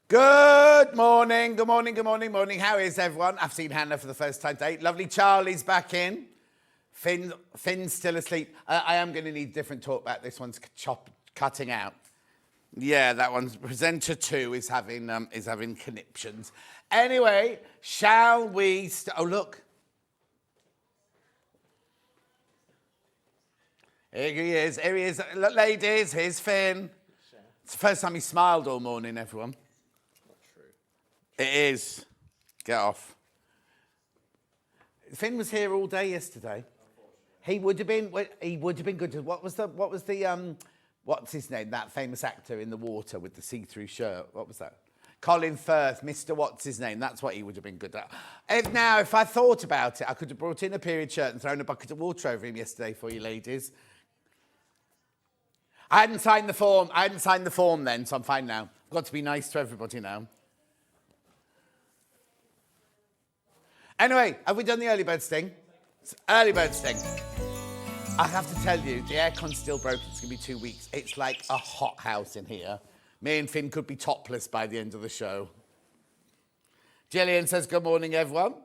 Good morning, good morning, good morning, morning. How is everyone? I've seen Hannah for the first time today. Lovely Charlie's back in. Finn's still asleep. I am going to need a different talk back. This one's cutting out. Yeah, that one's presenter 2 is having conniptions. Anyway, shall we? Oh look, here he is. Here he is. Look, ladies, here's Finn. It's the first time he smiled all morning, everyone. Not true. It is. Get off. Finn was here all day yesterday. He would have been good. What was the what's his name? That famous actor in the water with the see-through shirt. What was that? Colin Firth, Mr. What's his name? That's what he would have been good at. If I thought about it, I could have brought in a period shirt and thrown a bucket of water over him yesterday for you ladies. I hadn't signed the form then, so I'm fine now. I've got to be nice to everybody now. Anyway, have we done the early bird sting? Early bird sting. I have to tell you, the aircon's still broken. It's going to be 2 weeks. It's like a hothouse in here. Me and Finn could be topless by the end of the show. Gillian says, good morning, everyone.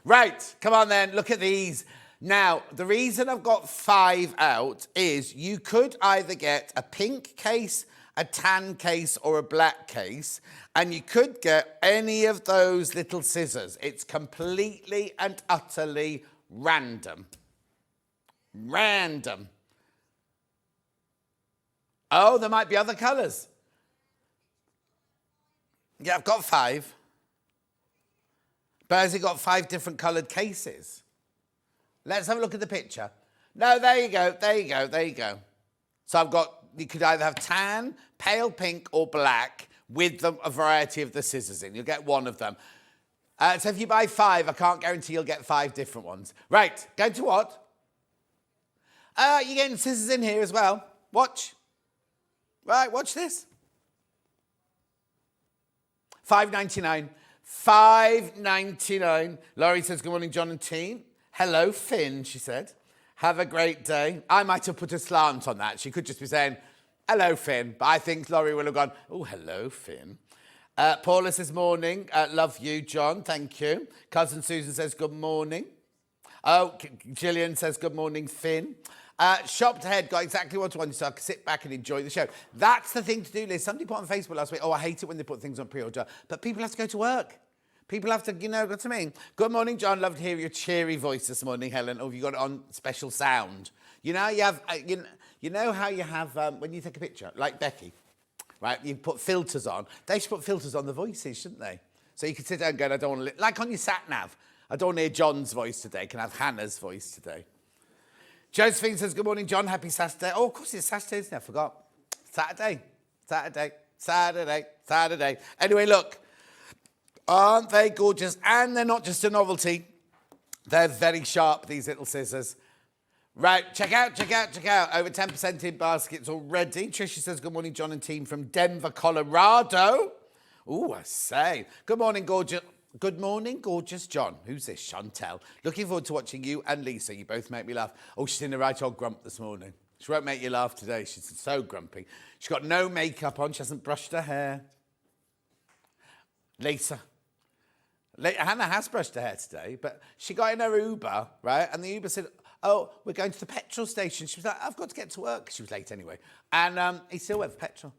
Right, come on then, look at these. Now, the reason I've got 5 out is you could either get a pink case, a tan case, or a black case, and you could get any of those little scissors. It's completely and utterly random. Random. Oh, there might be other colours. Yeah, I've got 5. But has it got 5 different coloured cases? Let's have a look at the picture. No, there you go, there you go, there you go. So you could either have tan, pale pink, or black with a variety of the scissors in. You'll get one of them. So if you buy 5, I can't guarantee you'll get 5 different ones. Right, go to what? You're getting scissors in here as well. Watch. Right, watch this. $5.99. $5.99. Laurie says, good morning, John and team. Hello, Finn, she said. Have a great day. I might have put a slant on that. She could just be saying, hello, Finn. But I think Laurie will have gone, oh, hello, Finn. Paula says, morning. Love you, John. Thank you. Cousin Susan says, good morning. Oh, Gillian says, good morning, Finn. Shopped ahead, got exactly what I wanted, so I could sit back and enjoy the show. That's the thing to do, Liz. Somebody put on Facebook last week, oh, I hate it when they put things on pre-order. But people have to go to work. People have to, you know what I mean? Good morning, John. Love to hear your cheery voice this morning, Helen. Or have you got it on special sound? You know, you have, you know how you have, when you take a picture, like Becky, right? You put filters on. They should put filters on the voices, shouldn't they? So you can sit down and go, I don't want to, like on your sat-nav. I don't want to hear John's voice today. Can I have Hannah's voice today? Josephine says, good morning, John. Happy Saturday. Oh, of course it's Saturday, isn't it? I forgot. Saturday. Anyway, look. Aren't they gorgeous? And they're not just a novelty. They're very sharp, these little scissors. Right, check out. Over 10% in baskets already. Tricia says, good morning, John and team from Denver, Colorado. Ooh, I say. Good morning, gorgeous. Good morning, gorgeous John. Who's this? Chantel. Looking forward to watching you and Lisa. You both make me laugh. Oh, she's in a right old grump this morning. She won't make you laugh today. She's so grumpy. She's got no makeup on. She hasn't brushed her hair. Lisa. Hannah has brushed her hair today, but she got in her Uber, right? And the Uber said, oh, we're going to the petrol station. She was like, I've got to get to work. She was late anyway. And he still went for petrol.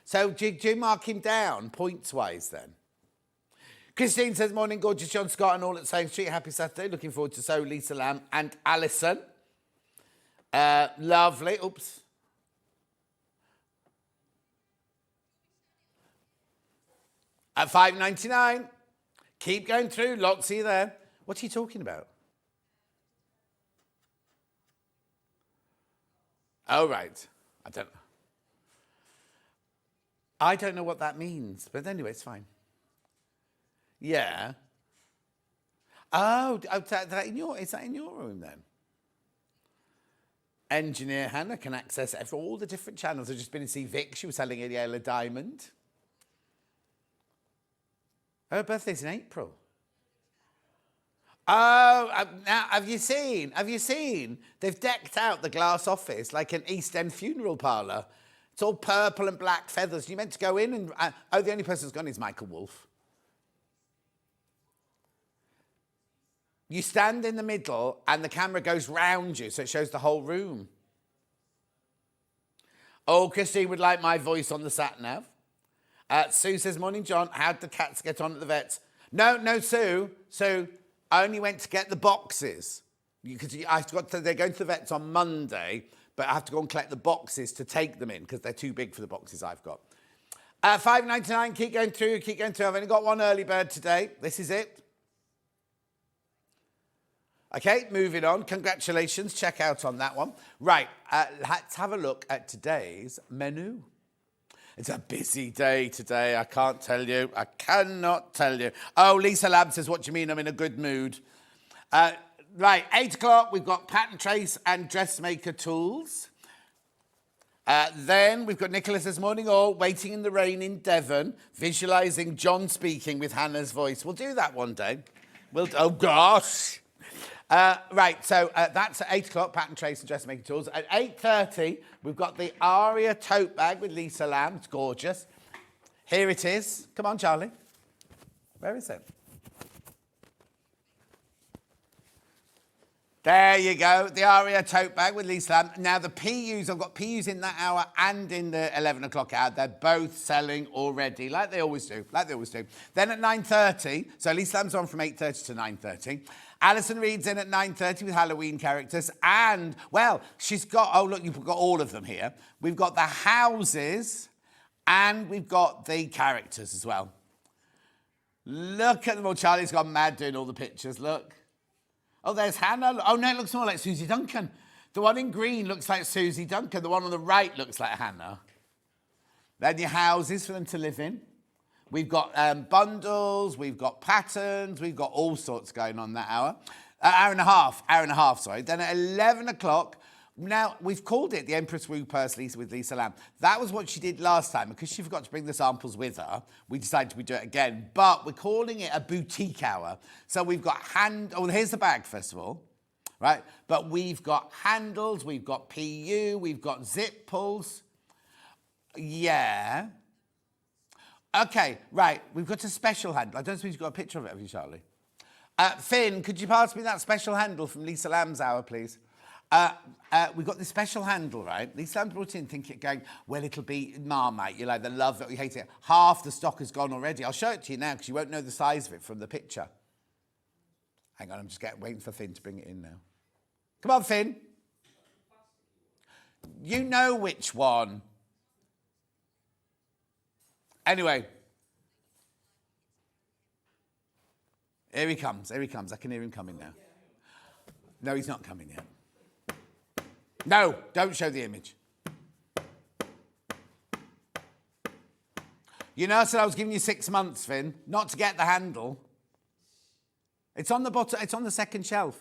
So do you mark him down points-wise then? Christine says, morning, gorgeous John Scott and all at the same street. Happy Saturday. Looking forward to so Lisa Lamb and Alison. Lovely. Oops. At $5.99. Keep going through. Lots of you there. What are you talking about? Oh, right. I don't know what that means. But anyway, it's fine. Yeah. Oh, is that in your room then? Engineer Hannah can access all the different channels. I've just been to see Vic. She was selling a yellow diamond. Her birthday's in April. Oh, now have you seen? They've decked out the glass office like an East End funeral parlour It's all purple and black feathers. You meant to go in and... the only person who's gone is Michael Wolff. You stand in the middle and the camera goes round you, so it shows the whole room. Oh, Christine would like my voice on the sat-nav. Sue says, morning, John. How'd the cats get on at the vet's? No, Sue. Sue, I only went to get the boxes. Because they're going to the vet's on Monday, but I have to go and collect the boxes to take them in because they're too big for the boxes I've got. $5.99, keep going through. I've only got one early bird today. This is it. Okay, moving on. Congratulations. Check out on that one. Right, let's have a look at today's menu. It's a busy day today. I can't tell you. I cannot tell you. Oh, Lisa Lab says, what do you mean I'm in a good mood? Right, 8 o'clock, we've got Patterntrace and Dressmaker tools. Then we've got Nicholas this morning, all waiting in the rain in Devon, visualising John speaking with Hannah's voice. We'll do that one day. Oh, gosh. Right, so that's at 8 o'clock, Patterntrace and Dressmaking Tools. At 8:30, we've got the Aria Tote bag with Lisa Lamb. It's gorgeous. Here it is. Come on, Charlie. Where is it? There you go, the Aria Tote bag with Lisa Lamb. Now, the PUs, I've got PUs in that hour and in the 11 o'clock hour. They're both selling already, like they always do. Then at 9:30, so Lisa Lamb's on from 8:30 to 9:30. Alison Reid's in at 9:30 with Halloween characters. And, well, she's got, oh, look, you've got all of them here. We've got the houses and we've got the characters as well. Look at them all. Charlie's gone mad doing all the pictures, look. Oh, there's Hannah. Oh, no, it looks more like Susie Duncan. The one in green looks like Susie Duncan. The one on the right looks like Hannah. Then your houses for them to live in. We've got bundles, we've got patterns, we've got all sorts going on that hour. Hour and a half, sorry. Then at 11 o'clock, now we've called it the Empress WU Purse with Lisa Lamb. That was what she did last time. Because she forgot to bring the samples with her, we decided we do it again. But we're calling it a boutique hour. So we've got here's the bag, first of all. Right? But we've got handles, we've got PU, we've got zip pulls. Yeah. Okay, right, we've got a special handle. I don't suppose you've got a picture of it, have you, Charlie? Finn, could you pass me that special handle from Lisa Lamb's hour, please? We've got this special handle, right? Lisa Lamb brought in going, well, it'll be Marmite. You'll either love it or you hate it. Half the stock has gone already. I'll show it to you now because you won't know the size of it from the picture. Hang on, I'm just waiting for Finn to bring it in now. Come on, Finn. You know which one. Anyway. Here he comes. I can hear him coming now. No, he's not coming yet. No, don't show the image. You know, I said I was giving you 6 months, Finn, not to get the handle. It's on the bottom, it's on the second shelf.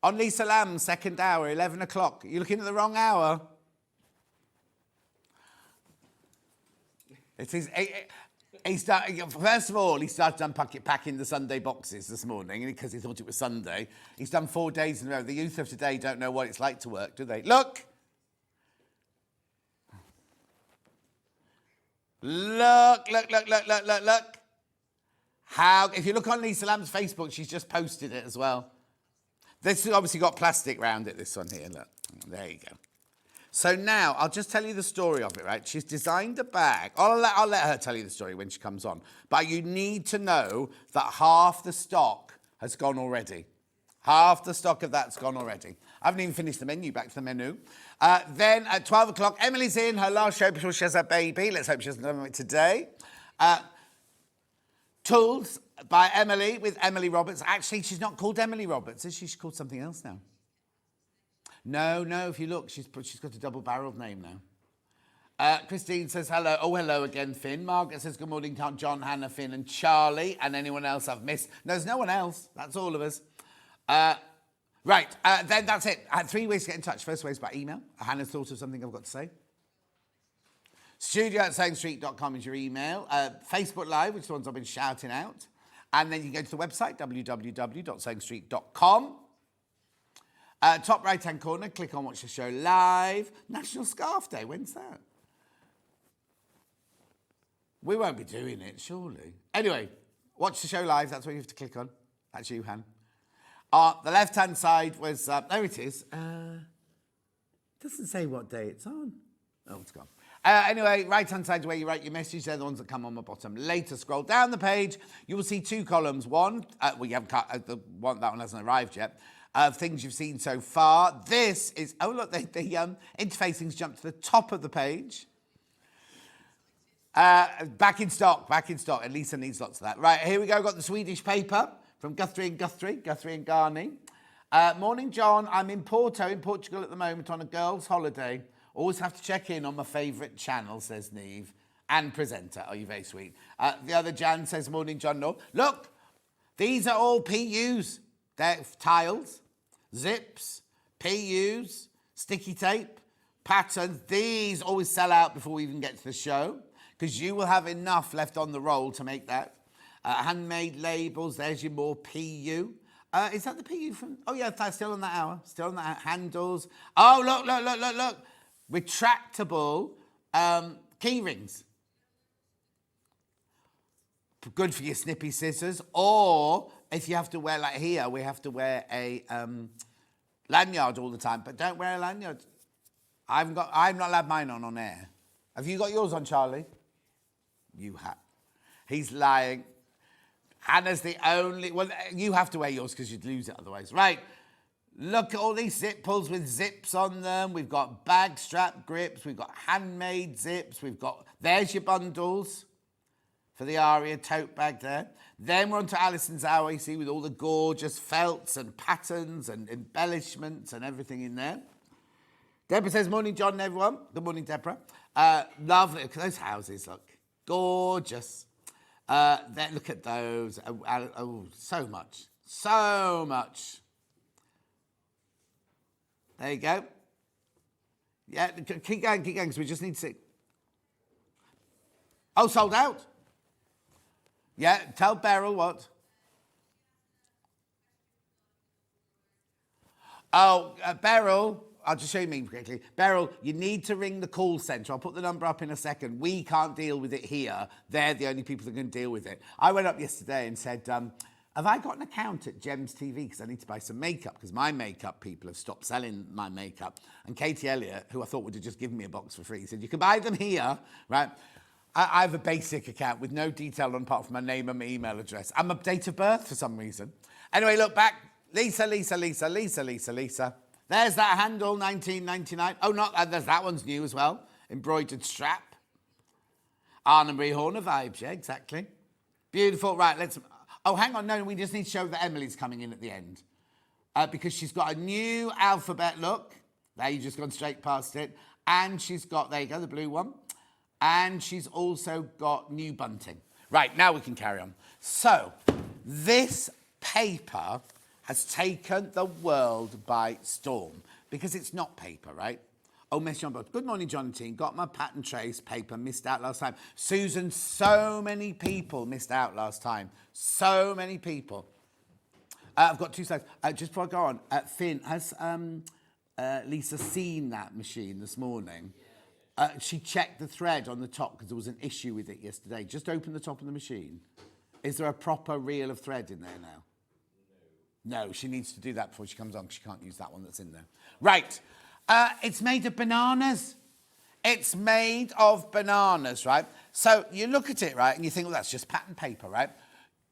On Lisa Lamb's second hour, 11 o'clock. You're looking at the wrong hour. It is. First of all, he started packing the Sunday boxes this morning because he thought it was Sunday. He's done 4 days in a row. The youth of today don't know what it's like to work, do they? Look! Look. If you look on Lisa Lamb's Facebook, she's just posted it as well. This has obviously got plastic round it, this one here. Look, there you go. So now, I'll just tell you the story of it, right? She's designed a bag. I'll let her tell you the story when she comes on. But you need to know that half the stock has gone already. Half the stock of that's gone already. I haven't even finished the menu. Back to the menu. Then at 12 o'clock, Emily's in her last show before she has her baby. Let's hope she doesn't have it today. Tools by Emily with Emily Roberts. Actually, she's not called Emily Roberts, is she? She's called something else now. No, if you look, she's got a double-barreled name now. Christine says hello. Oh, hello again, Finn. Margaret says good morning, John, Hannah, Finn and Charlie, and anyone else I've missed. No, there's no one else. That's all of us. Right, then that's it. I had 3 ways to get in touch. First way is by email. Hannah's thought of something I've got to say. studio@sewingstreet.com is your email. Facebook Live, which is the ones I've been shouting out. And then you can go to the website, www.sewingstreet.com. Top right-hand corner, click on Watch the Show Live. National Scarf Day, when's that? We won't be doing it, surely. Anyway, Watch the Show Live, that's what you have to click on. That's you, Han. The left-hand side was, there it is. Doesn't say what day it's on. Oh, it's gone. Anyway, right-hand side is where you write your message. They're the ones that come on the bottom. Later, scroll down the page. You will see two columns. One, we haven't cut, that one hasn't arrived yet. Things you've seen so far. This is, oh look, the interfacing's jumped to the top of the page. Back in stock, and Lisa needs lots of that. Right, here we go. Got the Swedish paper from Guthrie and Garney. Morning, John. I'm in Porto, in Portugal at the moment on a girls' holiday. Always have to check in on my favourite channel, says Neve. And presenter. Oh, you're very sweet. The other Jan says, morning, John. No. Look, these are all PUs. They're tiles, zips, PUs, sticky tape, patterns. These always sell out before we even get to the show because you will have enough left on the roll to make that. Handmade labels. There's your more PU. Is that the PU from... Oh, yeah, that's still on that hour. Still on that handles. Oh, look. Retractable key rings. Good for your snippy scissors. Or if you have to wear, like here, we have to wear a lanyard all the time. But don't wear a lanyard. I've not allowed mine on air. Have you got yours on, Charlie? You have. He's lying. Hannah's the only... Well, you have to wear yours because you'd lose it otherwise. Right. Look at all these zip pulls with zips on them. We've got bag strap grips. We've got handmade zips. We've got... There's your bundles for the Aria tote bag there. Then we're on to Alison's hour, you see, with all the gorgeous felts and patterns and embellishments and everything in there. Deborah says, morning, John and everyone. Good morning, Deborah. Lovely. Look at those houses, look. Gorgeous. Look at those. Oh, so much. So much. There you go. Yeah, keep going, because we just need to see. Oh, sold out. Yeah, tell Beryl what. Oh, Beryl, I'll just show you me quickly. Beryl, you need to ring the call centre. I'll put the number up in a second. We can't deal with it here. They're the only people that can deal with it. I went up yesterday and said, have I got an account at Gems TV? Because I need to buy some makeup, because my makeup people have stopped selling my makeup. And Katie Elliott, who I thought would have just given me a box for free, said, you can buy them here, right? I have a basic account with no detail on apart from my name and my email address. I'm a date of birth for some reason. Anyway, look back. Lisa. There's that handle, 19.99. Oh, there's that one's new as well. Embroidered strap. Anna Marie Horner vibes, yeah, exactly. Beautiful. Right, let's... Oh, hang on. No, we just need to show that Emily's coming in at the end. Because she's got a new alphabet look. There, you've just gone straight past it. And she's got, there you go, the blue one. And she's also got new bunting. Right, now we can carry on. So, this paper has taken the world by storm. Because it's not paper, right? Oh, Miss John, good morning, John and team. Got my Patterntrace paper, missed out last time. Susan, so many people missed out last time. So many people. I've got two slides. Just before I go on, Finn, has Lisa seen that machine this morning? She checked the thread on the top because there was an issue with it yesterday. Just open the top of the machine. Is there a proper reel of thread in there now? No, she needs to do that before she comes on because she can't use that one that's in there. Right. It's made of bananas. It's made of bananas, right? So you look at it, right, and you think, well, that's just pattern paper, right?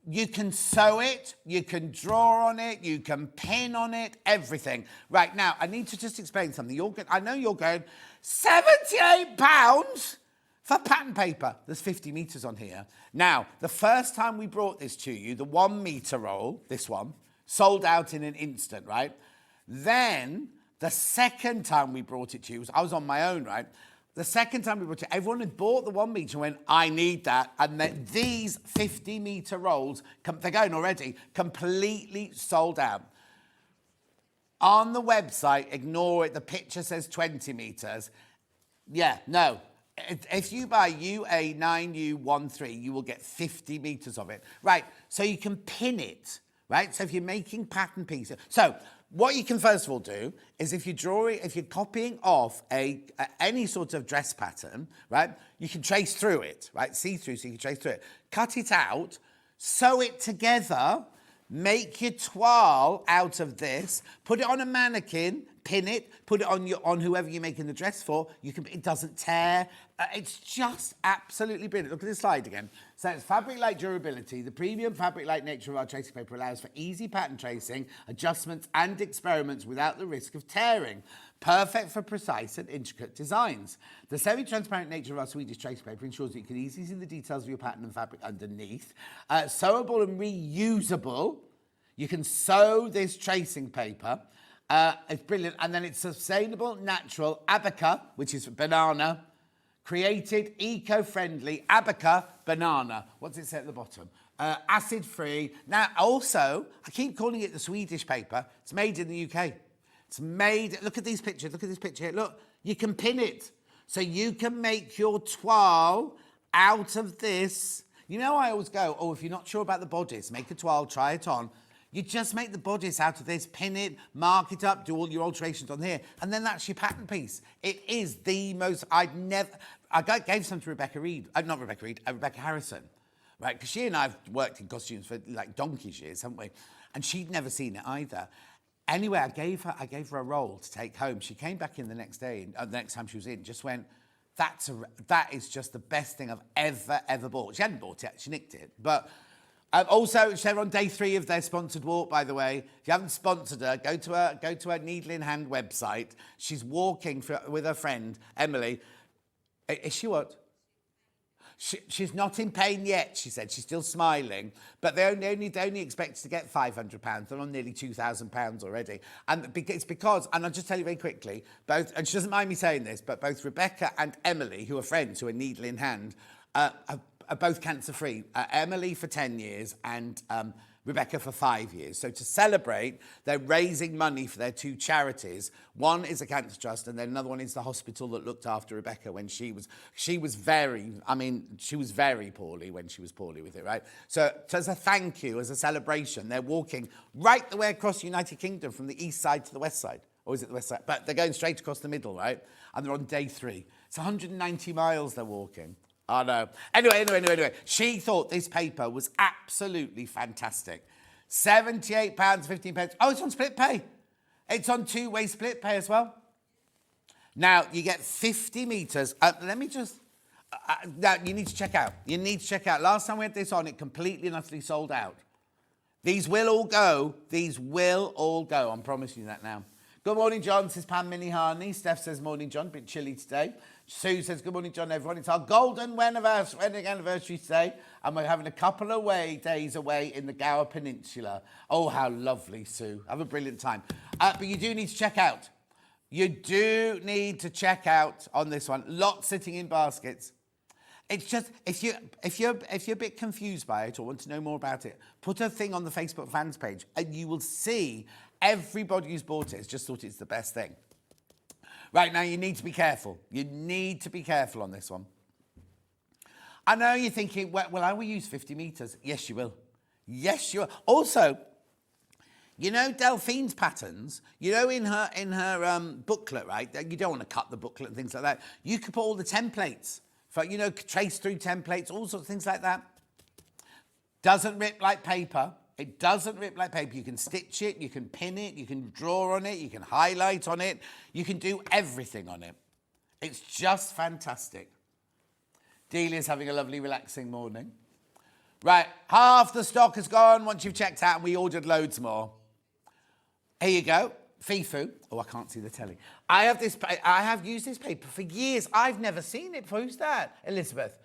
You can sew it, you can draw on it, you can pin on it, everything. Right, now, I need to just explain something. I know you're going, £78 for pattern paper. There's 50 metres on here. Now, the first time we brought this to you, the 1 metre roll, this one, sold out in an instant, right? Then... the second time we brought it to you, I was on my own, right? The second time we brought it, everyone had bought the 1 metre and went, I need that. And then these 50 metre rolls, they're going already, completely sold out. On the website, ignore it. The picture says 20 metres. Yeah, no. If you buy UA9U13, you will get 50 metres of it. Right, so you can pin it. Right, so if you're making pattern pieces. So What you can first of all do is if you're copying off any sort of dress pattern, right, you can trace through it, right, see through, so you can trace through it. Cut it out, sew it together, make your toile out of this, put it on a mannequin, pin it, put it on whoever you're making the dress for. It doesn't tear. It's just absolutely brilliant. Look at this slide again. So it's fabric-like durability. The premium fabric-like nature of our tracing paper allows for easy pattern tracing, adjustments and experiments without the risk of tearing. Perfect for precise and intricate designs. The semi-transparent nature of our Swedish tracing paper ensures that you can easily see the details of your pattern and fabric underneath. Sewable and reusable. You can sew this tracing paper. It's brilliant. And then it's sustainable, natural, abaca, which is banana, created, eco-friendly, abaca, banana. What's it say at the bottom? Acid-free. Now, also, I keep calling it the Swedish paper. It's made in the UK. It's made, look at these pictures, look at this picture here. Look, you can pin it. So you can make your toile out of this. You know, I always go, oh, if you're not sure about the bodice, make a toile, try it on. You just make the bodice out of this, pin it, mark it up, do all your alterations on here, and then that's your pattern piece. It is the most, I gave some to Rebecca Harrison, right? Because she and I have worked in costumes for like donkey's years, haven't we? And she'd never seen it either. Anyway, I gave her a roll to take home. She came back in the next day, the next time she was in, just went, that is just the best thing I've ever bought. She hadn't bought it, she nicked it, but also, they're on day 3 of their sponsored walk, by the way. If you haven't sponsored her, go to her Needle in Hand website. She's walking with her friend, Emily. Is she what? She's not in pain yet, she said. She's still smiling. But they only expect to get £500. They're on nearly £2,000 already. And it's because, and I'll just tell you very quickly, and she doesn't mind me saying this, but both Rebecca and Emily, who are friends, who are Needle in Hand, are both cancer-free. Emily for 10 years and Rebecca for 5 years. So to celebrate, they're raising money for their 2 charities. One is a cancer trust, and then another one is the hospital that looked after Rebecca when she was very poorly when she was poorly with it, right? So as a thank you, as a celebration, they're walking right the way across the United Kingdom from the east side to the west side. Or is it the west side? But they're going straight across the middle, right? And they're on day 3. It's 190 miles they're walking. Oh, no. Anyway. She thought this paper was absolutely fantastic. £78, 15 pence. Oh, it's on split pay. It's on 2-way split pay as well. Now, you get 50 metres. Let me just... now, you need to check out. Last time we had this on, it completely and utterly sold out. These will all go. I'm promising you that now. Good morning, John, says Pam Minnie-Harney. Steph says, morning, John. Bit chilly today. Sue says, good morning, John, everyone. It's our golden wedding anniversary today, and we're having a couple of days away in the Gower Peninsula. Oh, how lovely, Sue. Have a brilliant time. But you do need to check out. You do need to check out on this one. Lots sitting in baskets. It's just, if you're a bit confused by it or want to know more about it, put a thing on the Facebook fans page, and you will see everybody who's bought it has just thought it's the best thing. Right, now you need to be careful. You need to be careful on this one. I know you're thinking, well, I will use 50 metres. Yes, you will. Yes, you will. Also, you know Delphine's patterns, you know in her booklet, right? You don't want to cut the booklet and things like that. You could put all the templates, trace through templates, all sorts of things like that. Doesn't rip like paper. It doesn't rip like paper. You can stitch it, you can pin it, you can draw on it, you can highlight on it, you can do everything on it. It's just fantastic. Delia's having a lovely, relaxing morning. Right, half the stock has gone once you've checked out, and we ordered loads more. Here you go, Fifu. Oh, I can't see the telly. I have used this paper for years. I've never seen it before. Who's that? Elizabeth.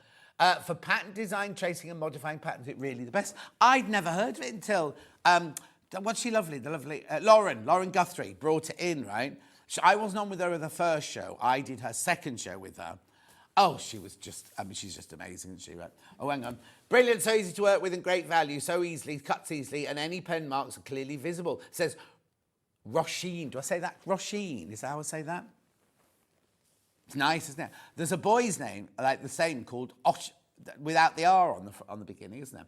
For pattern design, tracing and modifying patterns, it's really the best. I'd never heard of it until, what's she lovely? The lovely, Lauren Guthrie brought it in, right? I wasn't on with her at the first show. I did her second show with her. Oh, she was just, she's just amazing, isn't she, right? Oh, hang on. Brilliant, so easy to work with and great value, so easily, cuts easily, and any pen marks are clearly visible. It says, Roisin. Do I say that? Roisin, is that how I say that? It's nice, isn't it? There's a boy's name, like the same, called Osh, without the R on the beginning, isn't there?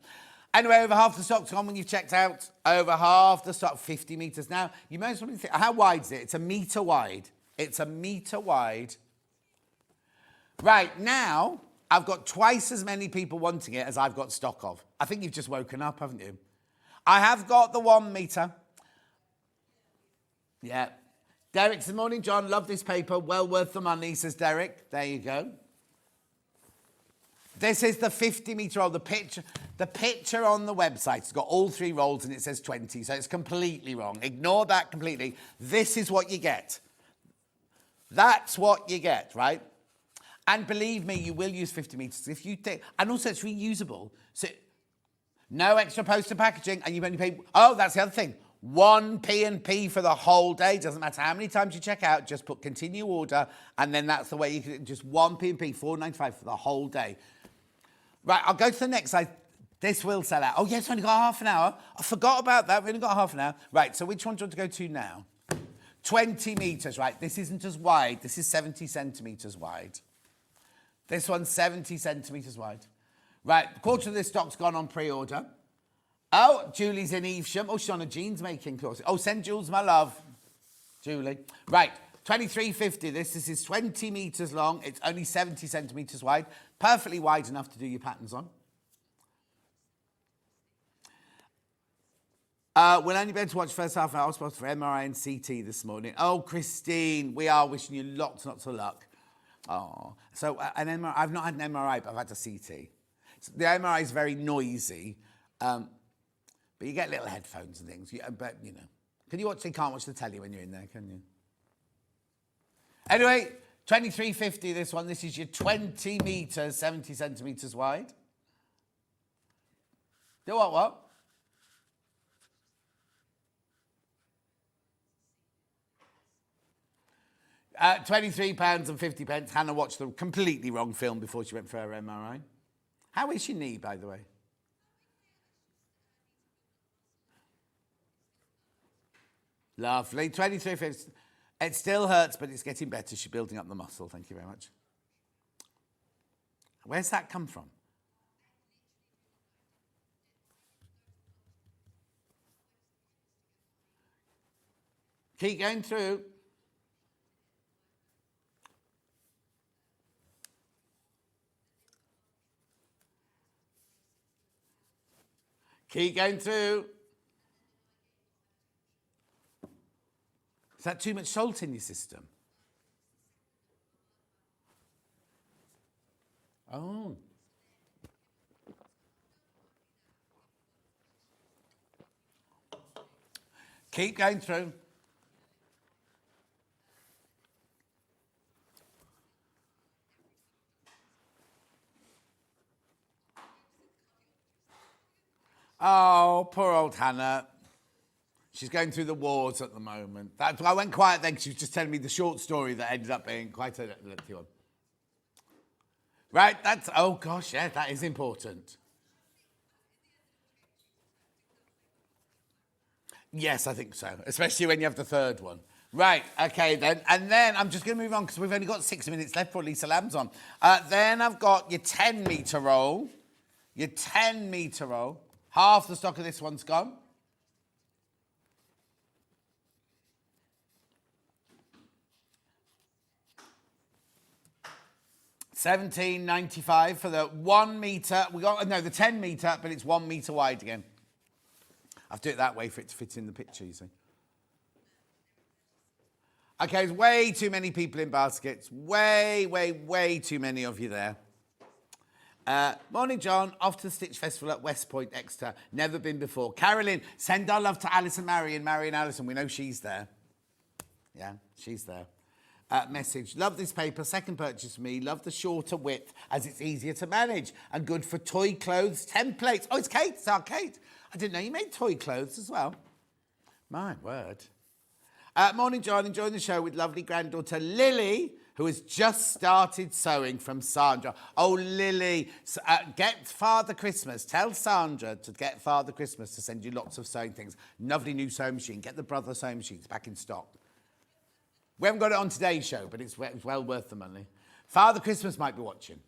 Anyway, over half the stock's gone when you've checked out. Over half the stock, 50 metres. Now, you might as well think, how wide is it? It's a metre wide. It's a metre wide. Right, now, I've got twice as many people wanting it as I've got stock of. I think you've just woken up, haven't you? I have got the 1 metre. Yeah. Derek says, morning, John. Love this paper. Well worth the money, says Derek. There you go. This is the 50 metre roll. The picture on the website has got all 3 rolls and it says 20, so it's completely wrong. Ignore that completely. This is what you get. That's what you get, right? And believe me, you will use 50 metres if you take, and also it's reusable. So no extra poster packaging, and you only pay. Oh, that's the other thing. 1 P&P for the whole day. Doesn't matter how many times you check out. Just put continue order, and then that's the way you can. Just 1 P&P, $4.95 for the whole day. Right, I'll go to the next slide. This will sell out. Oh, yes, we've only got half an hour. I forgot about that. We've only got half an hour. Right, so which one do you want to go to now? 20 metres, right. This isn't as wide. This is 70 centimetres wide. This one's 70 centimetres wide. Right, a quarter of this stock's gone on pre-order. Oh, Julie's in Evesham. Oh, she's on a jeans making course. Oh, send Jules my love, Julie. Right, 23.50. This is 20 metres long. It's only 70 centimetres wide. Perfectly wide enough to do your patterns on. We'll only be able to watch first half hour spots for MRI and CT this morning. Oh, Christine, we are wishing you lots of luck. Oh, so an MRI, I've not had an MRI, but I've had a CT. So the MRI is very noisy, but you get little headphones and things. But, you know, you can't watch the telly when you're in there, can you? Anyway, 23.50 this one. This is your 20 metres, 70 centimetres wide. Do what? £23.50. Hannah watched the completely wrong film before she went for her MRI. How is your knee, by the way? Lovely. 23.50. It still hurts, but it's getting better. She's building up the muscle. Thank you very much. Where's that come from? Keep going through. Keep going through. Is that too much salt in your system? Oh. Keep going through. Oh, poor old Hannah. She's going through the wars at the moment. That's why I went quiet then, because she was just telling me the short story that ended up being quite a lengthy one. Right, oh gosh, yeah, that is important. Yes, I think so, especially when you have the third one. Right, okay then. And then I'm just going to move on because we've only got 6 minutes left before Lisa Lamb's on. Then I've got your 10 metre roll. Your 10 metre roll. Half the stock of this one's gone. $17.95 for the 1 metre. The 10 metre, but it's 1 metre wide again. I have to do it that way for it to fit in the picture, you see. Okay, there's way too many people in baskets. Way too many of you there. Morning, John. Off to the Stitch Festival at West Point, Exeter. Never been before. Carolyn, send our love to Alison Marion. Alison, we know she's there. Yeah, she's there. Message. Love this paper. Second purchase for me. Love the shorter width as it's easier to manage and good for toy clothes templates. Oh, it's Kate. It's our Kate. I didn't know you made toy clothes as well. My word. Morning, John. Enjoying the show with lovely granddaughter Lily, who has just started sewing, from Sandra. Oh, Lily, get Father Christmas. Tell Sandra to get Father Christmas to send you lots of sewing things. Lovely new sewing machine. Get the Brother sewing machine. It's back in stock. We haven't got it on today's show, but it's well worth the money. Father Christmas might be watching.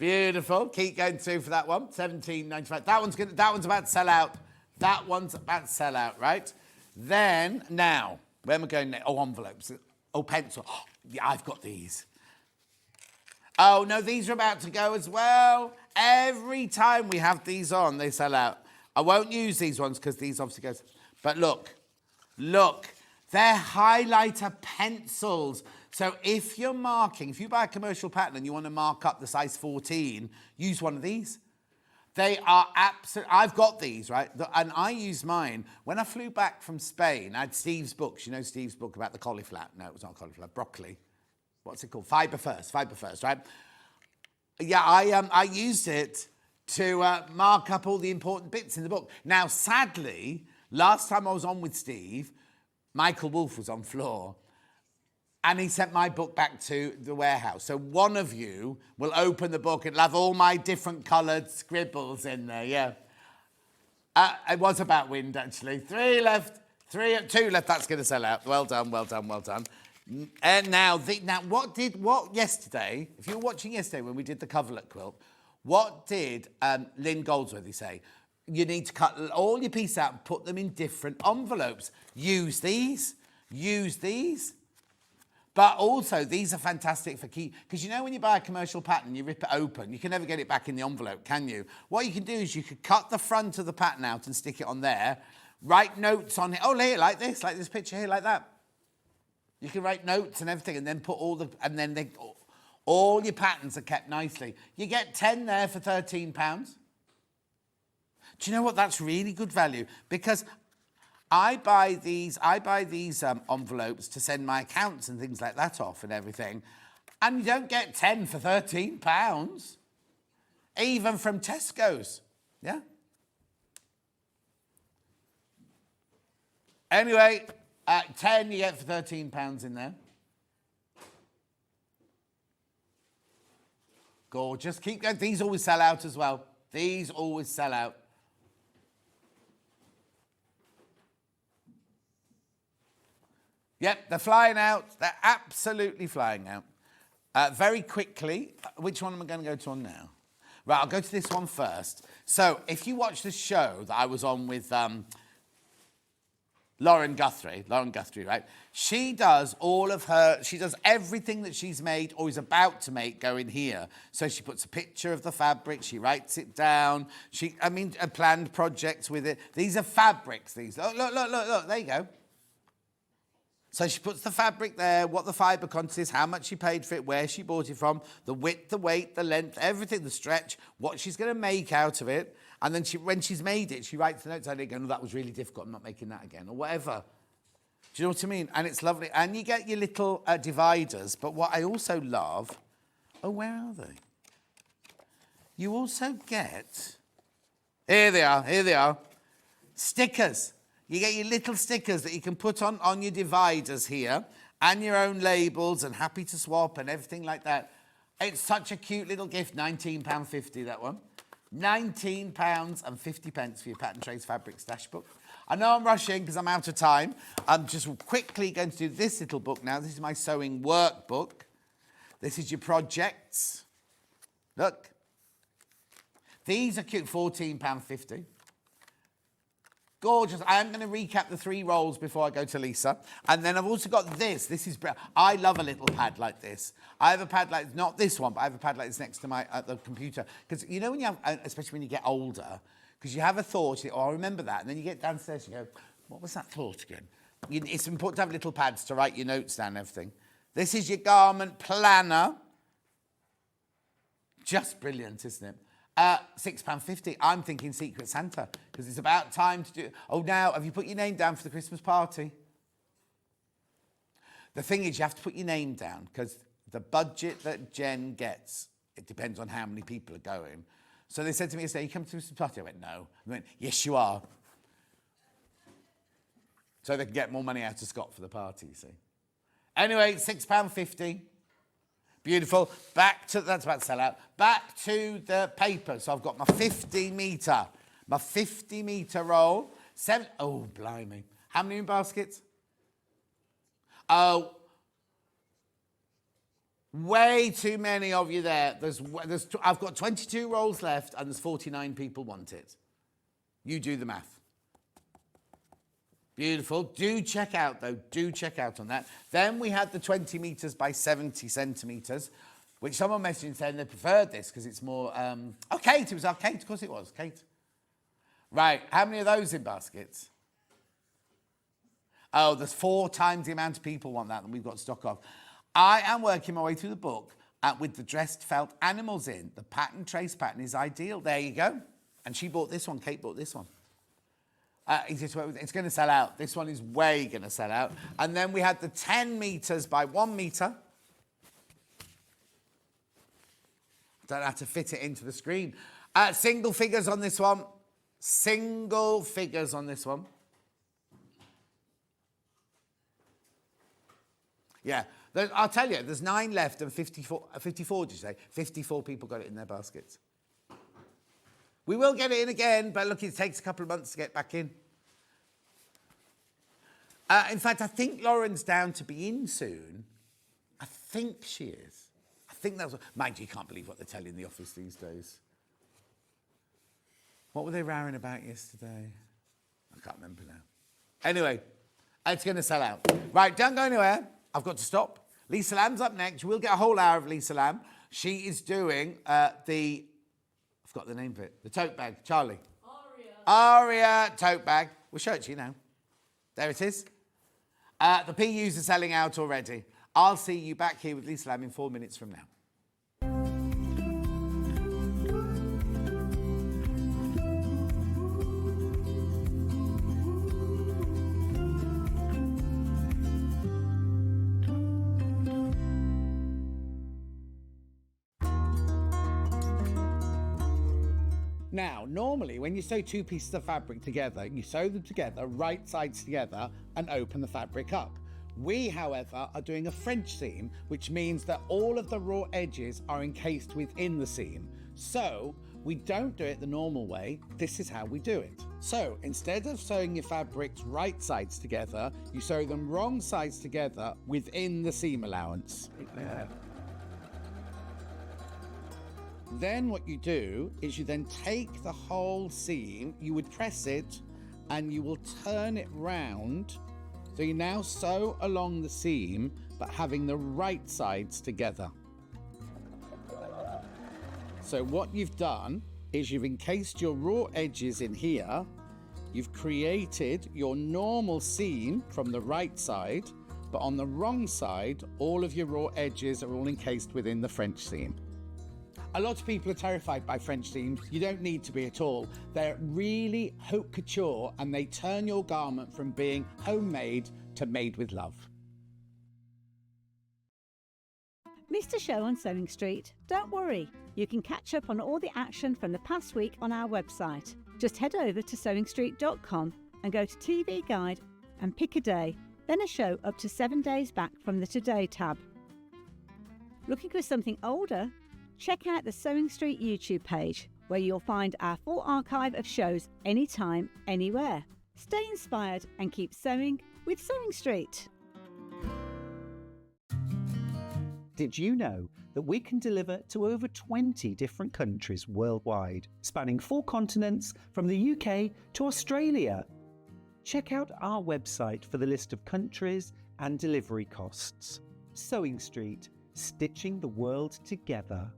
Beautiful. Keep going through for that one. 17.95. That one's about to sell out. That one's about to sell out, right? Then, now, where am I going next? Oh, envelopes. Oh, pencil. Oh, yeah, I've got these. Oh, no, these are about to go as well. Every time we have these on, they sell out. I won't use these ones because these obviously goes. But look, they're highlighter pencils. So if you're marking, if you buy a commercial pattern and you want to mark up the size 14, use one of these. They are absolutely, I've got these, right? And I use mine. When I flew back from Spain, I had Steve's books. You know Steve's book about the cauliflower? No, it was not cauliflower, broccoli. What's it called? Fibre first, right? Yeah, I used it to mark up all the important bits in the book. Now, sadly, last time I was on with Steve, Michael Wolff was on floor, and he sent my book back to the warehouse. So one of you will open the book and have all my different coloured scribbles in there, yeah. It was about wind, actually. 2 left. That's going to sell out. Well done. And now what yesterday, if you were watching yesterday when we did the coverlet quilt, what did Lynn Goldsworthy say? You need to cut all your pieces out and put them in different envelopes. Use these. But also, these are fantastic for key, because you know when you buy a commercial pattern, you rip it open, you can never get it back in the envelope, can you? What you can do is you could cut the front of the pattern out and stick it on there, write notes on it, here, like this picture here, like that. You can write notes and everything, and then put all your patterns are kept nicely. You get 10 there for £13. Do you know what? That's really good value, because I buy these envelopes to send my accounts and things like that off and everything, and you don't get 10 for £13, even from Tesco's, yeah? Anyway, 10 you get for £13 in there. Gorgeous. Keep going. These always sell out as well. These always sell out. Yep, they're flying out. They're absolutely flying out. Very quickly, which one am I going to go to on now? Right, I'll go to this one first. So if you watch the show that I was on with Lauren Guthrie, right? She does everything that she's made or is about to make go in here. So she puts a picture of the fabric, she writes it down, a planned project with it. These are fabrics, these. Look, there you go. So she puts the fabric there, what the fibre content is, how much she paid for it, where she bought it from, the width, the weight, the length, everything, the stretch, what she's going to make out of it. And then when she's made it, she writes the notes on it again, that was really difficult, I'm not making that again, or whatever. Do you know what I mean? And it's lovely. And you get your little dividers. But what I also love... Oh, where are they? You also get... Here they are. Stickers. You get your little stickers that you can put on your dividers here, and your own labels, and happy to swap and everything like that. It's such a cute little gift. £19.50, that one. £19.50 for your Patterntrace fabric stash book. I know I'm rushing because I'm out of time. I'm just quickly going to do this little book now. This is my sewing workbook. This is your projects. Look. These are cute. £14.50. Gorgeous. I am going to recap the 3 rolls before I go to Lisa. And then I've also got this. This is... I love a little pad like this. I have a pad like... Not this one, but I have a pad like this next to my the computer. Because, you know, when you have... Especially when you get older, because you have a thought, I remember that. And then you get downstairs, you go, what was that thought again? It's important to have little pads to write your notes down and everything. This is your garment planner. Just brilliant, isn't it? £6.50. I'm thinking Secret Santa, because it's about time to do... Oh, now, have you put your name down for the Christmas party? The thing is, you have to put your name down, because the budget that Jen gets, it depends on how many people are going. So they said to me yesterday, you come to the Christmas party? I went, no. I went, yes, you are. So they can get more money out of Scott for the party, you see. Anyway, £6.50. Beautiful. That's about to sell out. Back to the paper. So I've got my 50 metre roll. Oh, blimey. How many baskets? Oh, Way too many of you there. I've got 22 rolls left and there's 49 people want it. You do the math. Beautiful. Do check out, though. Do check out on that. Then we had the 20 metres by 70 centimetres, which someone messaged saying they preferred this because it's more... Oh, Kate. It was our Kate. Of course it was. Kate. Right. How many of those in baskets? Oh, there's 4 times the amount of people want that than we've got stock of. I am working my way through the book with the dressed felt animals in. The Patterntrace pattern is ideal. There you go. And she bought this one. Kate bought this one. It's going to sell out. This one is way going to sell out. And then we had the 10 metres by 1 metre. Don't have to fit it into the screen. Single figures on this one. Single figures on this one. Yeah. I'll tell you, there's 9 left and 54, did you say? 54 people got it in their baskets. We will get it in again, but look, it takes a couple of months to get back in. In fact, I think Lauren's down to be in soon. I think she is. I think that's what... Mind you, you can't believe what they tell you in the office these days. What were they rowing about yesterday? I can't remember now. Anyway, it's going to sell out. Right, don't go anywhere. I've got to stop. Lisa Lamb's up next. We'll get a whole hour of Lisa Lamb. She is doing I've got the name of it. The tote bag. Charlie. Aria tote bag. We'll show it to you now. There it is. The PUs are selling out already. I'll see you back here with Lisa Lamb in 4 minutes from now. Now, normally when you sew 2 pieces of fabric together, you sew them together, right sides together, and open the fabric up. We, however, are doing a French seam, which means that all of the raw edges are encased within the seam. So, we don't do it the normal way. This is how we do it. So, instead of sewing your fabrics right sides together, you sew them wrong sides together within the seam allowance. Then what you do is you then take the whole seam, you would press it and you will turn it round. So you now sew along the seam, but having the right sides together. So what you've done is you've encased your raw edges in here. You've created your normal seam from the right side, but on the wrong side, all of your raw edges are all encased within the French seam. A lot of people are terrified by French seams. You don't need to be at all. They're really haute couture and they turn your garment from being homemade to made with love. Missed a show on Sewing Street? Don't worry. You can catch up on all the action from the past week on our website. Just head over to sewingstreet.com and go to TV Guide and pick a day, then a show up to 7 days back from the Today tab. Looking for something older? Check out the Sewing Street YouTube page, where you'll find our full archive of shows anytime, anywhere. Stay inspired and keep sewing with Sewing Street. Did you know that we can deliver to over 20 different countries worldwide, spanning 4 continents from the UK to Australia? Check out our website for the list of countries and delivery costs. Sewing Street, stitching the world together.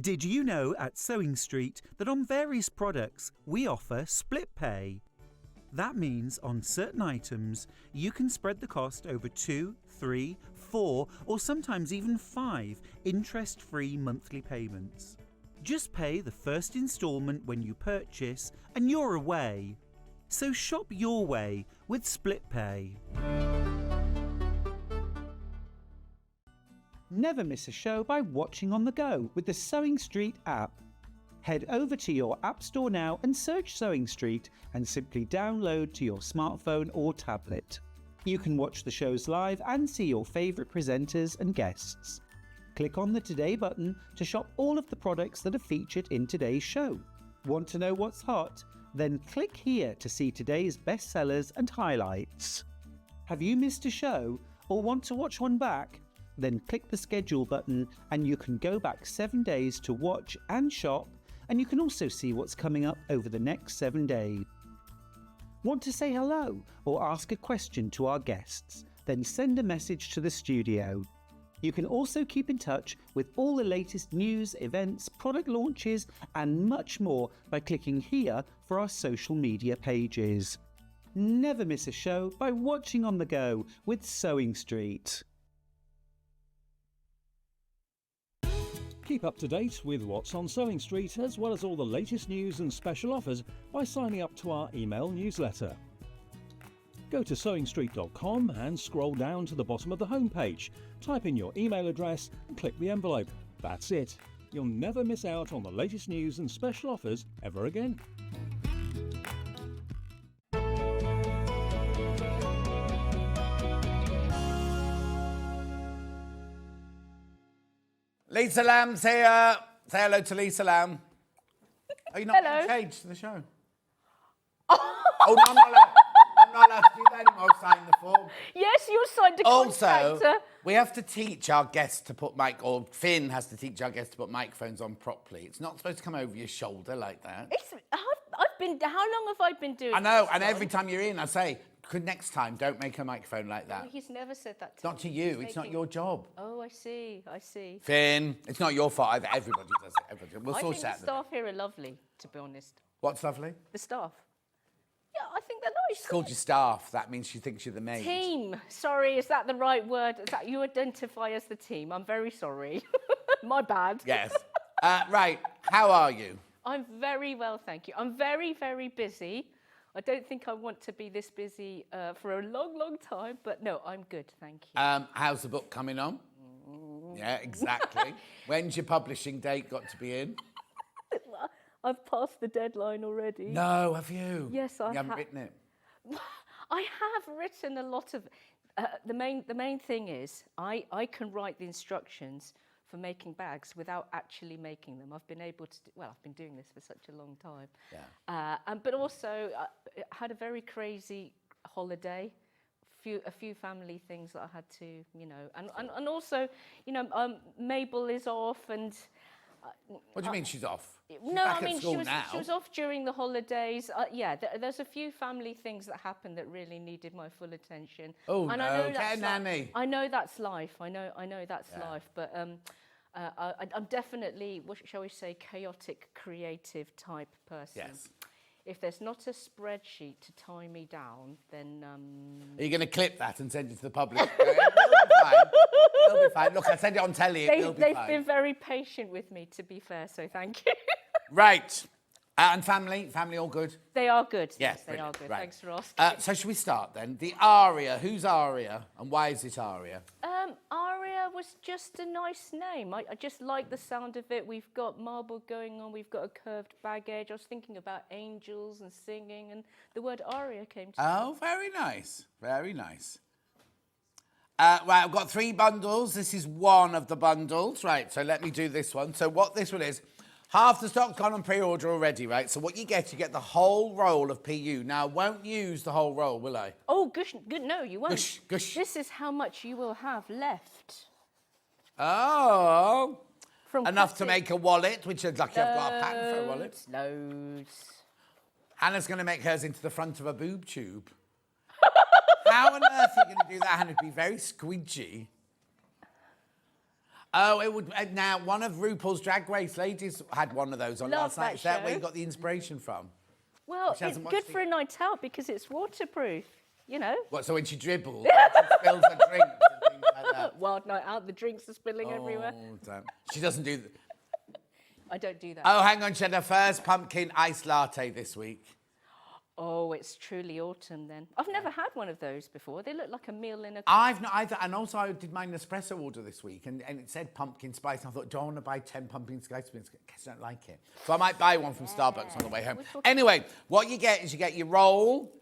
Did you know at Sewing Street that on various products we offer split pay? That means on certain items you can spread the cost over 2, 3, 4 or sometimes even 5 interest-free monthly payments. Just pay the first instalment when you purchase and you're away. So shop your way with split pay. Never miss a show by watching on the go with the Sewing Street app. Head over to your app store now and search Sewing Street and simply download to your smartphone or tablet. You can watch the shows live and see your favourite presenters and guests. Click on the Today button to shop all of the products that are featured in today's show. Want to know what's hot? Then click here to see today's bestsellers and highlights. Have you missed a show? or want to watch one back? Then click the schedule button and you can go back 7 days to watch and shop, and you can also see what's coming up over the next 7 days. Want to say hello or ask a question to our guests? Then send a message to the studio. You can also keep in touch with all the latest news, events, product launches and much more by clicking here for our social media pages. Never miss a show by watching on the go with Sewing Street. Keep up to date with what's on Sewing Street, as well as all the latest news and special offers by signing up to our email newsletter. Go to sewingstreet.com and scroll down to the bottom of the homepage. Type in your email address and click the envelope. That's it. You'll never miss out on the latest news and special offers ever again. Lisa Lamb's here. Say hello to Lisa Lamb. Are you not Hello. going to change to the show? Oh, no, I'm not allowed to do that anymore. I've signed the form. Yes, you signed a Also, contract. we have to teach our guests to put or Finn has to teach our guests to put microphones on properly. It's not supposed to come over your shoulder like that. How long have I been doing I know, this, and Ron? every time you're in, I say, next time, don't make a microphone like that. Well, he's never said that to Not me. to you, He's it's not making- your job. Oh, I see. Finn, it's not your fault either. Everybody does it. Everybody. We'll I sort think it the out. staff here are lovely, to be honest. What's lovely? The staff. Yeah, I think they're nice. She's called you staff. That means she thinks you're the maid. Team. Sorry, is that the right word? Is that you identify as the team? I'm very sorry. My bad. Yes. Right, how are you? I'm very well, thank you. I'm very, very busy. I don't think I want to be this busy for a long, long time, but no, I'm good, thank you. How's the book coming on? Yeah, exactly. When's your publishing date got to be in? I've passed the deadline already. No, have you? Yes, I You haven't have. written it? I have written a lot of. The main thing is I can write the instructions for making bags without actually making them. I've been able to. I've been doing this for such a long time. Yeah. But also, I had a very crazy holiday. A few family things that I had to, and also, Mabel is off and. What do you mean she's off? She's No, back I mean at school she was off during the holidays. There's a few family things that happened that really needed my full attention. Oh, and no, I know get that's a nanny. I know that's life. I know that's life. But I'm definitely, what shall we say, chaotic, creative type person. Yes. If there's not a spreadsheet to tie me down, then Are you going to clip that and send it to the public? It'll be fine. It'll be fine. Look, I send it on telly. It'll be they've fine. been very patient with me, to be fair. So thank you. Right. And family all good? They are good. Yes, they are brilliant. good. Right. Thanks for asking. So should we start then? The Aria. Who's Aria and why is it Aria? Aria was just a nice name. I just like the sound of it. We've got marble going on. We've got a curved bag edge. I was thinking about angels and singing, and the word aria came to me. Oh, very nice. Very nice. Right, I've got 3 bundles. This is one of the bundles. Right, so let me do this one. So what this one is, half the stock's gone on pre-order already, right? So what you get the whole roll of PU. Now, I won't use the whole roll, will I? Oh, gush, good. No, you won't. Gush, gush. This is how much you will have left. Oh. From Enough to cutting. make a wallet, which is lucky I've got a pattern for a wallet. Loads. Hannah's going to make hers into the front of a boob tube. How on earth are you going to do that, Hannah? It'd be very squidgy. Oh, it would. Now, one of RuPaul's Drag Race ladies had one of those on Love last night. that Is that where show. you got the inspiration from? Well, She it's hasn't good watched for a night out because it's waterproof, What, so when she dribbles, she spills her drinks and things like that? Wild night out, the drinks are spilling everywhere. Oh, damn. She doesn't do that. I don't do that. Oh, hang on. She had her first pumpkin ice latte this week. Oh, it's truly autumn then. I've never had one of those before. They look like a meal in a... I've not either. And also, I did my Nespresso order this week, and it said pumpkin spice. And I thought, do I want to buy 10 pumpkin spice beans? Because I don't like it. So I might buy one from Starbucks on the way home. Anyway, what you get is you get your roll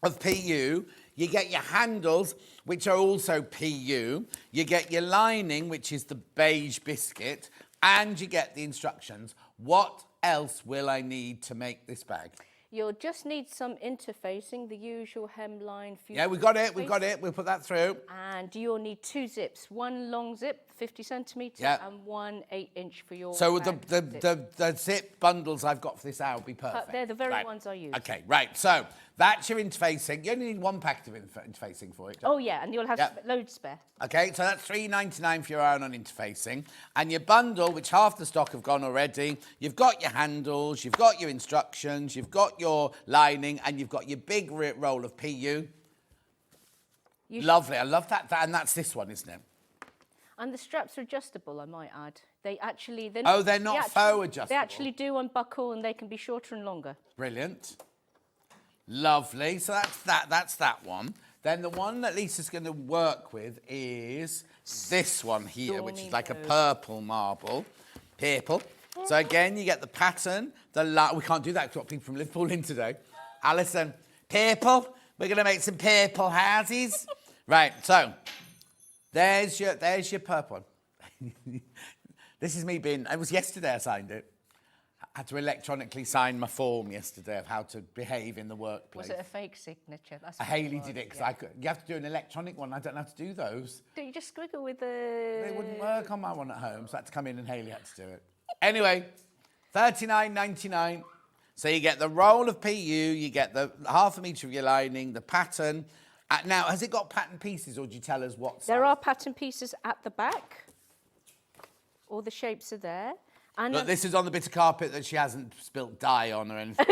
of PU. You get your handles, which are also PU. You get your lining, which is the beige biscuit. And you get the instructions. What else will I need to make this bag? You'll just need some interfacing, the usual hemline. Yeah, we got it. We'll put that through. And you'll need 2 zips, one long zip, 50 centimetres, and one 8-inch for your So bag the zip bundles I've got for this hour will be perfect. they're the very ones I use. Okay, right. So that's your interfacing. You only need 1 packet of interfacing for it. Oh, yeah, and you'll have loads spare. Okay, so that's $3.99 for your iron on interfacing. And your bundle, which half the stock have gone already, you've got your handles, you've got your instructions, you've got your lining, and you've got your big roll of PU. Lovely, I love that. And that's this one, isn't it? And the straps are adjustable, I might add. They're not faux adjustable. They actually do unbuckle and they can be shorter and longer. Brilliant. Lovely. So that's that one. Then the one that Lisa's going to work with is this one here, which is like a purple marble. Purple. So again, you get the pattern. We can't do that because we've got people from Liverpool in today. Alison, purple. We're going to make some purple houses. Right, so there's your purple one. This is me it was yesterday I signed it. I had to electronically sign my form yesterday of how to behave in the workplace. Was it a fake signature? That's Haley did it because you have to do an electronic one. I don't know how to do those. Don't you just squiggle with the... They wouldn't work on my one at home, so I had to come in and Haley had to do it. Anyway, $39.99. So you get the roll of PU, you get the half a metre of your lining, the pattern. Now, has it got pattern pieces, or do you tell us what size? There are pattern pieces at the back. All the shapes are there. And look, this is on the bit of carpet that she hasn't spilt dye on or anything.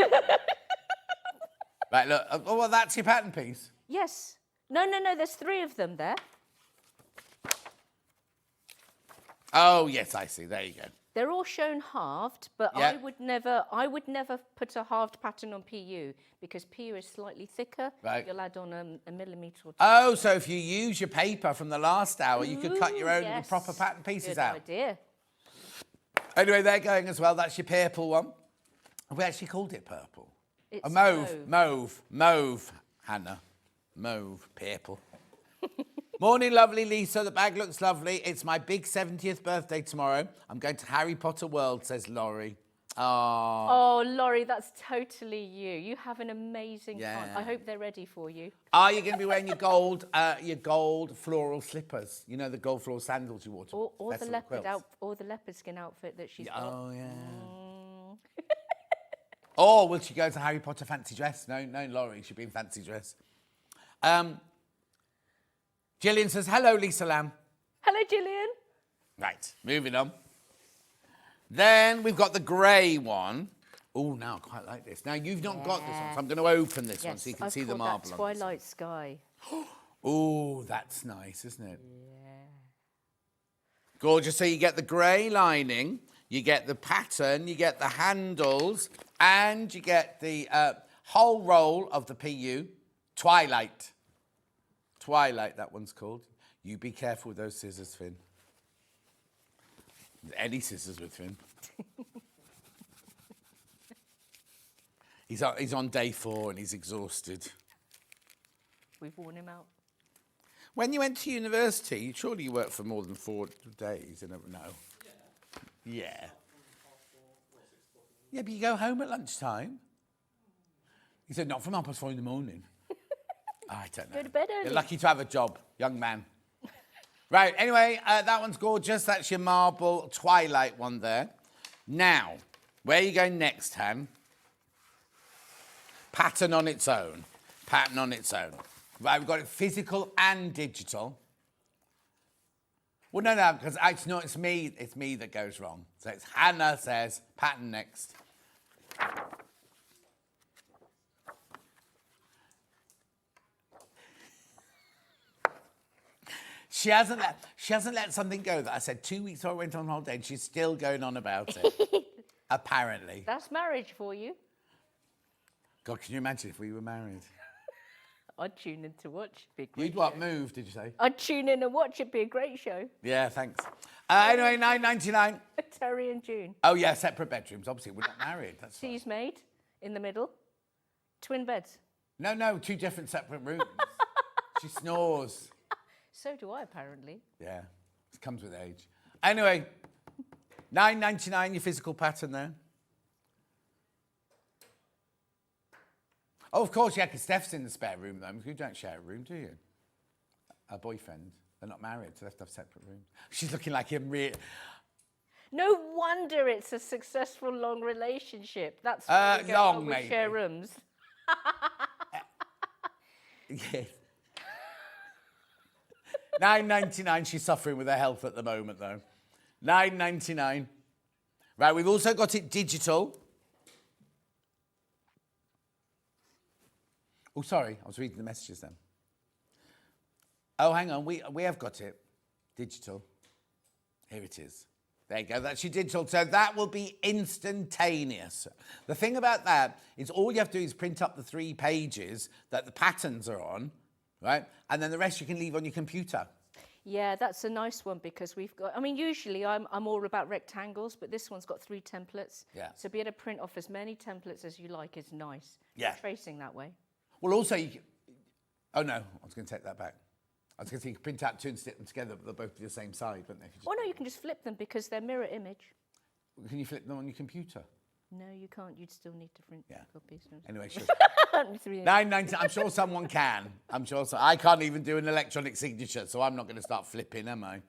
Right, look. Oh, well, that's your pattern piece. Yes. No, there's 3 of them there. Oh, yes, I see. There you go. They're all shown halved, but I would never put a halved pattern on PU because PU is slightly thicker. Right. You'll add on a millimetre or 2. Oh, so if you use your paper from the last hour, you could cut your own proper pattern pieces out. Good idea. Anyway, they're going as well. That's your purple one. We actually called it purple. It's mauve, Hannah. Mauve, purple. Morning, lovely Lisa. The bag looks lovely. It's my big 70th birthday tomorrow. I'm going to Harry Potter World, says Laurie. Oh, Laurie, that's totally you. You have an amazing time. I hope they're ready for you. Are you going to be wearing your gold floral slippers? You know, the gold floral sandals you wore to or the leopard skin outfit that she's got. Oh, yeah. Or will she go to Harry Potter fancy dress? No, Laurie, she'll be in fancy dress. Gillian says, hello, Lisa Lamb. Hello, Gillian. Right, moving on. Then we've got the grey one. Oh, now I quite like this. Now, you've not got this one, so I'm going to open this one so you can see the marble. That Twilight Sky. Oh, that's nice, isn't it? Yeah. Gorgeous. So you get the grey lining, you get the pattern, you get the handles, and you get the whole roll of the PU. Twilight, that one's called. You be careful with those scissors, Finn. Any scissors with Finn. He's on day 4 and he's exhausted. We've worn him out. When you went to university, surely you worked for more than 4 days, I never know. Yeah. Yeah, but you go home at lunchtime. He said, not from 4:30 in the morning. I don't know. Go to bed early. You're lucky to have a job, young man. Right, anyway, that one's gorgeous. That's your marble Twilight one there. Now, where are you going next, Han? Pattern on its own. Pattern on its own. Right, we've got it physical and digital. Well, no, because it's me that goes wrong. So it's Hannah says, pattern next. She hasn't let something go that I said 2 weeks before I went on holiday, and she's still going on about it. Apparently. That's marriage for you. God, can you imagine if we were married? I'd tune in to watch. Be a great You'd what, move, did you say? I'd tune in and watch. It'd be a great show. Yeah, thanks. Anyway, $9.99. Terry and June. Oh, yeah, separate bedrooms. Obviously, we're not married. That's fine. She's made in the middle. Twin beds. No, 2 different separate rooms. She snores. So do I, apparently. Yeah, it comes with age. Anyway, $9.99, your physical pattern there. Oh, of course, yeah, because Steph's in the spare room, though. You don't share a room, do you? A boyfriend. They're not married, so they have to have separate rooms. She's looking like him No wonder it's a successful long relationship. That's why we long, we maybe. share rooms. Yes. $9.99. She's suffering with her health at the moment, though. $9.99. Right, we've also got it digital. Oh, sorry, I was reading the messages then. Oh, hang on, we have got it digital. Here it is. There you go, that's your digital. So that will be instantaneous. The thing about that is all you have to do is print up the 3 pages that the patterns are on, right? And then the rest you can leave on your computer. Yeah, that's a nice one because we've got, I mean, usually I'm all about rectangles, but this one's got 3 templates. Yeah. So be able to print off as many templates as you like is nice. Yeah. Tracing that way. Well, also, oh no, I was going to take that back. I was going to say you can print out 2 and stick them together, but they'll both be the same side, won't they? Oh, no, you can just flip them because they're mirror image. Can you flip them on your computer? No, you can't. You'd still need to print copies. Anyway, sure. $9.99. I'm sure someone can. I can't even do an electronic signature, so I'm not going to start flipping, am I?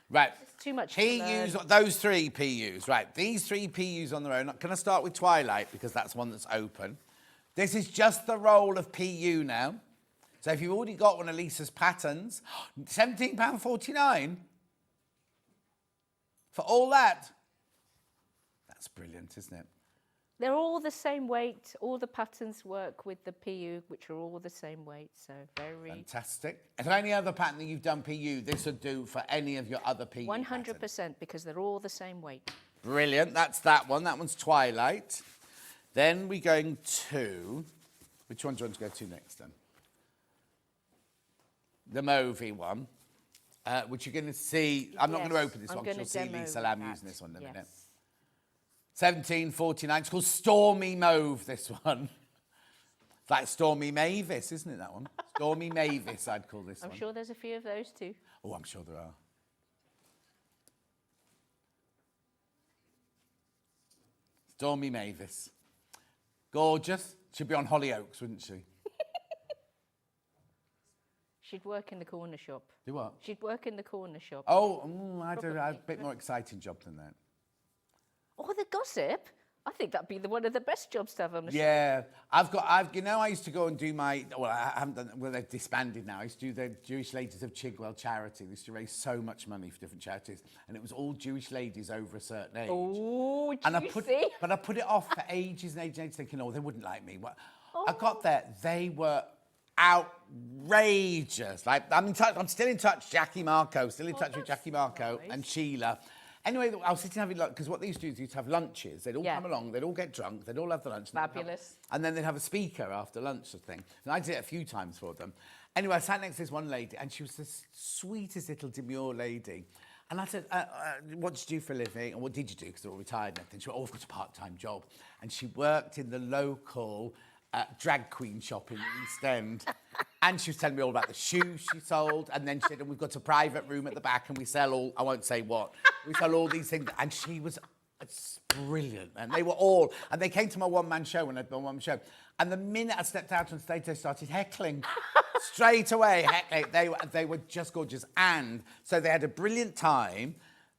Right. It's too much. PUs, those 3 PUs. Right, these 3 PUs on their own. Can I start with Twilight because that's one that's open? This is just the roll of PU now. So if you've already got one of Lisa's patterns, £17.49 for all that. That's brilliant, isn't it? They're all the same weight. All the patterns work with the PU, which are all the same weight. So very fantastic. If any other pattern that you've done PU, this would do for any of your other PU 100% because they're all the same weight. Brilliant. That's that one. That one's Twilight. Then we're going to... Which one do you want to go to next, then? The Mauvey one, which you're going to see... I'm not going to open this one because you'll see Lisa Lamb using this one in a minute. $17.49. It's called Stormy Mauve, this one. It's like Stormy Mavis, isn't it, that one? Stormy Mavis, I'd call this one. I'm sure there's a few of those too. Oh, I'm sure there are. Stormy Mavis. Gorgeous. She'd be on Hollyoaks, wouldn't she? She'd work in the corner shop. Do what? She'd work in the corner shop. Oh, I don't know. A bit more exciting job than that. Oh, the gossip. I think that'd be one of the best jobs to have on the show. Yeah, I used to go and do my, well, I haven't done, well, they've disbanded now. I used to do the Jewish Ladies of Chigwell charity. They used to raise so much money for different charities, and it was all Jewish ladies over a certain age. Oh, and I put it off for ages and ages and ages, thinking, oh, they wouldn't like me. I got there, they were outrageous. Like, I'm still in touch, Jackie Marco, with Jackie Marco and Sheila. Anyway, I was sitting having lunch, because what they used to do is have lunches. They'd all come along, they'd all get drunk, they'd all have the lunch. Fabulous. And then they'd have a speaker after lunch sort of thing. And I did it a few times for them. Anyway, I sat next to this one lady, and she was the sweetest little demure lady. And I said, what did you do for a living? And what did you do? Because they're all retired and everything. She went, oh, I've got a part-time job. And she worked in the local drag queen shop in the East End. And she was telling me all about the shoes she sold. And then she said, and we've got a private room at the back and we sell all, I won't say what, we sell all these things. And she was brilliant. And they were all, and they came to my one-man show when I'd done one show. And the minute I stepped out on stage, they started heckling. Straight away, heckling. They were just gorgeous. And so they had a brilliant time.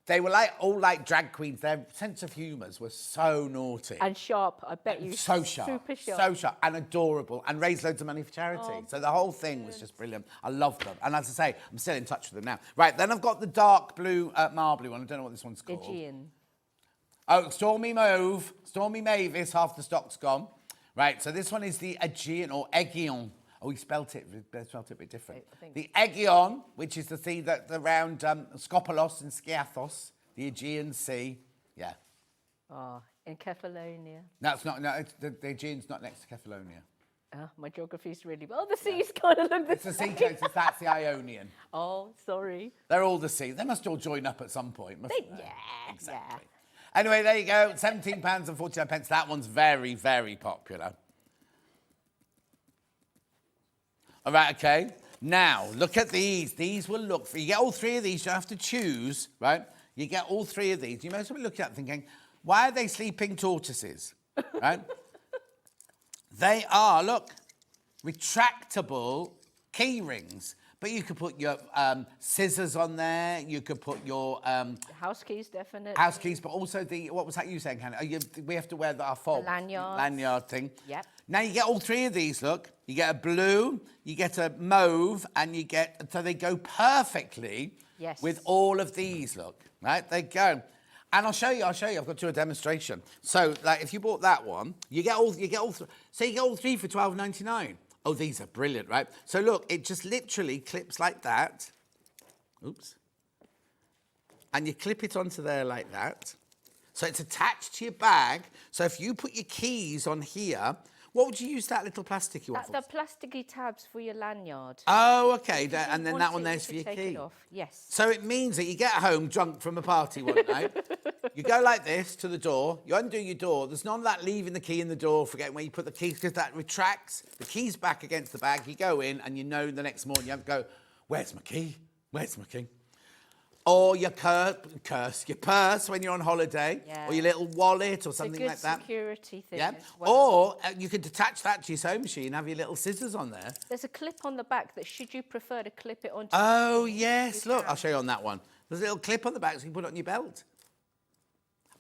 They were all like drag queens. Their sense of humour was so naughty. And sharp, I bet you. So sharp. Super sharp. So sharp and adorable, and raised loads of money for charity. Oh, so the whole thing was just brilliant. I loved them. And as I say, I'm still in touch with them now. Right, then I've got the dark blue marbly one. I don't know what this one's called. Aegean. Oh, Stormy Mauve. Stormy Mavis, half the stock's gone. Right, so this one is the Aegean or Aegean. Oh, he spelt it a bit different. The Aegean, which is the sea that's around Skopelos and Skiathos, the Aegean Sea. Yeah. Oh, in Kefalonia. No, it's not. No, the Aegean's not next to Kefalonia. My geography's really... Oh, the seas kind of look the It's the same. sea coast. That's the Ionian. Oh, sorry. They're all the sea. They must all join up at some point, mustn't they? Yeah, Exactly. Anyway, there you go. £17.49. That one's very, very popular. All right, okay. Now, look at these. These will look for... You get all 3 of these. You have to choose, right? You get all 3 of these. You may as well be looking at it thinking, why are they sleeping tortoises, right? They are, look, retractable key rings. But you could put your scissors on there. You could put your House keys, definitely. house keys, but also what was that you saying, Hannah? We have to wear our fob. The lanyards. Lanyard thing. Yep. Now you get all three of these, look. You get a blue, you get a mauve, and you get, so they go perfectly with all of these, look. Right, they go. And I'll show you, I've got to do a demonstration. So, like, if you bought that one, you get all three for $12.99. Oh, these are brilliant, right? So look, it just literally clips like that. Oops. And you clip it onto there like that. So it's attached to your bag. So if you put your keys on here, what would you use that little plasticky one for? The plasticky tabs for your lanyard. Oh, okay. And then that one there's for your take key. It off. Yes. So it means that you get home drunk from a party one night. You go like this to the door. You undo your door. There's none of that leaving the key in the door, forgetting where you put the keys, because that retracts. The key's back against the bag. You go in, and you know the next morning you have to go, where's my key? Where's my key? Or your your purse when you're on holiday, or your little wallet or something like that. It's a good security thing. Yeah. As well. Or you could attach that to your sewing machine and have your little scissors on there. There's a clip on the back that, should you prefer to clip it onto. Oh, yes. Look, I'll show you on that one. There's a little clip on the back so you can put it on your belt.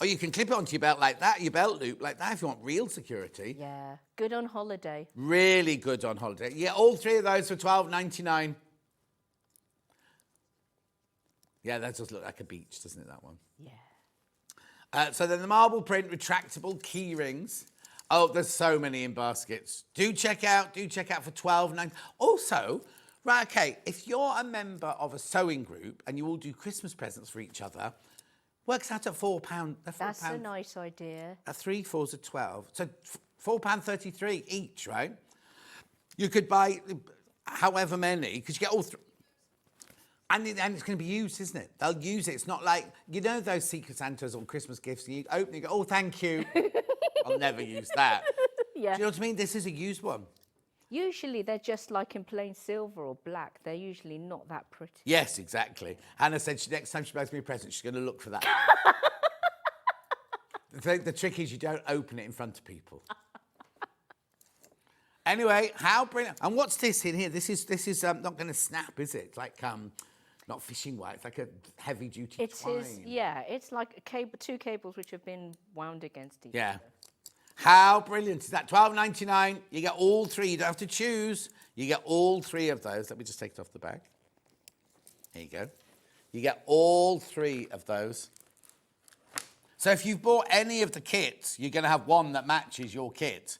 Or you can clip it onto your belt like that, your belt loop like that, if you want real security. Yeah, good on holiday. Really good on holiday. Yeah, all three of those for $12.99. Yeah, that does look like a beach, doesn't it, that one? Yeah. So then the marble print retractable key rings. Oh, there's so many in baskets. Do check out for $12.99. Also, right, okay, if you're a member of a sewing group and you all do Christmas presents for each other, works out at £4. That's a nice idea. 3 4s are 12. So £4.33 each, right? You could buy however many, because you get all three. And it's going to be used, isn't it? They'll use it. It's not like, you know those Secret Santas or Christmas gifts, you open it, you go, oh, thank you. I'll never use that. Yeah. Do you know what I mean? This is a used one. Usually they're just like in plain silver or black. They're usually not that pretty. Yes, exactly. Hannah said next time she buys me a present, she's going to look for that. The trick is you don't open it in front of people. Anyway, how brilliant. And what's this in here? This is not going to snap, is it? It's like, not fishing wire. It's like a heavy-duty twine. It is, yeah. It's like two cables which have been wound against each other. How brilliant is that? $12.99. You get all three. You don't have to choose. You get all three of those. Let me just take it off the bag. Here you go. You get all three of those. So if you've bought any of the kits, you're going to have one that matches your kit.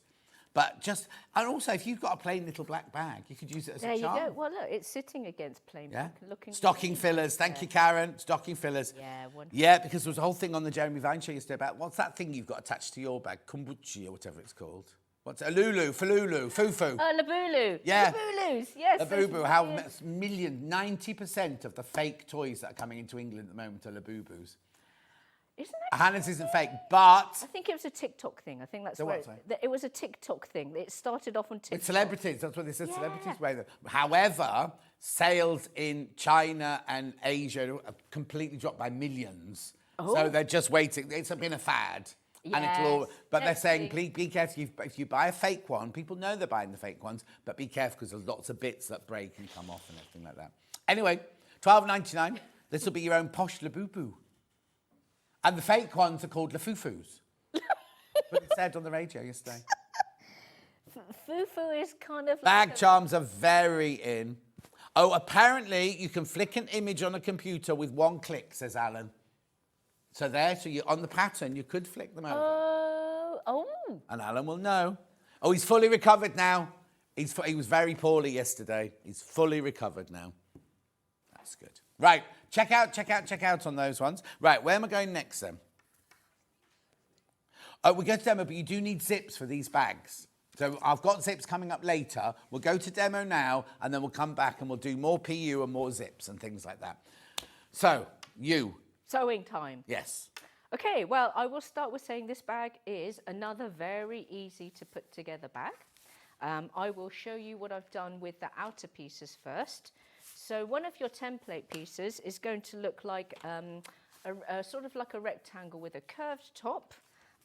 But and also, if you've got a plain little black bag, you could use it as a charm. There you go. Well, look, it's sitting against plain black. Stocking fillers. Thank you, Karen. Stocking fillers. Yeah, wonderful. Yeah, because there was a whole thing on the Jeremy Vine show yesterday about, what's that thing you've got attached to your bag? Kombucha or whatever it's called. What's it? A Lulu, Falulu, Fufu. Labulu. Yeah. Labulus, yes. Labubu. How 90% of the fake toys that are coming into England at the moment are Labubus. Isn't it? Hannah's isn't fake, but... I think it was a TikTok thing. I think that's The where what, it was a TikTok thing. It started off on TikTok. With celebrities, that's what they said, celebrities wear them. However, sales in China and Asia have completely dropped by millions. Oh. So they're just waiting. It's been a fad. Yes. And it'll, but they're saying, please be careful. If you buy a fake one, people know they're buying the fake ones, but be careful because there's lots of bits that break and come off and everything like that. Anyway, $12.99. This will be your own posh Labubu. And the fake ones are called Lafufus. But it said on the radio yesterday. Fufu is kind of Bag like charms are very in. Oh, apparently you can flick an image on a computer with one click, says Alan. So you're on the pattern, you could flick them over. Oh. And Alan will know. Oh, he's fully recovered now. He was very poorly yesterday. He's fully recovered now. That's good. Right, check out on those ones. Right, where am I going next then? Oh, we'll go to demo, but you do need zips for these bags. So I've got zips coming up later. We'll go to demo now, and then we'll come back and we'll do more PU and more zips and things like that. So, Sewing time. Yes. Okay, well, I will start with saying this bag is another very easy to put together bag. I will show you what I've done with the outer pieces first. So one of your template pieces is going to look like a sort of like a rectangle with a curved top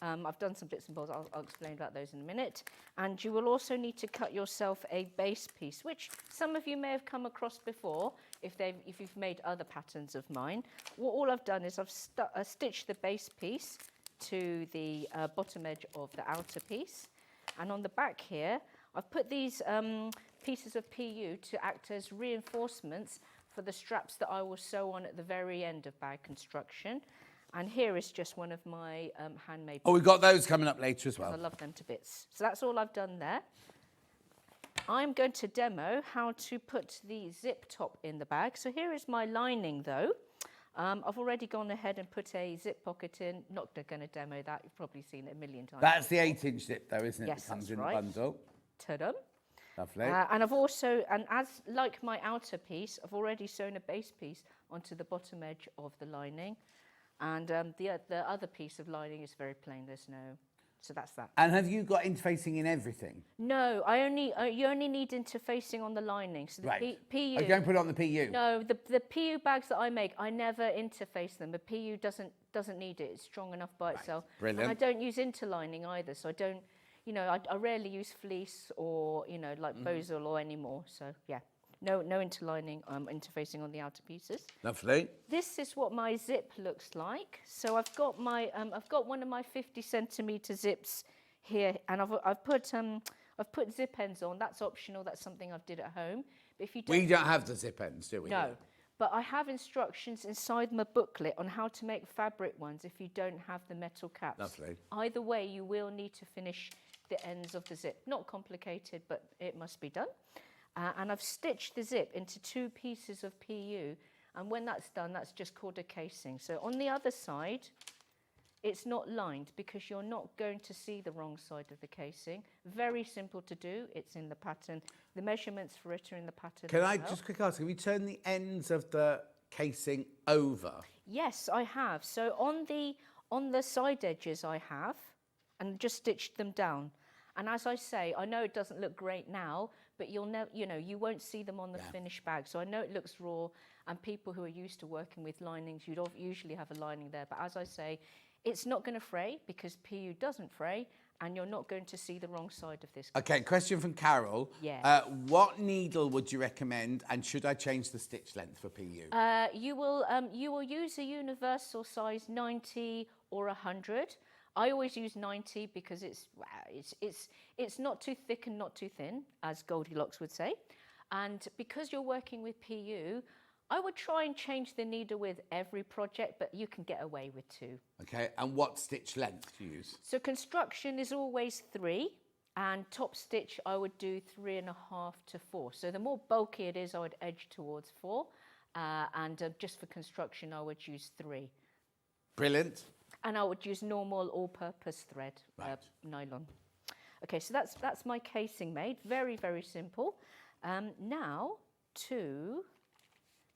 I've done some bits and bobs, I'll explain about those in a minute. And you will also need to cut yourself a base piece, which some of you may have come across before if you've made other patterns of mine. All I've done is I've stitched the base piece to the bottom edge of the outer piece. And on the back here, I've put these pieces of PU to act as reinforcements for the straps that I will sew on at the very end of bag construction. And here is just one of my handmade. Oh, we've got those coming up later as I well. love them to bits. So that's all I've done there. I'm going to demo how to put the zip top in the bag. So here is my lining though. I've already gone ahead and put a zip pocket in. Not going to demo that, you've probably seen it a million times. That's the 8-inch zip though, isn't it? Yes, that comes that's in right. the bundle. Ta-da. Lovely. And I've also, and as like my outer piece, I've already sewn a base piece onto the bottom edge of the lining. And the other piece of lining is very plain, there's no, so that's that. And have you got interfacing in everything? No, you only need interfacing on the lining. So the Right. PU. I'm going to put it on the PU. No, the PU bags that I make, I never interface them. The PU doesn't need it, it's strong enough by itself. Brilliant. And I don't use interlining either, so I don't, you know, I rarely use fleece or, you know, like Bozal or any more. So yeah, no interlining, interfacing on the outer pieces. Lovely. This is what my zip looks like. So I've got my, I've got one of my 50 centimetre zips here, and I've put zip ends on. That's optional. That's something I've did at home. But if you don't, We don't have the zip ends, do we? no. But I have instructions inside my booklet on how to make fabric ones if you don't have the metal caps. Lovely. Either way, you will need to finish the ends of the zip. Not complicated, but it must be done. And I've stitched the zip into 2 pieces of PU. And when that's done, that's just called a casing. So on the other side, it's not lined because you're not going to see the wrong side of the casing. Very simple to do. It's in the pattern. The measurements for it are in the pattern. Can as I well. just quick ask, have you turned the ends of the casing over? Yes, I have. So on the side edges I have, and just stitched them down. And as I say, I know it doesn't look great now, but you won't see them on the finished bag. So I know it looks raw, and people who are used to working with linings, you'd usually have a lining there. But as I say, it's not going to fray because PU doesn't fray, and you're not going to see the wrong side of this. Okay, question from Carol. Yeah. What needle would you recommend, and should I change the stitch length for PU? You will use a universal size 90 or 100. I always use 90 because it's not too thick and not too thin, as Goldilocks would say. And because you're working with PU, I would try and change the needle with every project, but you can get away with 2. Okay, and what stitch length do you use? So construction is always 3, and top stitch I would do 3.5 to 4. So the more bulky it is, I would edge towards 4, and just for construction I would use 3. Brilliant. And I would use normal all-purpose thread, nylon. Okay, so that's my casing made. Very, very simple. Now to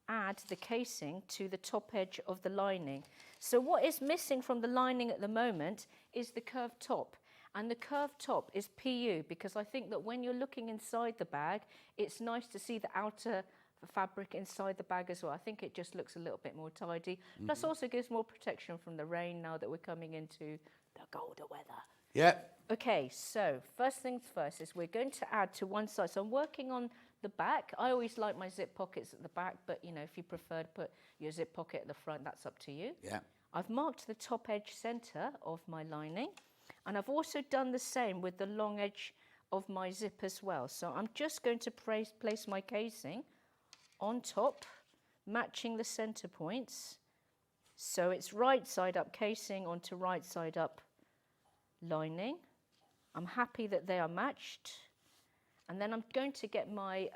add the casing to the top edge of the lining. So what is missing from the lining at the moment is the curved top. And the curved top is PU, because I think that when you're looking inside the bag, it's nice to see the outer fabric inside the bag as well. I think it just looks a little bit more tidy. Plus also gives more protection from the rain now that we're coming into the colder weather. Yeah. Okay, so first things first is we're going to add to one side. So I'm working on the back. I always like my zip pockets at the back, but you know, if you prefer to put your zip pocket at the front, that's up to you. Yeah. I've marked the top edge center of my lining, and I've also done the same with the long edge of my zip as well. So I'm just going to place my casing on top, matching the center points. So it's right side up casing onto right side up lining. I'm happy that they are matched. And then I'm going to get my,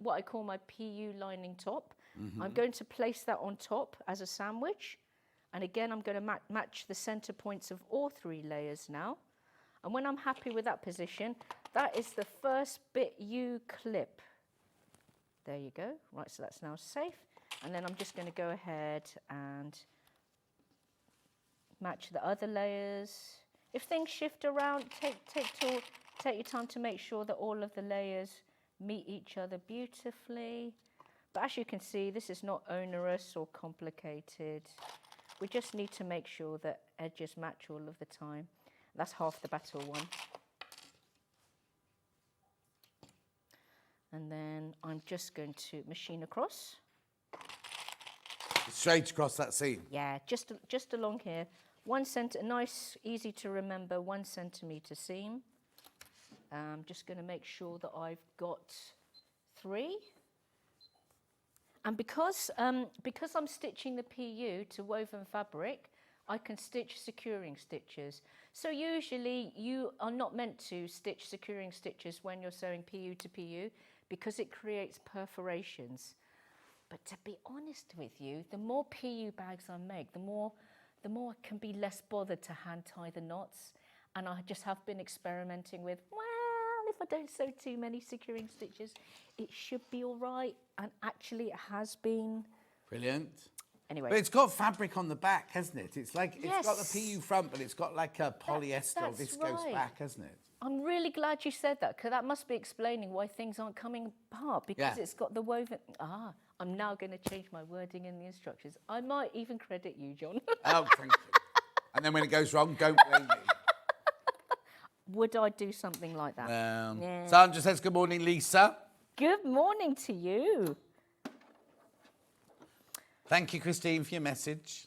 what I call my PU lining top. I'm going to place that on top as a sandwich. And again, I'm going to match the center points of all 3 layers now. And when I'm happy with that position, that is the first bit you clip. There you go. Right, so that's now safe. And then I'm just going to go ahead and match the other layers. If things shift around, take your time to make sure that all of the layers meet each other beautifully. But as you can see, this is not onerous or complicated. We just need to make sure that edges match all of the time. That's half the battle one. And then I'm just going to machine across. Straight across that seam. Yeah, just along here. 1 centimetre, nice, easy to remember, 1 centimetre seam. I'm just going to make sure that I've got 3. And because I'm stitching the PU to woven fabric, I can stitch securing stitches. So usually you are not meant to stitch securing stitches when you're sewing PU to PU because it creates perforations. But to be honest with you, the more PU bags I make, the more I can be less bothered to hand tie the knots. And I just have been experimenting with, well, if I don't sew too many securing stitches, it should be all right. And actually it has been. Brilliant. Anyway. But it's got fabric on the back, hasn't it? It's like, Yes. it's got the PU front, but it's got like a polyester that's viscose right. back, hasn't it? I'm really glad you said that, because that must be explaining why things aren't coming apart, because Yeah. it's got the woven. I'm now going to change my wording in the instructions. I might even credit you, John. Oh, thank you. And then when it goes wrong, don't blame me. Would I do something like that? Yeah. Sandra says, good morning, Lisa. Good morning to you. Thank you, Christine, for your message.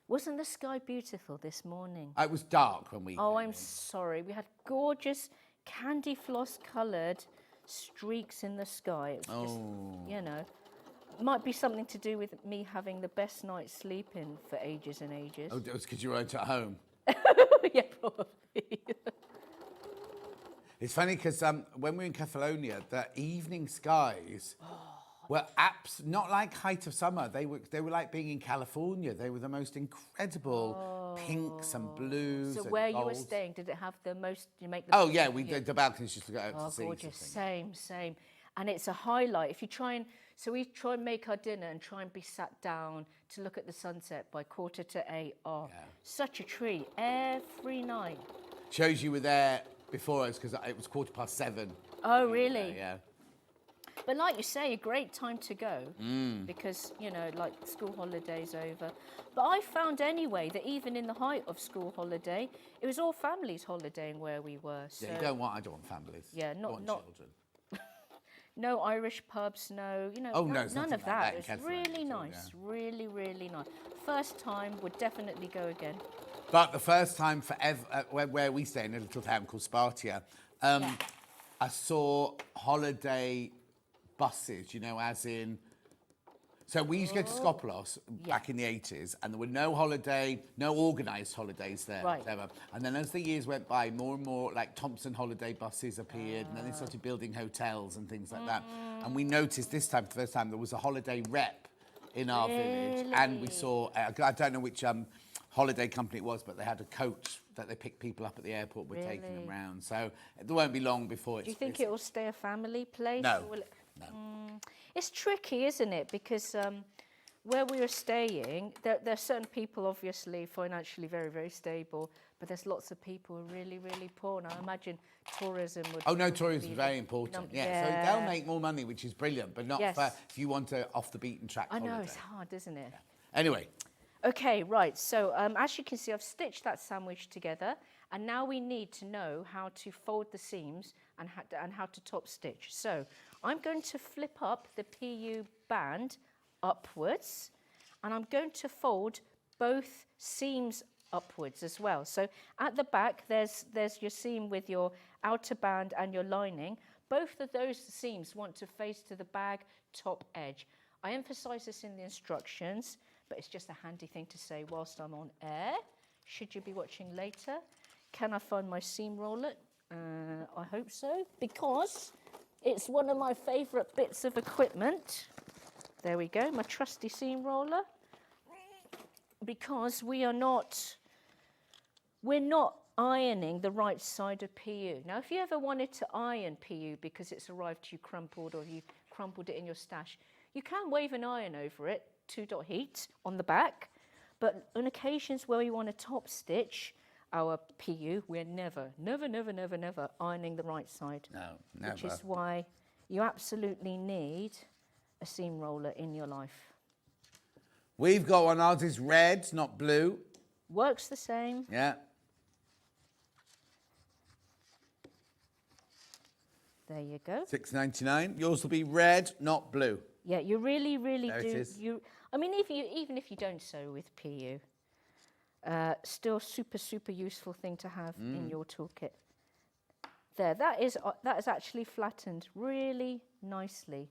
Wasn't the sky beautiful this morning? It was dark when we Oh, came I'm in. sorry. We had gorgeous candy floss coloured streaks in the sky. It was just, you know, might be something to do with me having the best night's sleep in for ages and ages. Oh, it was because you weren't at home. Yeah, probably. It's funny because when we were in Catalonia, the evening skies were not like height of summer. They were like being in California. They were the most incredible pinks and blues. So and where you were golds. staying, did it have the most? You make the Oh yeah, we did the balconies just to go out to Oh, sea. gorgeous. Same. And it's a highlight. If you try and, so we try and make our dinner and try and be sat down to look at the sunset by 7:45. Oh, such a treat every night. Shows you were there before us because it was 7:15. Oh, really? Yeah. But like you say, a great time to go because, you know, like school holidays over. But I found anyway that even in the height of school holiday, it was all families holidaying where we were. So Yeah, I don't want families. Yeah, I want not children. no Irish pubs, no, you know, Oh, no, it's none nothing of like that that. in It's Catalonia really at all, nice, really, really nice. First time, would definitely go again. But the first time forever, where we stay in a little town called Spartia, I saw holiday buses, you know, as in... So we used to go to Skopelos back in the 80s, and there were no organised holidays there. Right. Ever. And then as the years went by, more and more, like Thompson holiday buses appeared, and then they started building hotels and things like that. And we noticed this time, for the first time, there was a holiday rep in our village, and we saw, I don't know which holiday company it was, but they had a coach that they picked people up at the airport, were taking them round. So there won't be long before it's... Do you think it will stay a family place? No. Or will it... No. It's tricky, isn't it? Because where we were staying, there are certain people obviously financially very, very stable, but there's lots of people who are really, really poor. And I imagine tourism would... Oh, no, would tourism be is very the important. num- Yeah, so they'll make more money, which is brilliant, but not for if you want to off the beaten track I know, holiday. it's hard, isn't it? Anyway, Okay, right. So as you can see, I've stitched that sandwich together, and now we need to know how to fold the seams and how to top stitch. So I'm going to flip up the PU band upwards, and I'm going to fold both seams upwards as well. So at the back, there's your seam with your outer band and your lining. Both of those seams want to face to the bag top edge. I emphasize this in the instructions, but it's just a handy thing to say whilst I'm on air. Should you be watching later? Can I find my seam roller? I hope so, because it's one of my favourite bits of equipment. There we go, my trusty seam roller. Because we're not ironing the right side of PU. Now, if you ever wanted to iron PU because it's arrived to you crumpled or you crumpled it in your stash, you can wave an iron over it, 2-dot heat on the back, but on occasions where we want to top stitch our PU, we're never ironing the right side. no, never. Which is why you absolutely need a seam roller in your life. We've got one. Ours is red, not blue. Works the same. Yeah. There you go. $6.99. Yours will be red, not blue. Yeah, you really, really There do. it is. I mean, even if you don't sew with PU, still super useful thing to have in your toolkit. There, that is actually flattened really nicely.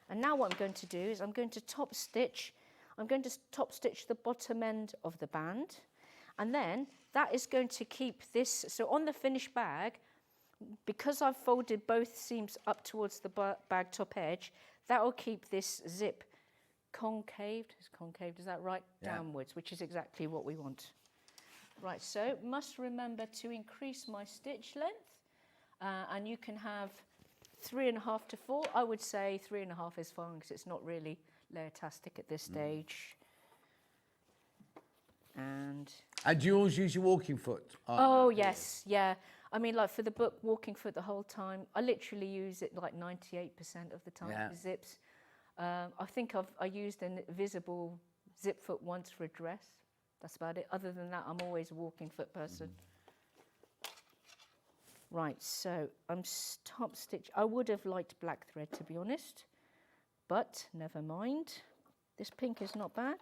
And now what I'm going to do is I'm going to top stitch the bottom end of the band, and then that is going to keep this. So on the finished bag, because I've folded both seams up towards the bag top edge, that will keep this zip concaved. Is that right? Yeah. Downwards, which is exactly what we want. Right, so must remember to increase my stitch length, and you can have 3.5 to 4. I would say 3.5 is fine because it's not really layer-tastic at this stage. And do you always use your walking foot? oh yes, yeah. I mean, like for the book Walking Foot the whole time, I literally use it like 98% of the time for zips. I think I used an visible zip foot once for a dress. That's about it. Other than that, I'm always a walking foot person. Right, so I'm top stitch. I would have liked black thread, to be honest, but never mind. This pink is not bad.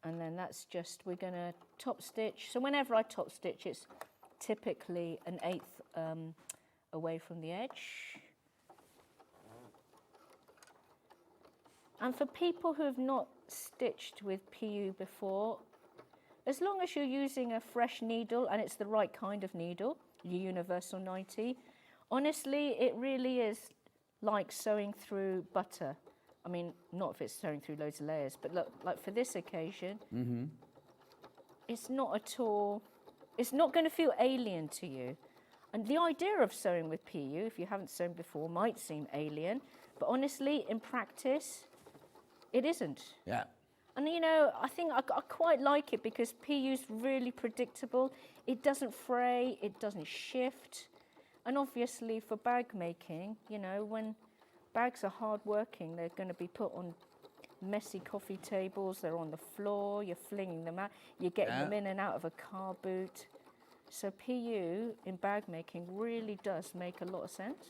And then that's just, we're going to top stitch. So whenever I top stitch, it's typically 1/8 away from the edge. And for people who have not stitched with PU before, as long as you're using a fresh needle and it's the right kind of needle, your Universal 90, honestly, it really is like sewing through butter. I mean, not if it's sewing through loads of layers, but look, like for this occasion, it's not at all, it's not going to feel alien to you. And the idea of sewing with PU, if you haven't sewn before, might seem alien, but honestly, in practice, it isn't. Yeah. And you know, I think I quite like it because PU's really predictable. It doesn't fray, it doesn't shift. And obviously for bag making, you know, when bags are hard working, they're going to be put on messy coffee tables, they're on the floor, you're flinging them out, you're getting them in and out of a car boot. So PU in bag making really does make a lot of sense.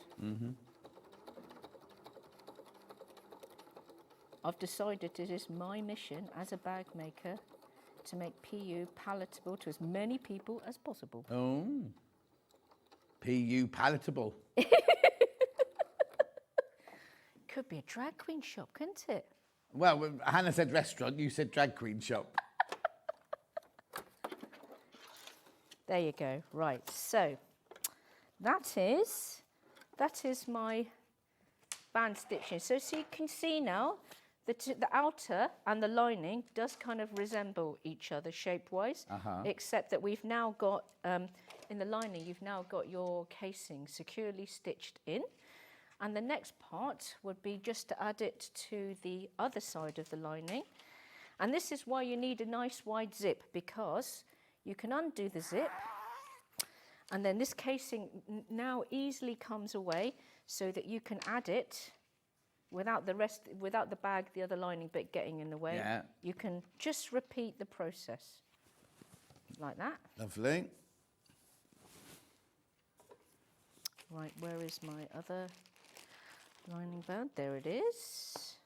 I've decided it is my mission as a bag maker to make PU palatable to as many people as possible. Oh. PU palatable. Could be a drag queen shop, couldn't it? Well, Hannah said restaurant, you said drag queen shop. There you go. Right, so that is my band stitching. So you can see now that the outer and the lining does kind of resemble each other shape-wise, except that we've now got, in the lining, you've now got your casing securely stitched in. And the next part would be just to add it to the other side of the lining. And this is why you need a nice wide zip, because you can undo the zip, and then this casing now easily comes away so that you can add it without the bag, the other lining bit getting in the way. Yeah. You can just repeat the process like that. Lovely. Right, where is my other lining band? There it is.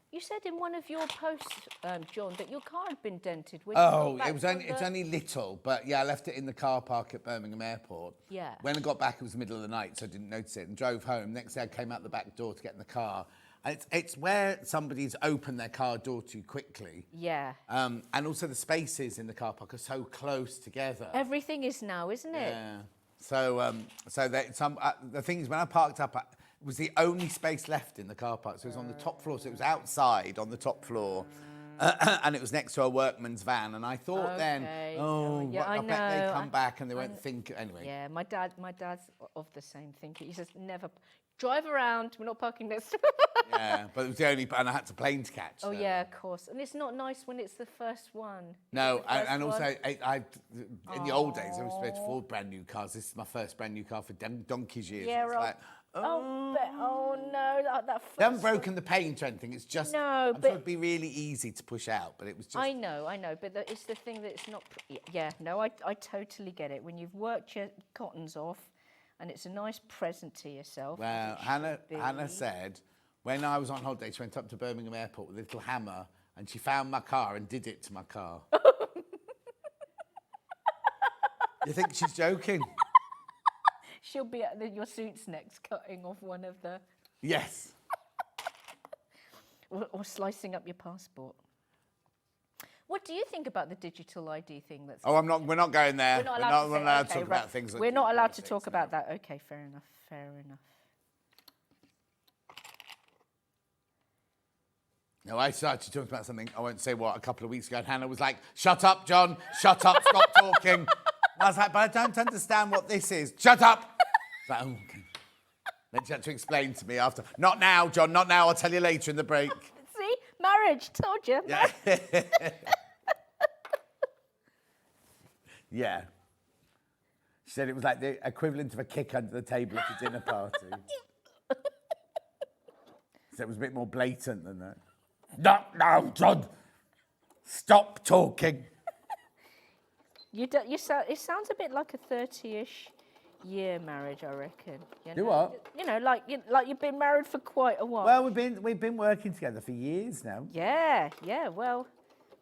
You said in one of your posts, John, that your car had been dented. Oh, it's only little, but yeah, I left it in the car park at Birmingham Airport. Yeah. When I got back, it was the middle of the night, so I didn't notice it, and drove home. Next day, I came out the back door to get in the car. And it's where somebody's opened their car door too quickly. Yeah. And also the spaces in the car park are so close together. Everything is now, isn't it? Yeah. So, the thing is, when I parked up, it was the only space left in the car park. So it was on the top floor. So it was outside on the top floor. And it was next to a workman's van. And I thought then, yeah, I bet they come back and they won't think, anyway. Yeah, my dad's of the same thinking. He says, never, drive around. We're not parking next to Yeah, but it was the only, and I had to plane to catch. Oh, so. yeah, of course. And it's not nice when it's the first one. No, Is it the first and also, one? in the old days, I was supposed to afford brand new cars. This is my first brand new car for donkey's years. Yeah, It's right. like, Oh no, that they haven't first broken the paint or anything. It's just, No, I'm but- sure it'd be really easy to push out, but it was just. I know, but it's the thing that it's not. Yeah, no, I totally get it. When you've worked your cottons off, and it's a nice present to yourself. Well, as it Hannah should be. said, when I was on holiday, she went up to Birmingham Airport with a little hammer, and she found my car and did it to my car. You think she's joking? She'll be at your suits next, cutting off one of the, Yes. or slicing up your passport. What do you think about the digital ID thing? That's Oh, we're not going there. We're not allowed to talk about things. that We're not allowed to politics talk now. about that. Okay, fair enough. Fair enough. No, I started talking about something, I won't say what, a couple of weeks ago, and Hannah was like, shut up, John, shut up, stop talking. And I was like, but I don't understand what this is. Shut up. Like, oh, okay. Then she had to explain to me after. Not now, John, not now. I'll tell you later in the break. See, marriage. Told you. Yeah. Yeah. She said it was like the equivalent of a kick under the table at a dinner party. So it was a bit more blatant than that. Not now, John. Stop talking. It sounds a bit like a 30-ish year marriage, I reckon. You Do know? what? You know, like you've been married for quite a while. Well, we've been working together for years now. Yeah. Well,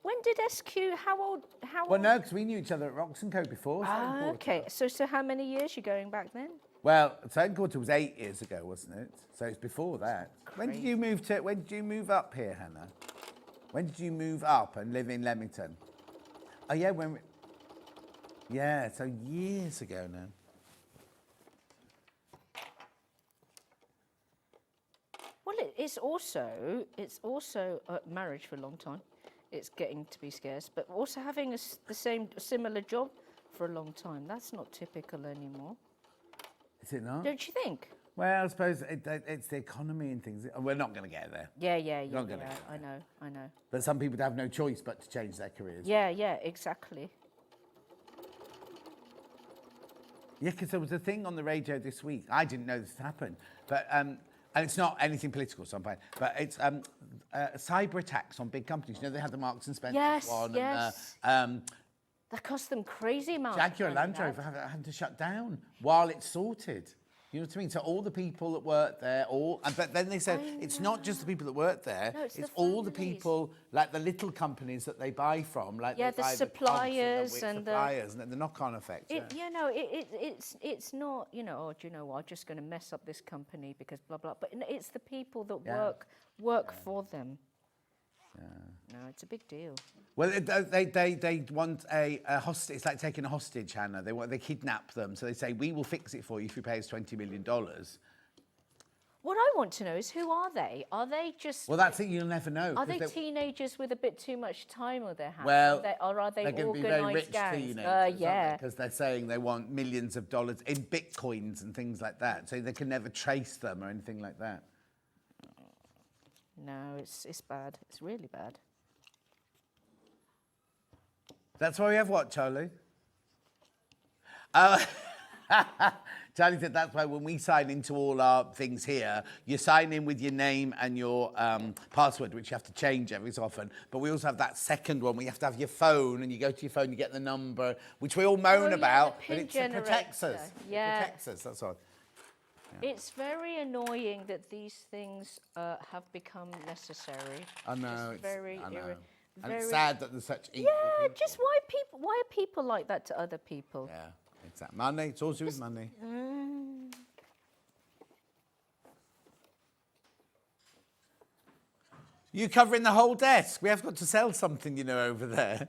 when did SQ? How old? Well, no, because we knew each other at Rox & Co before. Ah, okay. So how many years you going back then? Well, second quarter was 8 years ago, wasn't it? So it's before that. When did you move up here, Hannah? When did you move up and live in Leamington? Oh yeah, so years ago now. Well, it's also marriage for a long time. It's getting to be scarce, but also having the similar job for a long time. That's not typical anymore. Is it not? Don't you think? Well, I suppose it's the economy and things. We're not going to get there. Yeah. Not gonna get I know. But some people have no choice but to change their careers. Yeah, exactly. Yeah, because there was a thing on the radio this week. I didn't know this had happened, but and it's not anything political, so I'm fine. But it's cyber attacks on big companies. You know, they had the Marks and Spencer one. Yes. And, That cost them crazy amounts. Jaguar Land Rover having to shut down while it's sorted. You know what I mean? So all the people that work there, but then they said it's not just the people that work there. No, it's the all the families. people, like the little companies that they buy from, like Yeah, they the buy suppliers the and the- suppliers and the knock-on effect. It's not, oh, do you know what, I'm just going to mess up this company because blah, blah. But it's the people that work for them. No, it's a big deal. Well, they want a hostage. It's like taking a hostage, Hannah. They kidnap them. So they say, we will fix it for you if you pay us $20 million. What I want to know is, who are they? Are they just... Well, that's it. You'll never know. Are they teenagers with a bit too much time on their hands? Well, or are they they're going to be very rich organised gangs? teenagers, Yeah. because they're saying they want millions of dollars in bitcoins and things like that. So they can never trace them or anything like that. No, it's bad. It's really bad. That's why we have what, Charlie? Charlie said that's why when we sign into all our things here, you sign in with your name and your password, which you have to change every so often. But we also have that second one where you have to have your phone, and you go to your phone, you get the number, which we all moan about, the but PIN it protects us. generator. Yeah. It protects us, that's all. It's very annoying that these things have become necessary. I know. It's very I know. And very- it's sad that there's such evil Yeah, people. just why are people like that to other people? Yeah, exactly. Money, it's all to do with money. You covering the whole desk. We have got to sell something, over there.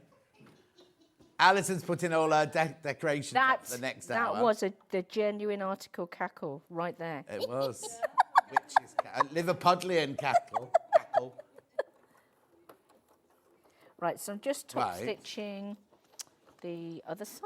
Alison's putting all her decorations up for the next hour. That was the genuine article cackle right there. It was. Witch's Liverpudlian cackle. Right, so I'm just top Right. stitching the other side.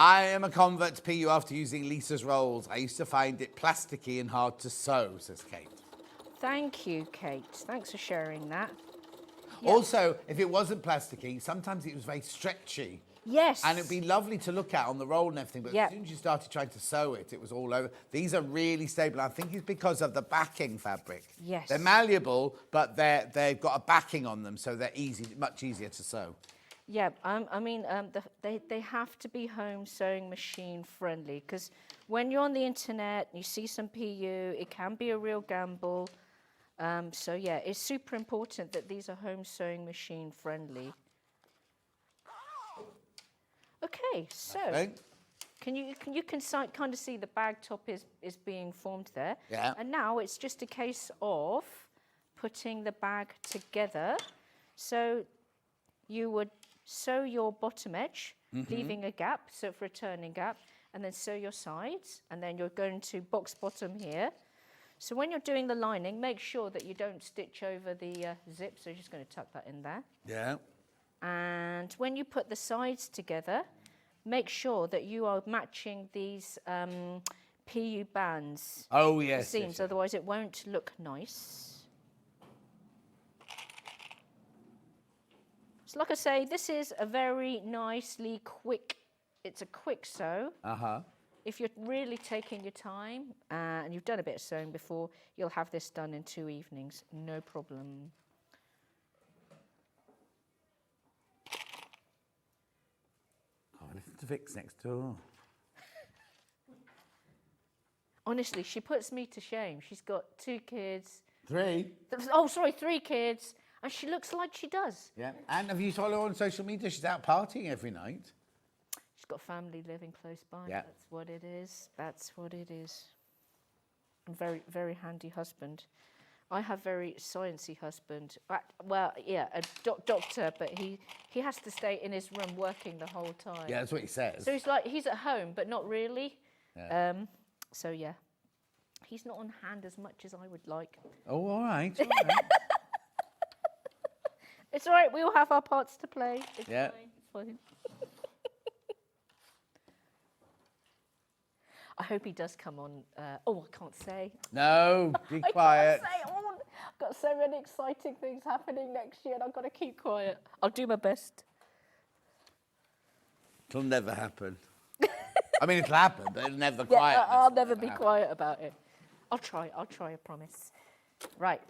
I am a convert to PU after using Lisa's rolls. I used to find it plasticky and hard to sew, says Kate. Thank you, Kate. Thanks for sharing that. Yeah. Also, if it wasn't plasticky, sometimes it was very stretchy. Yes. And it'd be lovely to look at on the roll and everything, but as soon as you started trying to sew it, it was all over. These are really stable. I think it's because of the backing fabric. Yes. They're malleable, but they've got a backing on them, so they're much easier to sew. Yeah, they have to be home sewing machine friendly, because when you're on the internet and you see some PU, it can be a real gamble. So yeah, it's super important that these are home sewing machine friendly. Okay, so can you kind of see the bag top is being formed there? Yeah. And now it's just a case of putting the bag together. So you would sew your bottom edge, leaving a gap, so for a turning gap, and then sew your sides, and then you're going to box bottom here. So when you're doing the lining, make sure that you don't stitch over the zip, so you're just going to tuck that in there. Yeah. And when you put the sides together, make sure that you are matching these PU bands. Oh, yes. Seams, yes. otherwise it won't look nice. So like I say, this is a very nicely quick, it's a quick sew. Uh-huh. If you're really taking your time and you've done a bit of sewing before, you'll have this done in 2 evenings, no problem. Listen to Vic's next door. Honestly, she puts me to shame. She's got 2 kids. 3? Oh, sorry, 3 kids. And she looks like she does. Yeah. And have you followed her on social media? She's out partying every night. She's got family living close by. Yeah. That's what it is. That's what it is. And very, very handy husband. I have very sciencey husband. Well, yeah, a doctor, but he has to stay in his room working the whole time. Yeah, that's what he says. So he's at home, but not really. Yeah. So yeah, he's not on hand as much as I would like. Oh, all right. All right. It's all right. We all have our parts to play. It's fine. It's fine. I hope he does come on. Oh, I can't say. No, be quiet. I can't say. Oh, I've got so many exciting things happening next year, and I've got to keep quiet. I'll do my best. It'll never happen. I mean, it'll happen, but it'll never quiet. I'll never be quiet about it. I'll try, I promise. Right,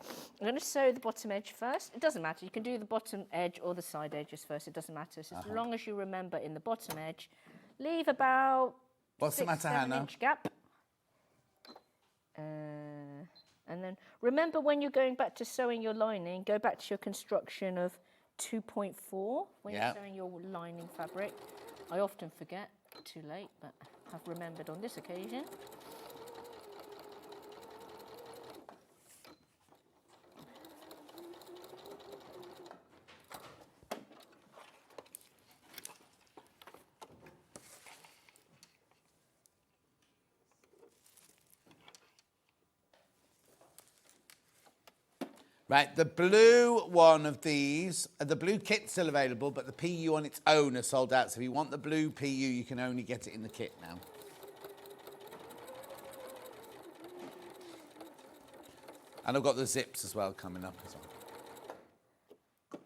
I'm going to sew the bottom edge first. It doesn't matter. You can do the bottom edge or the side edges first. It doesn't matter. So as long as you remember in the bottom edge, leave about What's the matter, Hannah? 6-7 inch gap. And then remember when you're going back to sewing your lining, go back to your construction of 2.4 when you're sewing your lining fabric. I often forget, too late, but I've remembered on this occasion. Right, the blue one of these, the blue kit's still available, but the PU on its own are sold out. So if you want the blue PU, you can only get it in the kit now. And I've got the zips as well coming up as well.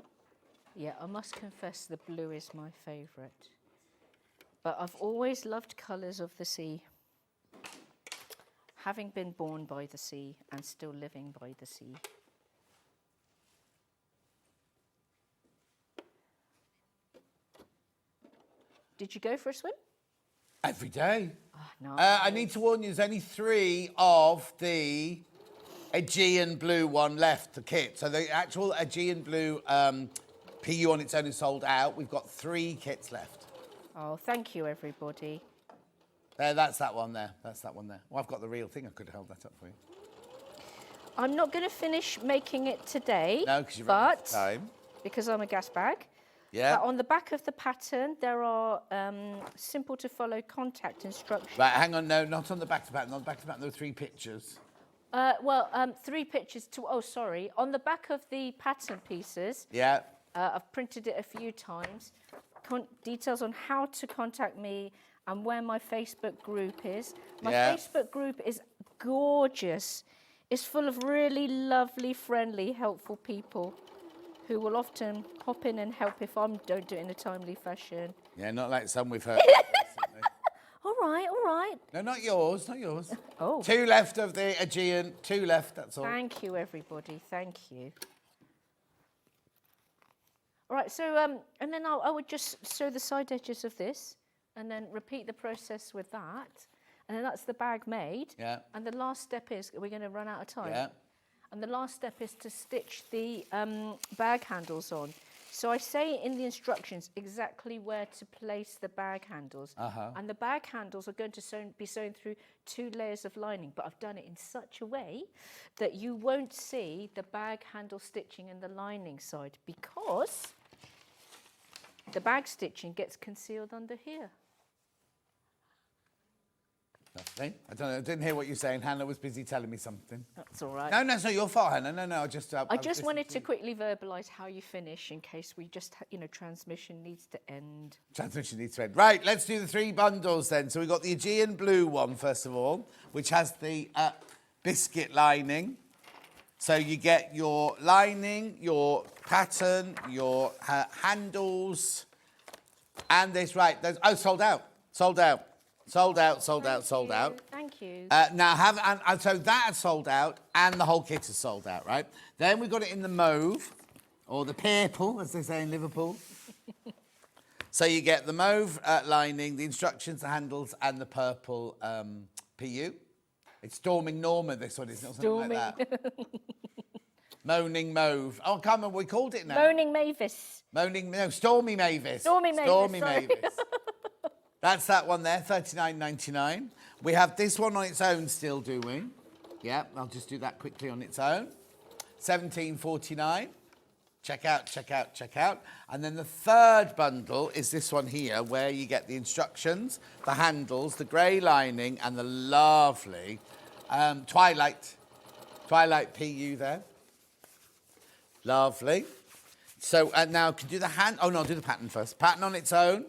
Yeah, I must confess the blue is my favourite. But I've always loved colours of the sea. Having been born by the sea and still living by the sea. Did you go for a swim? Every day. Oh, no. I need to warn you, there's only 3 of the Aegean blue one left, the kit. So the actual Aegean blue PU on its own is sold out. We've got 3 kits left. Oh, thank you, everybody. That's that one there. That's that one there. Well, I've got the real thing. I could have held that up for you. I'm not going to finish making it today. No, because you're running out of time. Because I'm a gas bag. Yeah. On the back of the pattern, there are simple to follow contact instructions. Right, hang on, no, not on the back of the pattern. On the back of the pattern, there are 3 pictures. 3 pictures to, oh, sorry. On the back of the pattern pieces, Yeah. I've printed it a few times. Details on how to contact me and where my Facebook group is. My Yeah. Facebook group is gorgeous. It's full of really lovely, friendly, helpful people who will often hop in and help if I don't do it in a timely fashion. Yeah, not like some we've heard recently. All right, all right. No, not yours, not yours. Oh. 2 left of the Aegean, 2 left, that's all. Thank you, everybody. Thank you. All right, so, and then I would just sew the side edges of this and then repeat the process with that. And then that's the bag made. Yeah. And the last step is, we're going to run out of time. Yeah. And the last step is to stitch the bag handles on. So I say in the instructions exactly where to place the bag handles. And the bag handles are going to be sewn through 2 layers of lining, but I've done it in such a way that you won't see the bag handle stitching in the lining side because the bag stitching gets concealed under here. Lovely. I don't know, I didn't hear what you were saying. Hannah was busy telling me something. That's all right. No, it's not your fault, Hannah. No, I just... I just wanted to quickly verbalise how you finish in case we just, transmission needs to end. Transmission needs to end. Right, let's do the 3 bundles then. So we've got the Aegean blue one, first of all, which has the biscuit lining. So you get your lining, your pattern, your handles, and this, right, those, sold out. Sold out. Sold out, sold out, sold out. Thank you. Now, so that's sold out, and the whole kit is sold out, right? Then we've got it in the mauve, or the purple, as they say in Liverpool. So you get the mauve lining, the instructions, the handles, and the purple PU. It's Storming Norma, this one, isn't it? Or something like that. Moaning Mauve. Oh, I can't remember what we called it now. Moaning Mavis. Stormy Mavis. Stormy Mavis, Stormy sorry. Mavis. That's that one there, $39.99. We have this one on its own still, do we? Yeah, I'll just do that quickly on its own. $17.49. Check out, check out, check out. And then the third bundle is this one here, where you get the instructions, the handles, the grey lining, and the lovely Twilight PU there. Lovely. So now, can you do the hand? Oh, no, I'll do the pattern first. Pattern on its own.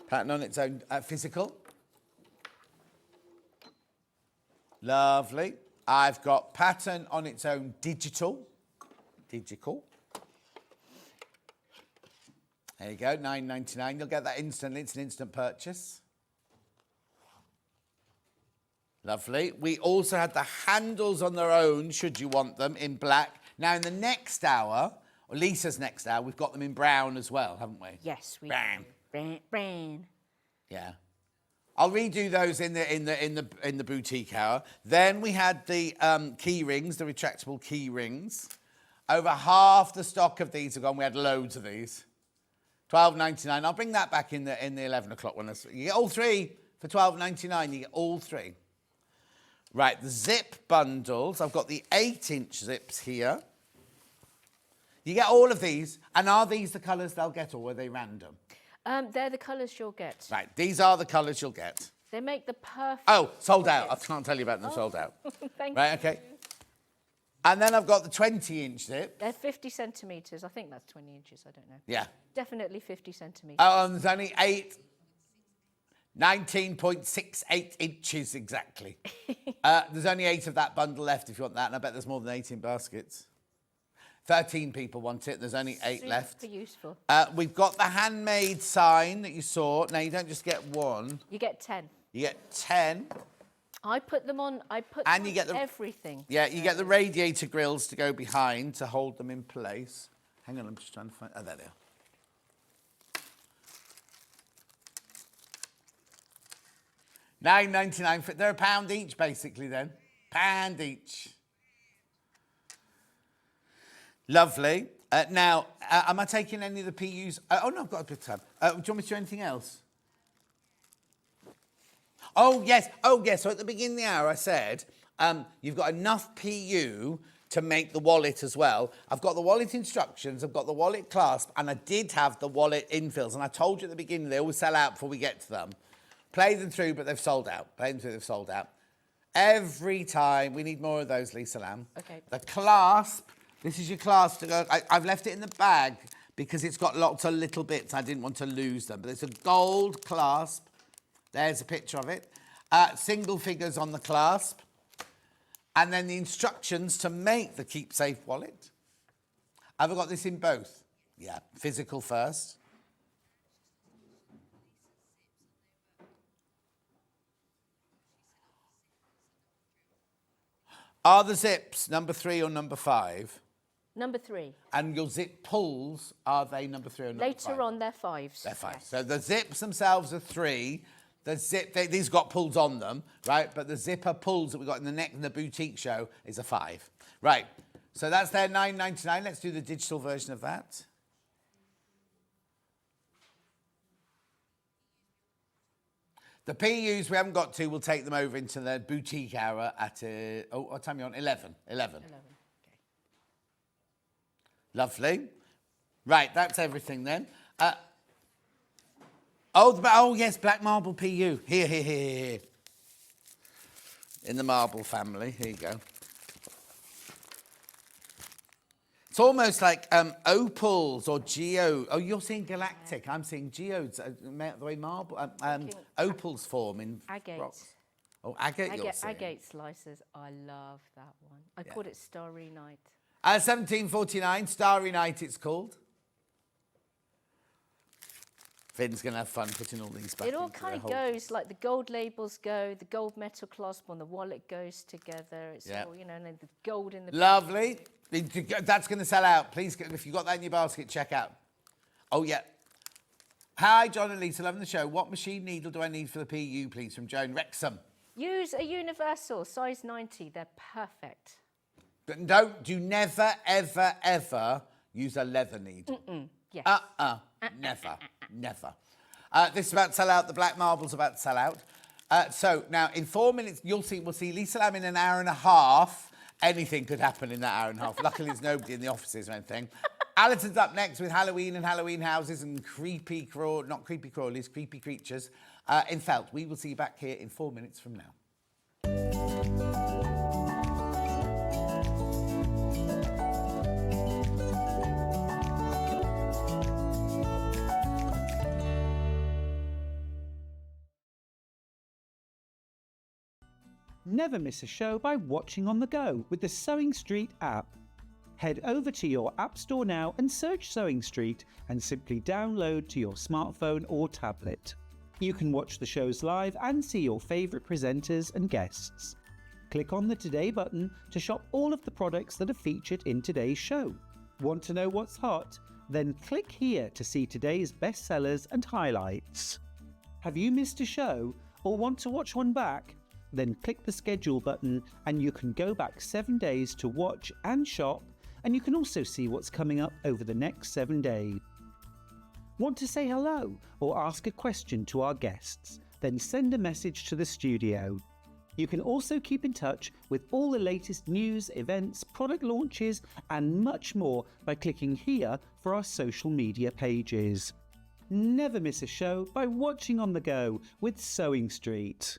Pattern on its own, physical. Lovely. I've got pattern on its own, digital. Digital. There you go, $9.99. You'll get that instantly. It's an instant purchase. Lovely. We also had the handles on their own, should you want them, in black. Now, in the next hour, or Lisa's next hour, we've got them in brown as well, haven't we? Yes, we Brown. Brown. Yeah. I'll redo those in the boutique hour. Then we had the key rings, the retractable key rings. Over half the stock of these are gone. We had loads of these. $12.99. I'll bring that back in the 11 o'clock one. You get all 3 for $12.99. You get all 3. Right, the zip bundles. I've got the 8-inch zips here. You get all of these. And are these the colours they'll get, or were they random? They're the colours you'll get. Right, these are the colours you'll get. They make the perfect... Oh, sold out. I can't tell you about them, sold out. Thank Right, you. okay. And then I've got the 20-inch zip. They're 50 centimetres. I think that's 20 inches. I don't know. Yeah. Definitely 50 centimetres. Oh, and there's only 19.68 inches exactly. There's only 8 of that bundle left if you want that, and I bet there's more than 18 baskets. 13 people want it. There's only 8 left. Super useful. We've got the handmade sign that you saw. Now, you don't just get one. You get 10. You get 10. I put them on. And you get everything. Yeah, you get the radiator grills to go behind to hold them in place. Hang on, I'm just trying to find... Oh, there they are. $9.99. They're £1 each, basically, then. £1 each. Lovely. Now, am I taking any of the PUs? Oh, no, I've got a bit of time. Do you want me to do anything else? Oh, yes. So at the beginning of the hour, I said you've got enough PU to make the wallet as well. I've got the wallet instructions, I've got the wallet clasp, and I did have the wallet infills. And I told you at the beginning, they always sell out before we get to them. Play them through, but they've sold out. Play them through, they've sold out. Every time. We need more of those, Lisa Lamb. Okay. The clasp. This is your clasp to go. I've left it in the bag because it's got lots of little bits. I didn't want to lose them. But it's a gold clasp. There's a picture of it. Single figures on the clasp. And then the instructions to make the Keep Safe wallet. Have I got this in both? Yeah, physical first. Are the zips number 3 or number 5? Number 3. And your zip pulls, are they number 3 or number 5? Later on, they're 5s. They're 5. Yes. So the zips themselves are 3. The zip, these got pulls on them, right? But the zipper pulls that we got in the neck in the boutique show is a 5. Right. So that's their $9.99. Let's do the digital version of that. The PUs we haven't got to, we'll take them over into the boutique hour at, what time are you on? 11. 11. Okay. Lovely. Right, that's everything then. Oh, yes, black marble PU. Here. In the marble family. Here you go. It's almost like opals or geo. Oh, you're seeing galactic. I'm seeing geodes. The way marble, opals form in Agate. rocks. Oh, agate you're seeing. Agate slices. I love that one. I called it Starry Night. 1749, Starry Night it's called. Finn's going to have fun putting all these back. It all kind of goes, like the gold labels go, the gold metal clasp on the wallet goes together. It's all, you know, and then the gold in the... Lovely. That's going to sell out. Please, if you've got that in your basket, check out. Oh, yeah. Hi, John and Lisa, loving the show. What machine needle do I need for the PU, please, from Joan Wrexham? Use a universal, size 90. They're perfect. But don't, you never, ever, ever use a leather needle. Yes. Never. This is about to sell out. The black marble's about to sell out. So now, in 4 minutes, we'll see Lisa Lamb in an hour and a half. Anything could happen in that hour and a half. Luckily, there's nobody in the offices or anything. Alison's up next with Halloween and Halloween houses and creepy crawlies, creepy creatures in felt. We will see you back here in 4 minutes from now. Never miss a show by watching on the go with the Sewing Street app. Head over to your App Store now and search Sewing Street and simply download to your smartphone or tablet. You can watch the shows live and see your favourite presenters and guests. Click on the Today button to shop all of the products that are featured in today's show. Want to know what's hot? Then click here to see today's bestsellers and highlights. Have you missed a show or want to watch one back? Then click the schedule button and you can go back 7 days to watch and shop, and you can also see what's coming up over the next 7 days. Want to say hello or ask a question to our guests? Then send a message to the studio. You can also keep in touch with all the latest news, events, product launches and much more by clicking here for our social media pages. Never miss a show by watching on the go with Sewing Street.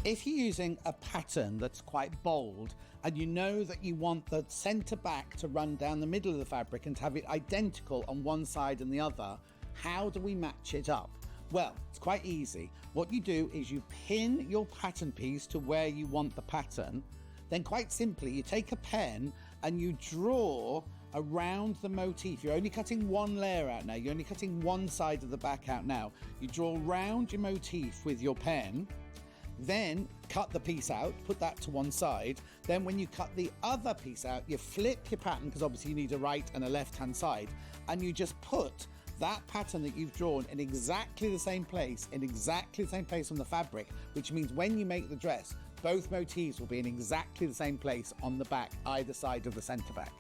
If you're using a pattern that's quite bold and you know that you want the centre back to run down the middle of the fabric and to have it identical on one side and the other, how do we match it up? Well, it's quite easy. What you do is you pin your pattern piece to where you want the pattern. Then quite simply, you take a pen and you draw around the motif. You're only cutting one layer out now. You're only cutting one side of the back out now. You draw around your motif with your pen. Then cut the piece out, put that to one side. Then when you cut the other piece out, you flip your pattern, because obviously you need a right and a left-hand side, and you just put that pattern that you've drawn in exactly the same place, on the fabric, which means when you make the dress, both motifs will be in exactly the same place on the back, either side of the centre back.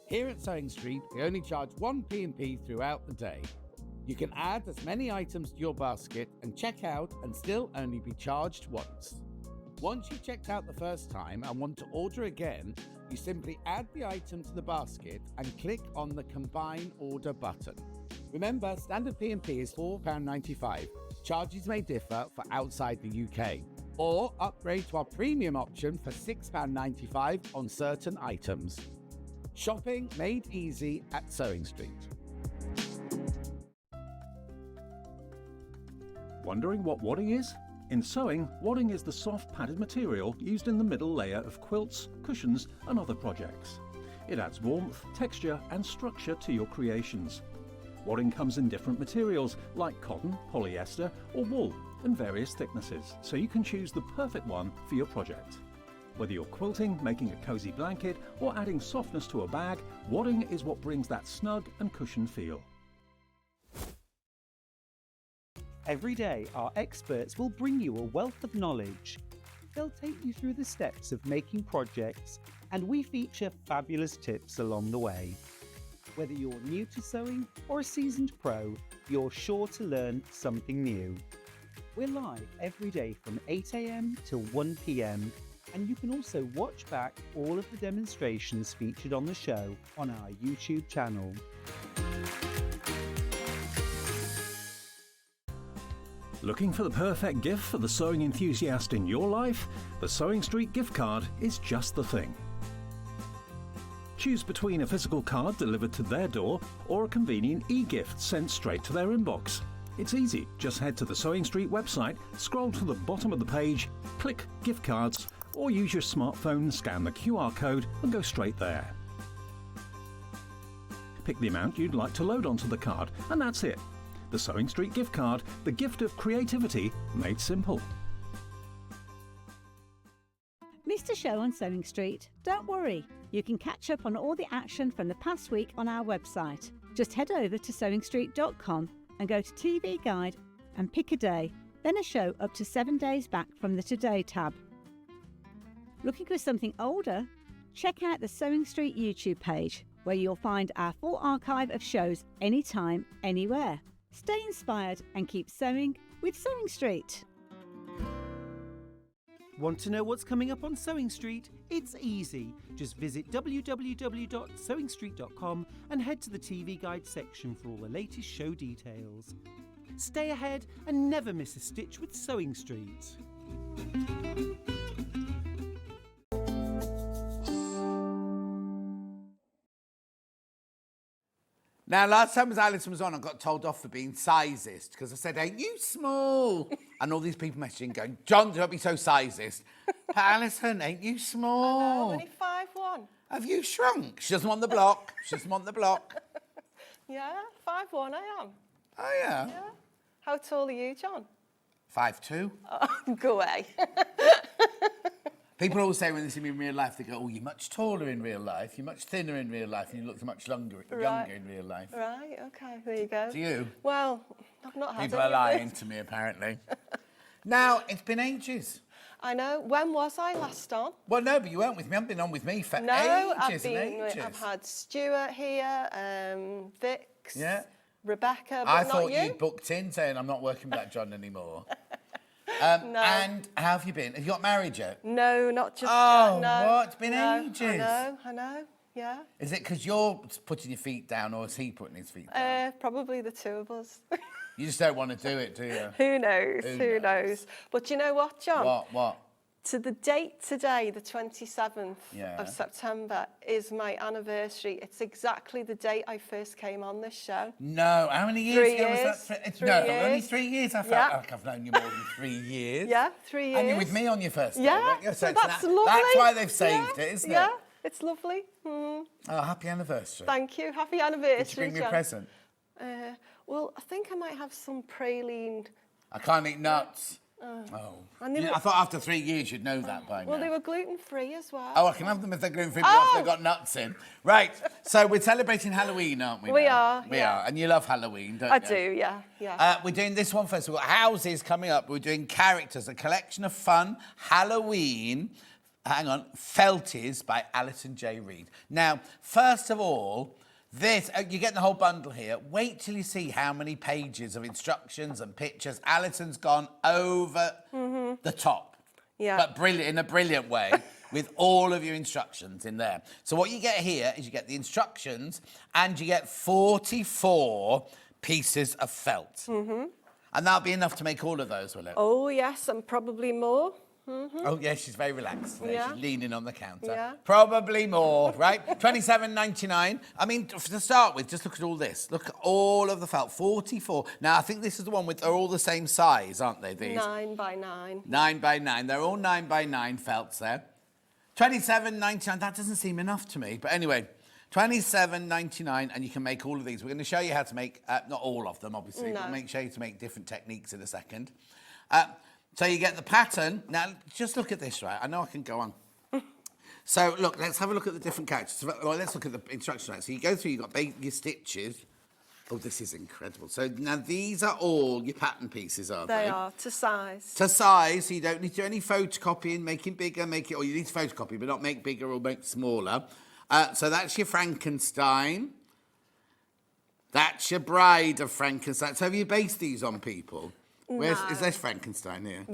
Here at Sewing Street, we only charge one P&P throughout the day. You can add as many items to your basket and check out and still only be charged once. Once you've checked out the first time and want to order again, you simply add the item to the basket and click on the Combine Order button. Remember, standard P&P is £4.95. Charges may differ for outside the UK. or upgrade to our premium option for £6.95 on certain items. Shopping made easy at Sewing Street. Wondering what wadding is? In sewing, wadding is the soft padded material used in the middle layer of quilts, cushions and other projects. It adds warmth, texture and structure to your creations. Wadding comes in different materials like cotton, polyester or wool and various thicknesses, so you can choose the perfect one for your project. Whether you're quilting, making a cosy blanket or adding softness to a bag, wadding is what brings that snug and cushioned feel. Every day, our experts will bring you a wealth of knowledge. They'll take you through the steps of making projects, and we feature fabulous tips along the way. Whether you're new to sewing or a seasoned pro, you're sure to learn something new. We're live every day from 8 AM till 1 PM, and you can also watch back all of the demonstrations featured on the show on our YouTube channel. Looking for the perfect gift for the sewing enthusiast in your life? The Sewing Street gift card is just the thing. Choose between a physical card delivered to their door or a convenient e-gift sent straight to their inbox. It's easy. Just head to the Sewing Street website, scroll to the bottom of the page, click Gift Cards, or use your smartphone, scan the QR code and go straight there. Pick the amount you'd like to load onto the card and that's it. The Sewing Street gift card, the gift of creativity made simple. Missed a show on Sewing Street? Don't worry, you can catch up on all the action from the past week on our website. Just head over to sewingstreet.com and go to TV Guide and pick a day, then a show up to 7 days back from the Today tab. Looking for something older? Check out the Sewing Street YouTube page, where you'll find our full archive of shows anytime, anywhere. Stay inspired and keep sewing with Sewing Street. Want to know what's coming up on Sewing Street? It's easy. Just visit www.sewingstreet.com and head to the TV Guide section for all the latest show details. Stay ahead and never miss a stitch with Sewing Street. Now, last time Alison was on, I got told off for being sizist because I said, ain't you small? And all these people messaging going, John, don't be so sizist. But Alison, ain't you small? I'm only 5'1". Have you shrunk? She doesn't want the block. She doesn't want the block. Yeah, 5'1" I am. Oh, yeah? Yeah. How tall are you, John? 5'2". Oh, go away. People always say when they see me in real life, they go, oh, you're much taller in real life, you're much thinner in real life, and you look much younger in real life. Right, OK, there you go. Do you? Well, I've not had People any are lying of this. to me, apparently. Now, it's been ages. I know. When was I last on? Well, no, but you weren't with me. You haven't been on with me for ages and ages. I've had Stuart here, Vix, Yeah. Rebecca, but I not thought you. you'd booked in saying I'm not working with that John anymore. No. And how have you been? Have you got married yet? No, not just Oh, yet, no. what? It's been No, ages. I know, yeah. Is it because you're putting your feet down or is he putting his feet down? Probably the two of us. You just don't want to do it, do you? Who knows? Who knows? But you know what, John? What? To the date today, the 27th Yeah. of September, is my anniversary. It's exactly the date I first came on this show. No, how many years 3 ago was years. that? 3 No, years. only 3 years. I felt Yeah. like I've known you more than 3 years. Yeah, 3 years. And you're with me on your first day, Yeah, weren't you? so it's that's lovely. That's why they've saved Yeah, it, isn't yeah, it? it's lovely. Oh, happy anniversary. Thank you. Happy anniversary, Did you bring me a John. present? Well, I think I might have some praline. I can't eat nuts. Oh. And they were- I thought after 3 years you'd know that by now. Well, they were gluten-free as well. Oh, I can have them if they're gluten-free, but if they've got nuts in. Right, so we're celebrating Halloween, aren't we? We now? are, We yeah. are, and you love Halloween, don't I you? do, yeah. We're doing this one first. We've got houses coming up. We're doing characters, a collection of fun Halloween, felties by Alison Reid. Now, first of all, this, you're getting the whole bundle here. Wait till you see how many pages of instructions and pictures Alison's gone over the top. Yeah. But brilliant, in a brilliant way, with all of your instructions in there. So what you get here is you get the instructions and you get 44 pieces of felt. And that'll be enough to make all of those, will it? Oh, yes, and probably more. Oh, yeah, she's very relaxed today. Yeah. She's leaning on the counter. Yeah. Probably more, right? $27.99. I mean, to start with, just look at all this. Look at all of the felt. 44. Now, I think this is the one with, they're all the same size, aren't they, these? 9 by 9. 9 by 9. They're all 9 by 9 felts there. $27.99. That doesn't seem enough to me. But anyway, $27.99, and you can make all of these. We're going to show you how to make, not all of them, obviously, No. but show you to make different techniques in a second. So you get the pattern. Now, just look at this, right? I know I can go on. So, look, let's have a look at the different characters. Well, let's look at the instructions, right? So you go through, you've got your stitches. Oh, this is incredible. So now these are all your pattern pieces, are they? They are, to size. To size, so you don't need to do any photocopying, making bigger, or you need to photocopy, but not make bigger or make smaller. So that's your Frankenstein. That's your Bride of Frankenstein. So have you based these on people? No. Is this Frankenstein here?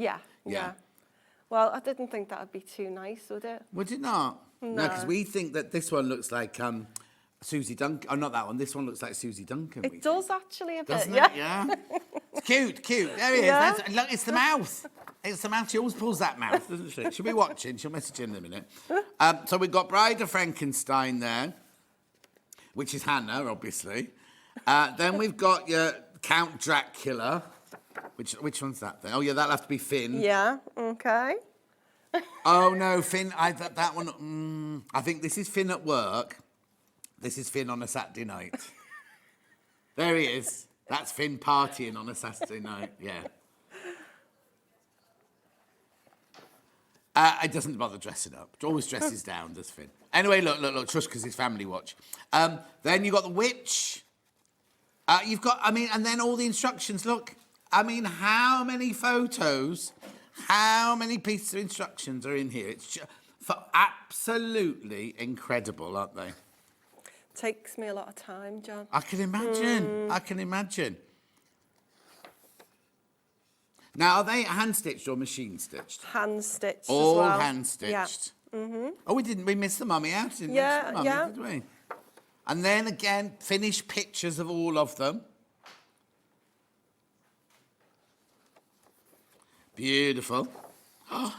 Yeah. Well, I didn't think that would be too nice, would it? Would it not? No, because we think that this one looks like Susie Duncan. Oh, not that one. This one looks like Susie Duncan. It does actually a bit, Doesn't yeah. it? Yeah. It's cute. There he is. Yeah. Look, it's the mouth. It's the mouth. She always pulls that mouth, doesn't she? She'll be watching. She'll message in a minute. So we've got Bride of Frankenstein there, which is Hannah, obviously. Then we've got your Count Dracula. Which one's that then? Oh, yeah, that'll have to be Finn. Yeah, okay. Oh, no, Finn. That one. I think this is Finn at work. This is Finn on a Saturday night. There he is. That's Finn partying on a Saturday night. Yeah. It doesn't bother dressing up. Always dresses down, does Finn. Anyway, look, trust because it's family watch. Then you've got the witch. You've got, and then all the instructions. Look, how many photos, how many pieces of instructions are in here? It's just absolutely incredible, aren't they? Takes me a lot of time, John. I can imagine. Now, are they hand-stitched or machine-stitched? Hand-stitched All as well. hand-stitched. Yeah. Oh, we missed the mummy out, didn't we? Yeah. Did we? And then again, finished pictures of all of them. Beautiful. Oh,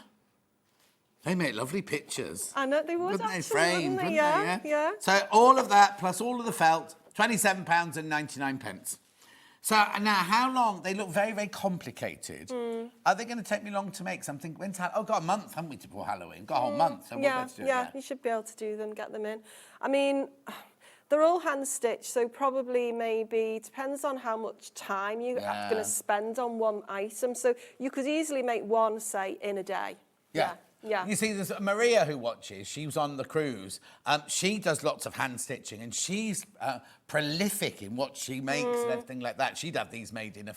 they make lovely pictures. I know they would, Wouldn't they? actually, Framed, wouldn't they? wouldn't they? Yeah. So all of that plus all of the felt, £27.99. So now, how long? They look very, very complicated. Are they going to take me long to make something? When's oh, got a month, haven't we, before Halloween? Got a whole month. So let's do it, yeah, you should be able to do them, get them in. They're all hand-stitched, so probably maybe, depends on how much time you're going to spend on one item. So you could easily make one, say, in a day. Yeah. Yeah. You see, there's Maria who watches. She was on the cruise. She does lots of hand stitching, and she's prolific in what she makes and everything like that. She'd have these made in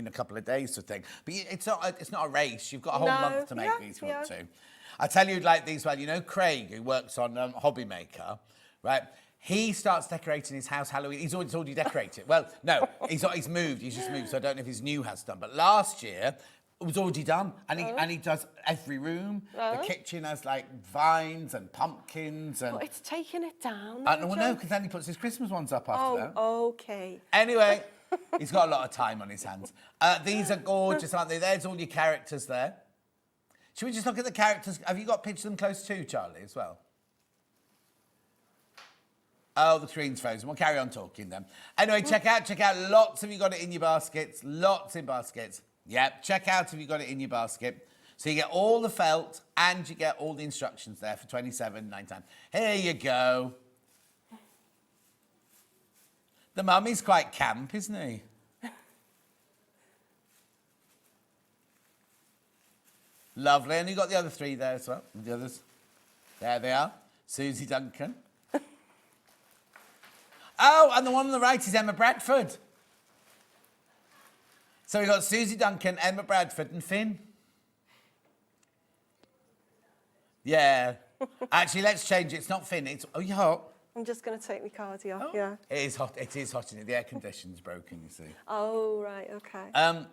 a couple of days, sort of thing. But it's not a race. You've got a whole month to make these if you want to. I tell you, like these, well, you know, Craig, who works on Hobby Maker, right? He starts decorating his house Halloween. He's already decorated. Well, no, he's moved. He's just moved, so I don't know if his new house done. But last year, it was already done, and he does every room. The kitchen has like vines and pumpkins and. But it's taking it down. Well, no, because then he puts his Christmas ones up after that. Oh, okay. Anyway, he's got a lot of time on his hands. These are gorgeous, aren't they? There's all your characters there. Should we just look at the characters? Have you got pictures of them close too, Charlie, as well? Oh, the screen's frozen. We'll carry on talking then. Anyway, check out. Lots of you got it in your baskets. Lots in baskets. Yep, check out if you got it in your basket. So you get all the felt and you get all the instructions there for $27.99. Here you go. The mummy's quite camp, isn't he? Lovely. And you got the other three there as well. The others. There they are. Susie Duncan. Oh, and the one on the right is Emma Bradford. So we've got Susie Duncan, Emma Bradford and Finn. Yeah. Actually, let's change it. It's not Finn. It's... Oh, you're hot. I'm just going to take my cardi off, Oh. yeah. It is hot. It is hot in here. The air conditioner's broken, you see. Oh, right, okay.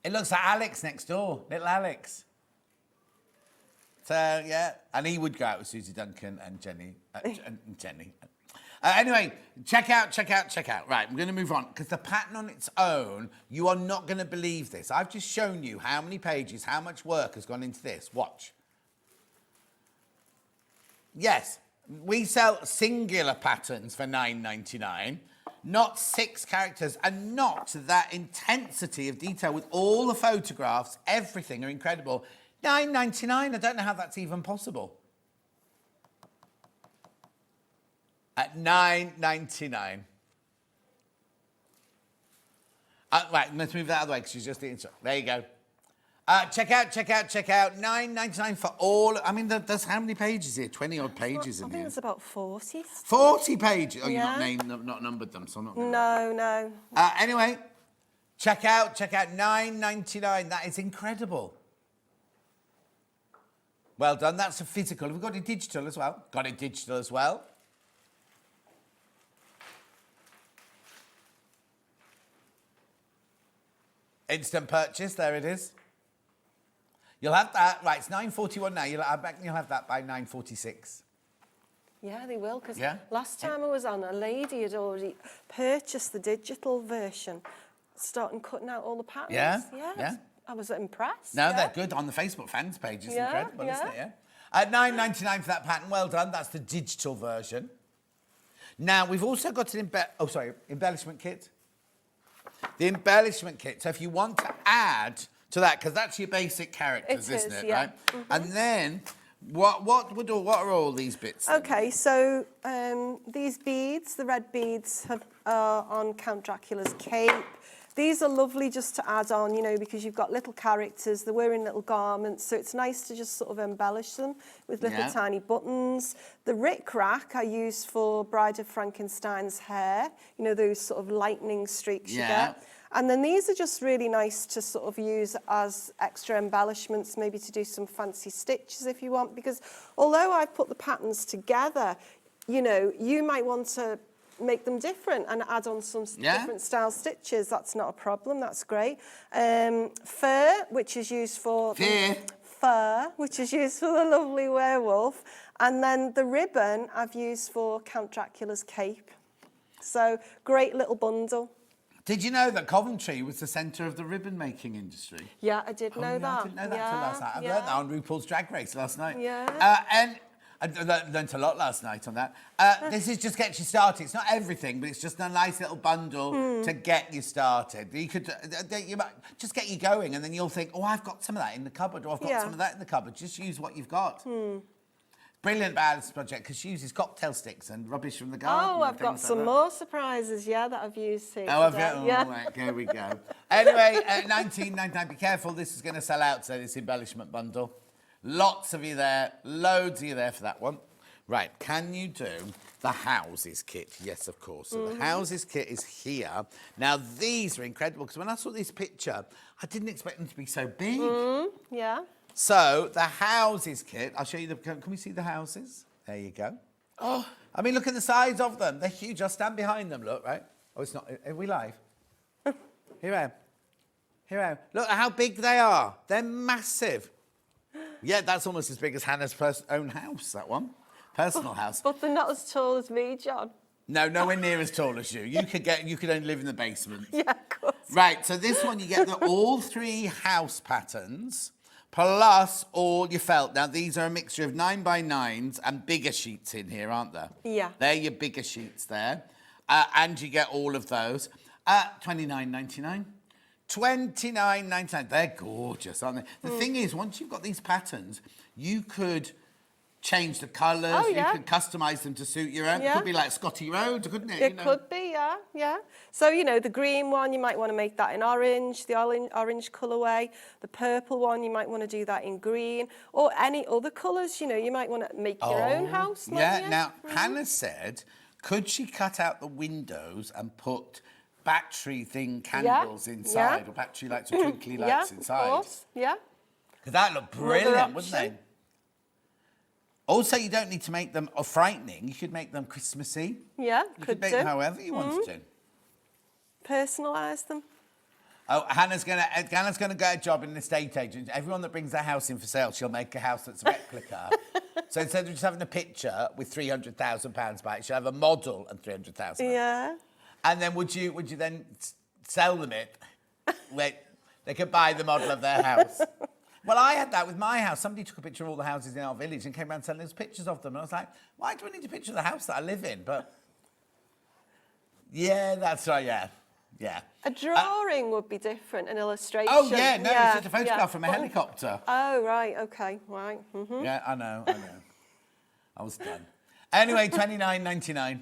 It looks like Alex next door. Little Alex. So, yeah. And he would go out with Susie Duncan and Jenny. Anyway, check out. Right, I'm going to move on because the pattern on its own, you are not going to believe this. I've just shown you how many pages, how much work has gone into this. Watch. Yes, we sell singular patterns for $9.99, not 6 characters, and not that intensity of detail with all the photographs. Everything are incredible. $9.99. I don't know how that's even possible. At $9.99. Right, let's move that out of the way because she's just eating stuff. There you go. Check out. $9.99 for all. I mean, there's how many pages here? 20-odd pages in I think here. there's about 40. 40 pages. Oh, Yeah. you've not numbered them, so I'm not. No. Anyway, check out. $9.99. That is incredible. Well done. That's a physical. We've got it digital as well. Instant purchase. There it is. You'll have that. Right, it's $9.41 now. I reckon you'll have that by $9.46. Yeah, they will, because Yeah? last time I was on, a lady had already purchased the digital version, starting cutting out all the patterns. Yeah. I was impressed. No, yeah. they're good on the Facebook fans page. It's Yeah, incredible, isn't it? yeah. Yeah. At $9.99 for that pattern. Well done. That's the digital version. Now, we've also got an embellishment kit. The embellishment kit. So if you want to add to that, because that's your basic characters, isn't it? Yeah. Right? Mm-hmm. And then, what are all these bits? Then? Okay, so these beads, the red beads, are on Count Dracula's cape. These are lovely just to add on, because you've got little characters, they're wearing little garments, so it's nice to just sort of embellish them with little tiny buttons. The rick-rack I use for Bride of Frankenstein's hair, those sort of lightning streaks you get. And then these are just really nice to sort of use as extra embellishments, maybe to do some fancy stitches if you want, because although I've put the patterns together, you might want to make them different and add on some different style stitches. That's not a problem. That's great. Fur, which is used for the lovely werewolf, and then the ribbon I've used for Count Dracula's cape. So great little bundle. Did you know that Coventry was the centre of the ribbon making industry? Yeah, I did know that. I didn't know that till last night. I learned that on RuPaul's Drag Race last night. Yeah. And I learned a lot last night on that. This is just gets you started. It's not everything, but it's just a nice little bundle to get you started. You could just get you going, and then you'll think, oh, I've got some of that in the cupboard, or I've got some of that in the cupboard. Just use what you've got. Brilliant about this project, because she uses cocktail sticks and rubbish from the garden. Oh, I've got some more surprises, that I've used here Oh, today. right, here we go. Anyway, $19.99. Be careful, this is going to sell out, so this embellishment bundle. Lots of you there, loads of you there for that one. Right, can you do the houses kit? Yes, of course. So the houses kit is here. Now, these are incredible, because when I saw this picture, I didn't expect them to be so big. Yeah. So, the houses kit, I'll show you can we see the houses? There you go. Oh, I mean, look at the size of them. They're huge. I'll stand behind them, look, right? Oh, it's not. Are we live? Here I am. Look at how big they are. They're massive. Yeah, that's almost as big as Hannah's own house, that one. Personal house. But they're not as tall as me, John. No, nowhere near as tall as you. You could only live in the basement. Yeah, of course. Right, so this one, you get all 3 house patterns, plus all your felt. Now, these are a mixture of 9x9s and bigger sheets in here, aren't there? Yeah. They're your bigger sheets there. And you get all of those at $29.99. $29.99. They're gorgeous, aren't they? The thing is, once you've got these patterns, you could change the colours. Oh, yeah. You could customise them to suit your own. It Yeah. could be like Scotty Road, couldn't it? It could be, yeah. So, the green one, you might want to make that in orange, the orange colourway. The purple one, you might want to do that in green. Or any other colours, you might want to make your own house. Yeah, now, Hannah said, could she cut out the windows and put battery thing candles inside, or battery lights or twinkly lights inside? Of course, yeah. Because that looked brilliant, wouldn't they? Also, you don't need to make them frightening. You could make them Christmassy. Yeah, you could make them however you wanted to. Personalise them. Oh, Hannah's gonna get a job in an estate agent. Everyone that brings their house in for sale, she'll make a house that's a replica. So instead of just having a picture with £300,000 by it, she'll have a model and 300,000. Yeah. And then would you then sell them it? Wait, they could buy the model of their house. Well, I had that with my house. Somebody took a picture of all the houses in our village and came around selling us pictures of them. And I was like, why do I need a picture of the house that I live in? But yeah, that's right. Yeah. A drawing would be different, an illustration. Oh yeah, no, it's just a photograph from a helicopter. Oh right, okay, right. Mm-hmm. Yeah, I know. I was done. Anyway, £29.99.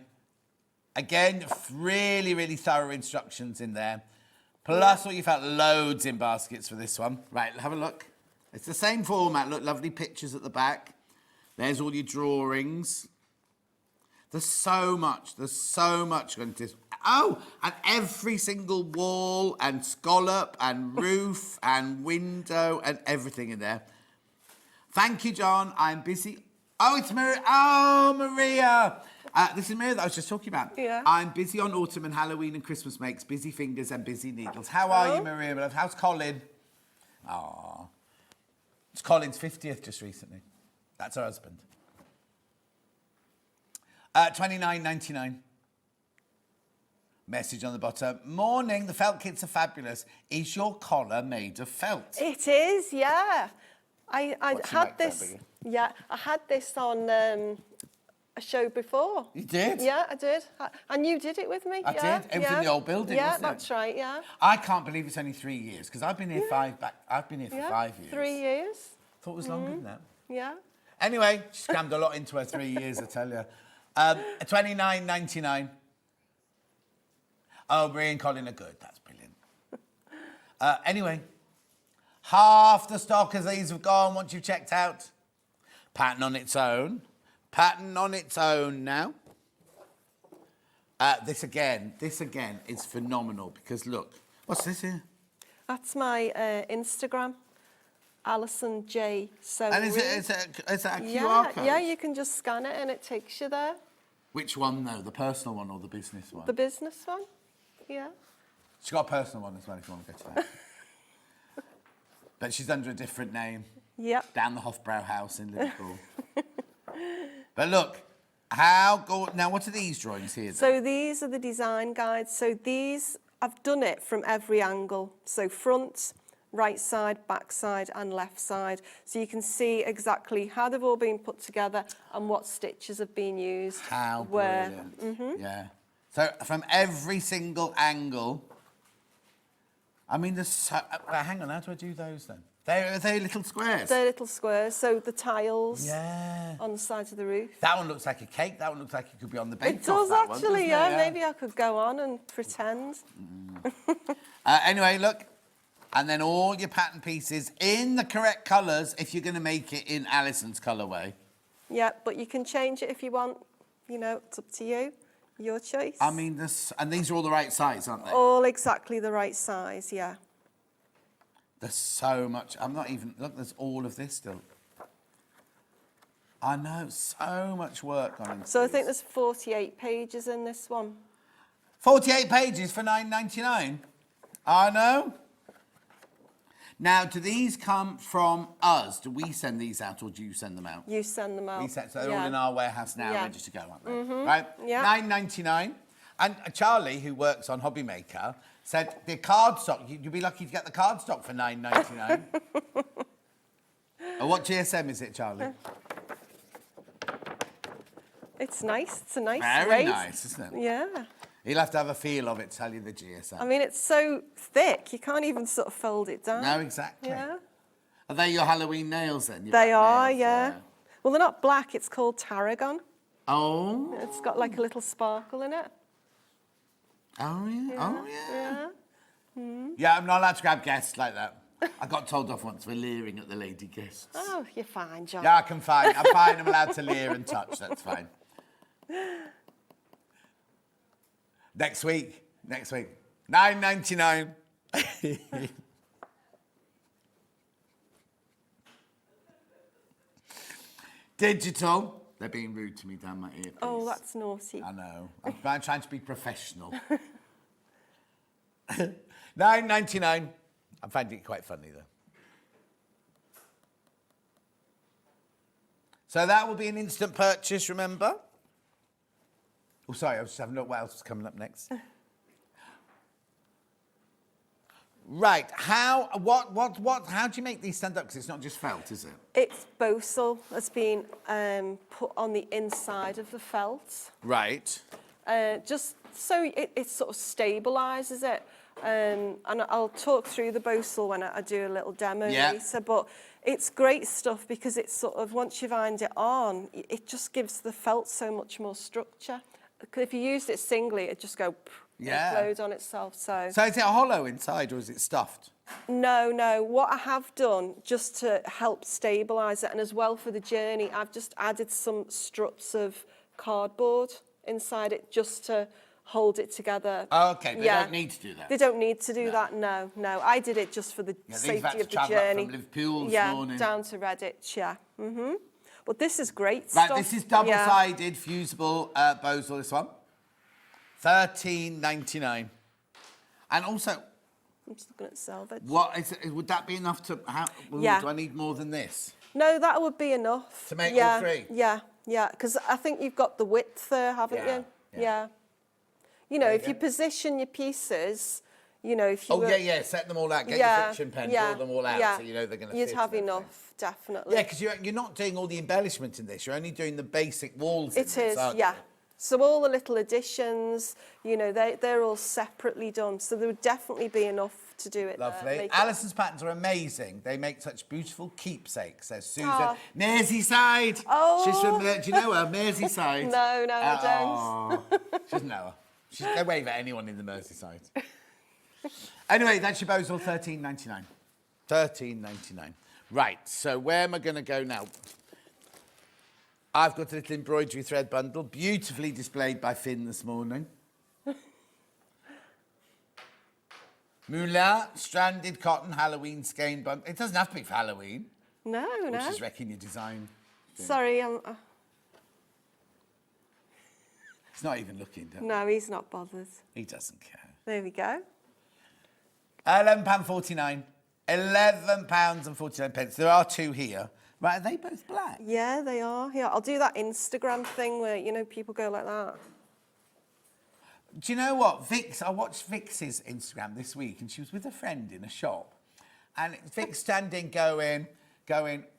Again, really, really thorough instructions in there. Plus, what you felt, loads in baskets for this one. Right, have a look. It's the same format. Look, lovely pictures at the back. There's all your drawings. There's so much going to this. Oh, and every single wall and scallop and roof and window and everything in there. Thank you, John. I'm busy. Oh, it's Maria. Oh, Maria. This is Maria that I was just talking about. Yeah. I'm busy on autumn and Halloween and Christmas makes, busy fingers and busy needles. How are you, Maria? My love? How's Colin? Oh, it's Colin's 50th just recently. That's her husband. £29.99. Message on the bottom. Morning, the felt kits are fabulous. Is your collar made of felt? It is, yeah. I What's your had mic there, this. Biggie? Yeah, I had this on a show before. You did? Yeah, I did. And you did it with me. I yeah, did. It was in the old building, Yeah, wasn't it? that's right. Yeah. I can't believe it's only 3 years because I've been here I've been here for 5 years. 3 years. Thought it was longer than that. Yeah. Anyway, she's crammed a lot into her 3 years, I tell you. £29.99. Oh, Marie and Colin are good. That's brilliant. Anyway, half the stock of these have gone once you've checked out. Pattern on its own. Pattern on its own now. This again is phenomenal because look, what's this here? That's my Instagram. Alison J. Sewing. And is that a QR code? Yeah, you can just scan it and it takes you there. Which one though? The personal one or the business one? The business one. Yeah. She's got a personal one as well if you want to go to that. But she's under a different name. Yep. Down the Hofbrau house in Liverpool. But look, now what are these drawings here? So these are the design guides. So these, I've done it from every angle. So front, right side, back side and left side. So you can see exactly how they've all been put together and what stitches have been used. How where. brilliant. Yeah. So from every single angle, I mean, there's so... hang on, how do I do those then? Are they little squares? They're little squares, so the tiles Yeah. on the sides of the roof. That one looks like a cake. That one looks like it could be on the bake. It does actually, yeah. Maybe I could go on and pretend. Anyway, look. And then all your pattern pieces in the correct colours if you're going to make it in Alison's colourway. Yeah, but you can change it if you want. You know, it's up to you. Your choice. I mean, and these are all the right size, aren't they? All exactly the right size, yeah. There's so much. I'm not even... Look, there's all of this still. I know, so much work on it. So I think there's 48 pages in this one. 48 pages for £9.99? I know. Now, do these come from us? Do we send these out or do you send them out? You send them out. So they're all in our warehouse now, Yeah. ready to go, aren't they? Right? Yeah. £9.99. And Charlie, who works on Hobby Maker, said the cardstock, you'd be lucky to get the cardstock for £9.99. What GSM is it, Charlie? It's nice. It's a nice Very weight. nice, isn't it? Yeah. He'll have to have a feel of it, tell you the GSM. I mean, it's so thick, you can't even sort of fold it down. No, exactly. Yeah. Are they your Halloween nails then? Your They black are, nails? yeah. Well, they're not black, it's called tarragon. Oh. It's got like a little sparkle in it. Oh, yeah. Oh, yeah. Yeah. Yeah, I'm not allowed to grab guests like that. I got told off once for leering at the lady guests. Oh, you're fine, John. Yeah, I'm fine. I'm allowed to leer and touch. That's fine. Next week. £9.99. Digital. They're being rude to me down my ear. Oh, that's naughty. I know. I'm trying to be professional. £9.99. I'm finding it quite funny though. So that will be an instant purchase, remember? Oh, sorry, I was just having a look what else is coming up next. Right, how do you make these stand up? Because it's not just felt, is it? It's Bosal that's been put on the inside of the felt. Right. Just so it sort of stabilises it. And I'll talk through the Bosal when I do a little demo later, but it's great stuff because it's sort of, once you've ironed it on, it just gives the felt so much more structure. If you used it singly, it'd just go implode on itself. So is it hollow inside or is it stuffed? No. What I have done, just to help stabilise it, and as well for the journey, I've just added some struts of cardboard inside it just to hold it together. Oh, okay, they don't need to do that. They don't need to do that, no. I did it just for the safety of the journey. From Liverpool this morning. Down to Redditch, But this is great Right, stuff. this is double-sided, fusible Bosal, this one. $13.99. And also, I'm just looking at selvage. what is it, would that be enough to... do I need more than this? No, that would be enough. To make all three? Yeah, because I think you've got the width there, haven't you? Yeah. You know, if you position your pieces, you know, if you set them all out, get your friction pen, draw them all out so you know they're going to fit. You'd have enough, definitely. Yeah, because you're not doing all the embellishment in this, you're only doing the basic walls in It this, is, aren't yeah. you? So all the little additions, you know, they're all separately done, so there would definitely be enough to do it. Lovely. Alison's patterns are amazing. They make such beautiful keepsakes. There's Susan. Merseyside. Oh. She's from, do you know her? Merseyside. No, I don't. She doesn't know her. They wave at anyone in the Merseyside. Anyway, that's your Bosal, $13.99. $13.99. Right, so where am I going to go now? I've got a little embroidery thread bundle, beautifully displayed by Finn this morning. Moulin, stranded cotton, Halloween skein bundle. It doesn't have to be for Halloween. No. She's wrecking your design. Sorry, He's not even looking, No, he's not bothered. He doesn't care. There we go. £11.49. £11.49. There are two here. Right, are they both black? Yeah, they are. Yeah, I'll do that Instagram thing where, you know, people go like that. Do you know what? I watched Vix's Instagram this week and she was with a friend in a shop. And Vix standing going,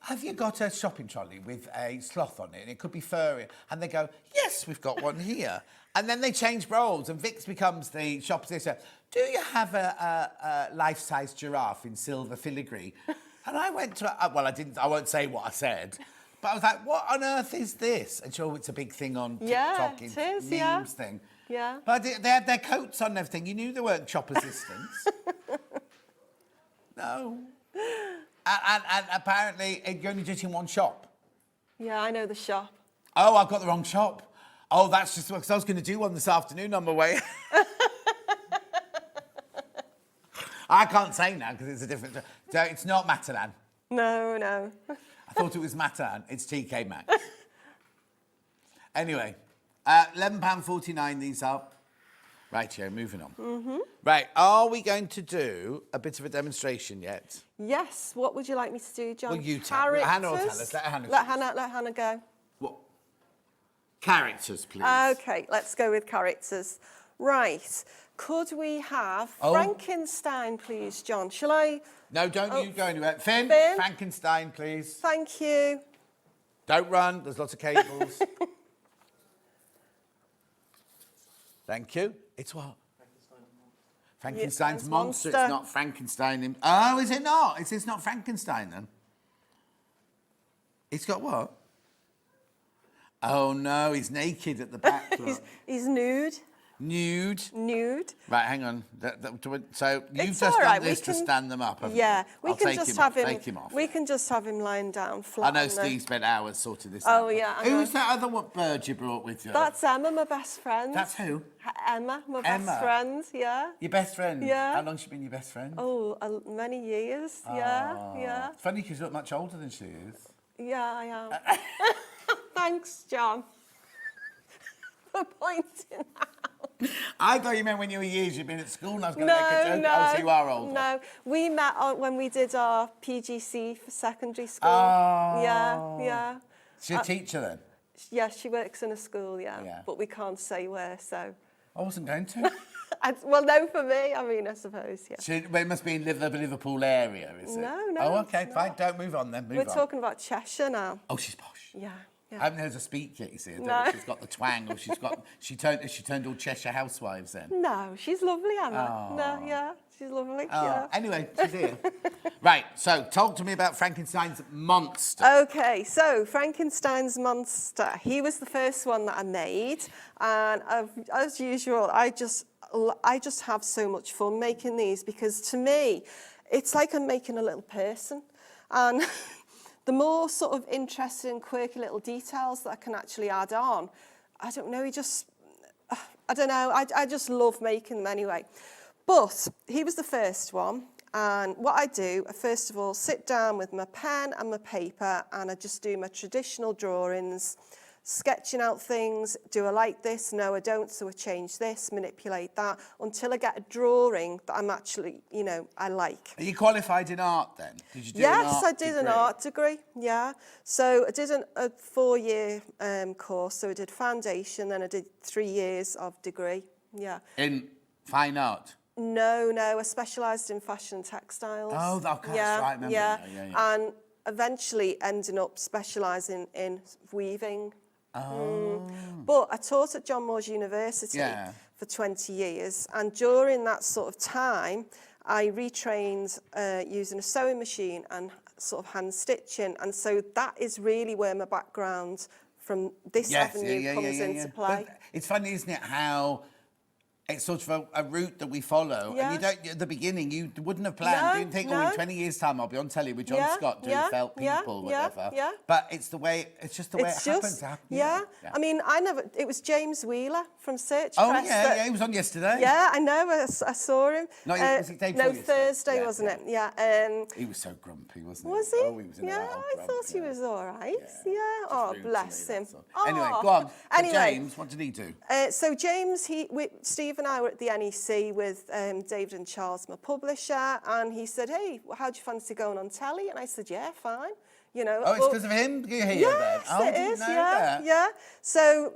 have you got a shopping trolley with a sloth on it? And it could be furry. And they go, yes, we've got one here. And then they change roles and Vix becomes the shop assistant. Do you have a life-size giraffe in silver filigree? And I went to, I won't say what I said, but I was like, what on earth is this? And sure, it's a big thing on TikTok, it is, memes thing. Yeah. But they had their coats on and everything. You knew they weren't shop assistants. No. And apparently, you only do it in one shop. Yeah, I know the shop. Oh, I've got the wrong shop. Oh, that's just because I was going to do one this afternoon on my way. I can't say now because it's a different... So it's not Matalan. No. I thought it was Matalan. It's TK Maxx. Anyway, £11.49 these are. Rightio, moving on. Right, are we going to do a bit of a demonstration yet? Yes. What would you like me to do, John? Well, you tell Hannah will tell us. Let Hannah go. What? Characters, please. Okay, let's go with characters. Right. Could we have Frankenstein, please, John? Shall I? No, don't you go anywhere. Finn, Frankenstein, please. Thank you. Don't run. There's lots of cables. Thank you. It's what? Frankenstein's monster. It's not Frankenstein. Oh, is it not? Is this not Frankenstein then? It's got what? Oh no, he's naked at the back. he's nude. Nude. Right, hang on. So you've It's just all done right, this to stand them up, haven't you? we can just have him. Take him off. We can just have him lying down flat. I know Steve spent hours sorting this Oh, out. yeah, I know. Who's that other bird you brought with you? That's Emma, my best friend. That's who? Emma, my best friend. Yeah. Your best friend? Yeah. How long's she been your best friend? Oh, many years. Yeah. It's funny because you look much older than she is. Yeah, I am. Thanks, John, for pointing out. I thought you meant when you were years you'd been at school and I was going to make a joke. Oh, so you are older. No, we met when we did our PGC for secondary school. Oh. Yeah. She's a teacher then? Yeah, she works in a school, Yeah. but we can't say where, so. I wasn't going to. Well, no, for me, I mean, I suppose, yeah. Well, it must be in the Liverpool area, is it? No. Oh, okay, fine. Don't move on then. Move We're on. talking about Cheshire now. Oh, she's posh. Yeah. I haven't heard her speak yet, you see. I don't know No. if she's got the twang or she turned all Cheshire housewives then. No, she's lovely, Anna. No, yeah, she's lovely. Yeah. Anyway, she's here. Right, so talk to me about Frankenstein's monster. Okay, so Frankenstein's monster. He was the first one that I made, and as usual, I just have so much fun making these because to me, it's like I'm making a little person, and the more sort of interesting, quirky little details that I can actually add on, I don't know, I just love making them anyway. But he was the first one, and what I do, I first of all sit down with my pen and my paper, and I just do my traditional drawings, sketching out things. Do I like this? No, I don't, so I change this, manipulate that, until I get a drawing that I'm actually, I like. Are you qualified in art then? Did you do Yes, I did degree? an art degree, yeah. So I did a 4-year course, so I did foundation, then I did 3 years of degree, yeah. In fine art? No, I specialised in fashion and textiles. Oh, that's right, I remember yeah. now, yeah. And eventually ending up specialising in weaving. Oh. But I taught at John Moores University for 20 years, and during that sort of time, I retrained using a sewing machine and sort of hand stitching, and so that is really where my background from this avenue comes into play. But it's funny, isn't it, how it's sort of a route that we follow. Yeah. And you don't, at the beginning, you wouldn't have planned. You didn't think, in 20 years' time, I'll be on telly with John Scott doing felt people, whatever. Yeah. But it's just the way it happens. Yeah. I mean, it was James Wheeler from Search Oh, Press. yeah, he was on yesterday. Yeah, I know, I saw him. No, was it day before yesterday? Thursday, wasn't it? Yeah. He was so grumpy, wasn't he? Was he? Oh, he was in yeah, I thought he was all right. Yeah. Oh, bless him. Anyway, go on. Anyway, James, what did he do? So James, Steve and I were at the NEC with David and Charles, my publisher, and he said, "Hey, how do you fancy going on telly?" And I said, "Yeah, fine." Oh, it's because of him you're here yes, then? Oh, it is. That. Yeah. So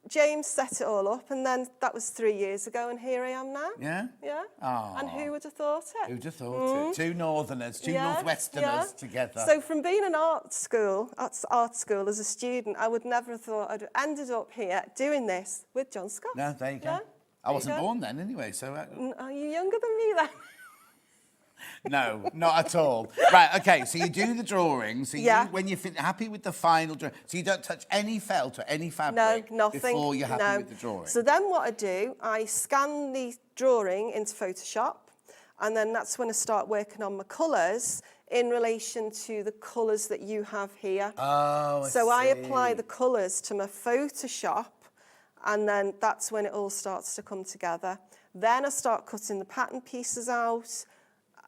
James set it all up, and then that was 3 years ago, and here I am now. Yeah? Yeah. Oh. And who would have thought it? Who'd have thought it? Two northerners, two northwesterners together. So from being in art school as a student, I would never have thought I'd ended up here doing this with John Scott. No, there you go. Yeah, I wasn't born then anyway, so... Are you younger than me then? No, not at all. Right, okay, so you do the drawing. So when you're happy with the final drawing, so you don't touch any felt or any fabric nothing. before you're happy with the drawing? So then what I do, I scan the drawing into Photoshop, and then that's when I start working on my colours in relation to the colours that you have here. Oh, So I apply the colours to my Photoshop, and then that's when it all starts to come together. Then I start cutting the pattern pieces out,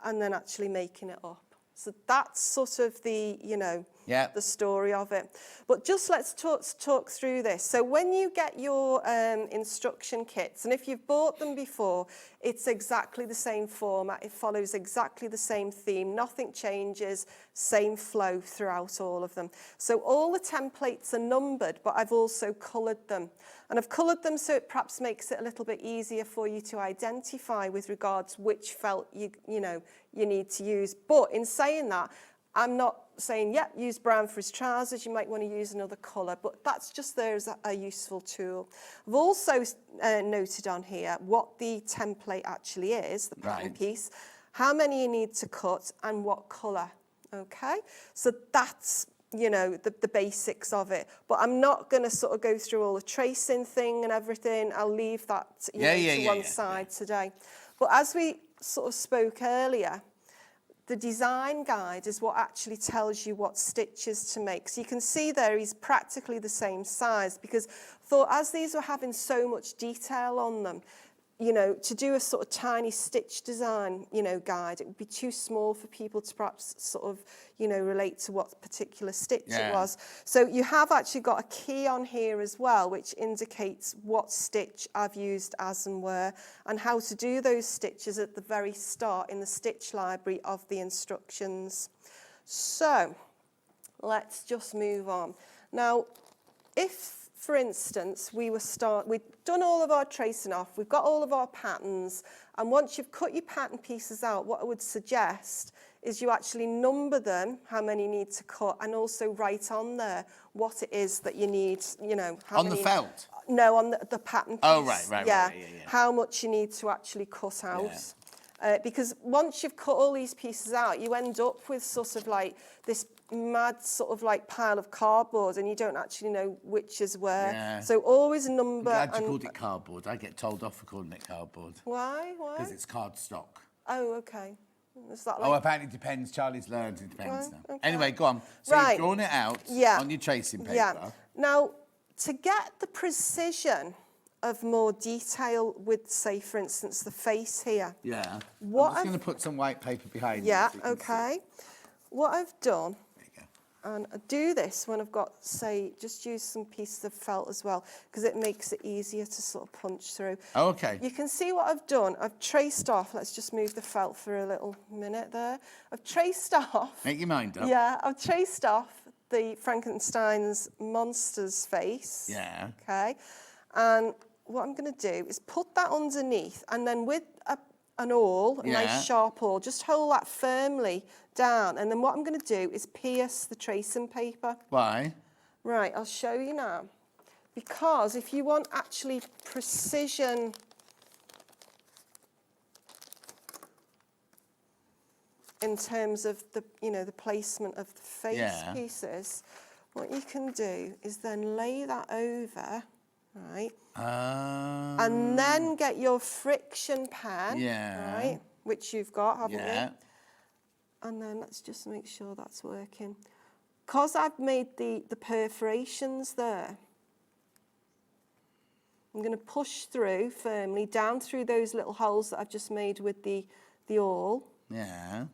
and then actually making it up. So that's sort of the, the story of it. But just let's talk through this. So when you get your instruction kits, and if you've bought them before, it's exactly the same format. It follows exactly the same theme. Nothing changes, same flow throughout all of them. So all the templates are numbered, but I've also coloured them. And I've coloured them so it perhaps makes it a little bit easier for you to identify with regards which felt you need to use. But in saying that, I'm not saying, use brown for his trousers, you might want to use another colour, but that's just there as a useful tool. I've also noted on here what the template actually is, the pattern piece, how many you need to cut, and what colour, okay? So that's, the basics of it. But I'm not going to sort of go through all the tracing thing and everything. I'll leave that to one side today. But as we sort of spoke earlier, the design guide is what actually tells you what stitches to make. So you can see there he's practically the same size, because I thought as these were having so much detail on them, to do a sort of tiny stitch design, guide, it would be too small for people to perhaps sort of, relate to what particular stitch it was. So you have actually got a key on here as well, which indicates what stitch I've used as and where, and how to do those stitches at the very start in the stitch library of the instructions. So let's just move on. Now, if, for instance, we'd done all of our tracing off, we've got all of our patterns, and once you've cut your pattern pieces out, what I would suggest is you actually number them, how many you need to cut, and also write on there what it is that you need, you know. How On many, the felt? No, on the pattern piece. Oh, right, yeah. yeah. How much you need to actually cut out. Because once you've cut all these pieces out, you end up with sort of like this mad sort of like pile of cardboard, and you don't actually know which is where. Yeah. So always number. I'm glad you called it cardboard. I get told off for calling it cardboard. Why? Because it's cardstock. Oh, okay. Is that Oh, like... apparently it depends. Charlie's learned it depends Right, now. okay. Anyway, go on. So Right. you've drawn it out on your tracing paper. Yeah. Now, to get the precision of more detail with, say, for instance, the face here. Yeah. What I'm just going to put some white paper behind Yeah, you. So you can see. okay. What I've done, There you go. and I do this when I've got, say, just use some pieces of felt as well, because it makes it easier to sort of punch through. Oh, okay. You can see what I've done. I've traced off, let's just move the felt for a little minute there. I've traced off. Make your mind up. Yeah, I've traced off the Frankenstein's monster's face. Yeah. Okay. And what I'm going to do is put that underneath, and then with an awl, a nice sharp awl, just hold that firmly down. And then what I'm going to do is pierce the tracing paper. Why? Right, I'll show you now. Because if you want actually precision in terms of the, you know, the placement of the face pieces, what you can do is then lay that over, right? And then get your friction pen, right? Which you've got, haven't you? And then let's just make sure that's working. Because I've made the perforations there, I'm going to push through firmly down through those little holes that I've just made with the awl. Yeah.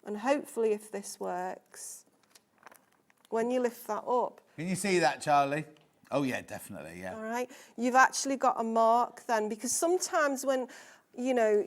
And hopefully, if this works, when you lift that up. Can you see that, Charlie? Oh, yeah, definitely, yeah. All right. You've actually got a mark then, because sometimes when, you know,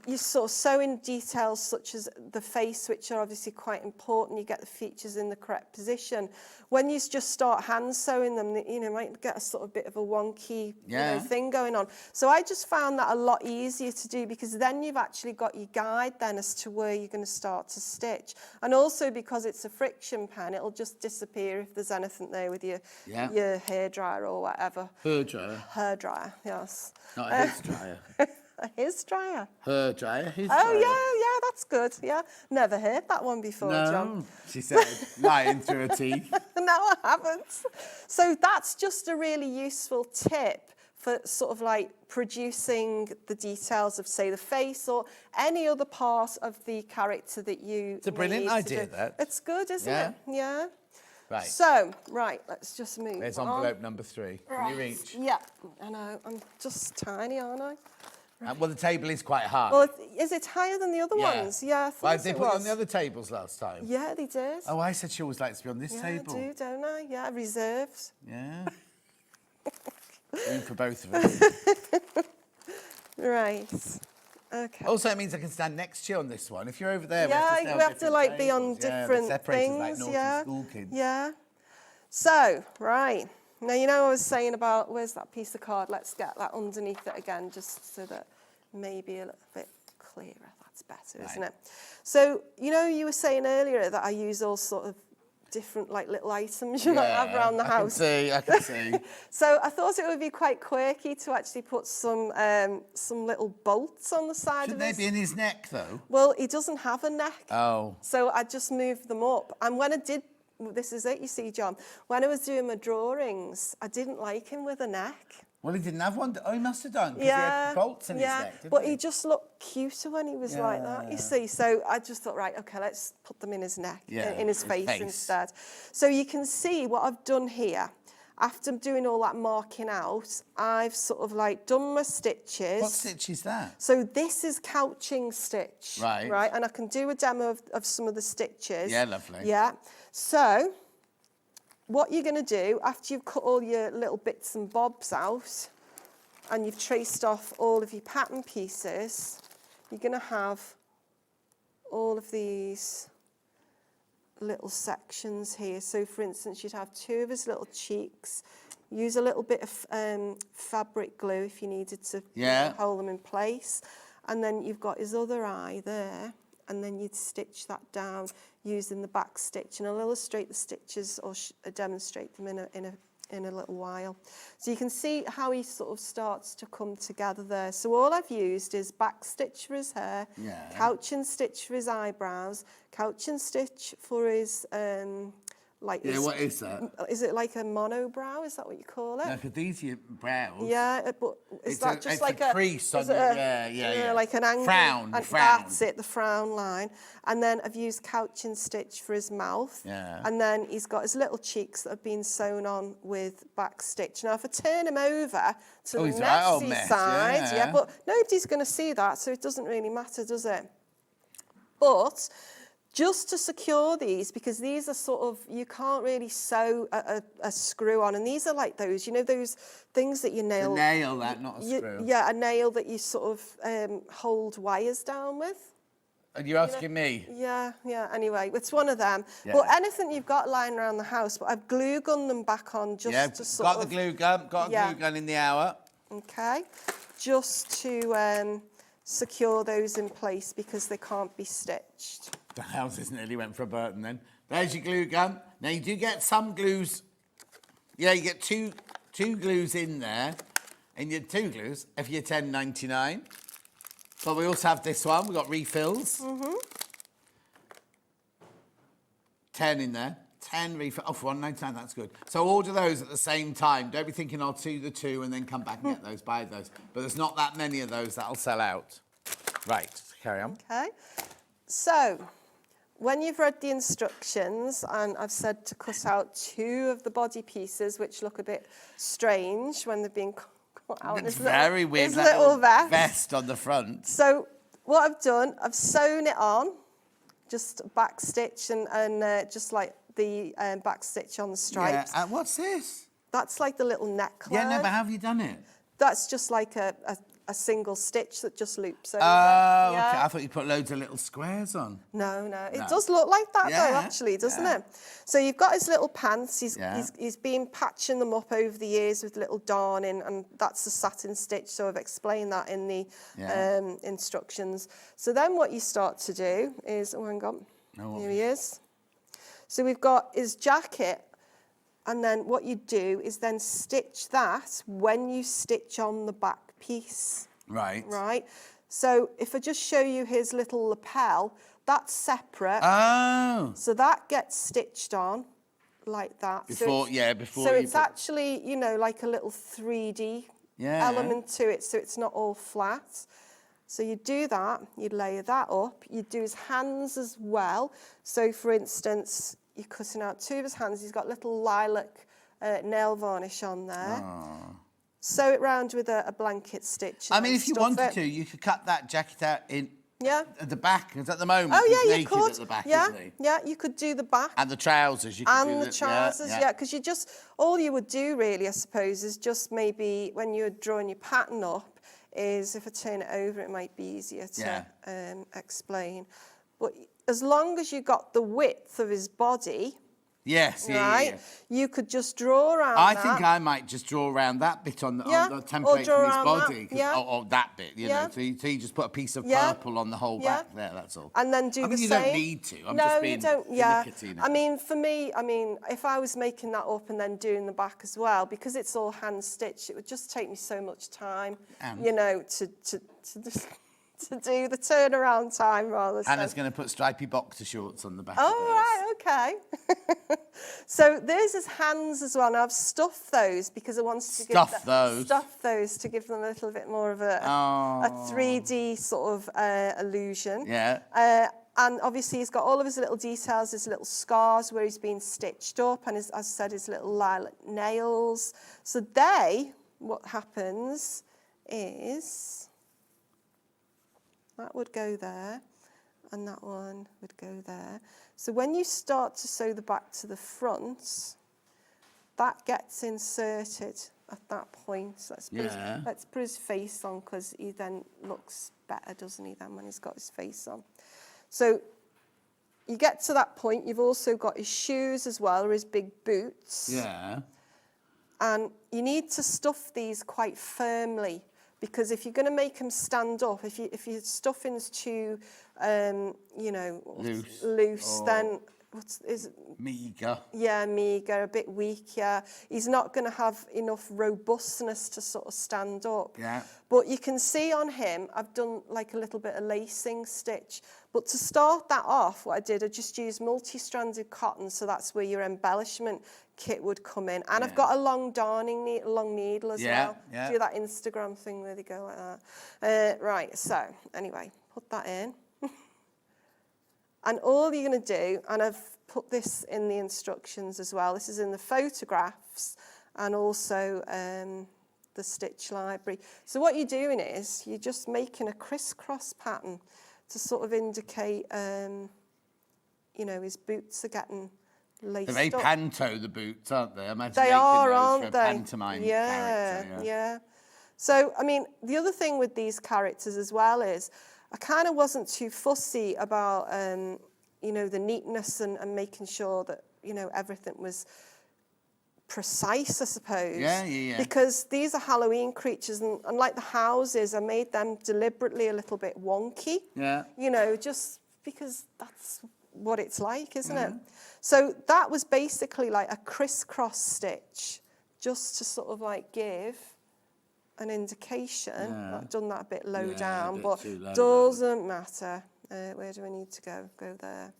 you sort of sew in details such as the face, which are obviously quite important, you get the features in the correct position. When you just start hand sewing them, you know, might get a sort of bit of a wonky you know, thing going on. So I just found that a lot easier to do, because then you've actually got your guide then as to where you're going to start to stitch. And also because it's a friction pen, it'll just disappear if there's anything there with your hairdryer or whatever. Hairdryer? Hairdryer, yes. Not a his dryer. A his dryer. Her dryer, his Oh, dryer. yeah, that's good. Yeah, never heard that one before, John. She said, lying through her teeth. No, I haven't. So that's just a really useful tip for sort of like producing the details of, say, the face or any other part of the character that you It's a brilliant idea, that. It's good, isn't it? Yeah. Right. So, right, let's just move There's on. envelope number 3. Can you reach? Yeah, I know. I'm just tiny, aren't I? Well, the table is quite high. Well, is it higher than the other ones? Yeah, I thought Why did they it put you on was. the other tables last time? Yeah, they did. Oh, I said she always likes to be on this Yeah, table. I do, don't I? Yeah, reserved. Yeah. Room for both of us. Right. Okay. Also, it means I can stand next to you on this one. If you're over there, Yeah, we we have to like be on tables. Yeah, we're different separated things. like naughty Yeah. school kids. Yeah. So, right. Now, you know I was saying about, where's that piece of card? Let's get that underneath it again, just so that maybe a little bit clearer. That's better, isn't it? So, you know, you were saying earlier that I use all sort of different, like, little items you might have around the house. I can see. So I thought it would be quite quirky to actually put some little bolts on the side Shouldn't of they his. be in his neck, though? Well, he doesn't have a neck. Oh. So I just moved them up. And when I did, this is it, you see, John, when I was doing my drawings, I didn't like him with a neck. Well, he didn't have one. Oh, he must have done, because he had bolts in his neck, didn't but he? he just looked cuter when he was like that, you see. So I just thought, right, okay, let's put them in his neck, in his face instead. So you can see what I've done here. After doing all that marking out, I've sort of like done my stitches. What stitch is that? So this is couching stitch. Right. Right, and I can do a demo of some of the stitches. Yeah, lovely. Yeah. So what you're going to do, after you've cut all your little bits and bobs out, and you've traced off all of your pattern pieces, you're going to have all of these little sections here. So for instance, you'd have 2 of his little cheeks. Use a little bit of fabric glue if you needed to hold them in place. And then you've got his other eye there, and then you'd stitch that down using the back stitch. And I'll illustrate the stitches or demonstrate them in a little while. So you can see how he sort of starts to come together there. So all I've used is back stitch for his hair, couch and stitch for his eyebrows, couch and stitch for his what is that? Is it like a monobrow? Is that what you call it? No, because these are your brows. Yeah, but is that just like a crease on the, like an angle? Frown. That's it, the frown line. And then I've used couch and stitch for his mouth. Yeah. And then he's got his little cheeks that have been sewn on with back stitch. Now, if I turn him over to the messy side, but nobody's going to see that, so it doesn't really matter, does it? But just to secure these, because these are sort of, you can't really sew a screw on, and these are like those, you know, those things that you nail. A nail, that, not a screw. Yeah, a nail that you sort of hold wires down with. Are you asking me? Yeah, anyway, it's one of them. Yeah. But anything you've got lying around the house, but I've glue gunned them back on just to sort of... got the glue gun, got a glue gun in the hour. Okay, just to secure those in place because they can't be stitched. The house nearly went for a Burton then. There's your glue gun. Now you do get some glues. Yeah, you get two glues in there, and your 2 glues if you're $10.99. But we also have this one. We've got refills. 10 in there. 10 refills. Oh, for $1.99, that's good. So order those at the same time. Don't be thinking I'll do the 2 and then come back and get those, buy those. But there's not that many of those that'll sell out. Right, carry on. Okay. So, when you've read the instructions, and I've said to cut out 2 of the body pieces, which look a bit strange when they've been cut out. It's very weird, his little vest on the front. So, what I've done, I've sewn it on, just back stitch and just like the back stitch on the stripes. Yeah, what's this? That's like the little neckline. Yeah, no, but how have you done it? That's just like a single stitch that just loops over. Oh, okay. I thought you put loads of little squares on. No. It does look like that though, actually, doesn't it? So you've got his little pants. He's been patching them up over the years with little darning, and that's the satin stitch. So I've explained that in the instructions. So then what you start to do is, oh, hang on. Here he is. So we've got his jacket, and then what you do is then stitch that when you stitch on the back piece. Right. So if I just show you his little lapel, that's separate. Oh. So that gets stitched on like that. Before. So it's actually, you know, like a little 3D element to it, so it's not all flat. So you do that, you layer that up, you do his hands as well. So for instance, you're cutting out 2 of his hands, he's got little lilac nail varnish on there. Oh. Sew it round with a blanket stitch. I mean, if you wanted to, you could cut that jacket out at the back, because at the moment he's naked could. At the back, yeah, isn't he? Yeah, you could do the back. And the trousers, you could do the trousers, because all you would do really, I suppose, is just maybe when you're drawing your pattern up, is if I turn it over, it might be easier to explain. But as long as you got the width of his body, yes, right, you could just draw around I think I might just draw around that bit on the template from his body. Or that bit, you know. So you just put a piece of purple on the whole back there, that's all. And then do the same. You don't need to. I'm just being finicky. I mean, for me, if I was making that up and then doing the back as well, because it's all hand stitched, it would just take me so much time, you know, to do the turnaround time rather. Anna's going to put stripy boxer shorts on the back. Oh, right, okay. So there's his hands as well. Now I've stuffed those because I wanted to stuff those to give them a little bit more of a 3D sort of illusion. Yeah. And obviously he's got all of his little details, his little scars where he's been stitched up, and as I said, his little lilac nails. So what happens is that would go there, and that one would go there. So when you start to sew the back to the front, that gets inserted at that point. So let's put his face on, because he then looks better, doesn't he, then when he's got his face on. So you get to that point, you've also got his shoes as well, or his big boots. Yeah. And you need to stuff these quite firmly, because if you're going to make them stand up, if your stuffing's too, you know, loose, then is it? Meagre. Yeah, meagre, a bit weak, yeah. He's not going to have enough robustness to sort of stand up. Yeah. But you can see on him, I've done like a little bit of lacing stitch. But to start that off, what I did, I just used multi-stranded cotton, so that's where your embellishment kit would come in. And I've got a long darning needle, long needle as well. Yeah. Do that Instagram thing where they go like that. Right, so anyway, put that in. And all you're going to do, and I've put this in the instructions as well, this is in the photographs and also the stitch library. So what you're doing is you're just making a crisscross pattern to sort of indicate, you know, his boots are getting laced They're very up. panto, the boots, aren't they? I imagine They making are, those aren't for a they? pantomime Yeah, character. yeah. So, I mean, the other thing with these characters as well is I kind of wasn't too fussy about, you know, the neatness and making sure that, you know, everything was precise, I suppose. Yeah. Because these are Halloween creatures, and like the houses, I made them deliberately a little bit wonky. Yeah. You know, just because that's what it's like, isn't it? So that was basically like a crisscross stitch, just to sort of like give an indication. Yeah. I've done that a bit low Yeah, a down, bit but too low, doesn't matter. Where do I need to go? Go there.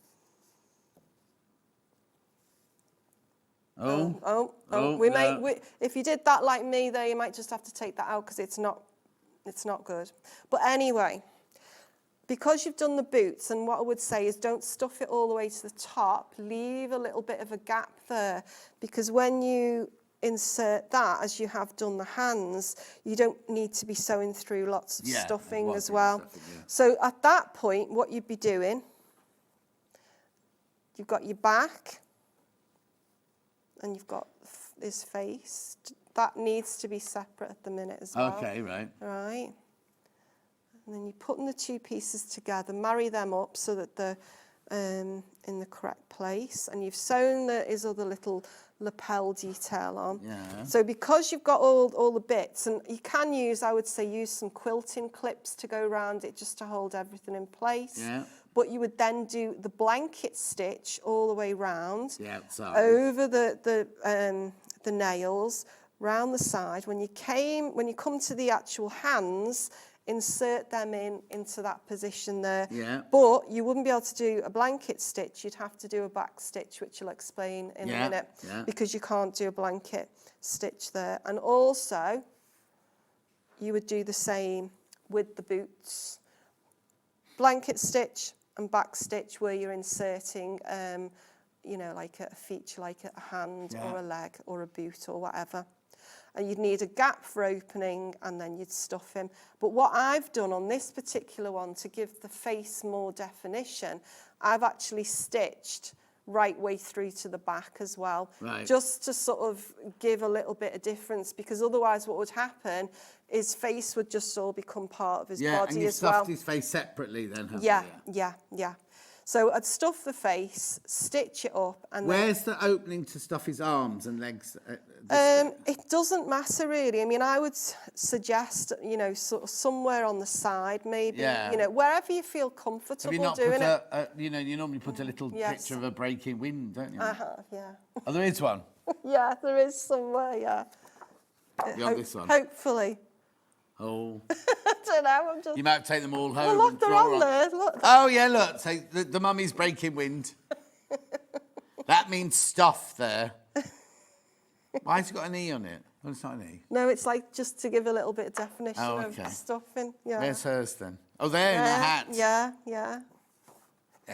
If you did that like me there, you might just have to take that out because it's not good. But anyway, because you've done the boots, and what I would say is don't stuff it all the way to the top, leave a little bit of a gap there, because when you insert that, as you have done the hands, you don't need to be sewing through lots of stuffing as well. So at that point, what you'd be doing, you've got your back, and you've got his face. That needs to be separate at the minute as well. Okay, right. Right. And then you're putting the two pieces together, marry them up so that they're in the correct place. And you've sewn his other little lapel detail on. Yeah. So because you've got all the bits, and you can use, I would say, use some quilting clips to go around it just to hold everything in place. Yeah. But you would then do the blanket stitch all the way round, outside. over the nails, round the side. When you come to the actual hands, insert them into that position there. Yeah. But you wouldn't be able to do a blanket stitch. You'd have to do a back stitch, which I'll explain in a minute, because you can't do a blanket stitch there. And also, you would do the same with the boots. Blanket stitch and back stitch where you're inserting, you know, like a feature, like a hand or a leg or a boot or whatever. And you'd need a gap for opening, and then you'd stuff him. But what I've done on this particular one to give the face more definition, I've actually stitched right way through to the back as well, just to sort of give a little bit of difference, because otherwise what would happen is face would just all become part of his body as well. And you stuffed his face separately then, haven't you? Yeah. So I'd stuff the face, stitch it up, and where's the opening to stuff his arms and legs? it doesn't matter really. I mean, I would suggest, you know, sort of somewhere on the side, maybe, you know, wherever you feel comfortable doing it. You know, you normally put a little picture of a breaking wind, don't you? I have, yeah. Oh, there is one? Yeah, there is somewhere, yeah. You're this one? Hopefully. Oh. I don't know, I'm just... You might take them all home. Well, look, they're on there, look. Oh, yeah, look. So the mummy's breaking wind. That means stuff there. Why has it got an E on it? Well, it's not an E. No, it's like just to give a little bit of definition okay. of stuffing. Yeah. Where's hers then? Oh, there in the hat. Yeah.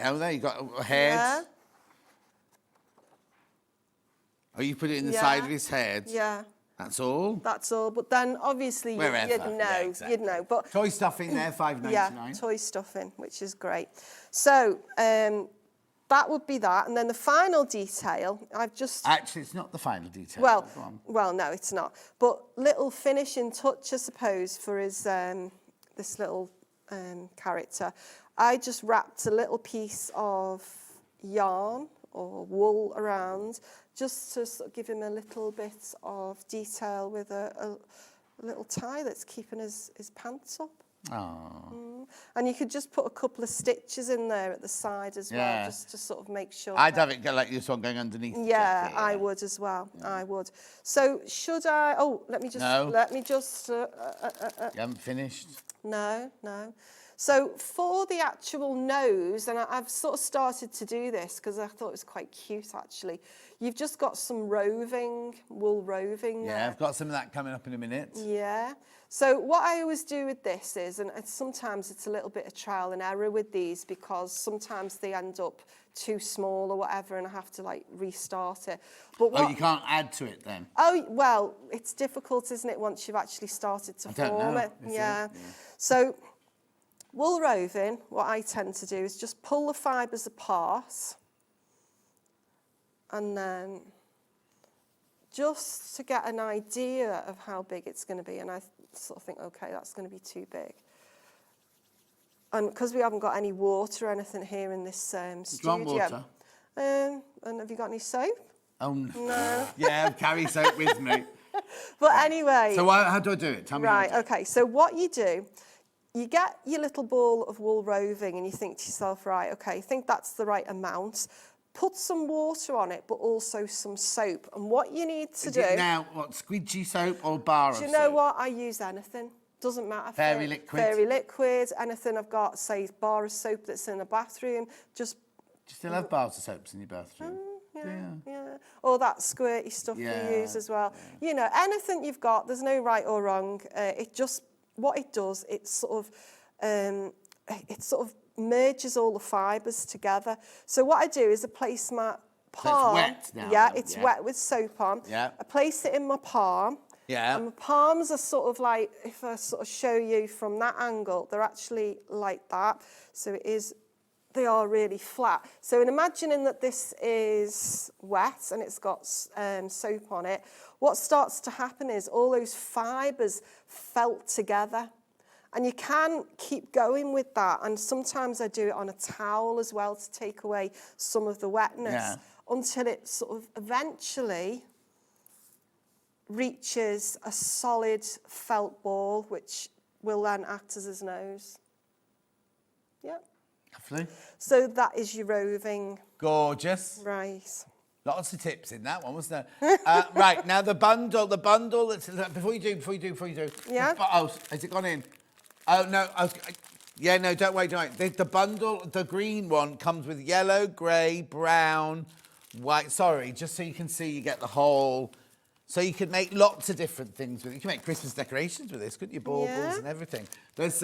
Oh, there, you got a head. Yeah. Oh, you put it in the side of his head? Yeah. That's all? That's all. But then, obviously, you'd know. Yeah, exactly. You'd know. But toy stuffing there, $5.99. yeah, toy stuffing, which is great. So, that would be that. And then the final detail, I've just... Actually, it's not the final detail. Well, no, it's not. But little finishing touch, I suppose, for his this little character. I just wrapped a little piece of yarn or wool around, just to sort of give him a little bit of detail with a little tie that's keeping his pants up. Oh. And you could just put a couple of stitches in there at the side as well, just to sort of make sure. I'd have it go like this one going underneath. Yeah, the jacket, I would as well. I would. So should I? Oh, let me just. No. Let me just. You haven't finished? No. So for the actual nose, and I've sort of started to do this because I thought it was quite cute actually. You've just got some wool roving there. Yeah, I've got some of that coming up in a minute. Yeah. So what I always do with this is, and sometimes it's a little bit of trial and error with these because sometimes they end up too small or whatever and I have to like restart it. But Oh, you can't add to it then? Oh, well, it's difficult, isn't it, once you've actually started to form it? Yeah. So wool roving, what I tend to do is just pull the fibres apart and then just to get an idea of how big it's going to be. And I sort of think, okay, that's going to be too big. And because we haven't got any water or anything here in this studio. Do you want water? And have you got any soap? Oh, No. Yeah, I carry soap with me. But anyway. So how do I do it? Tell me. Right, okay. So what you do, you get your little ball of wool roving and you think to yourself, right, okay, I think that's the right amount. Put some water on it, but also some soap. And what you need to do... Now, what, squidgy soap or bar of soap? Do you know what? I use anything. Doesn't matter. Fairy liquid? Fairy liquid, anything I've got, say, bar of soap that's in the bathroom, just... Do you still have bars of soaps in your bathroom? Yeah. Or that squirty stuff you use as well. Yeah. You know, anything you've got, there's no right or wrong. What it does, it sort of merges all the fibres together. So what I do is I place my palm. So it's wet now. Yeah, it's wet with soap on. Yeah. I place it in my palm. Yeah. And my palms are sort of like, if I sort of show you from that angle, they're actually like that. So they are really flat. So in imagining that this is wet and it's got soap on it, what starts to happen is all those fibres felt together. And you can keep going with that. And sometimes I do it on a towel as well to take away some of the wetness until it sort of eventually reaches a solid felt ball, which will then act as his nose. Yep. Lovely. So that is your roving. Gorgeous. Right. Lots of tips in that one, wasn't there? Right, now the bundle, before you do. Yeah. Oh, has it gone in? Oh, no. No, don't worry. The bundle, the green one, comes with yellow, grey, brown, white. Sorry, just so you can see, you get the whole... So you could make lots of different things with it. You can make Christmas decorations with this, couldn't you? Baubles and everything. There's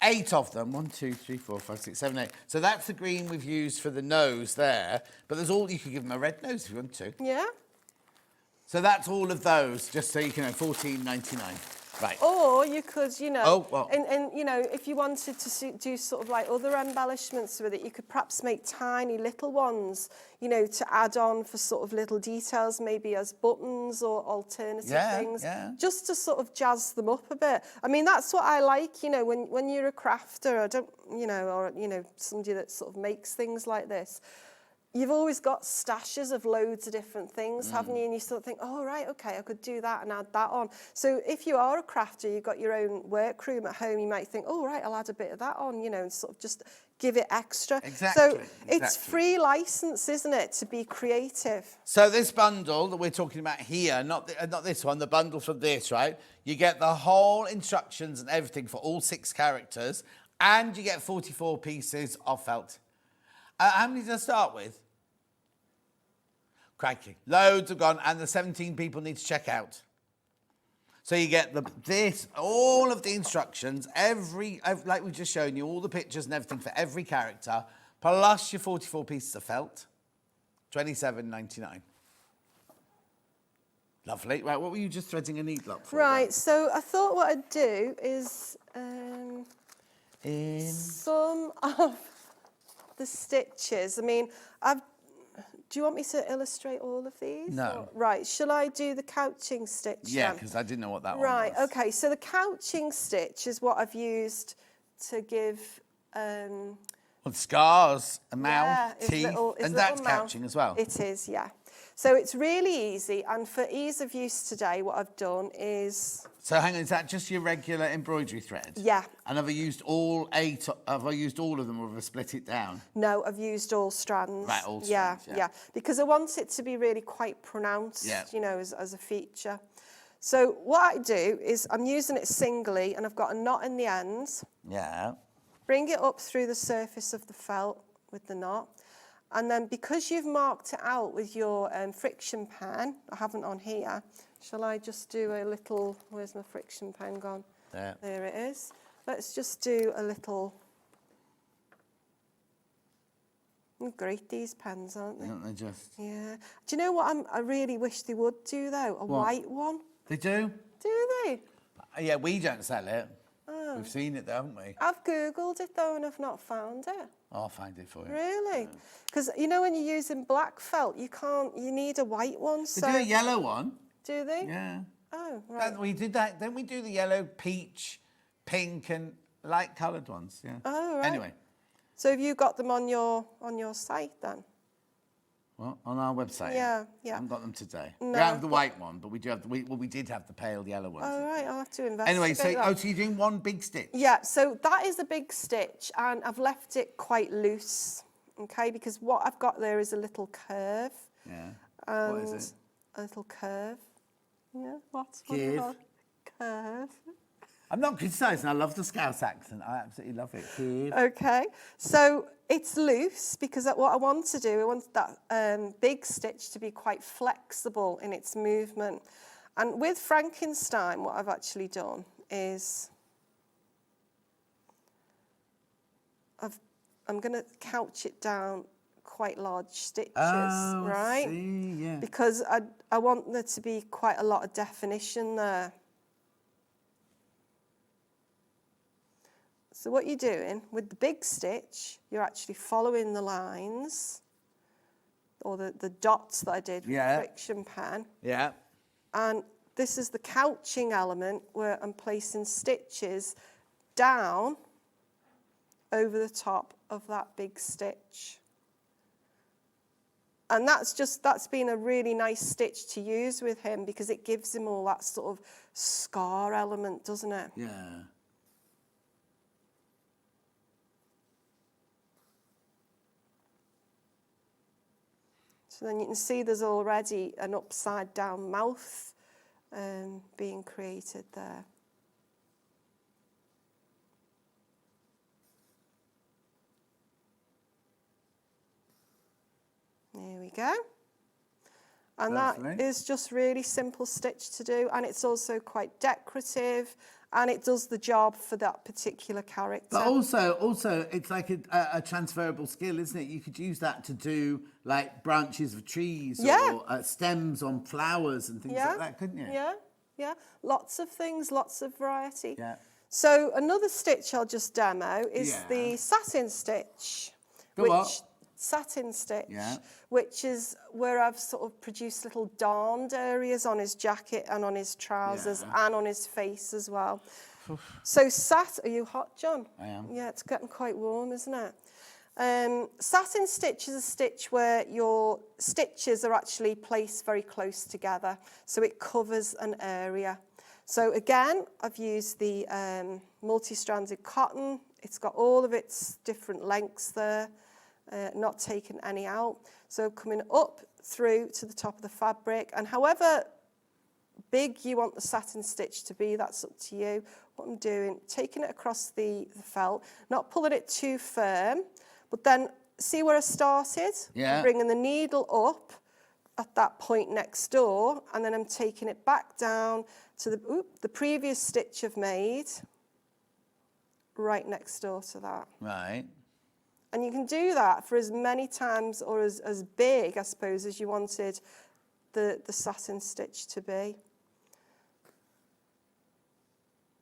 8 of them. 1, 2, 3, 4, 5, 6, 7, 8. So that's the green we've used for the nose there. But there's all... You could give them a red nose if you want to. Yeah. So that's all of those, just so you can know, $14.99. Right. Or you could, and if you wanted to do sort of like other embellishments with it, you could perhaps make tiny little ones, to add on for sort of little details, maybe as buttons or alternative things, just to sort of jazz them up a bit. I mean, that's what I like, when you're a crafter, somebody that sort of makes things like this. You've always got stashes of loads of different things, haven't you? And you sort of think, oh, right, OK, I could do that and add that on. So if you are a crafter, you've got your own workroom at home, you might think, oh, right, I'll add a bit of that on, and sort of just give it extra. Exactly. So it's free license, isn't it, to be creative? So this bundle that we're talking about here, not this one, the bundle from this, right? You get the whole instructions and everything for all 6 characters, and you get 44 pieces of felt. How many did I start with? Crikey. Loads have gone, and the 17 people need to check out. So you get all of the instructions, like we've just shown you, all the pictures and everything for every character, plus your 44 pieces of felt, $27.99. Lovely. Right, what were you just threading a needle up for? Right, so I thought what I'd do is some of the stitches. I mean, do you want me to illustrate all of these? No. Right, shall I do the couching stitch Yeah, then? because I didn't know what that one was. Right, OK, so the couching stitch is what I've used to give Well, scars, a mouth, Yeah, his teeth, his and that's little mouth. couching as well. It is, yeah. So it's really easy, and for ease of use today, what I've done is... So hang on, is that just your regular embroidery thread? Yeah. And have I used all 8? Have I used all of them, or have I split it down? No, I've used all strands. Right, all strands, yeah. Because I want it to be really quite pronounced, Yeah. you know, as a feature. So what I do is I'm using it singly, and I've got a knot in the end. Yeah. Bring it up through the surface of the felt with the knot. And then because you've marked it out with your friction pen, I haven't on here, shall I just do a little, where's my friction pen gone? There. There it is. Let's just do a little, great these pens, aren't they? Don't they just? Yeah. Do you know what I really wish they would do though? A white one. They do? Do they? Yeah, we don't sell it. We've seen it though, haven't we? I've Googled it though and I've not found it. I'll find it for you. Really? Because you know when you're using black felt, you need a white one. They do a yellow one. Do they? Yeah. Oh, right. We did that. Then we do the yellow, peach, pink, and light coloured ones. Yeah. Oh, right. Anyway. So have you got them on your site then? Well, on our website. Yeah, yeah. I haven't got them today. No. We have the white one, but we do have we did have the pale yellow one. Oh, right. I'll have to investigate Anyway, so that. you're doing one big stitch. Yeah, so that is a big stitch, and I've left it quite loose, okay, because what I've got there is a little curve. Yeah. And What is it? a little curve. Yeah, what? Curve. Curve. I'm not criticising. I love the Scouse accent. I absolutely love it. Curve. Okay, so it's loose because what I want to do, I want that big stitch to be quite flexible in its movement. And with Frankenstein, what I've actually done is I'm going to couch it down quite large stitches, right? See, yeah. Because I want there to be quite a lot of definition there. So what you're doing with the big stitch, you're actually following the lines or the dots that I did with the friction pen. Yeah. And this is the couching element where I'm placing stitches down over the top of that big stitch. And that's been a really nice stitch to use with him because it gives him all that sort of scar element, doesn't it? Yeah. So then you can see there's already an upside down mouth being created there. There we go. And Lovely. that is just really simple stitch to do, and it's also quite decorative, and it does the job for that particular character. But also, it's like a transferable skill, isn't it? You could use that to do like branches of trees or stems on flowers and things like that, couldn't you? Yeah, yeah. Lots of things, lots of variety. Yeah. So another stitch I'll just demo is the satin stitch. Satin stitch, which is where I've sort of produced little darned areas on his jacket and on his trousers and on his face as well. So are you hot, John? I am. Yeah, it's getting quite warm, isn't it? Satin stitch is a stitch where your stitches are actually placed very close together, so it covers an area. So again, I've used the multi-stranded cotton. It's got all of its different lengths there. Not taking any out. So coming up through to the top of the fabric, and however big you want the satin stitch to be, that's up to you. What I'm doing, taking it across the felt, not pulling it too firm, but then see where I started? Yeah. I'm bringing the needle up at that point next door, and then I'm taking it back down to the previous stitch I've made, right next door to that. Right. And you can do that for as many times or as big, I suppose, as you wanted the satin stitch to be.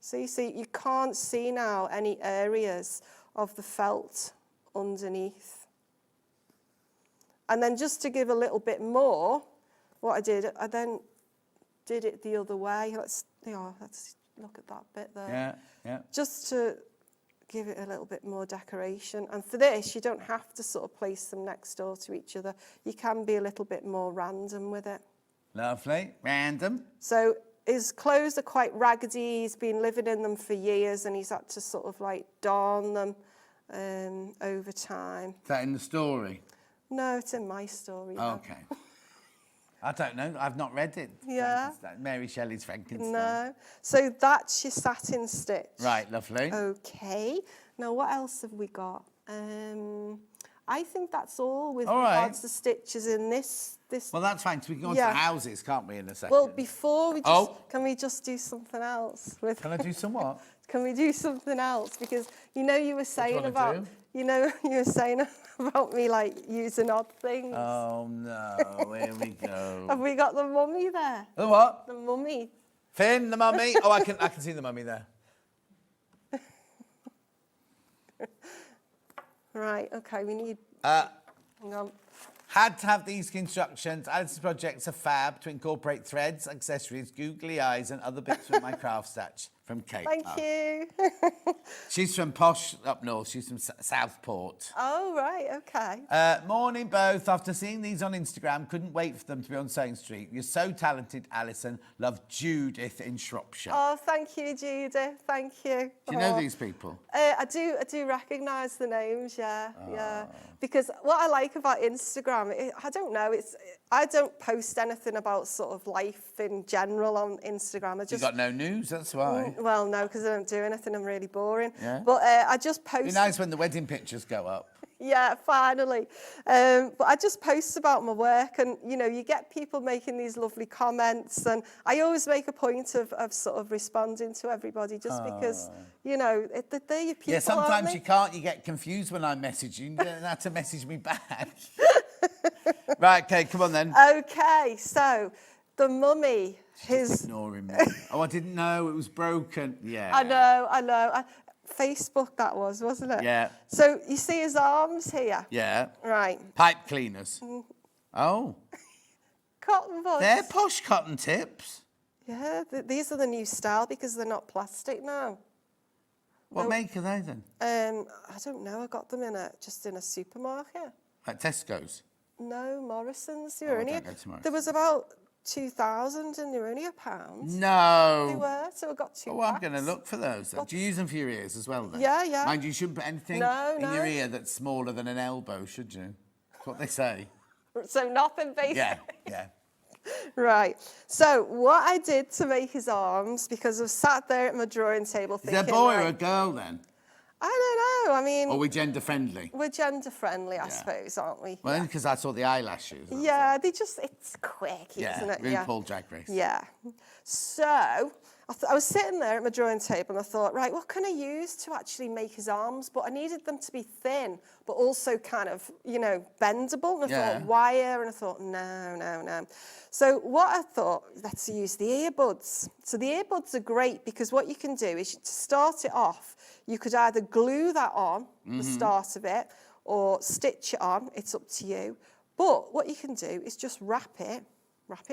So you see, you can't see now any areas of the felt underneath. And then just to give a little bit more, what I then did it the other way. Let's look at that bit there. Yeah. Just to give it a little bit more decoration. And for this, you don't have to sort of place them next door to each other. You can be a little bit more random with it. Lovely. Random. So his clothes are quite raggedy. He's been living in them for years and he's had to sort of like darn them over time. Is that in the story? No, it's in my story. Okay. I don't know. I've not read it. Yeah. Mary Shelley's Frankenstein. No. So that's your satin stitch. Right, lovely. Okay. Now, what else have we got? I think that's all with All regards right. to stitches in this. Well, that's fine. So we can go on Yeah. to houses, can't we, in a second? Well, before we just, Oh. can we just do something else? With, Can I do some what? Can we do something else? Because you know you were saying wanna about, do? you know, you were saying about me like using odd things. Oh, no. Here we go. Have we got the mummy there? The what? The mummy. Finn, the mummy. Oh, I can see the mummy there. Right, okay, we need, Uh, hang on. Had to have these constructions. Alison's projects are fab to incorporate threads, accessories, googly eyes, and other bits from my craft stash. From Kate. Thank you. She's from posh up north. She's from Southport. Oh, right, okay. Morning, both. After seeing these on Instagram, couldn't wait for them to be on Sewing Street. You're so talented, Alison. Love Judith in Shropshire. Oh, thank you, Judith. Thank you. Do you know these people? I do recognise the names, yeah, yeah. Because what I like about Instagram, I don't know, I don't post anything about sort of life in general on Instagram. I just You got no news, that's why. Well, no, because I don't do anything. I'm really boring. Yeah. But I just post. It'd be nice when the wedding pictures go up. Yeah, finally. But I just post about my work and, you know, you get people making these lovely comments and I always make a point of sort of responding to everybody just because, you know, they're your people, Yeah, sometimes aren't they? you can't. You get confused when I message you. You don't have to message me back. Right, okay, come on then. Okay, so the mummy, his... Ignoring me. Oh, I didn't know it was broken. Yeah. I know. Facebook that was, wasn't it? Yeah. So you see his arms here? Yeah. Right. Pipe cleaners. Oh. Cotton buds. They're posh cotton tips. Yeah, these are the new style because they're not plastic now. What make are they then? I don't know. I got them just in a supermarket. Like Tesco's? No, Morrison's. They Oh, were I only. don't go to Morrison's. There was about 2,000 and they were only £1. No. They were, so I got two. Oh, I'm going to packs. look for those then. Do you use them for your ears as well then? Yeah, yeah. Mind you shouldn't put anything No, in your no. ear that's smaller than an elbow, should you? That's what they say. So nothing basically. Yeah, yeah. Right. So what I did to make his arms, because I was sat there at my drawing table Is thinking. there a boy or a like, girl then? I don't know. I mean, Or are we gender friendly? we're gender friendly, I suppose, aren't we? Well, because I saw the eyelashes. Yeah, it's quick, Yeah, isn't it? RuPaul Drag Race. Yeah. So I was sitting there at my drawing table and I thought, right, what can I use to actually make his arms? But I needed them to be thin, but also kind of, you know, bendable. And I Yeah. thought wire, and I thought, no. So what I thought, let's use the earbuds. So the earbuds are great because what you can do is to start it off, you could either glue that on, the start of it, or stitch it on. It's up to you. But what you can do is just wrap it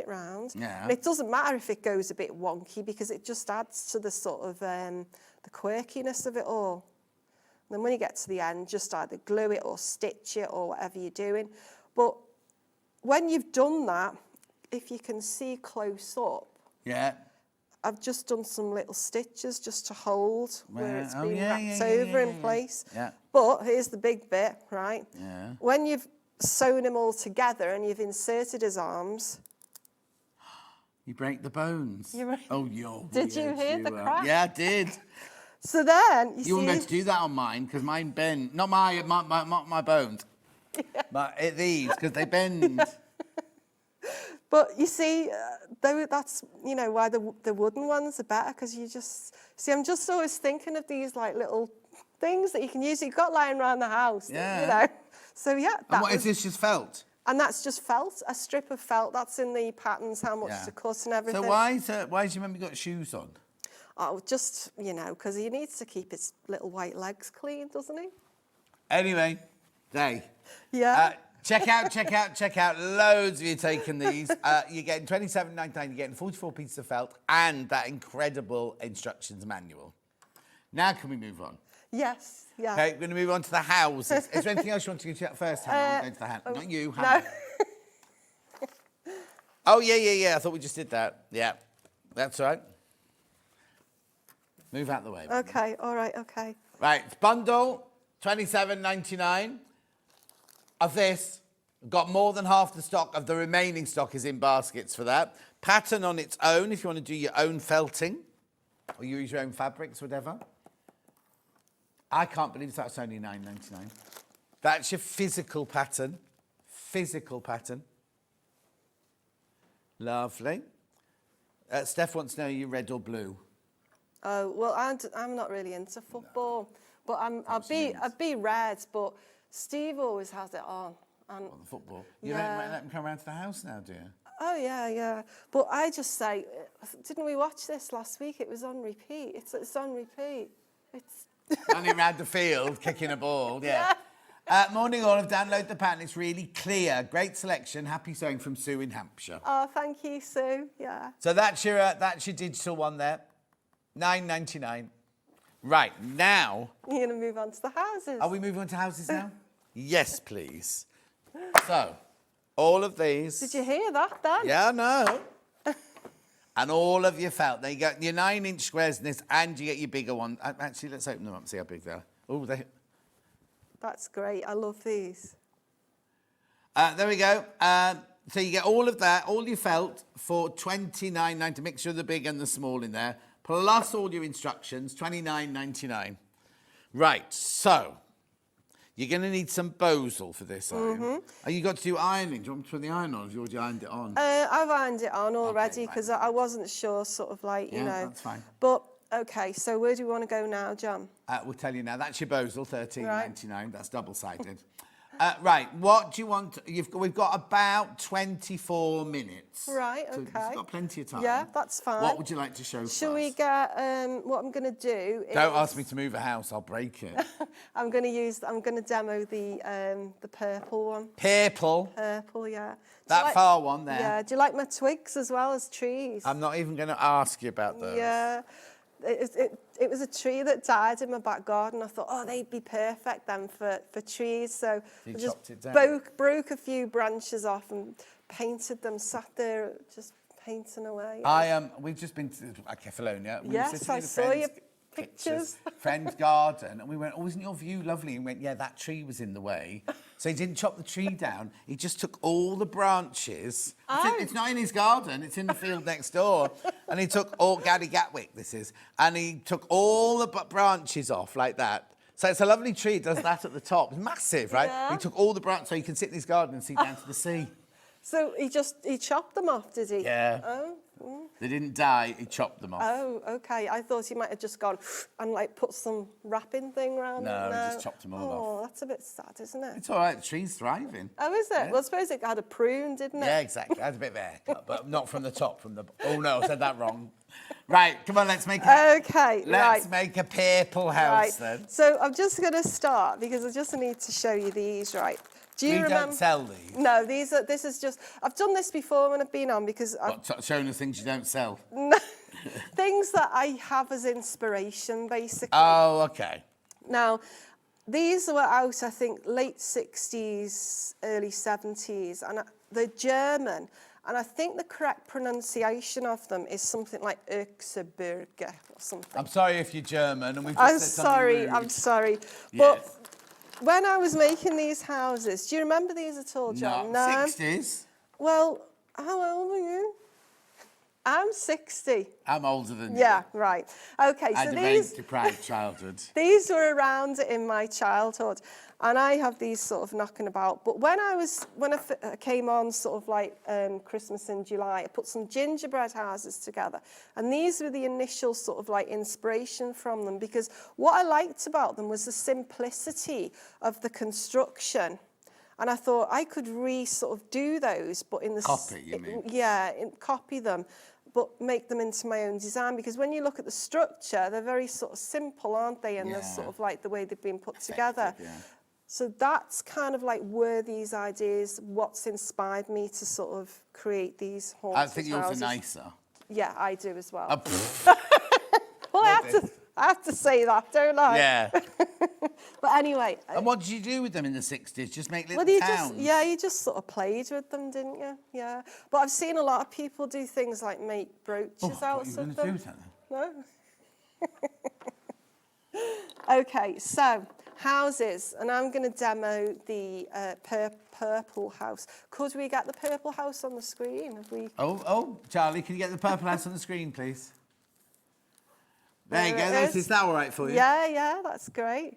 round. Yeah. And it doesn't matter if it goes a bit wonky because it just adds to the sort of the quirkiness of it all. And then when you get to the end, just either glue it or stitch it or whatever you're doing. But when you've done that, if you can see close up, Yeah. I've just done some little stitches just to hold where it's Oh, been yeah, wrapped yeah, over yeah, in place. Yeah. But here's the big bit, right? Yeah. When you've sewn them all together and you've inserted his arms, You break the bones. You re- Oh, you're Did you weird, hear the are. crack? Yeah, I did. so then You see, wouldn't be able to do that on mine because mine bend. Not my bones. But these, because they bend. but you see, that's you know why the wooden ones are better because you just see. I'm just always thinking of these like little things that you can use. You've got lying around the house. Yeah. You know. So yeah. And what is this, just felt? And that's just felt, a strip of felt. That's in the patterns, how much Yeah. to cut and everything. So why has your mummy got shoes on? Oh, just, you know, because he needs to keep his little white legs clean, doesn't he? Anyway, Yeah. check out. Loads of you taking these. You're getting $27.99. You're getting 44 pieces of felt and that incredible instructions manual. Now can we move on? Yes, yeah. Okay, we're going to move on to the houses. Is there anything else you want to go to first, Hannah? Go to the house. Not you, Hannah. No. Oh, yeah. I thought we just did that. Yeah, that's right. Move out the way. Okay, all right, okay. Right, it's bundle, $27.99. Of this, got more than half the stock of the remaining stock is in baskets for that. Pattern on its own if you want to do your own felting or use your own fabrics, whatever. I can't believe that's only $9.99. That's your physical pattern. Physical pattern. Lovely. Steph wants to know, are you red or blue? Oh, well, I'm not really into football, but I'd be red, but Steve always has it on. And The football. You don't let them come around to the house now, do you? Oh, yeah. But I just say, didn't we watch this last week? It was on repeat. It's on repeat. It's Running around the field, kicking a ball, yeah. Morning all, I've downloaded the pattern. It's really clear. Great selection. Happy sewing from Sue in Hampshire. Oh, thank you, Sue. Yeah. So that's your digital one there. $9.99. Right, now... You're going to move on to the houses. Are we moving on to houses now? Yes, please. So, all of these... Did you hear that, Dan? Yeah, I know. And all of your felt. There you go. Your 9-inch squares in this, and you get your bigger one. Actually, let's open them up and see how big they are. Oh, they... That's great. I love these. There we go. So you get all of that, all your felt, for $29.90. Mixture of the big and the small in there. Plus all your instructions, $29.99. Right, so you're going to need some Bosel for this, are you? Oh, you got to do ironing. Do you want me to put the iron on, or have you already ironed it on? I've ironed it on already because right. I wasn't sure, sort of like, you know. that's fine. But, okay, so where do we want to go now, John? We'll tell you now. That's your Bosel, $13.99. Right. That's double-sided. Right, what do you want? We've got about 24 minutes. Right, So okay. we've got plenty of time. Yeah, that's fine. What would you like to show first? Shall we get, what I'm going to do is... Don't ask me to move a house, I'll break it. I'm going to demo the purple one. Purple? Purple, yeah. That far one there? Yeah, do you like my twigs as well as trees? I'm not even going to ask you about those. Yeah. It was a tree that died in my back garden. I thought, oh, they'd be perfect then for trees. So I just broke a few branches off and painted them, sat there just painting away. We've just been to Kefalonia. Yes, I saw your pictures. Friend's garden. And we went, oh, isn't your view lovely? And we went, yeah, that tree was in the way. So he didn't chop the tree down. He just took all the branches. It's not in his garden. It's in the field next door. And he took Gary Gatwick, this is. And he took all the branches off like that. So it's a lovely tree. It does that at the top. It's massive, right? Yeah. He took all the branches so you can sit in his garden and see down to the sea. So he chopped them off, did he? Yeah. Oh. They didn't die, he chopped them off. Oh, okay. I thought he might have just gone and like put some wrapping thing around it. No, he just chopped them all off. Oh, that's a bit sad, isn't it? It's all right, the tree's thriving. Oh, is it? Yeah. Well, I suppose it had a prune, didn't it? Yeah, exactly. It had a bit of a haircut, but not from the top, Oh no, I said that wrong. Right, come on, let's make Let's make a purple house then. So I'm just going to start because I just need to show you these, right? Do you remember? Don't sell these? No, this is just... I've done this before when I've been on because... Showing us things you don't sell? Things that I have as inspiration, basically. Oh, okay. Now, these were out, I think, late 60s, early 70s, and they're German. And I think the correct pronunciation of them is something like Ökseberge or something. I'm sorry if you're German and we've just said something rude. I'm sorry. Yes. But when I was making these houses, do you remember these at all, John? No. 60s? Well, how old are you? I'm 60. I'm older than you. Yeah, right. Okay, I had a very deprived childhood. These were around in my childhood, and I have these sort of knocking about. But when I came on sort of like Christmas in July, I put some gingerbread houses together, and these were the initial sort of like inspiration from them, because what I liked about them was the simplicity of the construction. And I thought I could sort of do those, but in the... Copy, you mean? Yeah, copy them, but make them into my own design. Because when you look at the structure, they're very sort of simple, aren't they? And they're sort of like the way they've been put together. Yeah. So that's kind of like where these ideas, what's inspired me to sort of create these haunted houses. I think yours are nicer. Yeah, I do as well. Well, I I have to say that, don't I? Yeah. But anyway. And what did you do with them in the 60s? Just make little Well, towns? you just sort of played with them, didn't you? Yeah. But I've seen a lot of people do things like make brooches out of them. What are you going to do with that? No? Okay, so houses, and I'm going to demo the purple house. Could we get the purple house on the screen? Have we? Oh, Charlie, can you get the purple house on the screen, please? There you go. There it Is that all right for you? Yeah, that's great. Do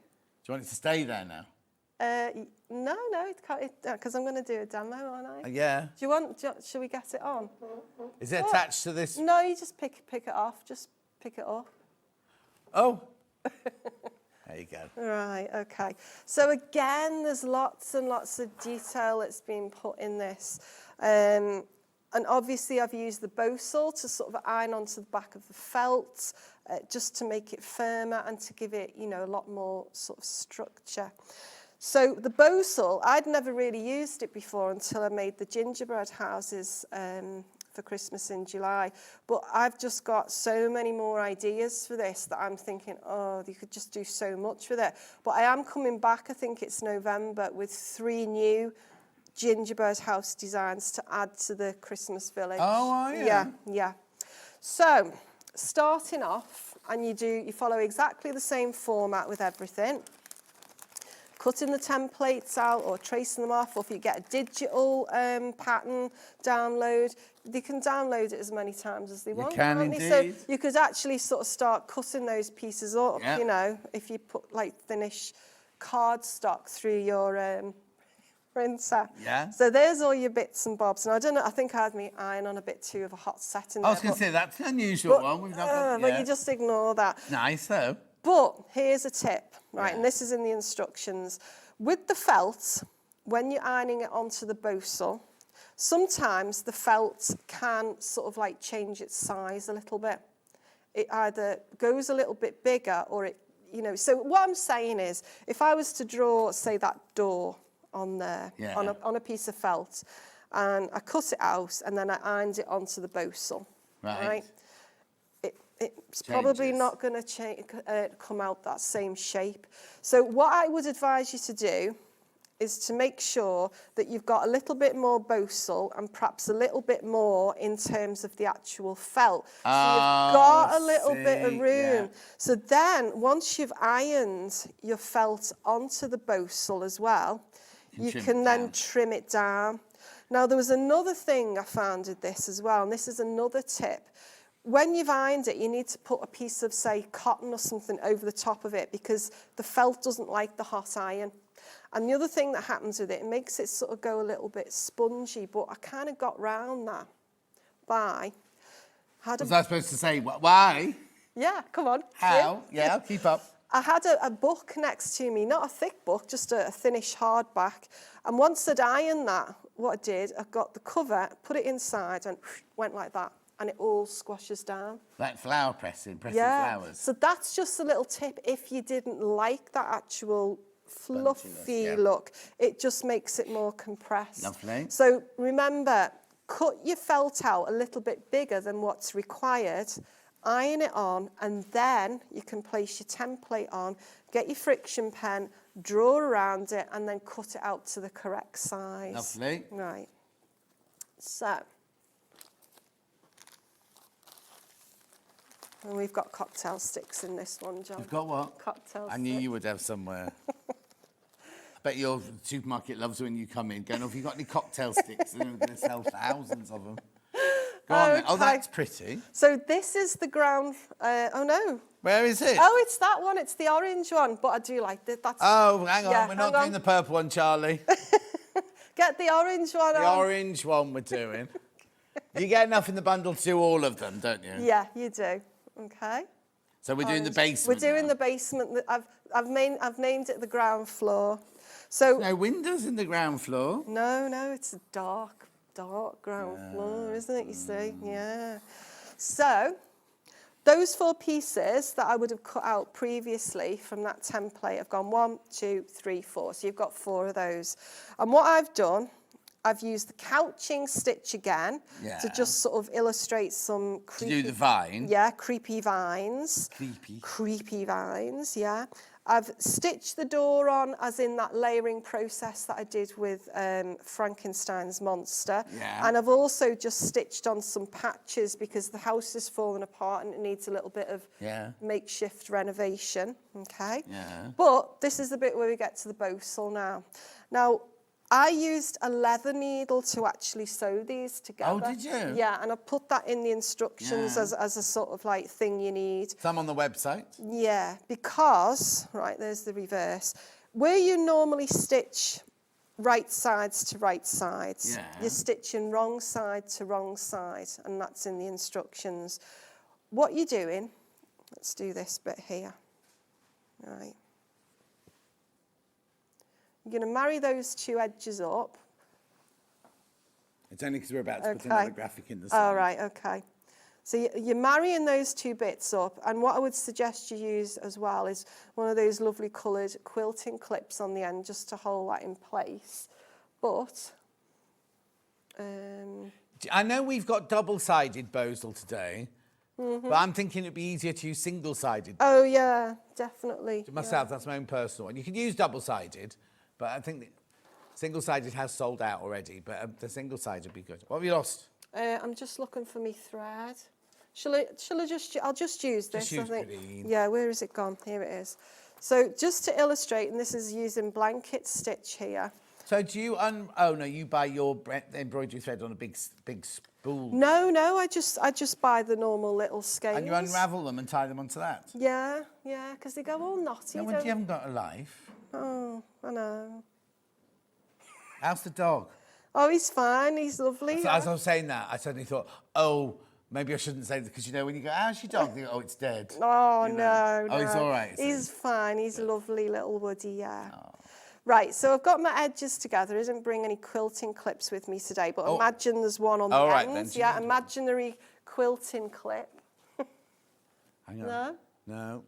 you want it to stay there now? No, it can't, because I'm going to do a demo, aren't I? Yeah. Should we get it on? Is it attached to this? No, you just pick it off. Just pick it up. Oh. There you go. Right, okay. So again, there's lots and lots of detail that's been put in this. And obviously I've used the Bosal to sort of iron onto the back of the felt, just to make it firmer and to give it, a lot more sort of structure. So the Bosal, I'd never really used it before until I made the gingerbread houses for Christmas in July. But I've just got so many more ideas for this that I'm thinking, oh, you could just do so much with it. But I am coming back, I think it's November, with 3 new gingerbread house designs to add to the Christmas village. Oh, are you? Yeah. So, starting off, and you follow exactly the same format with everything. Cutting the templates out or tracing them off, or if you get a digital pattern download, they can download it as many times as they want. Can can't indeed. they? So you could actually sort of start cutting those pieces up, if you put like thinnish cardstock through your printer. Yeah. So there's all your bits and bobs. And I don't know, I think I had me iron on a bit too of a hot set in there. I was going to say, that's an unusual one. We've not But you just ignore that. Nice, though. But here's a tip, right, and this is in the instructions. With the felt, when you're ironing it onto the Bosal, sometimes the felt can sort of like change its size a little bit. It either goes a little bit bigger or it, so what I'm saying is, if I was to draw, say, that door on there, on a piece of felt, and I cut it out and then I ironed it onto the Bosal, right? It's probably not going to come out that same shape. So what I would advise you to do is to make sure that you've got a little bit more Bosal and perhaps a little bit more in terms of the actual felt. So you've got a little bit of room. Yeah. So then, once you've ironed your felt onto the Bosal as well, you can then trim it down. Now, there was another thing I found with this as well, and this is another tip. When you've ironed it, you need to put a piece of, say, cotton or something over the top of it because the felt doesn't like the hot iron. And the other thing that happens with it, it makes it sort of go a little bit spongy, but I kind of got round that by... Was I supposed to say, why? Yeah, come on. How? Yeah, I'll keep up. I had a book next to me, not a thick book, just a thinnish hardback. And once I'd ironed that, what I did, I got the cover, put it inside, and went like that. And it all squashes down. Like flower pressing flowers. So that's just a little tip if you didn't like that actual fluffy look. It just makes it more compressed. Lovely. So remember, cut your felt out a little bit bigger than what's required, iron it on, and then you can place your template on, get your friction pen, draw around it, and then cut it out to the correct size. Lovely. Right. So... And we've got cocktail sticks in this one, John. You've got what? Cocktail sticks. I knew you would have somewhere. I bet your supermarket loves when you come in going, have you got any cocktail sticks? And they're going to sell thousands of them. Go on then. Oh, that's pretty. So this is the ground... oh, no. Where is it? Oh, it's that one. It's the orange one. But I do like that. Oh, hang on. We're not doing the purple one, Charlie. Get the orange one on. The orange one we're doing. You get enough in the bundle to do all of them, don't you? Yeah, you do. Okay. So we're doing the basement. We're doing the basement. I've named it the ground floor. So no windows in the ground floor. No, it's a dark ground floor, isn't it? You see, yeah. So those 4 pieces that I would have cut out previously from that template have gone 1, 2, 3, 4. So you've got 4 of those. And what I've done, I've used the couching stitch again to just sort of illustrate some creepy... To do the vine? Yeah, creepy vines. Creepy. Creepy vines, yeah. I've stitched the door on, as in that layering process that I did with Frankenstein's monster. Yeah. And I've also just stitched on some patches because the house is falling apart and it needs a little bit of makeshift renovation, okay? Yeah. But this is the bit where we get to the bosal now. Now, I used a leather needle to actually sew these together. Oh, did you? Yeah, and I put that in the instructions as a sort of like thing you need. Some on the website? Yeah, because, right, there's the reverse. Where you normally stitch right sides to right sides, you're stitching wrong side to wrong side, and that's in the instructions. What you're doing, let's do this bit here, right. You're going to marry those two edges up. It's only because we're about to put another graphic in the side. All right, okay. So you're marrying those two bits up, and what I would suggest you use as well is one of those lovely coloured quilting clips on the end just to hold that in place. But... I know we've got double-sided bosal today, but I'm thinking it'd be easier to use single-sided. Oh, yeah, definitely. To myself, that's my own personal one. You can use double-sided, but I think single-sided has sold out already, but the single-sided would be good. What have you lost? I'm just looking for me thread. Shall I just, I'll just use this, Just use I think. green. Yeah, where is it gone? Here it is. So just to illustrate, and this is using blanket stitch here. So do you, oh no, you buy your embroidery thread on a big spool. No, I just buy the normal little skeins. And you unravel them and tie them onto that? Yeah, because they go all knotty. No, when you haven't got a life. Oh, I know. How's the dog? Oh, he's fine. He's lovely. So as I was saying that, I suddenly thought, oh, maybe I shouldn't say that, because you know when you go, how's your dog? You go, oh, it's dead. Oh, you know? no. Oh, he's all right. He's fine. He's a lovely little Woody, yeah. Oh. Right, so I've got my edges together. I didn't bring any quilting clips with me today, but imagine there's one on the ends. Yeah, imaginary quilting clip. Hang on. No?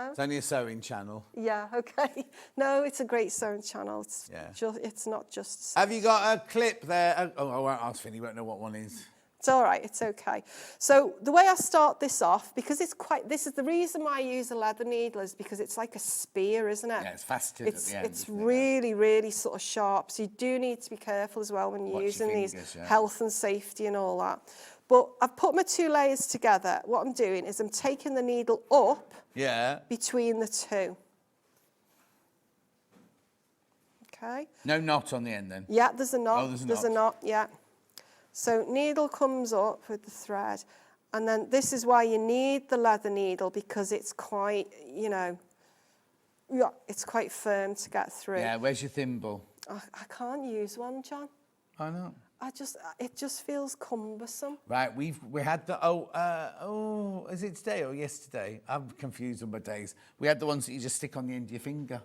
It's only a sewing channel. Yeah, okay. No, it's a great sewing channel. It's not just... Have you got a clip there? Oh, I won't ask Finn. He won't know what one is. It's all right, it's okay. So the way I start this off, because it's quite, this is the reason why I use a leather needle is because it's like a spear, isn't it? Yeah, it's faceted at the end. It's really, really sort of sharp. So you do need to be careful as well when you're using these, health and safety and all that. But I've put my two layers together. What I'm doing is I'm taking the needle up between the two. Okay. No knot on the end then? Yeah, there's a knot. Oh, there's a knot, yeah. So needle comes up with the thread, and then this is why you need the leather needle, because it's quite, you know, it's quite firm to get through. Yeah, where's your thimble? I can't use one, John. I know. It just feels cumbersome. Right, we had the, is it today or yesterday? I'm confused on my days. We had the ones that you just stick on the end of your finger.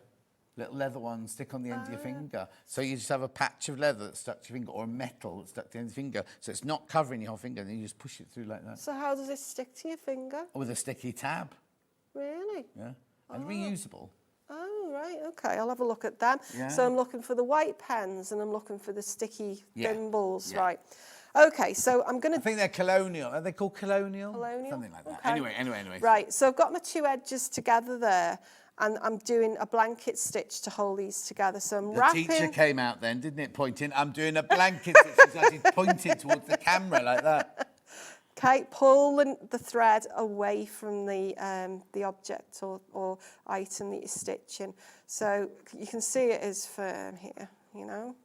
Little leather ones stick on the end of your finger. So you just have a patch of leather that's stuck to your finger, or a metal that's stuck to the end of your finger. So it's not covering your whole finger, and then you just push it through like that. So how does it stick to your finger? With a sticky tab. Really? Yeah. And reusable. Oh, right, okay, I'll have a look at them. Yeah. So I'm looking for the white pens, and I'm looking for the sticky thimbles, right. Okay, so I'm going to... I think they're colonial. Are they called colonial? Colonial? Something like that. Okay. Anyway. Right, so I've got my two edges together there, and I'm doing a blanket stitch to hold these together. So I'm wrapping... The teacher came out then, didn't it, pointing? I'm doing a blanket stitch. She started pointing towards the camera like that. Okay, pull the thread away from the object or item that you're stitching. So you can see it is firm here, you know.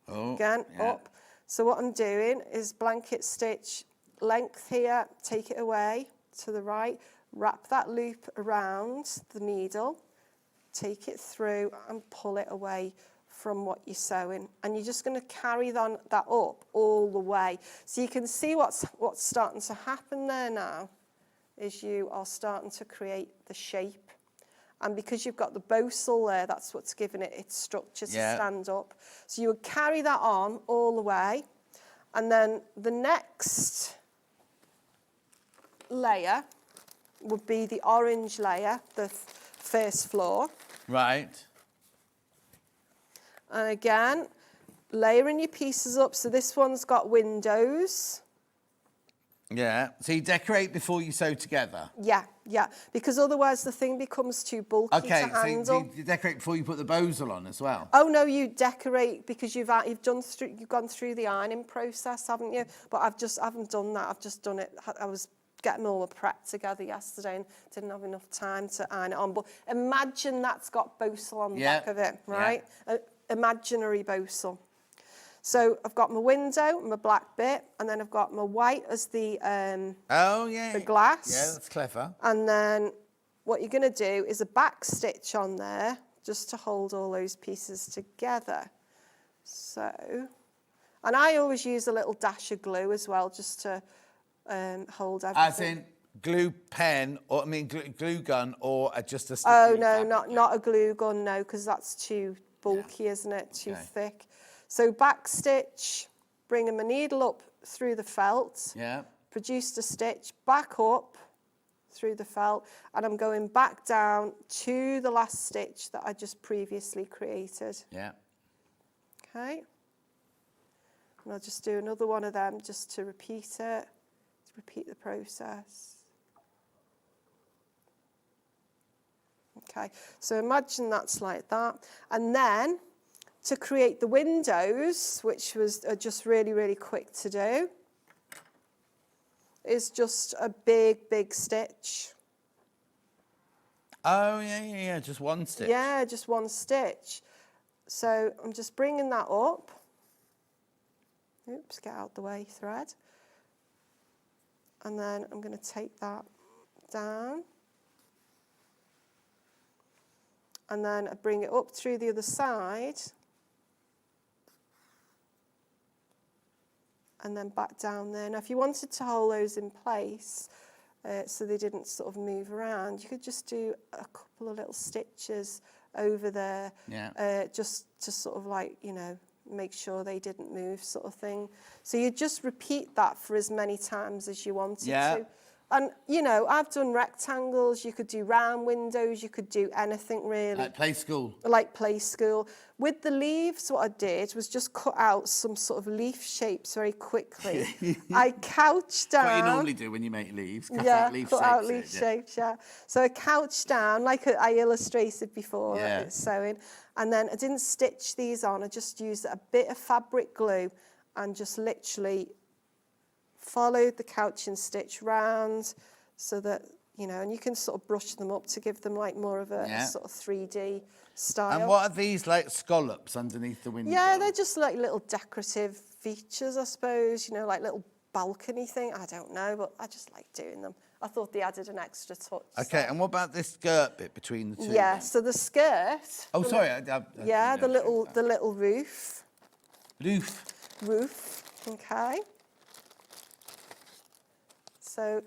Oh, again, up. So what I'm doing is blanket stitch length here, take it away to the right, wrap that loop around the needle, take it through and pull it away from what you're sewing. And you're just going to carry that up all the way. So you can see what's starting to happen there now is you are starting to create the shape. And because you've got the bosal there, that's what's giving it its structure to stand up. So you would carry that on all the way. And then the next layer would be the orange layer, the first floor. Right. And again, layering your pieces up. So this one's got windows. Yeah. So you decorate before you sew together. Yeah, yeah, because otherwise the thing becomes too bulky to handle. So you decorate before you put the bosal on as well. Oh no, you decorate because you've gone through the ironing process, haven't you? But I haven't done that. I've just done it. I was getting all the prep together yesterday and didn't have enough time to iron it on. But imagine that's got bosal on the back of it, right? Yeah. Imaginary bosal. So I've got my window, my black bit, and then I've got my white as the the glass. Yeah, that's clever. And then what you're going to do is a back stitch on there just to hold all those pieces together. So, and I always use a little dash of glue as well just to hold everything. As in glue pen, or glue gun, or just a stick? Oh no, not a glue gun, no, because that's too bulky, isn't it? Too thick. So back stitch, bringing my needle up through the felt. Yeah. Produced a stitch, back up through the felt, and I'm going back down to the last stitch that I just previously created. Yeah. Okay. And I'll just do another one of them just to repeat it, to repeat the process. Okay, so imagine that's like that. And then to create the windows, which was just really, really quick to do, is just a big, big stitch. Oh, yeah, just one stitch. Yeah, just one stitch. So I'm just bringing that up. Oops, get out the way, thread. And then I'm going to take that down. And then I bring it up through the other side. And then back down there. Now, if you wanted to hold those in place so they didn't sort of move around, you could just do a couple of little stitches over there, just to sort of like, you know, make sure they didn't move sort of thing. So you just repeat that for as many times as you wanted to. And, you know, I've done rectangles, you could do round windows, you could do anything really. Like play school. Like play school. With the leaves, what I did was just cut out some sort of leaf shapes very quickly. I couched down. What you normally do when you make leaves, cut out leaf shapes, yeah. So I couched down, like I illustrated before sewing, and then I didn't stitch these on, I just used a bit of fabric glue and just literally followed the couching stitch round so that, you know, and you can sort of brush them up to give them like more of a sort of 3D style. And what are these, like scallops underneath the window? Yeah, they're just like little decorative features, I suppose, you know, like little balcony thing. I don't know, but I just like doing them. I thought they added an extra touch. Okay, and what about this skirt bit between the two? Yeah, then? so the skirt. Oh, sorry. The little roof. Roof, okay. So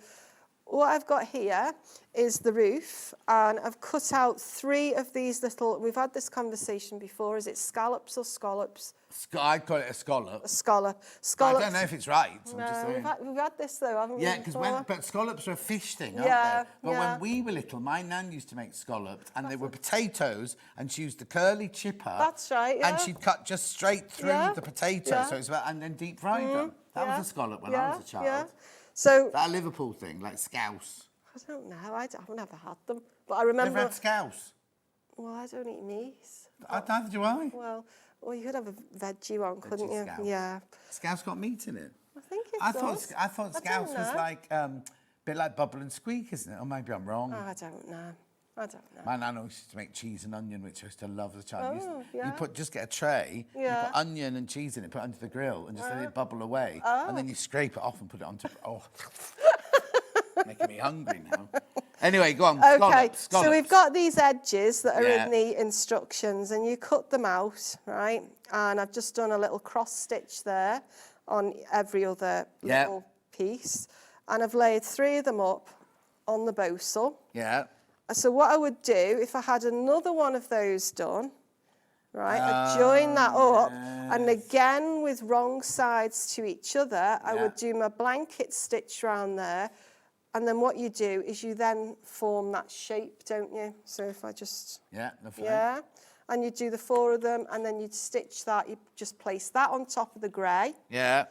what I've got here is the roof, and I've cut out 3 of these little, we've had this conversation before, is it scallops or scallops? I'd call it a scallop. A scallop. I don't know if it's right. I'm just No, saying. we've had this though, haven't we? Yeah, but scallops are a fish thing, aren't Yeah, they? But when we were little, my nan used to make scallops, and they were potatoes, and she used the curly chipper. That's right, yeah. And she'd cut just straight through the potatoes, Yeah. so it's about, and then deep fried them. That was a scallop when I was a child. Yeah. So Is that a Liverpool thing, like scouse? I don't know. I've never had them, but I remember. Never had scouse? Well, I don't eat meat. Neither do I. Well, you could have a veggie one, couldn't you? Scouse. Yeah. Scouse got meat in it. I think it I does. thought scouse was like a bit like bubble and squeak, isn't it? Or maybe I'm wrong. Oh, I don't know. My nan always used to make cheese and onion, which I used to love as a child. Yeah. You just get a tray, you put onion and cheese in it, put it under the grill, and just let it bubble away. And then you scrape it off and put it onto. Making me hungry now. Anyway, go on. Okay, Scallops. so we've got these edges that are in the instructions, and you cut them out, right? And I've just done a little cross stitch there on every other little piece. And I've laid 3 of them up on the bosal. Yeah. So what I would do, if I had another one of those done, right, I'd join that up, and again with wrong sides to each other, I would do my blanket stitch round there, And then what you do is you then form that shape, don't you? So if I just... Yeah, lovely. Yeah. And you do the 4 of them, and then you'd stitch that. You just place that on top of the grey. Yeah.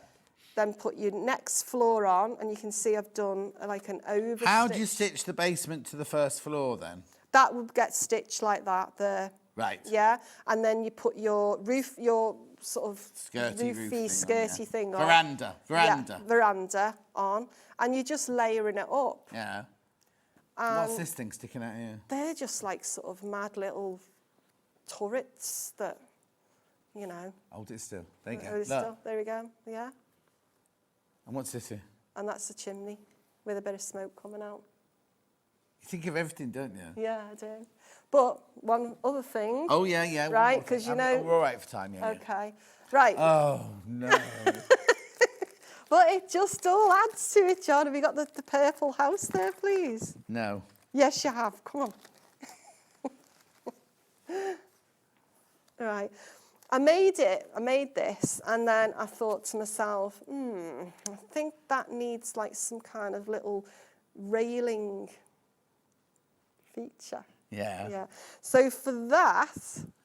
Then put your next floor on, and you can see I've done like an over. How do you stitch the basement to the first floor then? That would get stitched like that there. Right. Yeah. And then you put your roof, your sort of Skirty roofy, roof skirty thing on. Veranda. Yeah, veranda on. And you're just layering it up. Yeah. What's this thing sticking out here? They're just like sort of mad little turrets that, you know. Hold it still. There you go. Hold it still. There we go. Yeah. And what's this here? And that's the chimney with a bit of smoke coming out. You think of everything, don't you? Yeah, I do. But one other thing. Oh, yeah, yeah. Right, because you know... We're all right for time, yeah. Okay. Right. Oh, no. But it just all adds to it, John. Have you got the purple house there, please? No. Yes, you have. Come on. Right. I made this, and then I thought to myself, I think that needs like some kind of little railing feature. Yeah. Yeah. So for that...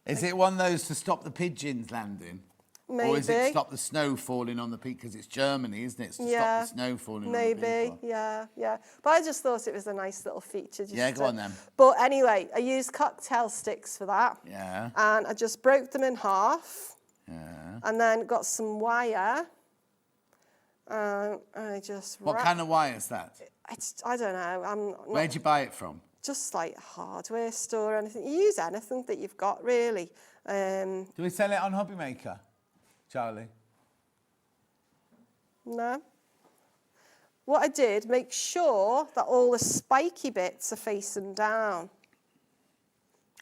Is it one of those to stop the pigeons landing? Maybe. Or is it to stop the snow falling on the peak? Because it's Germany, isn't it? It's to stop the snow falling on the people. Yeah. But I just thought it was a nice little feature. Yeah, go on then. But anyway, I used cocktail sticks for that. Yeah. And I just broke them in half. Yeah. And then got some wire. And I just... What kind of wire is that? I don't know. Where'd you buy it from? Just like a hardware store or anything. You use anything that you've got, really. Do we sell it on Hobby Maker, Charlie? No. What I did, make sure that all the spiky bits are facing down.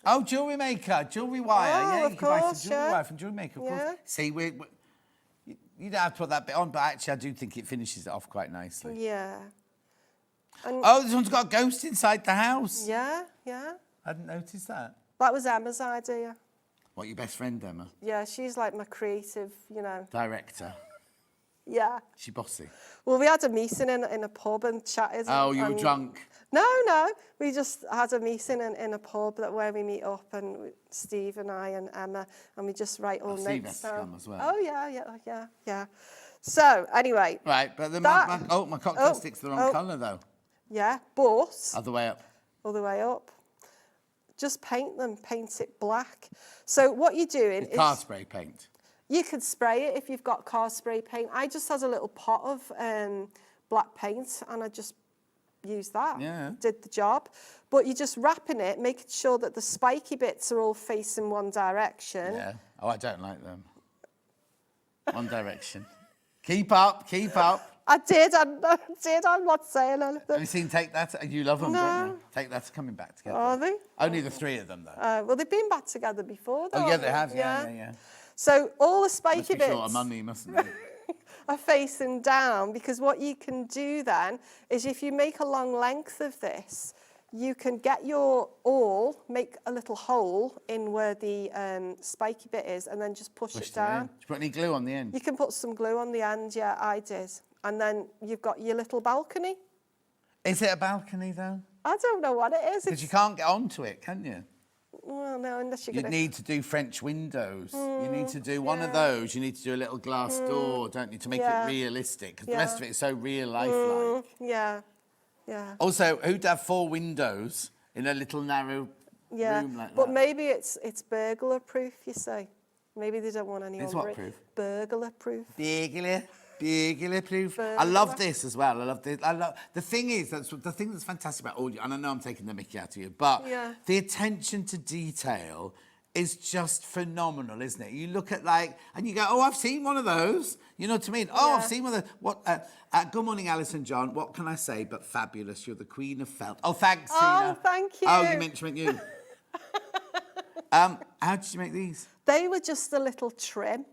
Oh, Jewellery Maker, jewellery wire. Oh, Yeah, of you can buy course, some jewellery yeah. wire from Jewellery Maker, of Yeah. course. See, you don't have to put that bit on, but actually I do think it finishes it off quite nicely. Yeah. And Oh, this one's got a ghost inside the house. yeah. I hadn't noticed that. That was Emma's idea. What, your best friend, Emma? Yeah, she's like my creative, you know. Director. Yeah. She bossy. Well, we had a meeting in a pub and chatted. Oh, you were and- drunk? No. We just had a meeting in a pub where we meet up, and Steve and I and Emma, and we just write all Steve notes has to down. come as well. Oh, yeah. So, anyway. Right, but That- my cocktail stick's the wrong colour, though. Yeah, but... Other way up. All the way up. Just paint it black. So what you're doing It's is... car spray paint. You could spray it if you've got car spray paint. I just had a little pot of black paint, and I just used that. Yeah. Did the job. But you're just wrapping it, making sure that the spiky bits are all facing one direction. Yeah. Oh, I don't like them. One direction. Keep up. I did. I'm not saying anything. Have you seen Take That? You love them, No. don't you? Take That's coming back together. Are they? Only the 3 of them, though. Well, they've been back together before, though. Oh, yeah, haven't they have. Yeah. So all the Must spiky be bits short of money, mustn't they? are facing down, because what you can do then is if you make a long length of this, you can get your awl, make a little hole in where the spiky bit is, and then just push it down. Did you put any glue on the end? You can put some glue on the end, yeah, I did. And then you've got your little balcony. Is it a balcony, though? I don't know what it is. Because you can't get onto it, can you? Well, no, unless you're You'd going to... need to do French windows. You need to do one of those. You need to do a little glass door, don't you, to make it realistic? Because the rest of it is so real life-like. Yeah. Also, who'd have 4 windows in a little narrow room like that? But maybe it's burglar-proof, you say. Maybe they don't want any It's under what it. proof? Burglar-proof. Burglar proof. I love this as well. I love this. The thing is, the thing that's fantastic about audio, and I know I'm taking the mickey out of you, but the attention to detail is just phenomenal, isn't it? You look at and you go, oh, I've seen one of those. You know what I mean? Oh, I've seen one of those. What? Good morning, Alison John. What can I say but fabulous? You're the queen of felt. Oh, thanks, Tina. Oh, thank you. Oh, you mentioned you. How did you make these? They were just a little trim.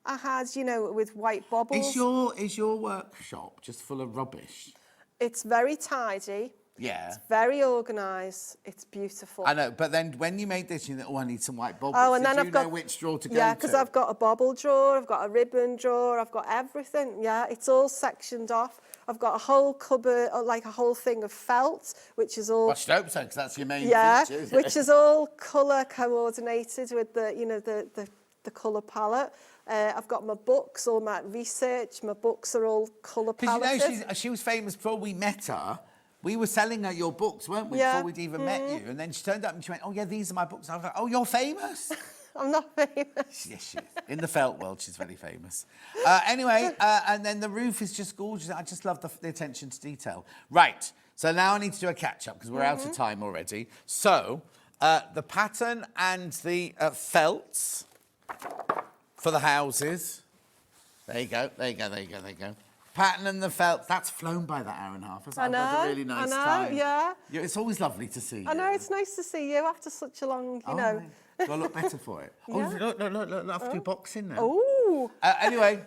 I had, with white bobbles. Is your workshop just full of rubbish? It's very tidy. Yeah. It's very organised. It's beautiful. I know, but then when you made this, you think, oh, I need some white bubbles. Oh, and Did then you I've got know which drawer to go yeah, to? because I've got a bobble drawer, I've got a ribbon drawer, I've got everything. Yeah, it's all sectioned off. I've got a whole cupboard, like a whole thing of felt, which is all I should hope so, because that's your main yeah, feature, isn't which it? is all colour coordinated with the the colour palette. I've got my books, all my research. My books are all colour Because paletted. you know, she was famous before we met her. We were selling her your books, weren't we, Yeah. before we'd even met you? And then she turned up and she went, oh, yeah, these are my books. I was like, oh, you're famous? I'm not famous. Yes, she is. In the felt world, she's very famous. Anyway, and then the roof is just gorgeous. I just love the attention to detail. Right, so now I need to do a catch-up because we're out of time already. So, the pattern and the felts for the houses. There you go, there you go, there you go, there you go. Pattern and the felt, that's flown by that hour and a half. I know, I've had a really nice time. yeah. It's always lovely to see you. I know, it's nice to see you after such a long, you know. Do I look better for it? Yeah. Oh, look, I have to do boxing now. Oh, Anyway,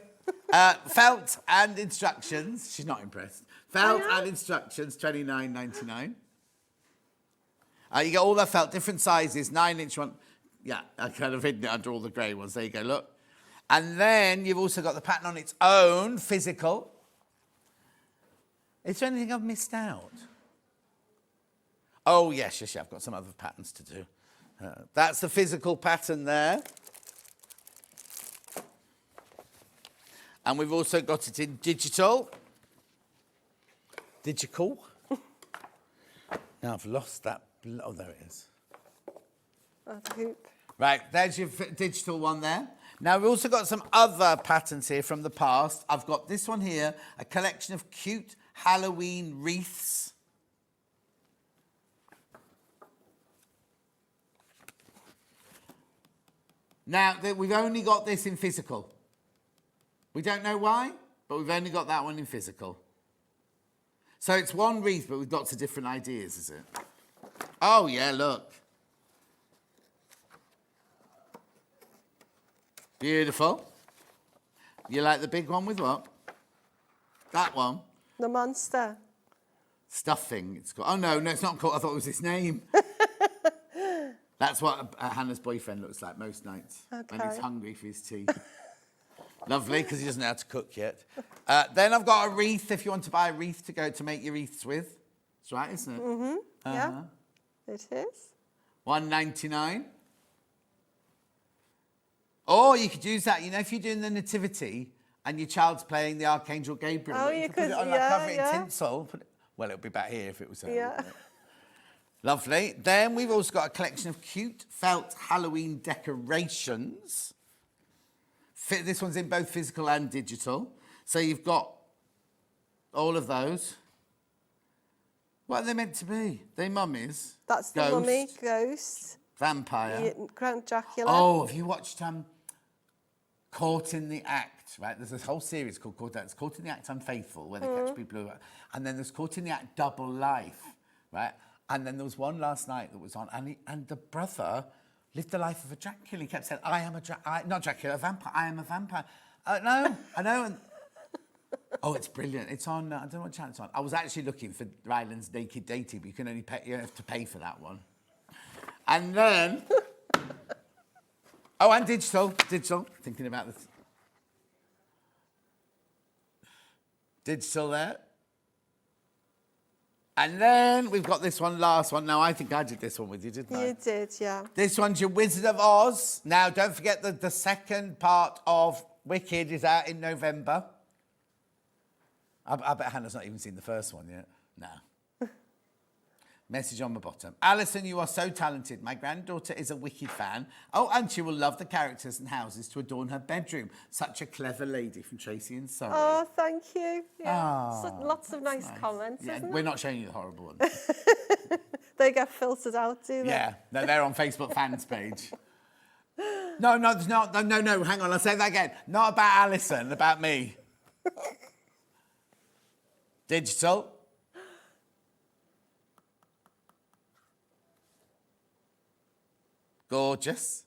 felt and instructions. She's not impressed. Felt and instructions, $29.99. You get all the felt, different sizes, 9-inch one. Yeah, I kind of hidden it under all the grey ones. There you go, look. And then you've also got the pattern on its own, physical. Is there anything I've missed out? Oh, yes, I've got some other patterns to do. That's the physical pattern there. And we've also got it in digital. Digital. Now I've lost that. Oh, there it is. oh, the hoop. Right, there's your digital one there. Now, we've also got some other patterns here from the past. I've got this one here, a collection of cute Halloween wreaths. Now, we've only got this in physical. We don't know why, but we've only got that one in physical. So it's one wreath, but with lots of different ideas, is it? Oh, yeah, look. Beautiful. You like the big one with what? That one? The monster. Stuffing, it's called. Oh, no, it's not called. I thought it was his name. That's what Hannah's boyfriend looks like most nights. Okay. When he's hungry for his tea. Lovely, because he doesn't know how to cook yet. Then I've got a wreath, if you want to buy a wreath to go to make your wreaths with. That's right, isn't it? Mm-hmm, yeah, it is. $1.99. Or you could use that, you know, if you're doing the nativity and your child's playing the Archangel Gabriel. Oh, you you could put could, it on, yeah, cover it yeah. in tinsel. Well, it would be back here if it was there. Yeah. wouldn't it? Lovely. Then we've also got a collection of cute felt Halloween decorations. This one's in both physical and digital. So you've got all of those. What are they meant to be? They mummies? That's the Ghost, mummy, ghost, Vampire. Count Dracula. Oh, have you watched Caught in the Act, right? There's this whole series called Caught in the Act Unfaithful, where they catch people who... And then there's Caught in the Act Double Life, right? And then there was one last night that was on, and the brother lived the life of a Dracula. He kept saying, I am not Dracula, a vampire. I am a vampire. No, I know. And, oh, it's brilliant. It's on, I don't know what channel it's on. I was actually looking for Ryland's Naked Dating, but you can only pay, you have to pay for that one. And then... Oh, and digital. Thinking about this. Digital there. And then we've got this one, last one. Now, I think I did this one with you, didn't I? You did, yeah. This one's your Wizard of Oz. Now, don't forget that the second part of Wicked is out in November. I bet Hannah's not even seen the first one yet. No. Message on the bottom. Alison, you are so talented. My granddaughter is a Wicked fan. Oh, and she will love the characters and houses to adorn her bedroom. Such a clever lady from Tracy and Surrey. Oh, thank you. Yeah. Oh, Lots of nice comments, Yeah, isn't we're it? not showing you the horrible ones. They get filtered out, do they? Yeah, they're on Facebook fans page. No, there's not. No, hang on, I'll say that again. Not about Alison, about me. Digital. Gorgeous.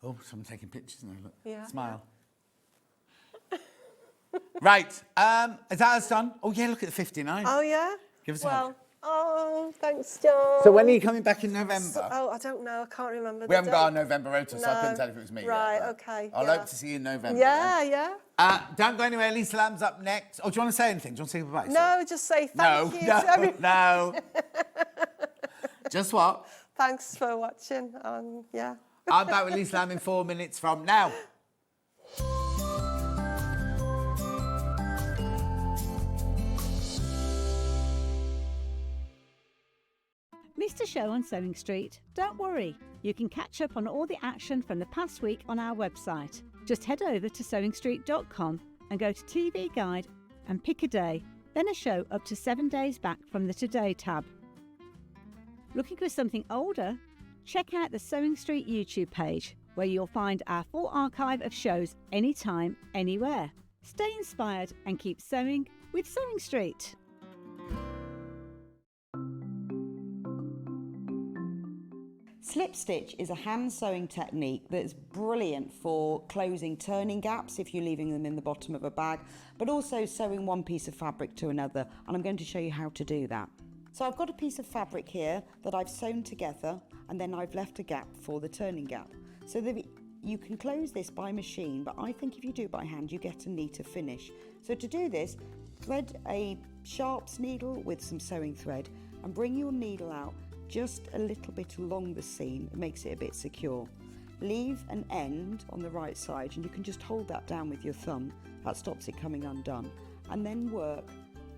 Oh, someone taking pictures now, look. Yeah. Smile. Right, is that us done? Oh yeah, look at the 59. Oh, yeah? Give us a hug. Oh, thanks, John. So when are you coming back in November? I don't know. I can't remember. We haven't got our November rota, so I couldn't tell if it was me Right, yet. but okay. I'll yeah. hope to see you in November. Yeah, yeah. Don't go anywhere. Lisa Lamb's up next. Oh, do you want to say anything? Do you want to say goodbye? No, just say thank you to everyone. No. Just what? Thanks for watching. Yeah. I'm back with Lisa Lamb in 4 minutes from now. Missed a show on Sewing Street? Don't worry, you can catch up on all the action from the past week on our website. Just head over to sewingstreet.com and go to TV Guide and pick a day, then a show up to 7 days back from the Today tab. Looking for something older? Check out the Sewing Street YouTube page, where you'll find our full archive of shows anytime, anywhere. Stay inspired and keep sewing with Sewing Street. Slip stitch is a hand sewing technique that's brilliant for closing turning gaps if you're leaving them in the bottom of a bag, but also sewing one piece of fabric to another, and I'm going to show you how to do that. So I've got a piece of fabric here that I've sewn together, and then I've left a gap for the turning gap. So that you can close this by machine, but I think if you do it by hand, you get a neater finish. So to do this, thread a sharps needle with some sewing thread and bring your needle out just a little bit along the seam. It makes it a bit secure. Leave an end on the right side, and you can just hold that down with your thumb. That stops it coming undone. And then work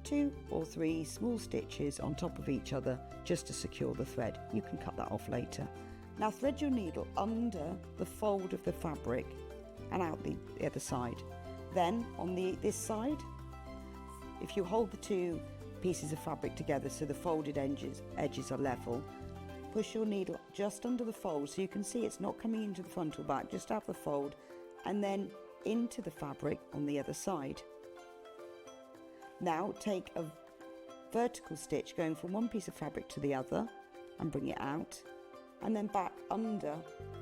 2 or 3 small stitches on top of each other just to secure the thread. You can cut that off later. Now thread your needle under the fold of the fabric and out the other side. Then on this side, if you hold the 2 pieces of fabric together so the folded edges are level, push your needle just under the fold so you can see it's not coming into the front or back, just have the fold, and then into the fabric on the other side. Now take a vertical stitch going from one piece of fabric to the other and bring it out, and then back under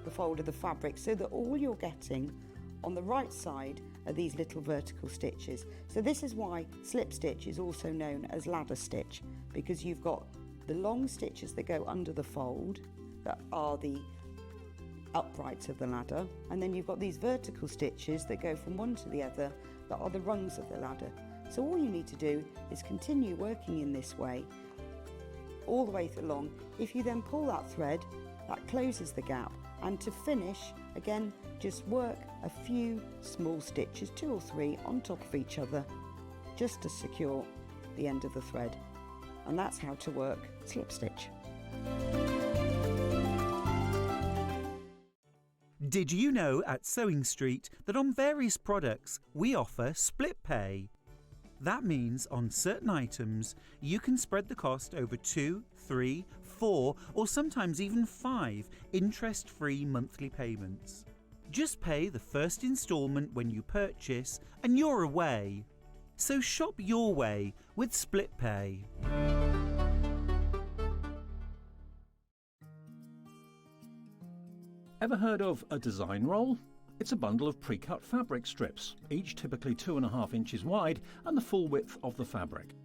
the fold of the fabric so that all you're getting on the right side are these little vertical stitches. So this is why slip stitch is also known as ladder stitch, because you've got the long stitches that go under the fold that are the uprights of the ladder, and then you've got these vertical stitches that go from one to the other that are the rungs of the ladder. So all you need to do is continue working in this way all the way along. If you then pull that thread, that closes the gap, and to finish, again, just work a few small stitches, 2 or 3 on top of each other, just to secure the end of the thread. And that's how to work slip stitch. Did you know at Sewing Street that on various products we offer split pay? That means on certain items you can spread the cost over 2, 3, 4 or sometimes even 5 interest-free monthly payments. Just pay the first instalment when you purchase and you're away. So shop your way with split pay. Ever heard of a design roll? It's a bundle of pre-cut fabric strips, each typically 2.5 inches wide and the full width of the fabric.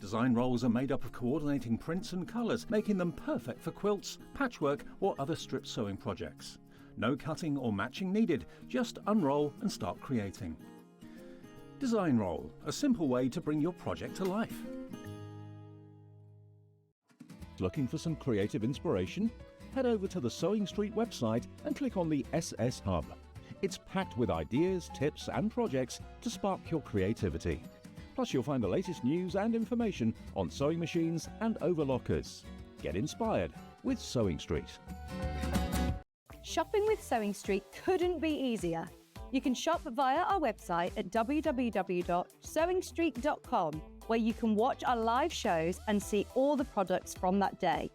Design rolls are made up of coordinating prints and colours, making them perfect for quilts, patchwork or other strip sewing projects. No cutting or matching needed, just unroll and start creating. Design roll, a simple way to bring your project to life. Looking for some creative inspiration? Head over to the Sewing Street website and click on the SS Hub. It's packed with ideas, tips and projects to spark your creativity. Plus you'll find the latest news and information on sewing machines and overlockers. Get inspired with Sewing Street. Shopping with Sewing Street couldn't be easier. You can shop via our website at www.sewingstreet.com, where you can watch our live shows and see all the products from that day.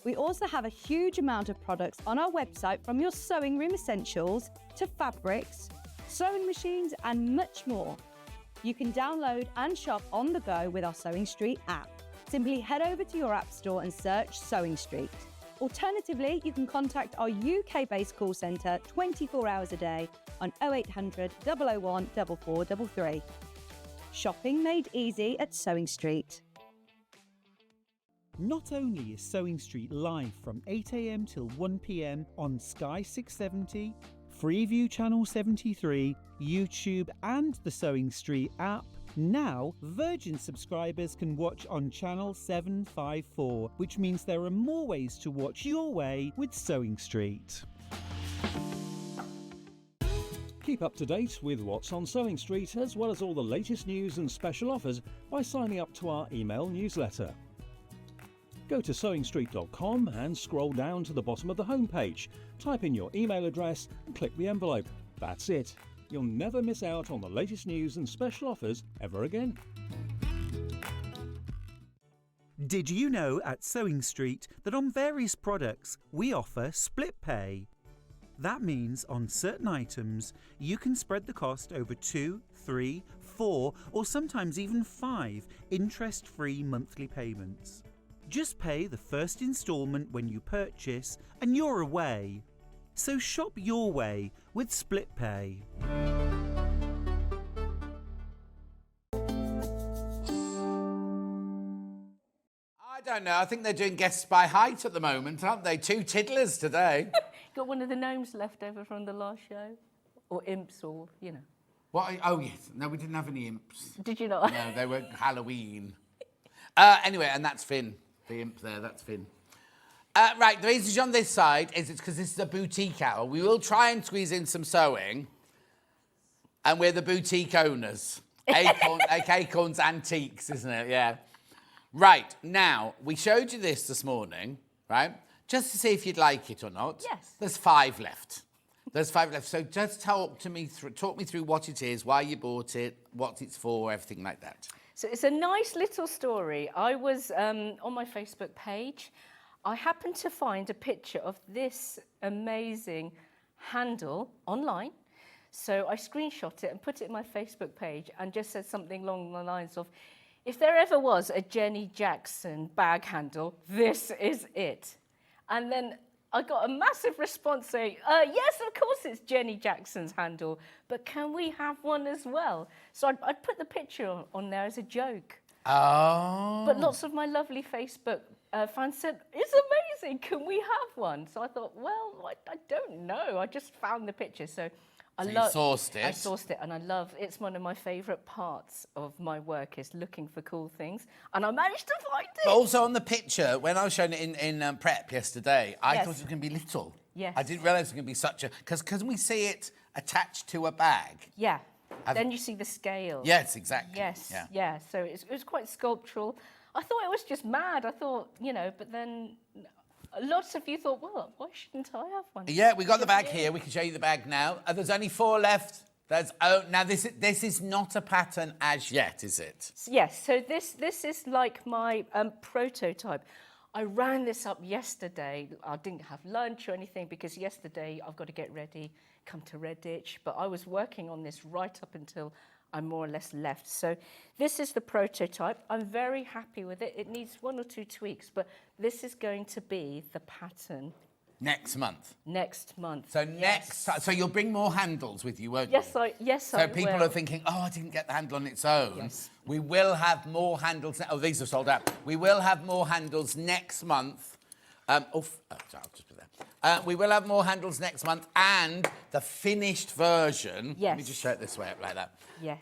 We also have a huge amount of products on our website, from your sewing room essentials to fabrics, sewing machines and much more. You can download and shop on the go with our Sewing Street app. Simply head over to your app store and search Sewing Street. Alternatively, you can contact our UK-based call centre 24 hours a day on 0800 001 4433. Shopping made easy at Sewing Street. Not only is Sewing Street live from 8 a.m. till 1 p.m. on Sky 670, Freeview Channel 73, YouTube and the Sewing Street app, now Virgin subscribers can watch on Channel 754, which means there are more ways to watch your way with Sewing Street. Keep up to date with what's on Sewing Street, as well as all the latest news and special offers by signing up to our email newsletter. Go to sewingstreet.com and scroll down to the bottom of the homepage. Type in your email address and click the envelope. That's it. You'll never miss out on the latest news and special offers ever again. Did you know at Sewing Street that on various products we offer split pay? That means on certain items you can spread the cost over 2, 3, 4 or sometimes even 5 interest-free monthly payments. Just pay the first instalment when you purchase and you're away. So shop your way with split pay. I don't know. I think they're doing guests by height at the moment, aren't they? 2 tiddlers today. Got one of the gnomes left over from the last show? Or imps or, you know. What? Oh, yes. No, we didn't have any imps. Did you not? No, they were Halloween. Anyway, and that's Finn. The imp there, that's Finn. Right, the reason on this side is it's because this is a boutique hour. We will try and squeeze in some sewing. And we're the boutique owners. Acorns Antiques, isn't it? Yeah. Right, now, we showed you this morning, right? Just to see if you'd like it or not. Yes. There's 5 left. There's 5 left. So just talk me through what it is, why you bought it, what it's for, everything like that. So it's a nice little story. I was on my Facebook page. I happened to find a picture of this amazing handle online. So I screenshot it and put it in my Facebook page and just said something along the lines of, if there ever was a Jenny Jackson bag handle, this is it. And then I got a massive response saying, yes, of course it's Jenny Jackson's handle, but can we have one as well? So I'd put the picture on there as a joke. Oh. But lots of my lovely Facebook fans said, it's amazing, can we have one? So I thought, well, I don't know. I just found the picture. So you sourced it. I sourced it, and it's one of my favourite parts of my work is looking for cool things, and I managed to find it. But also on the picture, when I was showing it in prep yesterday, I Yes. thought it was going to be little. Yes. I didn't realise it was going to be such a... Because can we see it attached to a bag? Yeah. Then you see the scale. Yes, exactly. Yes. Yeah. Yeah. So it was quite sculptural. I thought it was just mad. I thought, but then lots of you thought, well, why shouldn't I have one? Yeah, we got the bag here. We can show you the bag now. There's only 4 left. Now this is not a pattern as yet, is it? Yes. So this is like my prototype. I ran this up yesterday. I didn't have lunch or anything because yesterday I've got to get ready, come to Redditch. But I was working on this right up until I more or less left. So this is the prototype. I'm very happy with it. It needs 1 or 2 tweaks, but this is going to be the pattern. Next month. Next month. So yes. So you'll bring more handles with you, won't Yes, you? I will. So people are thinking, oh, I didn't get the handle on its own. Yes. We will have more handles. Oh, these are sold out. We will have more handles next month. Sorry, I'll just put that. We will have more handles next month, and the finished version. Yes. Let me just show it this way, up like that. Yes.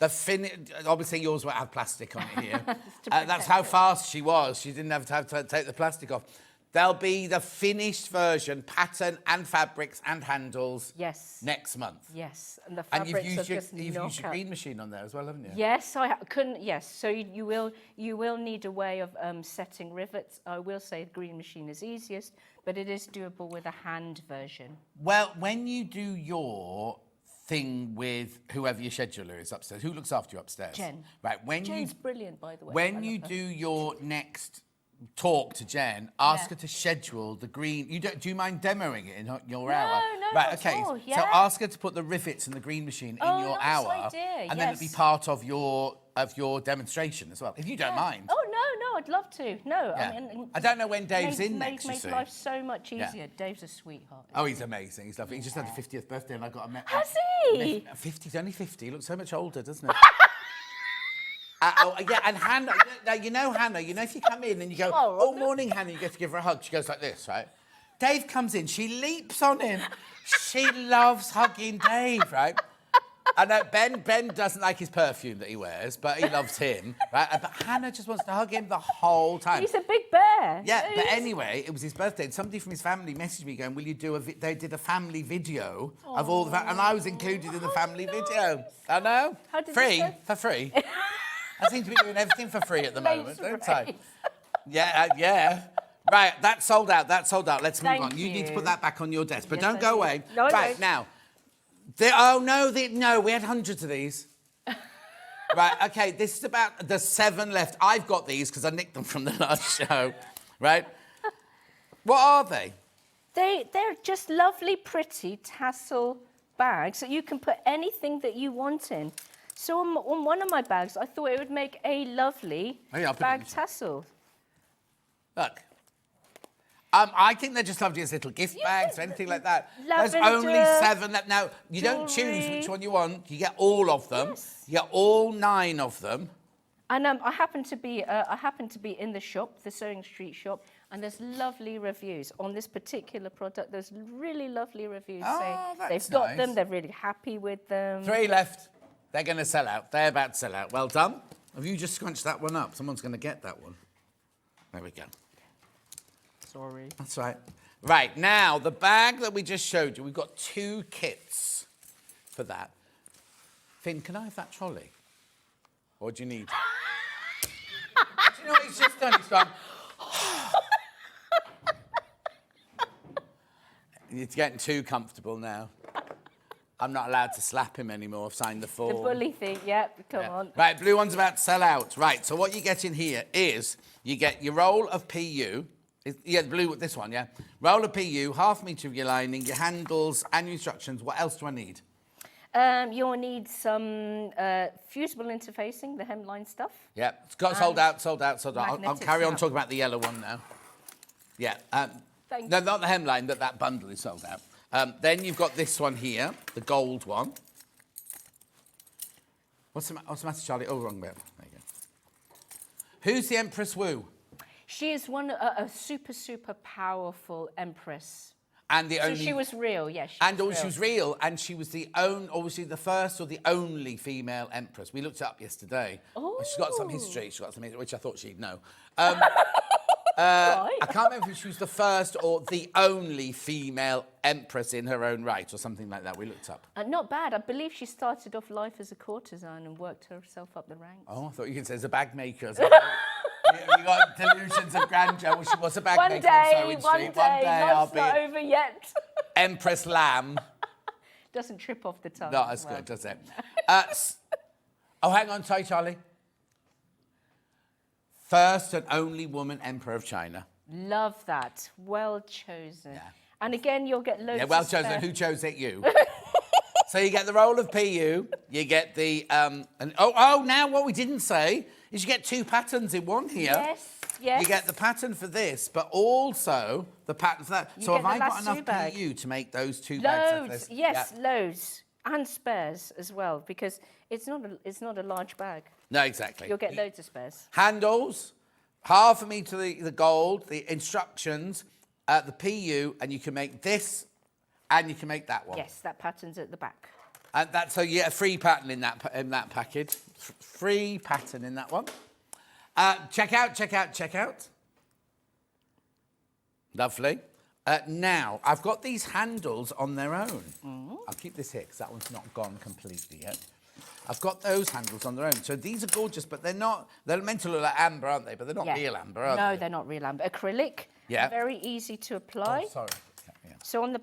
Obviously, yours won't have plastic on it here. That's how fast she was. She didn't have to take the plastic off. There'll be the finished version, pattern and fabrics and handles. Yes. Next month. Yes, and the And fabrics you've used are your just green machine on there as well, haven't you? Yes, couldn't. Yes, so you will need a way of setting rivets. I will say the green machine is easiest, but it is doable with a hand version. Well, when you do your thing with whoever your scheduler is upstairs, who looks after you upstairs? Jen. Right. Jen's brilliant, by the way. When you do your next talk to Jen, ask her to schedule the green. Do you mind demoing it in your hour? No, right, not okay. at all, So yeah. ask her to put the rivets in the green machine in your nice hour, idea, and then it'll be yes. part of your demonstration as well, if you don't mind. Oh no, I'd love to. No, Yeah. I mean, I don't know when Dave's in made, next, you made see. life so much Yeah. easier. Dave's a sweetheart. Oh, he's amazing. He's lovely. He just had a 50th birthday and I got a... Has he? 50, he's only 50. He looks so much older, doesn't he? Yeah, and Hannah, now you know Hannah, you know if you come in and you go, oh, morning, Hannah, you get to give her a hug. She goes like this, right? Dave comes in, she leaps on him. She loves hugging Dave, right? I know Ben doesn't like his perfume that he wears, but he loves him, right? But Hannah just wants to hug him the whole time. He's a big bear. Yeah, but anyway, it was his birthday, and somebody from his family messaged me going, will you do they did a family video of all the and I was included in the family video. I know. How did free, you go? for free. I seem to be doing everything for free at the moment, don't I? Yeah. Right, that's sold out, Let's move Thank on. You need to you. put that back on your desk, but Yes, don't I go do. away. No, right, no. now, no, we had hundreds of these. Right, okay, this is about the 7 left. I've got these because I nicked them from the last show, right? What are they? They're just lovely, pretty tassel bags that you can put anything that you want in. So on one of my bags, I thought it would make a lovely Oh, yeah, I'll put it bag in. tassel. Look. I think they're just lovely as little gift bags or anything like that. There's only Lavender, 7 left. Now, you don't choose jewellery. which one you want. You get all of them. Yes. You get all 9 of them. And I happen to be in the shop, the Sewing Street shop, and there's lovely reviews on this particular product. There's really lovely reviews saying that's they've got nice. them, they're really happy with them. 3 left. They're going to sell out. They're about to sell out. Well done. Have you just scrunched that one up? Someone's going to get that one. There we go. Sorry. That's right. Right, now, the bag that we just showed you, we've got 2 kits for that. Finn, can I have that trolley? Or do you need... Do you know what he's just done? He's gone... It's getting too comfortable now. I'm not allowed to slap him anymore. I've signed the form. The bully thing, yep, come on. Right, blue one's about to sell out. Right, so what you get in here is you get your roll of PU. Yeah, the blue, this one, yeah. Roll of PU, ½ metre of your lining, your handles and your instructions. What else do I need? You'll need some fusible interfacing, the hemline stuff. Yeah, it's got sold out. I'll magnetic carry on snap. talking about the yellow one now. Yeah. Thank No, you. not the hemline, that bundle is sold out. Then you've got this one here, the gold one. What's the matter, Charlie? Oh, wrong bit. There you go. Who's the Empress WU? She is a super, super powerful empress. And the So only... she was real, yes. She was real, and she was obviously the first or the only female empress. We looked it up yesterday. Oh. She's got some history, which I thought she'd know. Right. I can't remember if she was the first or the only female empress in her own right, or something like that. We looked up. Not bad. I believe she started off life as a courtesan and worked herself up the ranks. Oh, I thought you could say as a bag maker. You got delusions of grandeur. Well, she was a bag maker on Sewing Street. One day I'll life's be not over yet. Empress Lamb. Doesn't trip off the tongue. Not as good, does it? Oh, hang on, sorry, Charlie. First and only woman emperor of China. Love that. Well chosen. Yeah. And again, you'll get loads Yeah, well of chosen. spare- Who chose it? You. So you get the roll of PU. You get the now what we didn't say is you get 2 patterns in one here. Yes. You get the pattern for this, but also the pattern for that. So get have the I got lasso enough bag. PU to make those 2 bags of Loads. this? Yes, Yeah. loads. And spares as well, because it's not a large bag. No, exactly. You'll get loads of spares. Handles, ½ metre the gold, the instructions, the PU, and you can make this, and you can make that one. Yes, that pattern's at the back. And that's so you get a free pattern in that package. Free pattern in that one. Check out. Lovely. Now, I've got these handles on their own. I'll keep this here because that one's not gone completely yet. I've got those handles on their own. So these are gorgeous, but they're meant to look like amber, aren't they? But they're not real amber, are they? No, they're not real amber. Acrylic. Yeah. Very easy to apply. Oh, sorry. Yeah. So on the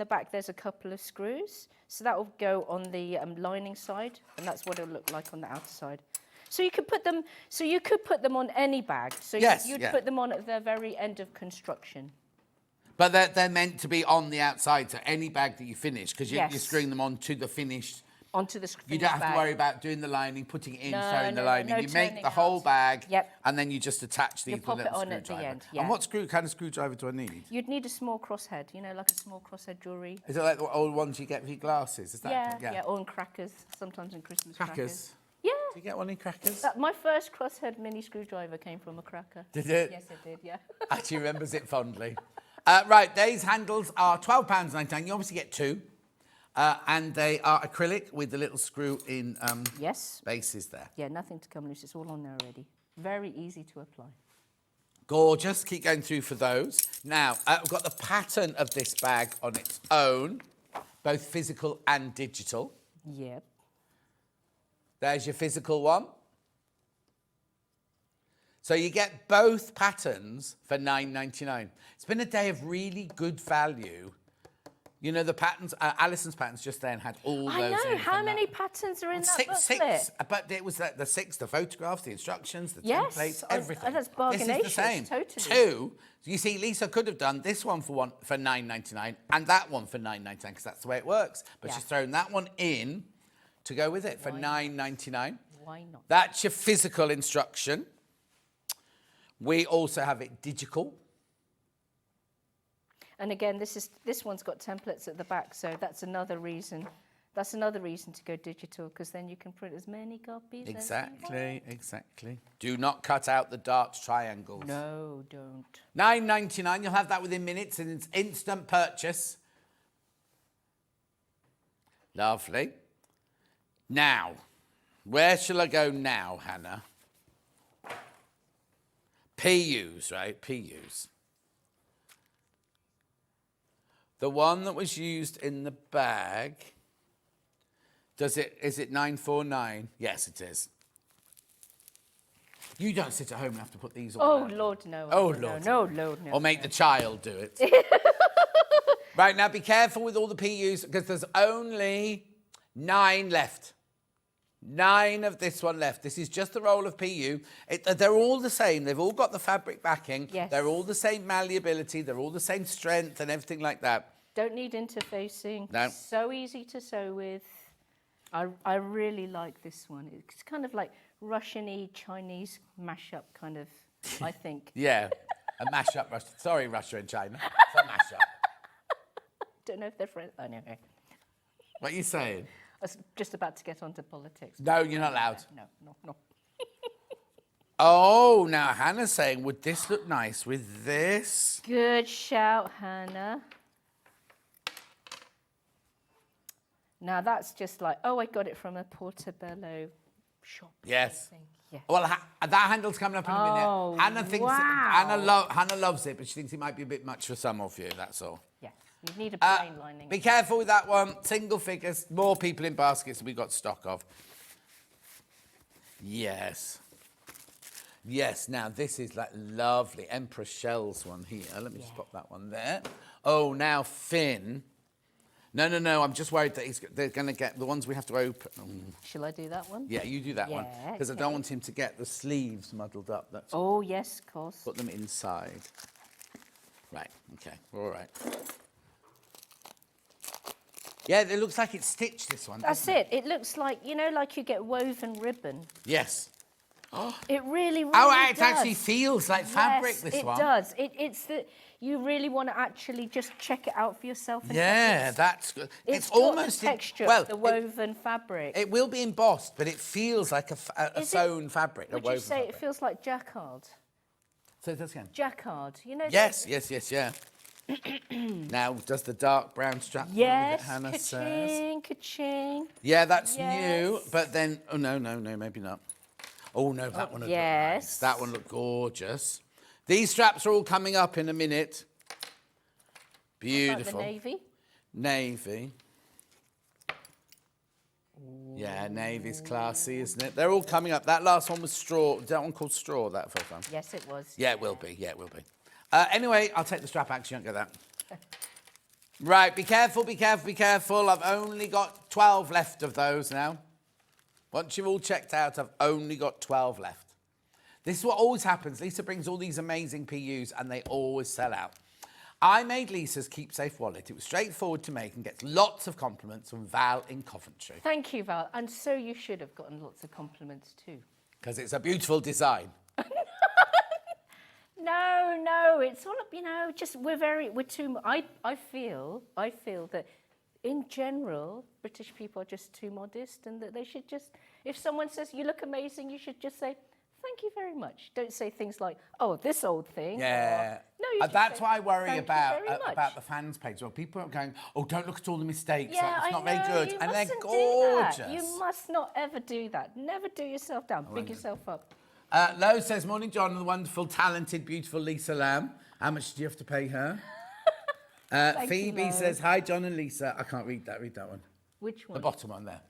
back, there's a couple of screws. So that will go on the lining side, and that's what it'll look like on the outer side. So you could put them. So you could put them on any bag. So you'd put them on at the very end of construction. But they're meant to be on the outside, so any bag that you finish, because you're Yes. screwing them onto the finished Onto the You don't have to worry about doing the lining, putting it in, sewing the lining. no You make turning the whole out. bag, Yep. and then you just attach these pop with it a little on at the screwdriver. end, And yeah. what kind of screwdriver do I need? You'd need a small crosshead, you know, like a small crosshead jewellery. Is it like the old ones you get for your glasses? Is that Yeah, or in crackers, sometimes in Christmas Crackers? Yeah. Do you get one in crackers? My first crosshead mini screwdriver came from a cracker. Did it? Yes, it did, yeah. Actually remembers it fondly. Right, these handles are £12.99. You obviously get two. And they are acrylic with the little screw in Yes. bases there. Yeah, nothing to come loose. It's all on there already. Very easy to apply. Gorgeous. Keep going through for those. Now, I've got the pattern of this bag on its own, both physical and digital. Yep. There's your physical one. So you get both patterns for £9.99. It's been a day of really good value. You know, the patterns, Alison's patterns just then had all those I know. in How for many patterns are in that booklet? Six, but it was the six, the photographs, the instructions, the templates, everything. And that's This is the bargainacious, same. totally. Two, you see, Lisa could have done this one for £9.99 and that one for £9.99 because that's the way it works. But she's thrown that one in to go with it for £9.99. Why not? That's your physical instruction. We also have it digital. And again, this one's got templates at the back, so that's another reason. That's another reason to go digital, because then you can print as many copies as you want. Exactly. Do not cut out the dark triangles. No, don't. £9.99. You'll have that within minutes, and it's instant purchase. Lovely. Now, where shall I go now, Hannah? PUs, right? PUs. The one that was used in the bag, is it 949? Yes, it is. You don't sit at home and have to put these all Oh, out. Lord, no. Oh, Lord. No, Lord, no. Or make the child do it. Right, now be careful with all the PUs because there's only 9 left. 9 of this one left. This is just the roll of PU. They're all the same. They've all got the fabric backing. Yes. They're all the same malleability. They're all the same strength and everything like that. Don't need interfacing. No. So easy to sew with. I really like this one. It's kind of like Russian-y, Chinese mashup kind of, I think. Yeah, a mashup. Sorry, Russia and China. It's a mashup. Don't know if they're friends. Oh, no. What are you saying? I was just about to get onto politics. No, you're not allowed. No. Oh, now Hannah's saying, would this look nice with this? Good shout, Hannah. Now that's just like, oh, I got it from a Portobello shop. Yes. Yeah. Well, that handle's coming up in a Oh, minute. Hannah thinks wow. Hannah loves it, but she thinks it might be a bit much for some of you. That's all. Yes, you need a plain lining. Be careful with that one. Single figures, more people in baskets than we got stock of. Yes. Yes, now this is like lovely Empress Shells one here. Let me just pop that one there. Oh, now Finn. No, I'm just worried that they're going to get the ones we have to open. Shall I do that one? Yeah, you do that one. Yeah, Because I don't want him to get the sleeves muddled up. That's Oh, yes, of course. Put them inside. Right, okay, we're all right. Yeah, it looks like it's stitched, this one. That's it. It looks like, you know, like you get woven ribbon. Yes. It really Oh, does. it actually feels like fabric, Yes, this one. it does. It's the you really want to actually just check it out for yourself. And Yeah, that's good. it's almost got the texture well, of the woven fabric. It will be embossed, but it feels like a sewn fabric. Would you say it feels like jacquard? Say that again. Jacquard, you know. Yes, yeah. Now, does the dark brown strap Yes, that Hannah says? ka-ching. Yeah, that's new, Yes. but then, oh, no, maybe not. Oh, no, that one would look nice. That one looked gorgeous. These straps are all coming up in a minute. Beautiful. Like the navy? Navy. Yeah, navy's classy, isn't it? They're all coming up. That last one was straw. Is that one called straw, that first one? Yes, it was. Yeah, it will be. Anyway, I'll take the strap out 'cause you don't get that. Right, be careful. I've only got 12 left of those now. Once you've all checked out, I've only got 12 left. This is what always happens. Lisa brings all these amazing PUs and they always sell out. I made Lisa's keepsafe wallet. It was straightforward to make and gets lots of compliments from Val in Coventry. Thank you, Val. And so you should have gotten lots of compliments too. Because it's a beautiful design. No, it's all, just we're too, I feel that in general, British people are just too modest and that they should just, if someone says you look amazing, you should just say, thank you very much. Don't say things like, oh, this old thing. Yeah. Or, no, you just that's say, why I worry "Thank you about very much." about the fans page. Well, people are going, oh, don't look at all the mistakes. Yeah, it's not I know, very good. you And they're mustn't do gorgeous. that. You must not ever do that. Never do yourself down. Big yourself up. Lo says, morning, John, and the wonderful, talented, beautiful Lisa Lamb. How much do you have to pay her? Phoebe Lo. says, hi, John and Lisa. I can't read that. Read that one. Which one? The bottom one there.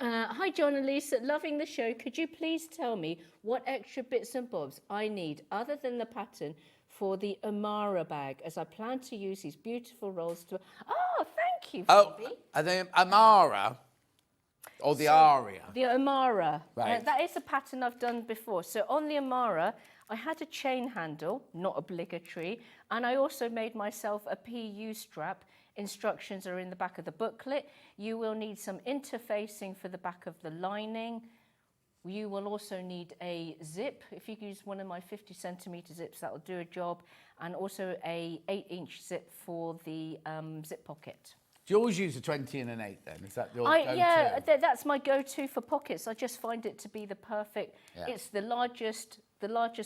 Hi, John and Lisa. Loving the show. Could you please tell me what extra bits and bobs I need other than the pattern for the Amara bag, as I plan to use these beautiful rolls to... Oh, thank you, Phoebe. Are they Amara or the Aria? The Amara. Right. That is a pattern I've done before. So on the Amara, I had a chain handle, not obligatory, and I also made myself a PU strap. Instructions are in the back of the booklet. You will need some interfacing for the back of the lining. You will also need a zip. If you use one of my 50 centimetre zips, that will do a job. And also a 8-inch zip for the zip pocket. Do you always use a 20 and an 8 then? Is that your go-to? Yeah, that's my go-to for pockets. I just find it to be the perfect. Yeah. It's the largest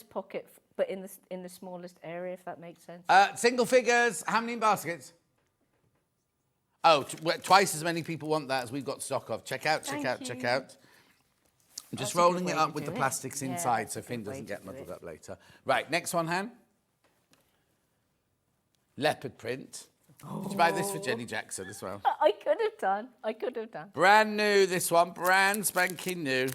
pocket, but in the smallest area, if that makes sense. Single figures, how many in baskets? Oh, twice as many people want that as we've got stock of. Check out. I'm just That's a rolling good it way up to with do the it. plastics Yeah, inside that's so a Finn good way doesn't to get do muddled it. up later. Right, next one, Han. Leopard print. Did you buy this for Jenny Jackson as well? I could have done. Brand new, this one. Brand spanking new.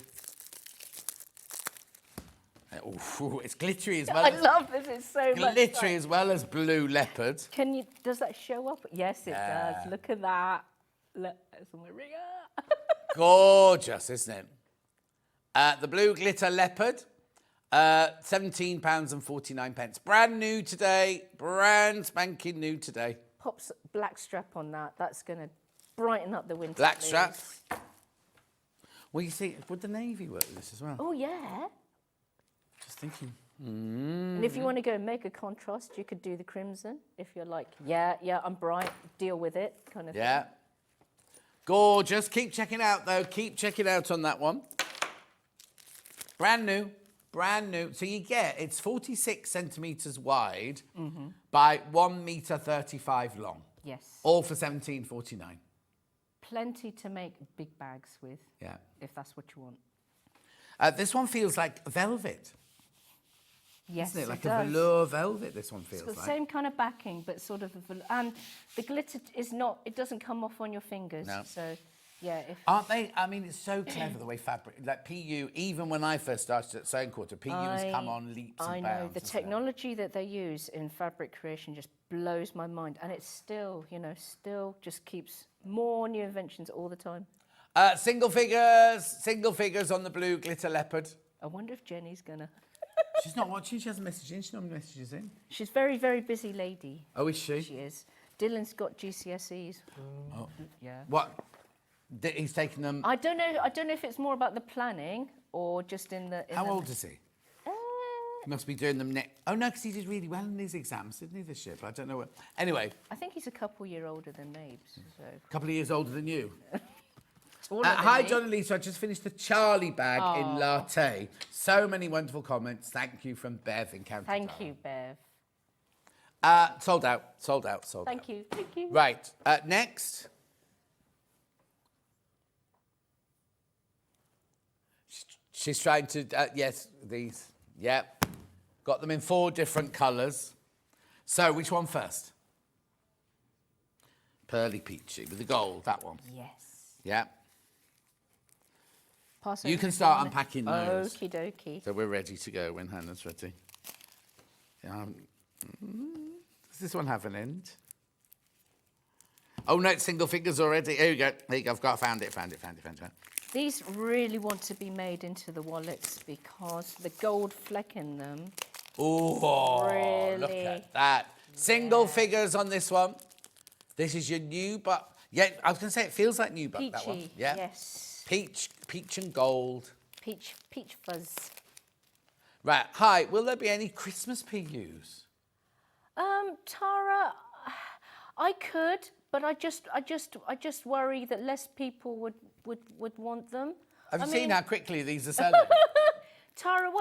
Ooh, it's glittery as well. I love this. It's so much glittery fun. as well as blue leopard. Does that show up? Yes, it does. Look at that. Look, it's on my ringer. Gorgeous, isn't it? The blue glitter leopard, £17.49. Brand new today. Brand spanking new today. Pops black strap on that. That's going to brighten up the winter. Black blues. strap. Well, you see, would the navy work with this as well? Oh, yeah. Just thinking. And if you want to go mega contrast, you could do the crimson. If you're like, yeah, I'm bright, deal with it, kind of Yeah. thing. Gorgeous. Keep checking out, though. Keep checking out on that one. Brand new. Brand new. So you get, it's 46 centimetres wide by 1 metre 35 long. Yes. All for £17.49. Plenty to make big bags with. Yeah. If that's what you want. This one feels like velvet. Yes, Isn't it? Like it a does. velour velvet, this one It's feels got the like. same kind of backing, but sort of and the glitter is not. It doesn't come off on your fingers. No. So, yeah. Aren't they? I mean, it's so clever the way fabric, like PU, even when I first started at Sewing Quarter, PU has come on leaps and I bounds. know the hasn't it? technology that they use in fabric creation just blows my mind, and it's still, still just keeps more new inventions all the time. Single figures on the blue glitter leopard. I wonder if Jenny's gonna. She's not watching, she hasn't messaged in, she normally messages in. She's very, very busy lady. Oh, is she? She is. Dylan's got GCSEs. Oh. Yeah. What? He's taken them. I don't know if it's more about the planning or just in the. How old is he? He must be doing them next. Oh, no, because he did really well in his exams, didn't he, this year? But I don't know what. Anyway. I think he's a couple year older than Mabes. So. A couple of years older than you. Taller than Hi, me. John and Lisa. I just finished the Charlie bag in latte. So many wonderful comments. Thank you from Bev in County Thank Durham. you, Bev. Sold out. Thank you. Right, next. She's trying to, yes, these, yep. Got them in 4 different colours. So, which one first? Pearly peachy with the gold, that one. Yes. Yeah. Pass You over can to start Hannah. unpacking those. Okie dokie. So we're ready to go when Hannah's ready. Does this one have an end? Oh no, it's single fingers already. Here you go. Found it. These really want to be made into the wallets because the gold fleck in them. Oh, Really? look at that. Single figures on this one. This is your new buck. Yeah, I was going to say it feels like new buck, that one. Peachy, Yeah. yes. Peach and gold. Peach fuzz. Right. Hi, will there be any Christmas PUs? Tara, I could, but I just worry that less people would want them. Have you I seen mean- how quickly these are selling? Tara,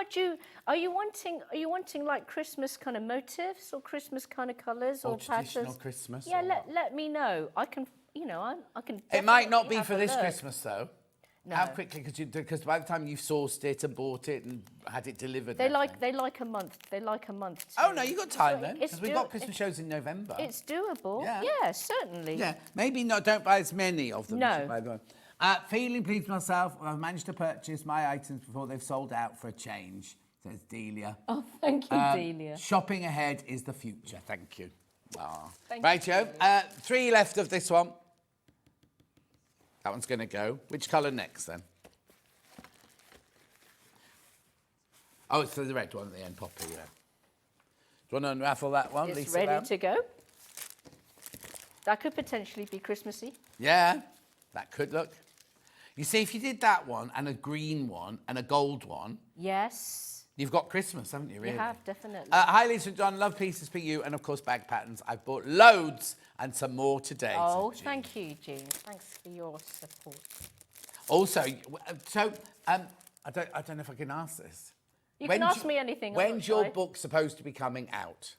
are you wanting like Christmas kind of motifs or Christmas kind of colours or traditional patterns? Christmas? Yeah, or what? let me know. I can, I can. It might not definitely be have for a this look. Christmas, though. No. How quickly could you? Because by the time you've sourced it and bought it and had it delivered, They and like everything. a month. They like a month. Oh too. no, you got time So then. it's Because we've got Christmas shows in November. It's doable. Yeah. Yeah, certainly. Yeah, maybe not. Don't buy as many of them. No. You should buy them. Feeling pleased with myself. I've managed to purchase my items before they've sold out for a change. Says Delia. Oh, thank you, Delia. Shopping ahead is the future. Thank you. Oh. Thank Right, you, Joe. 3 left of this one. That one's going to go. Which colour next then? Oh, it's the red one at the end, Poppy. Yeah. Do you want to unravel that one, It's Lisa? ready Lamb? to go. That could potentially be Christmassy. Yeah, that could look. You see, if you did that one and a green one and a gold one, Yes, you've got Christmas, haven't you, really? you have, definitely. Hi, Lisa and John. Love pieces for you and, of course, bag patterns. I've bought loads and some more today. Oh, said Jean. thank you, Jean. Thanks for your support. Also, I don't know if I can ask this. You can ask me anything. I'm When's not your shy. book supposed to be coming out?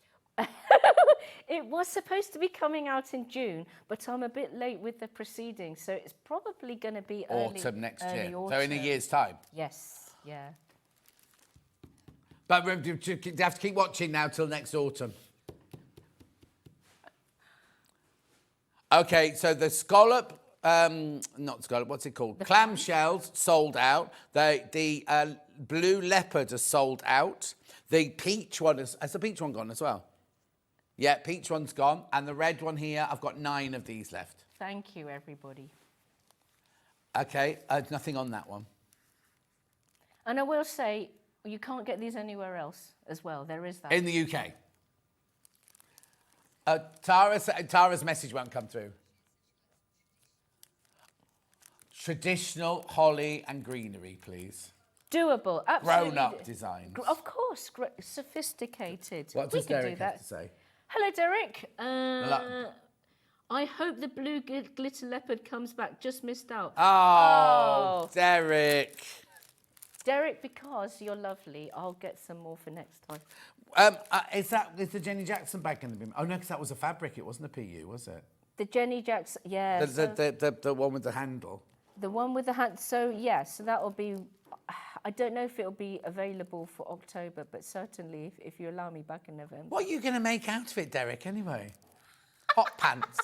It was supposed to be coming out in June, but I'm a bit late with the proceedings, so it's probably going to be Autumn next early year. Autumn. So in a year's time. Yes, yeah. But you have to keep watching now till next autumn. Okay, so the scallop, not scallop, what's it called? Clamshells sold out. The blue leopard is sold out. The peach one has the peach one gone as well? Yeah, peach one's gone. And the red one here, I've got 9 of these left. Thank you, everybody. Okay, nothing on that one. And I will say, you can't get these anywhere else as well. There is that. In the UK. Tara's message won't come through. Traditional holly and greenery, please. Doable, absolutely. Grown-up designs. Of course, sophisticated. What We does can do Derek that. have to say? Hello, Derek. Hello. I hope the blue glitter leopard comes back. Just missed out. Oh, Derek. Derek, because you're lovely, I'll get some more for next time. Is the Jenny Jackson bag going to be? Oh no, because that was a fabric. It wasn't a PU, was it? The Jenny Jackson, yeah. The one with the handle. The one with the hand. So yeah, so that will be. I don't know if it'll be available for October, but certainly if you allow me back in November. What are you going to make out of it, Derek? Anyway, hot pants.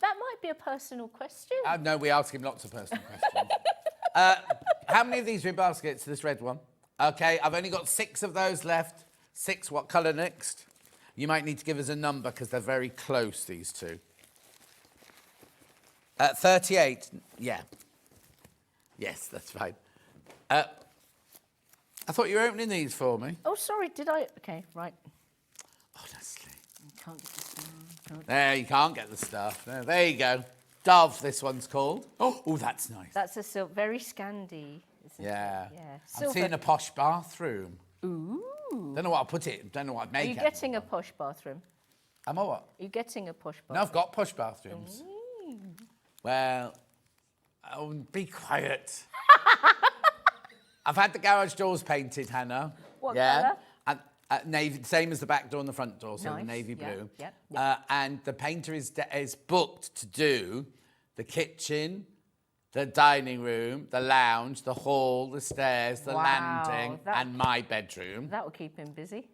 That might be a personal question. No, we ask him lots of personal questions. How many of these are in baskets? This red one. Okay, I've only got 6 of those left. 6. What colour next? You might need to give us a number because they're very close, these two. 38. Yeah. Yes, that's fine. I thought you were opening these for me. Oh, sorry, did I? Okay, right. Honestly. Can't get this one. There, you can't get the stuff. No, there you go. Dove, this one's called. Oh, that's nice. That's a silk, very Scandi. Isn't Yeah. It? Yeah. I'm Silver. seeing a posh bathroom. Ooh. Don't know what I'll put it. Don't know what I'd make Are you it. getting a posh bathroom? Am I what? Are you getting a posh No, bathroom? I've got posh bathrooms. Well, oh, be quiet. I've had the garage doors painted, Hannah. What yeah. colour? And navy, same as the back door and the front door, so Nice, the navy yeah, blue. yeah, And the painter is booked to do the kitchen, the dining room, the lounge, the hall, the stairs, the Wow, landing, that- and my bedroom. That will keep him busy.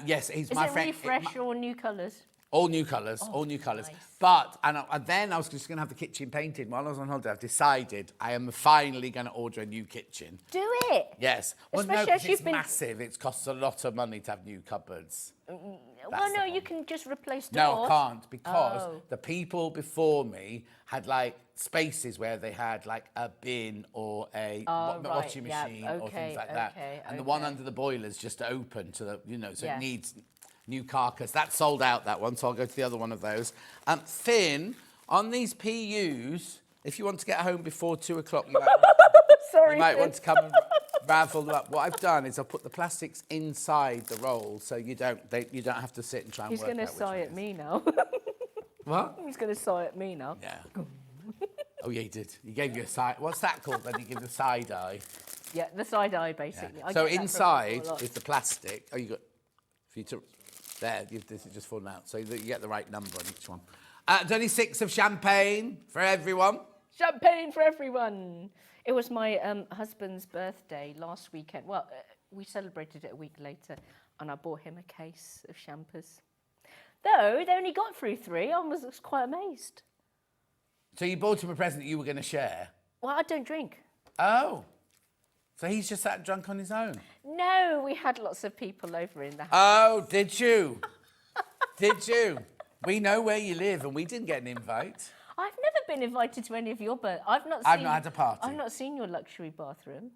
Yes, he's Is my it friend. refresh or new colours? All new colours, all new colours. nice. But, and then I was just going to have the kitchen painted. While I was on holiday, I've decided I am finally going to order a new kitchen. Do it. Yes. Well, no, Especially 'cause as it's you've been- massive. It costs a lot of money to have new cupboards. Well, That's no, the you problem. can just replace doors. No, I can't, because Oh. the people before me had, like, spaces where they had, like, a bin or a Oh, right, washing yeah, machine or okay, things like that. okay, And the one okay. under the boiler's just open to the, so Yeah. it needs... new carcass. That's sold out, that one, so I'll go to the other one of those. Finn, on these PUs, if you want to get home before 2 o'clock, you might want to come and raffle them up. What I've done is I've put the plastics inside the roll, so you don't have to sit and try and He's work out going to which sigh one at it is. me now. What? He's going to sigh at me now. Yeah. Oh, yeah, he did. He gave you a side... What's that called then? He gave the side eye. Yeah, the side eye, basically. Yeah. I So get that from inside people a lot. is the plastic. Oh, you got... For you to... There, this is just falling out, so that you get the right number on each one. There's only 6 of champagne for everyone. Champagne for everyone. It was my husband's birthday last weekend. Well, we celebrated it a week later, and I bought him a case of champers. Though they only got through 3, I was quite amazed. So you bought him a present that you were going to share? Well, I don't drink. Oh. So he's just sat drunk on his own? No, we had lots of people over in the house. Oh, did you? Did you? We know where you live, and we didn't get an invite. I've never been invited to any of your birthdays. I've not had a party. I've not seen your luxury bathroom.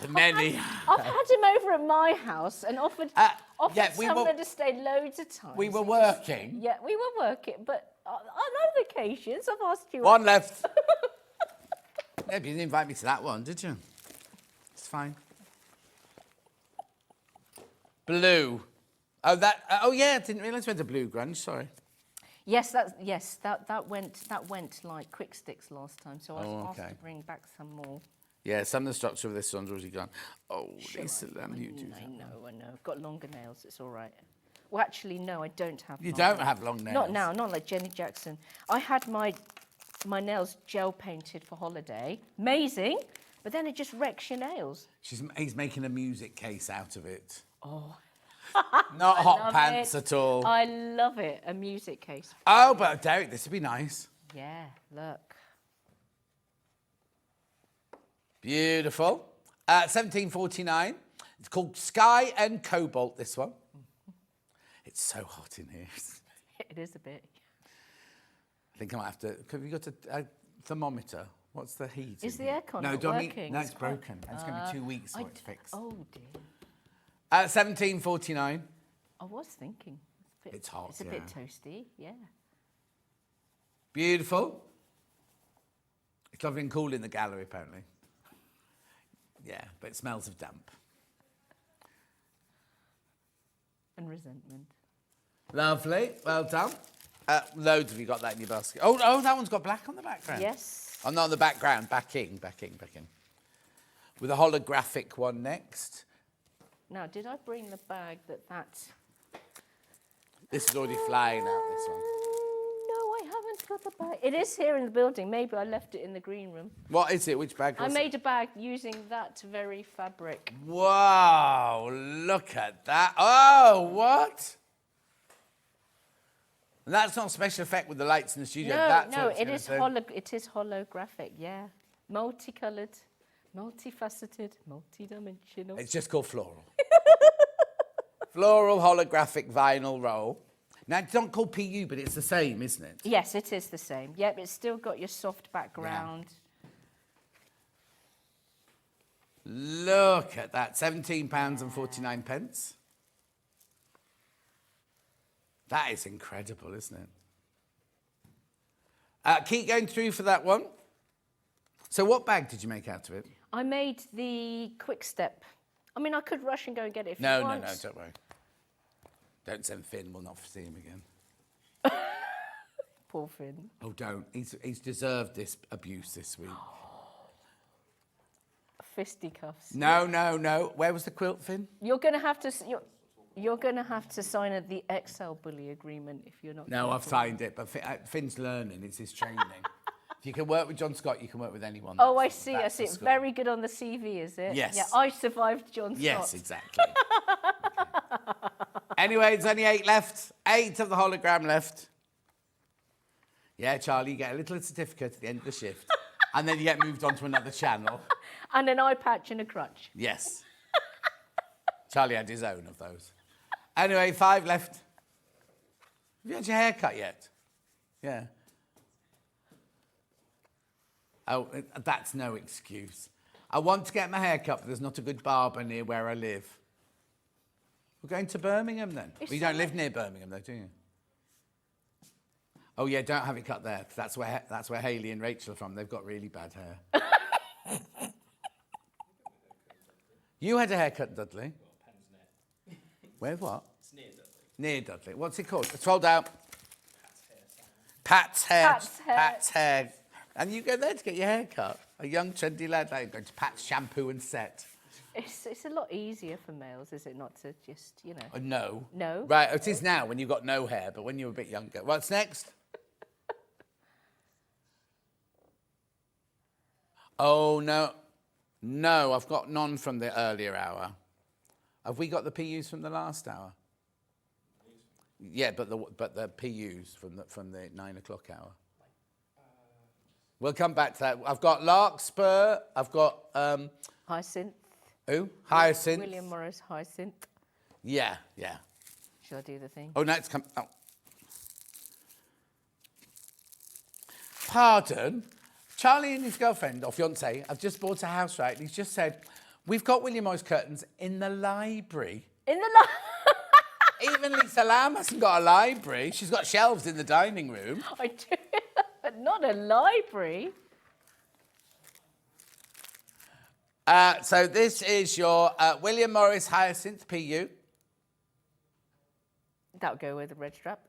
Many. I've had him over at my house and offered someone to stay loads of times. We were working. Yeah, we were working, but on other occasions I've asked you. One left. Yeah, you didn't invite me to that one, did you? It's fine. Blue. Oh yeah, I didn't realise we had a blue grunge. Sorry. Yes, that went like quick sticks last time, so I was asked to bring back some more. Yeah, some of the structure of this one's already gone. Oh, Lisa, you do that. I know. I've got longer nails. It's all right. Well, actually, no, I don't have. You don't have long nails. Not now. Not like Jenny Jackson. I had my nails gel painted for holiday. Amazing, but then it just wrecks your nails. He's making a music case out of it. Oh. Not hot pants at all. I love it. A music case. Oh, but Derek, this would be nice. Yeah, look. Beautiful. 1749. It's called Sky and Cobalt, this one. It's so hot in here. It is a bit. I think I might have to... Have you got a thermometer? What's the heat? Is the aircon No, not don't working? No, it's broken. It's going to be 2 weeks for it to fix. Oh, dear. 1749. I was thinking. It's hot, It's a bit toasty, yeah. Beautiful. It's lovely and cool in the gallery, apparently. Yeah, but it smells of damp. And resentment. Lovely. Well done. Loads of you got that in your basket. Oh, that one's got black on the background. Yes. Oh, not on the background. Backing. With a holographic one next. Now, did I bring the bag that... This is already flying out, this one. No, I haven't got the bag. It is here in the building. Maybe I left it in the green room. What is it? Which bag I was made a bag using that very fabric. Wow, look at that. Oh, what? And that's not special effect with the lights in the studio. No, it is holographic, yeah. Multicoloured, multifaceted, multidimensional. It's just called floral. Floral holographic vinyl roll. Now, it's not called PU, but it's the same, isn't it? Yes, it is the same. Yep, it's still got your soft background. Yeah. Look at that, £17.49. That is incredible, isn't it? Keep going through for that one. So what bag did you make out of it? I made the quick step. I mean, I could rush and go and get it if you want. No, don't worry. Don't send Finn, we'll not see him again. Poor Finn. Oh, don't. He's deserved this abuse this week. Fisticuffs. No. Where was the quilt, Finn? You're going to have to... You're going to have to sign the XL bully agreement if you're not... No, I've signed it, but Finn's learning. It's his training. If you can work with John Scott, you can work with anyone. Oh, I see. It's very good on the CV, is it? Yes. Yeah, I survived John Scott. Yes, exactly. Anyway, there's only 8 left. 8 of the hologram left. Yeah, Charlie, you get a little certificate at the end of the shift. And then you get moved on to another channel. And an eye patch and a crutch. Yes. Charlie had his own of those. Anyway, 5 left. Have you had your hair cut yet? Yeah. Oh, that's no excuse. I want to get my hair cut, but there's not a good barber near where I live. We're going to Birmingham then. It's You don't so live near Birmingham though, do you? Oh yeah, don't have it cut there. 'Cause that's where Hayley and Rachel are from. They've got really bad hair. You had a haircut, Dudley. Where what? It's near Dudley. Near Dudley. What's it called? Scroll down. Pat's hair. Pat's hair. Pat's hair. And you go there to get your hair cut. A young trendy lad like going to Pat's shampoo and set. It's a lot easier for males, is it not, to just, you know... No. No? Right, it is now when you've got no hair, but when you were a bit younger. What's next? Oh, no. No, I've got none from the earlier hour. Have we got the PUs from the last hour? Yeah, but the PUs from the 9 o'clock hour. We'll come back to that. I've got Larkspur. I've got... Hyacinth. Who? Hyacinth. William Morris Hyacinth. Yeah, yeah. Shall I do the thing? Oh, no, it's come... Oh. Pardon? Charlie and his girlfriend, or fiancé, have just bought a house, right? And he's just said, we've got William Morris curtains in the library. In the Even Lisa Lamb hasn't got a library. She's got shelves in the dining room. I do, but not a library. So this is your William Morris Hyacinth PU. That would go with the red strap.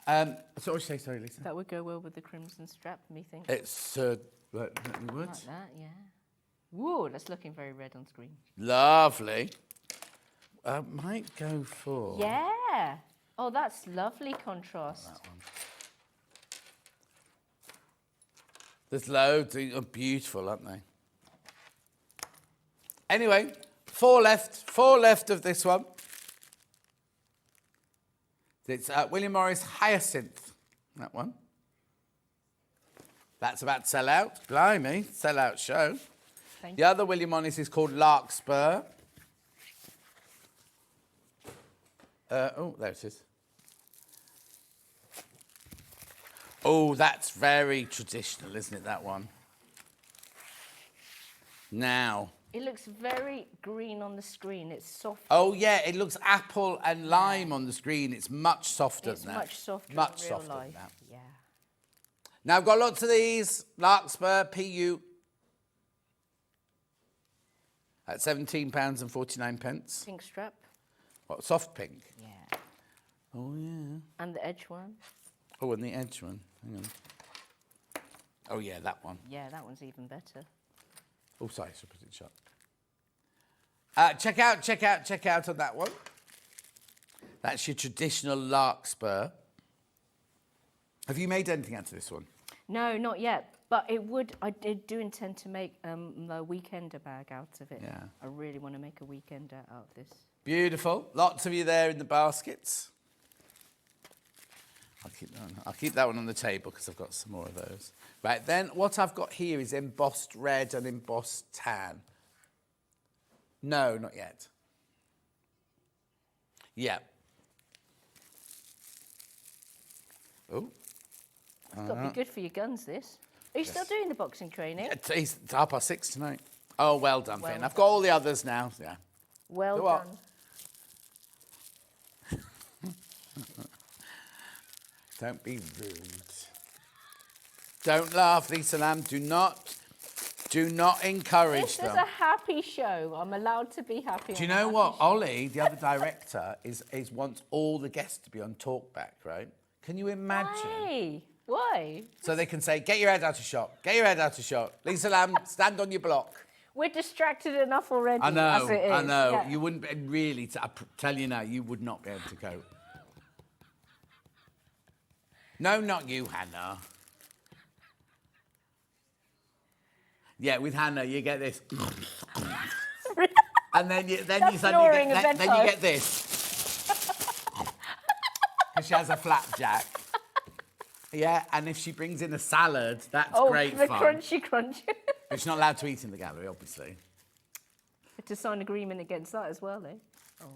So what you say, sorry, Lisa? That would go well with the crimson strap, methinks. It's wood. Like that, yeah. Whoa, that's looking very red on screen. Lovely. Might go for... Yeah. Oh, that's lovely contrast. That one. There's loads. They're beautiful, aren't they? Anyway, four left of this one. It's William Morris Hyacinth, that one. That's about to sell out. Blimey, sell out show. Thank The other William Morris is called Larkspur. Oh, there it is. Oh, that's very traditional, isn't it, that one? Now. It looks very green on the screen. It's soft. Oh, yeah, it looks apple and lime on the screen. It's much softer than that. It's much softer Much in real softer life. than that. Yeah. Now, I've got lots of these. Larkspur, PU. At £17.49. Pink strap. What, soft pink? Yeah. Oh, yeah. And the edge one. Oh, and the edge one. Hang on. Oh, yeah, that one. Yeah, that one's even better. Oh, sorry, I should put it shut. Check out on that one. That's your traditional Larkspur. Have you made anything out of this one? No, not yet. But it would. I do intend to make a weekender bag out of it. Yeah. I really want to make a weekender out of this. Beautiful. Lots of you there in the baskets. I'll keep that one on the table because I've got some more of those. Right, then what I've got here is embossed red and embossed tan. No, not yet. Yeah. Oh. It's got to be good for your guns, this. Are you still doing the boxing training? It's 6:30 tonight. Oh, well done, Well Finn. I've done. got all the others now. Yeah. Well Do what? done. Don't be rude. Don't laugh, Lisa Lamb. Do not encourage This them. is a happy show. I'm allowed to be happy. Do you on a know happy what? show. Ollie, the other director, is wants all the guests to be on talkback, right? Can you imagine? Hey, why? So they can say, get your head out of shot. Get your head out of shot. Lisa Lamb, stand on your block. We're distracted enough already. I know, as it is. I know. Yeah. You wouldn't be really, I tell you now, you would not be able to cope. No, not you, Hannah. Yeah, with Hannah, you get this. And then you That's suddenly snoring get, at then you bedtime. get this. Because she has a flapjack. Yeah, and if she brings in a salad, that's great the fun. crunchy crunch. But she's not allowed to eat in the gallery, obviously. To sign agreement against that as well, eh? Oh.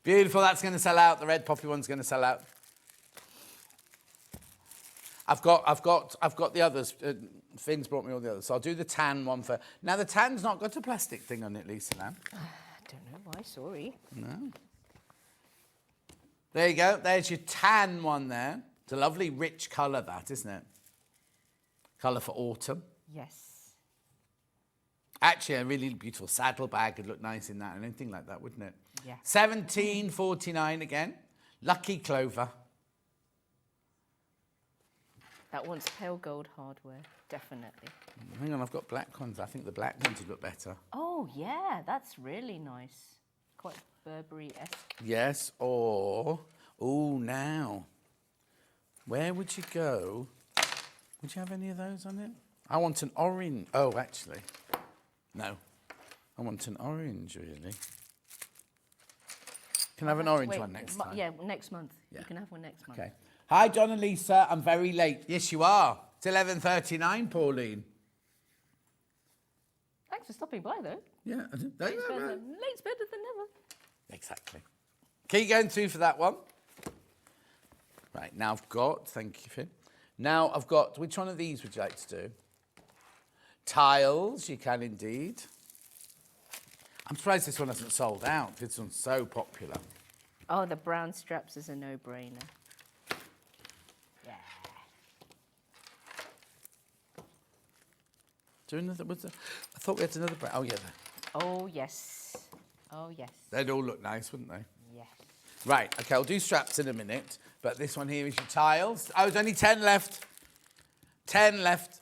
Beautiful, that's going to sell out. The red poppy one's going to sell out. I've got the others. Finn's brought me all the others. So I'll do the tan one first. Now, the tan's not got a plastic thing on it, Lisa, now. I don't know why, sorry. No. There you go. There's your tan one there. It's a lovely, rich colour, that, isn't it? Colour for autumn. Yes. Actually, a really beautiful saddle bag would look nice in that and anything like that, wouldn't it? Yeah. $17.49 again. Lucky Clover. That one's pale gold hardware, definitely. Hang on, I've got black ones. I think the black ones would look better. Oh, yeah, that's really nice. Quite Burberry-esque. Yes, or... Oh, now. Where would you go? Would you have any of those on it? I want an orange. Oh, actually. No. I want an orange, really. Can I have an orange one next time? Yeah, next month. Yeah. You can have one next month. Okay. Hi, John and Lisa. I'm very late. Yes, you are. It's 11:39, Pauline. Thanks for stopping by, though. Yeah. Late's better than never. Exactly. Keep going through for that one. Right, now I've got, thank you, Finn. Now I've got, which one of these would you like to do? Tiles, you can indeed. I'm surprised this one hasn't sold out. This one's so popular. Oh, the brown straps is a no-brainer. Yeah. Do another, I thought we had another brand. Oh, yeah. Oh, yes. Oh, yes. They'd all look nice, wouldn't they? Yes. Right, okay, I'll do straps in a minute, but this one here is your tiles. Oh, there's only 10 left. 10 left.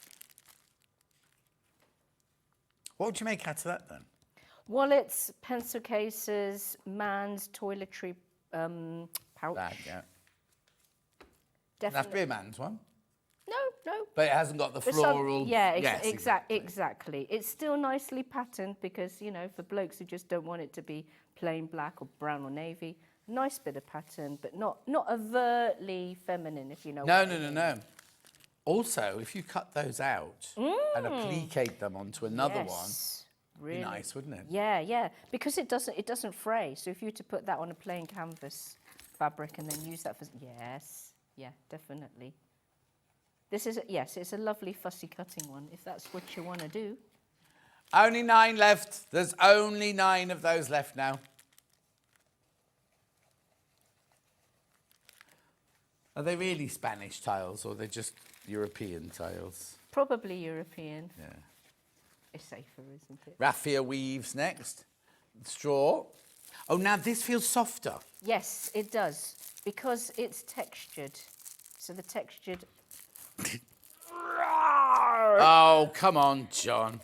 What would you make out of that, then? Wallets, pencil cases, man's toiletry pouch. Bag, yeah. Definitely. That's be a man's one. No. But it hasn't got the There's floral... yeah, yes, exactly. It's still nicely patterned because, you know, for blokes who just don't want it to be plain black or brown or navy, nice bit of pattern, but not overtly feminine, if you know what I mean. No. Also, if you cut those out and applicate them onto another one, really be nice, wouldn't it? Yeah, because it doesn't fray. So if you were to put that on a plain canvas fabric and then use that for... Yes, yeah, definitely. This is, it's a lovely fussy cutting one, if that's what you want to do. Only 9 left. There's only 9 of those left now. Are they really Spanish tiles or are they just European tiles? Probably European. Yeah. It's safer, isn't it? Raffia weaves next. Straw. Oh, now this feels softer. Yes, it does, because it's textured. So the textured... Oh, come on, John.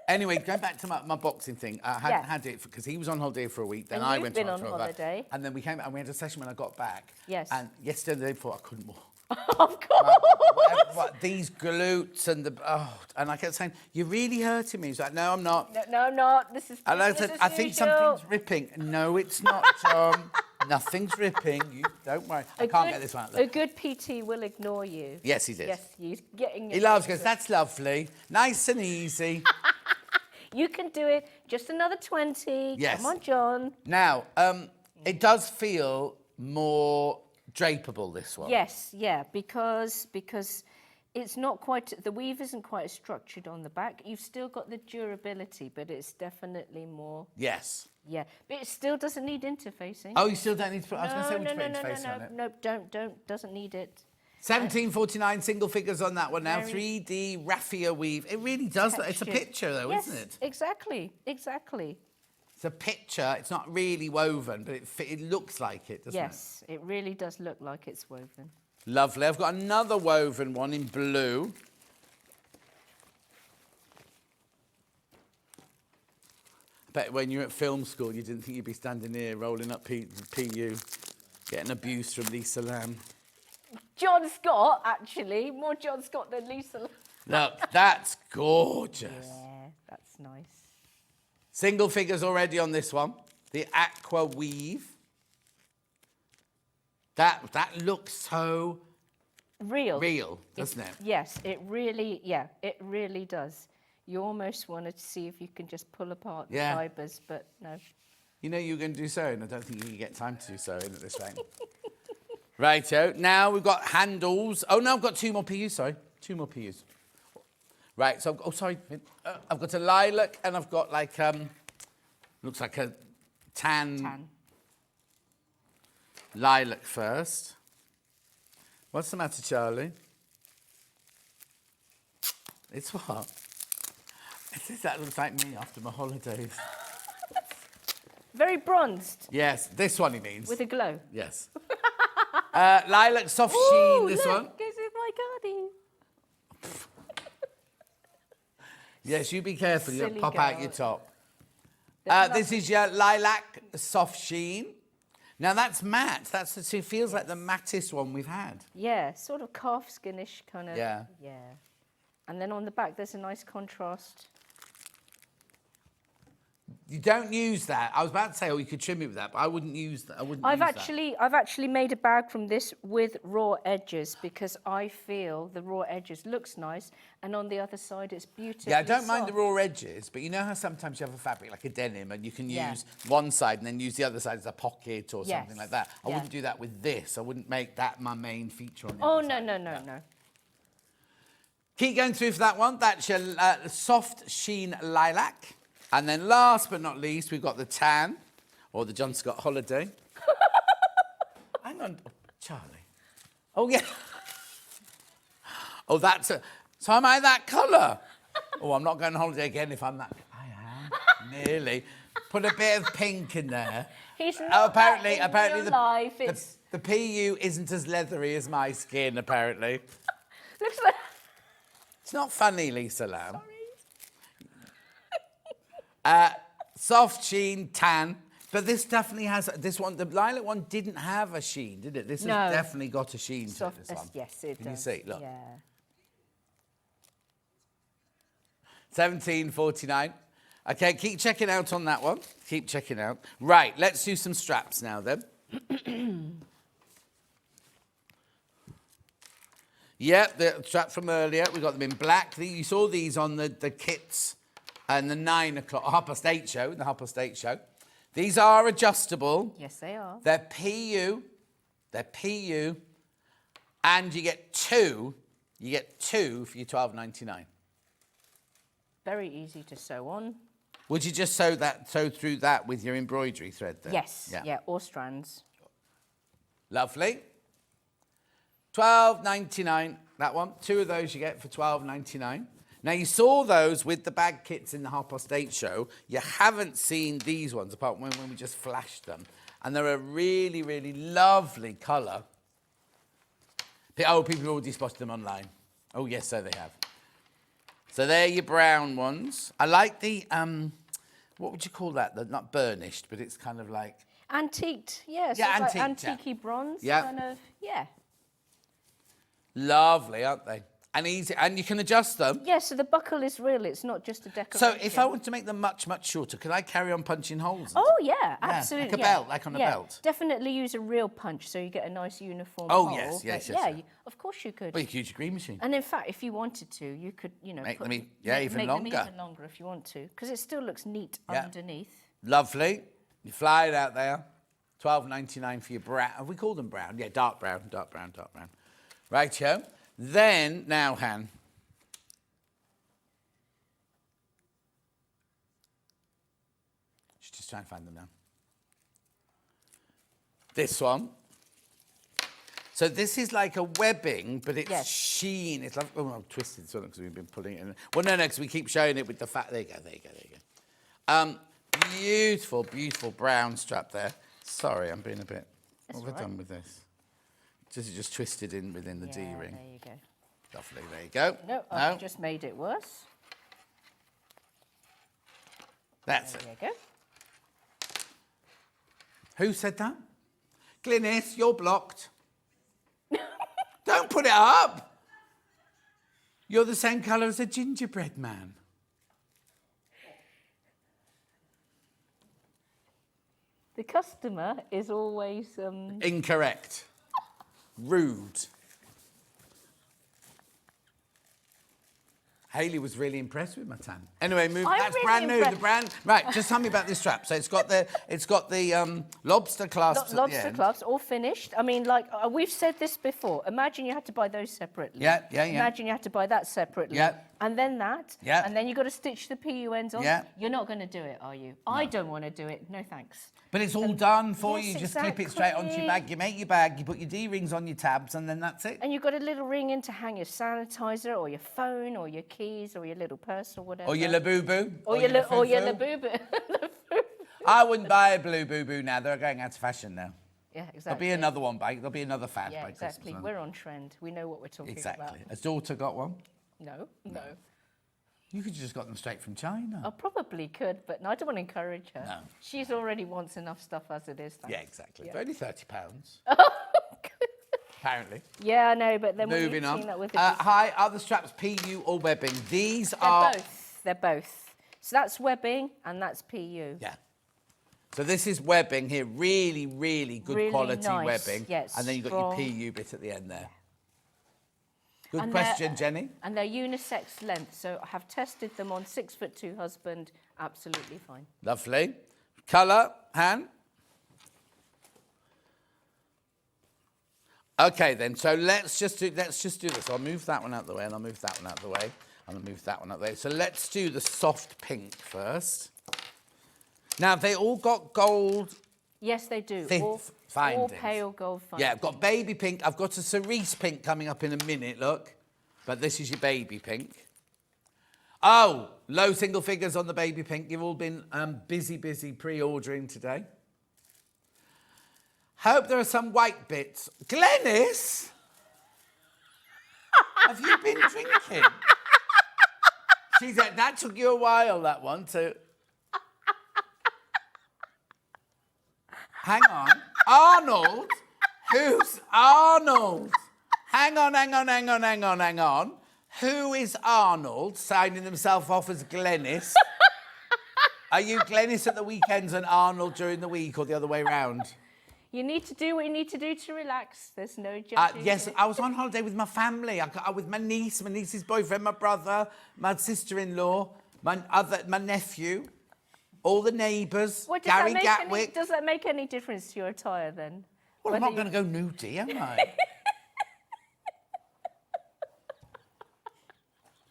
Anyway, going back to my boxing thing, I hadn't had it because he was on holiday for a week. Then And I you've went been on on holiday. holiday. And then we came and we had a session when I got back. Yes. And yesterday and the day before, I couldn't walk. Of course. These glutes and and I kept saying, "You're really hurting me." He's like, "No, I'm not." No, I'm not. This is. And I said, "I think something's ripping." No, it's not, John. Nothing's ripping. You don't worry. I can't get this one out. A good PT will ignore you. Yes, he did. Yes, he's getting. He loves because that's lovely, nice and easy. You can do it. Just another 20. Yes. Come on, John. Now, it does feel more drapeable, this one. Yes, yeah, because it's not quite, the weave isn't quite as structured on the back. You've still got the durability, but it's definitely more. Yes. Yeah, but it still doesn't need interfacing. Oh, you still don't need to put, I was going to say, would you put interface on it? No, don't, doesn't need it. 17.49 single figures on that one now. Very 3D raffia weave. It really does. It's a picture, though, yes, isn't it? Exactly. It's a picture. It's not really woven, but it looks like it, doesn't it? Yes, it really does look like it's woven. Lovely. I've got another woven one in blue. I bet when you were at film school, you didn't think you'd be standing here rolling up PU, getting abuse from Lisa Lamb. John Scott, actually. More John Scott than Lisa Lamb. Look, that's gorgeous. Yeah, that's nice. Single figures already on this one. The aqua weave. That looks so real, doesn't it? Yes, it really does. You almost want to see if you can just pull apart the fibres, but no. You know you were going to do sewing. I don't think you can get time to do sewing at this rate. Righto. Now we've got handles. Oh, no, I've got 2 more PUs, sorry. 2 more PUs. Right, so, oh, sorry. I've got a lilac and I've got like, looks like a tan. Lilac first. What's the matter, Charlie? It's what? That looks like me after my holidays. Very bronzed. Yes, this one he means. With a glow. Yes. Lilac soft sheen, this one. Goes with my garden. Yes, you be careful, you'll Silly pop out girl. your top. There's This is your lilac soft sheen. Now that's matte. It feels like the mattest one we've had. Yeah, sort of calfskinish kind of. Yeah. Yeah. And then on the back, there's a nice contrast. You don't use that. I was about to say, oh, you could trim it with that, but I wouldn't use that. I've actually made a bag from this with raw edges because I feel the raw edges looks nice, and on the other side it's beautiful. Yeah, I don't mind the raw edges, but you know how sometimes you have a fabric like a denim and you can use one side and then use the other side as a pocket or something like that. I wouldn't do that with this. I wouldn't make that my main feature on the other side. No. Keep going through for that one. That's your soft sheen lilac. And then last but not least, we've got the tan, or the John Scott holiday. Hang on, Charlie. Oh, yeah. Oh, so am I that colour? Oh, I'm not going on holiday again if I'm that. I am, nearly. Put a bit of pink in there. He's not apparently real life. The PU isn't as leathery as my skin, apparently. Looks like... It's not funny, Lisa Lamb. Soft sheen, tan. But this definitely has, this one, the lilac one didn't have a sheen, did it? This has definitely got a sheen to it, this one. Yes, it does. Can you see? Look. Yeah. $17.49. Okay, keep checking out on that one. Keep checking out. Right, let's do some straps now then. Yep, the strap from earlier. We got them in black. You saw these on the kits and the 9 o'clock, 8:30 show, the 8:30 show. These are adjustable. Yes, they are. They're PU. And you get two. You get two for your $12.99. Very easy to sew on. Would you just sew through that with your embroidery thread then? Yes, yeah, or strands. Lovely. $12.99, that one. Two of those you get for $12.99. Now, you saw those with the bag kits in the 8:30 show. You haven't seen these ones, apart from when we just flashed them. And they're a really, really lovely colour. Oh, people have already spotted them online. Oh, yes, so they have. So they're your brown ones. I like the, what would you call that? They're not burnished, but it's kind of like... Antiqued, yeah. Yeah, like antiqued, antique-y bronze, yeah. kind of, yeah. Lovely, aren't they? And easy, and you can adjust them. Yeah, so the buckle is real, it's not just a decoration. So if I want to make them much, much shorter, could I carry on punching holes? Oh, yeah, absolutely. Like a belt, like on a belt. Definitely use a real punch so you get a nice uniform Oh, hole. yes. Yeah, of course you could. Well, you could use your green machine. And in fact, if you wanted to, you could, you know, Make them even make longer. them even longer if you want to, because it still looks neat underneath. Lovely. You fly it out there. $12.99 for your brown. Have we called them brown? Yeah, dark brown. Rightio. Then, now, Han. Just trying to find them now. This one. So this is like a webbing, but it's sheen. It's like, oh, I'm twisted this one because we've been putting it in. Well, no, because we keep showing it with the fat. There you go. Beautiful, beautiful brown strap there. Sorry, I'm being a bit... What have I done with this? Just twisted in within the D-ring. There you go. Lovely, there you go. No, I've just made it worse. That's it. There you go. Who said that? Glynis, you're blocked. Don't put it up. You're the same colour as a gingerbread man. The customer is always... Incorrect. Rude. Hayley was really impressed with my tan. Anyway, that's really brand new. The brand. Right, just tell me about this strap. So it's got the lobster clasps. Lobster clasps, all finished. I mean, like we've said this before. Imagine you had to buy those separately. Yeah. Imagine you had to buy that separately. Yeah. And then that. Yeah. And then you've got to stitch the PU ends on. Yeah. You're not going to do it, are you? I don't want to do it. No, thanks. But it's all done for yes, you. Just clip it straight onto your exactly. bag. You make your bag, you put your D-rings on your tabs, and then that's it. And you've got a little ring in to hang your sanitizer or your phone or your keys or your little purse or whatever. Or your Labubu. Or your Lafufu. Labubu. I wouldn't buy a blue boo-boo now. They're going out of fashion now. Yeah, exactly. There'll be another one there'll be another fad Yeah, by exactly. Christmas. We're on trend. We know what we're talking about. Exactly. Has daughter got one? No. You could have just got them straight from China. I probably could, but no, I don't want to encourage her. No. She's already wants enough stuff as it is. Thanks. Yeah, exactly. Yeah. They're only £30. Apparently. Yeah, I know, but then when Moving you've on. seen that with the Hi, are the straps PU or webbing? These they're are... both. They're both. So that's webbing and that's PU. Yeah. So this is webbing here, really, really good Really quality nice. webbing. Yeah, and then you've got strong. your PU bit at the end there. Good And question, Jenny. And they're unisex length, so I have tested them on 6'2" husband, absolutely fine. Lovely. Colour, Han? Okay then, so let's just do this. I'll move that one out of the way, and I'll move that one out of the way, and I'll move that one out of the way. So let's do the soft pink first. Now, they all got gold. Yes, they do. All findings. pale gold findings. Yeah, I've got baby pink. I've got a cerise pink coming up in a minute, look. But this is your baby pink. Oh, low single figures on the baby pink. You've all been busy pre-ordering today. Hope there are some white bits. Glenys? Have you been drinking? She said, that took you a while, that one, to... Hang on. Arnold? Who's Arnold? Hang on. Who is Arnold signing himself off as Glenys? Are you Glenys at the weekends and Arnold during the week, or the other way round? You need to do what you need to do to relax. There's no judging. Yes, I was on holiday with my family. With my niece's boyfriend, my brother, my sister-in-law, my nephew, all the neighbours, Gary Gatwick. Does that make any difference to your attire then? Well, I'm not going to go nudie, am I?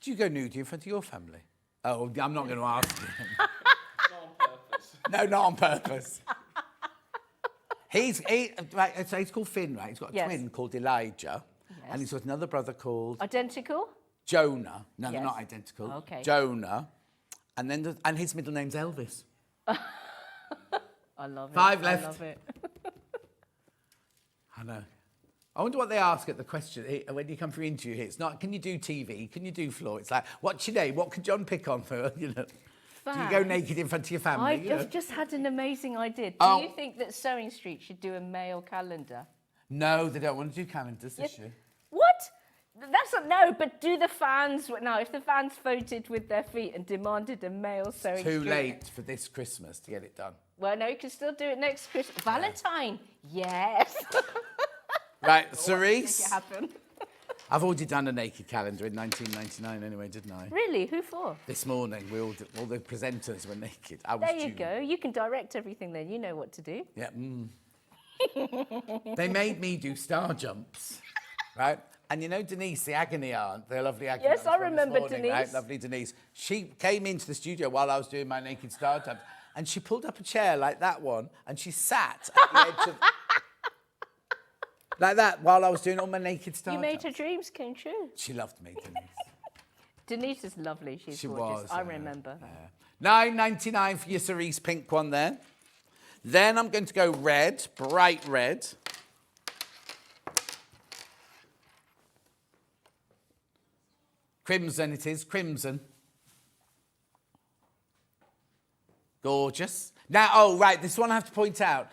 Do you go nudie in front of your family? Oh, I'm not going to ask you. Not on purpose. No, not on purpose. Right, so he's called Finn, right? He's got a twin called Elijah. Yes. And he's got another brother called... Identical? Jonah. No, Yes. they're not identical. Okay. Jonah. And then and his middle name's Elvis. I love it. 5 left. I love it. I know. I wonder what they ask at the question when you come for your interview here. It's not, can you do TV? Can you do floor? It's like, what's your name? What could John pick on for, you know? Do you go naked in front of your family? I've just had an amazing idea. Do Oh. you think that Sewing Street should do a male calendar? No, they don't want to do calendars this Yes. year. What? That's not, no, but do the fans, now if the fans voted with their feet and demanded a male Sewing Too Street. late for this Christmas to get it done. Well, no, you can still do it next Christmas. Valentine, yes. Right, Make Cerise. it happen. I've already done a naked calendar in 1999 anyway, didn't I? Really? Who for? This morning, all the presenters were naked. I was There you due. go. You can direct everything then. You know what to do. Yeah. They made me do star jumps, right? And you know Denise, the agony aunt, the lovely agony Yes, aunt I from this remember morning, Denise. Right? Lovely Denise. She came into the studio while I was doing my naked star jump, and she pulled up a chair like that one, and she sat at the edge of... like that, while I was doing all my naked star You made jumps. her dreams come true. She loved me, Denise. Denise is lovely. She's She gorgeous. was. I remember her. $9.99 for your cerise pink one there. Then I'm going to go red, bright red. Crimson it is, crimson. Gorgeous. Now, oh, right, this one I have to point out.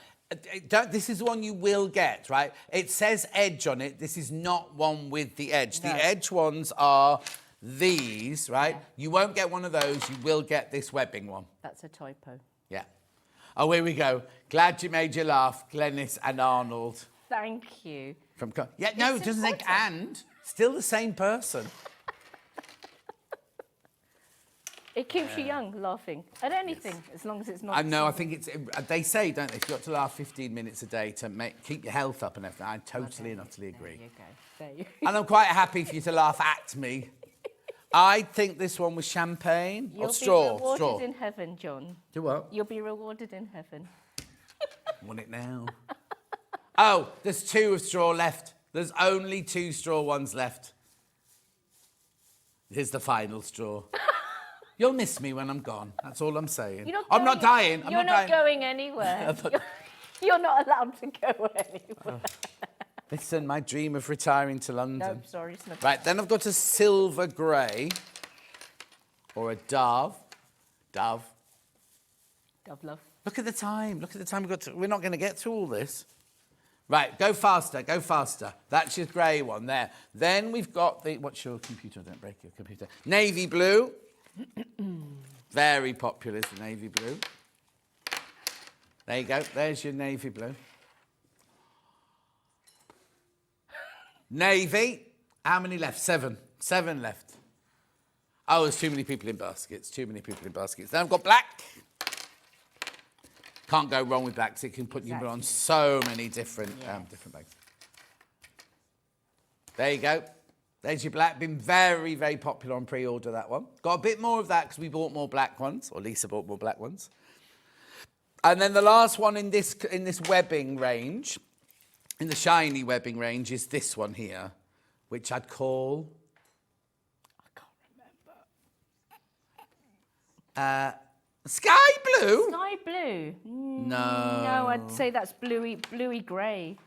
This is the one you will get, right? It says edge on it. This is not one with the edge. No. The edge ones are these, right? Yeah. You won't get one of those. You will get this webbing one. That's a typo. Yeah. Oh, here we go. Glad you made you laugh, Glenys and Arnold. Thank you. Yeah, no, It's it doesn't say important. and. Still the same person. It keeps you young, laughing at anything, as long as it's not. I know, I think it's... They say, don't they, you've got to laugh 15 minutes a day to keep your health up and everything. I totally and utterly agree. There you go. There you And I'm quite happy for you to laugh at me I think this one was champagne. You'll straw. be rewarded Straw. in heaven, John. Do what? You'll be rewarded in heaven. Want it now? Oh, there's 2 of straw left. There's only 2 straw ones left. Here's the final straw. You'll miss me when I'm gone. That's all I'm saying. I'm not dying. You're not going anywhere. You're not allowed to go anywhere. Listen, my dream of retiring to London. No, sorry, it's not. Right, then I've got a silver grey or a dove. Dove. Dove love. Look at the time. Look at the time we've got to, we're not going to get through all this. Right, go faster, go faster. That's your grey one there. Then we've got the, what's your computer? Don't break your computer. Navy blue. Very popular is the navy blue. There you go. There's your navy blue. Navy. How many left? 7. 7 left. Oh, there's too many people in baskets. Too many people in baskets. Then I've got black. Can't go wrong with black because it can put you on so many different different bags. There you go. There's your black. Been very, very popular on pre-order, that one. Got a bit more of that because we bought more black ones, or Lisa bought more black ones. And then the last one in this webbing range, in the shiny webbing range, is this one here, which I'd call... I can't remember. Sky blue? Sky blue? No. No, I'd say that's bluey grey.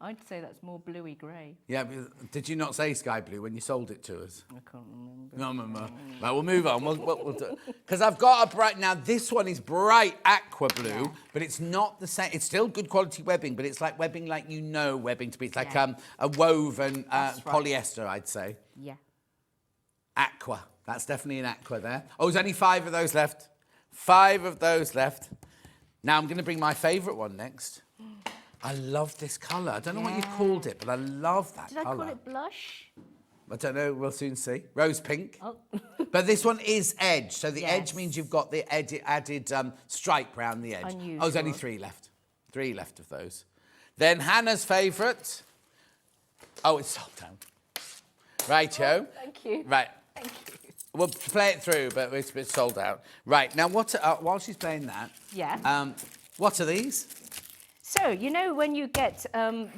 I'd say that's more bluey grey. Yeah, but did you not say sky blue when you sold it to us? I can't remember. No. Right, we'll move on. We'll do because I've got a bright... Now, this one is bright aqua blue, but it's not the same. It's still good quality webbing, but it's like webbing like you know webbing to be. It's like a woven polyester, I'd say. Yeah. Aqua. That's definitely an aqua there. Oh, there's only 5 of those left. 5 of those left. Now, I'm going to bring my favourite one next. I love this colour. I don't know what you called it, but I love that colour. Did I call it blush? I don't know. We'll soon see. Rose pink. Oh. But this one is edge. So the edge means you've got the added stripe round the edge. Unusual. Oh, there's only 3 left. 3 left of those. Then Hannah's favourite. Oh, it's sold out. Righto. Oh, thank you. Right. Thank you. We'll play it through, but it's sold out. Right. Now, what? While she's playing that... Yeah. What are these? So, you know when you get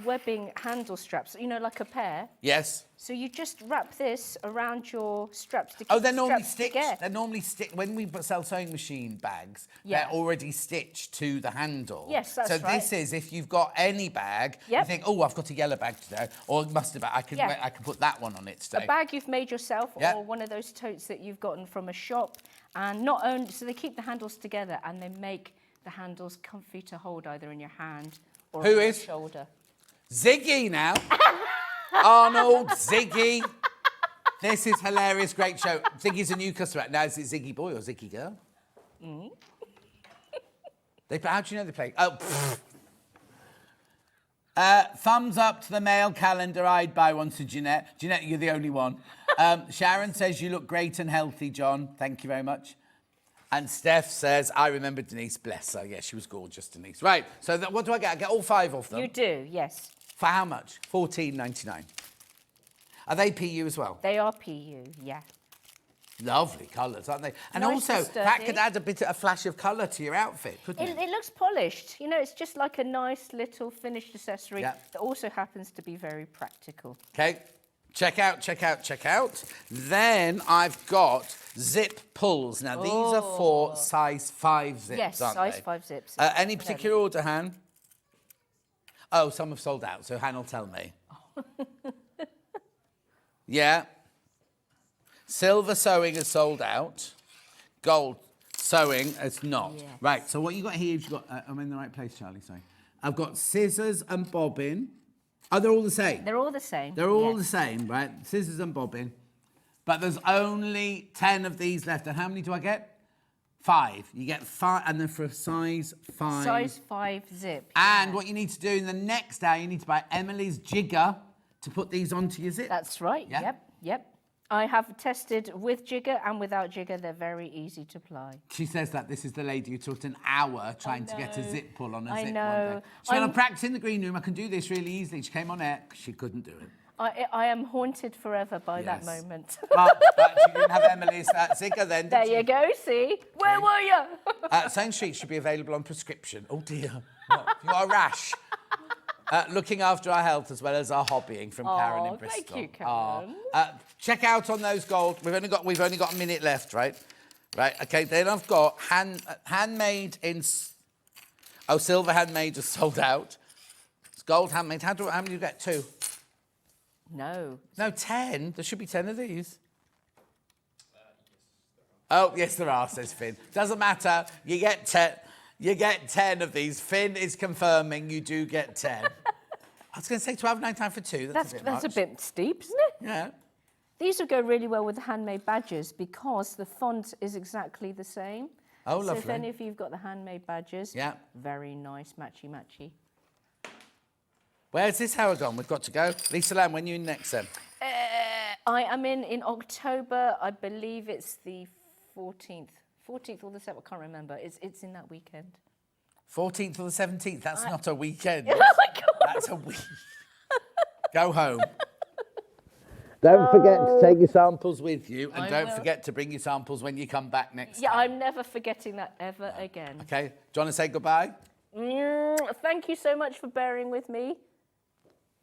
webbing handle straps, you know, like a pair? Yes. So you just wrap this around your straps to keep Oh, they're the normally straps stitched. together. They're normally stitched. When we sell sewing machine bags, Yeah. they're already stitched to the handle. Yes, that's so right. this is, if you've got any bag, you Yep. think, oh, I've got a yellow bag today, or mustard bag, I can put that one on it today. A bag you've made yourself, Yeah. or one of those totes that you've gotten from a shop, and not only, so they keep the handles together and they make the handles comfy to hold either in your hand or on your shoulder. Ziggy now. Arnold, Ziggy. This is hilarious, great show. Ziggy's a new customer. Now, is it Ziggy boy or Ziggy girl? How do you know they play? Oh, thumbs up to the mail calendar. I'd buy one to Jeanette. Jeanette, you're the only one. Sharon says, you look great and healthy, John. Thank you very much. And Steph says, I remember Denise. Bless her. Yeah, she was gorgeous, Denise. Right, so what do I get? I get all 5 of them. You do, yes. For how much? $14.99. Are they PU as well? They are PU, yeah. Lovely colours, aren't they? And Nice and also, that sturdy. could add a flash of colour to your outfit, couldn't it? It looks polished. You know, it's just like a nice little finished accessory Yeah. that also happens to be very practical. Okay, check out. Then I've got zip pulls. Now, these are for size 5 zips, Yes, aren't size they? 5 zips. Any particular order, Han? Oh, some have sold out, so Han will tell me. Yeah. Silver sewing is sold out. Gold sewing is not. Yes. Right, so what you got here, you've got... I'm in the right place, Charlie, sorry. I've got scissors and bobbin. Oh, they're all the same? They're all the same. They're all yes. the same, right? Scissors and bobbin. But there's only 10 of these left. And how many do I get? 5. You get 5, and then for a size 5. Size 5 zip. And yeah. what you need to do in the next day, you need to buy Emily's jigger to put these onto your zip. That's right. Yeah? Yep. I have tested with jigger and without jigger. They're very easy to apply. She says that this is the lady who took an hour trying to get a zip pull on a zip. know. One day. She said, I'm practicing in the green room. I can do this really easily. She came on air. She couldn't do it. I am haunted forever by that Yes. moment. But you didn't have Emily's Zigger then, did There you? you go, see? Where were you? Sewing Street should be available on prescription. Oh dear. What? You got a rash. Looking after our health as well as our hobbying from Karen in Bristol. Thank you, Karen. Check out on those gold. We've only got a minute left, right? Right. Okay. Then I've got handmade in. Silver handmade is sold out. It's gold handmade. How many do you get? 2? No. No, 10. There should be 10 of these. Oh, yes, there are, says Finn. Doesn't matter. You get 10. You get 10 of these. Finn is confirming you do get 10. I was going to say £12.99 for 2. That's a bit steep, isn't it? Yeah. These would go really well with the handmade badges because the font is exactly the same. Oh, lovely. So if any of you have got the handmade badges, yeah, very nice, matchy. Where's this Howard gone? We've got to go. Lisa Lamb, when are you in next then? I am in October. I believe it's the 14th or the 7th. I can't remember. It's in that weekend. 14th or the 17th? That's not a weekend. Oh, my God. That's a week. Go home. Don't forget to take your samples with you, and don't forget to bring your samples when you come back next time. Yeah, I'm never forgetting that ever again. Okay. Do you want to say goodbye? Thank you so much for bearing with me.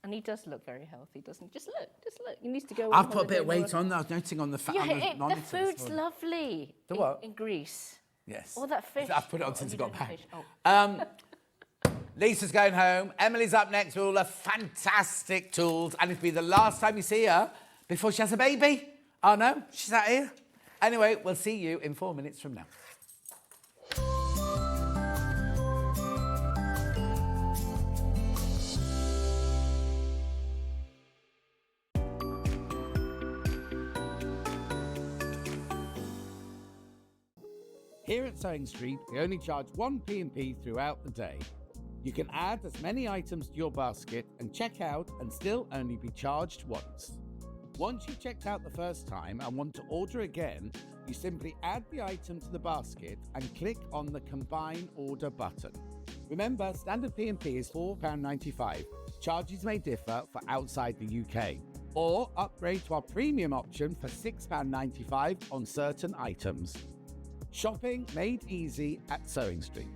And he does look very healthy, doesn't he? Just look. He needs to go. I've put a bit of weight on. I was noticing on the fat. Yeah, the food's lovely. The what? In Greece. Yes. All that fish. I've put it on since I got back. Oh. Lisa's going home. Emily's up next with all her fantastic tools. And it'll be the last time you see her before she has a baby. Oh, no, she's out here. Anyway, we'll see you in 4 minutes from now. Here at Sewing Street, we only charge 1 P&P throughout the day. You can add as many items to your basket and check out and still only be charged once. Once you've checked out the first time and want to order again, you simply add the item to the basket and click on the Combine Order button. Remember, standard P&P is £4.95. Charges may differ for outside the UK. Or upgrade to our premium option for £6.95 on certain items. Shopping made easy at Sewing Street.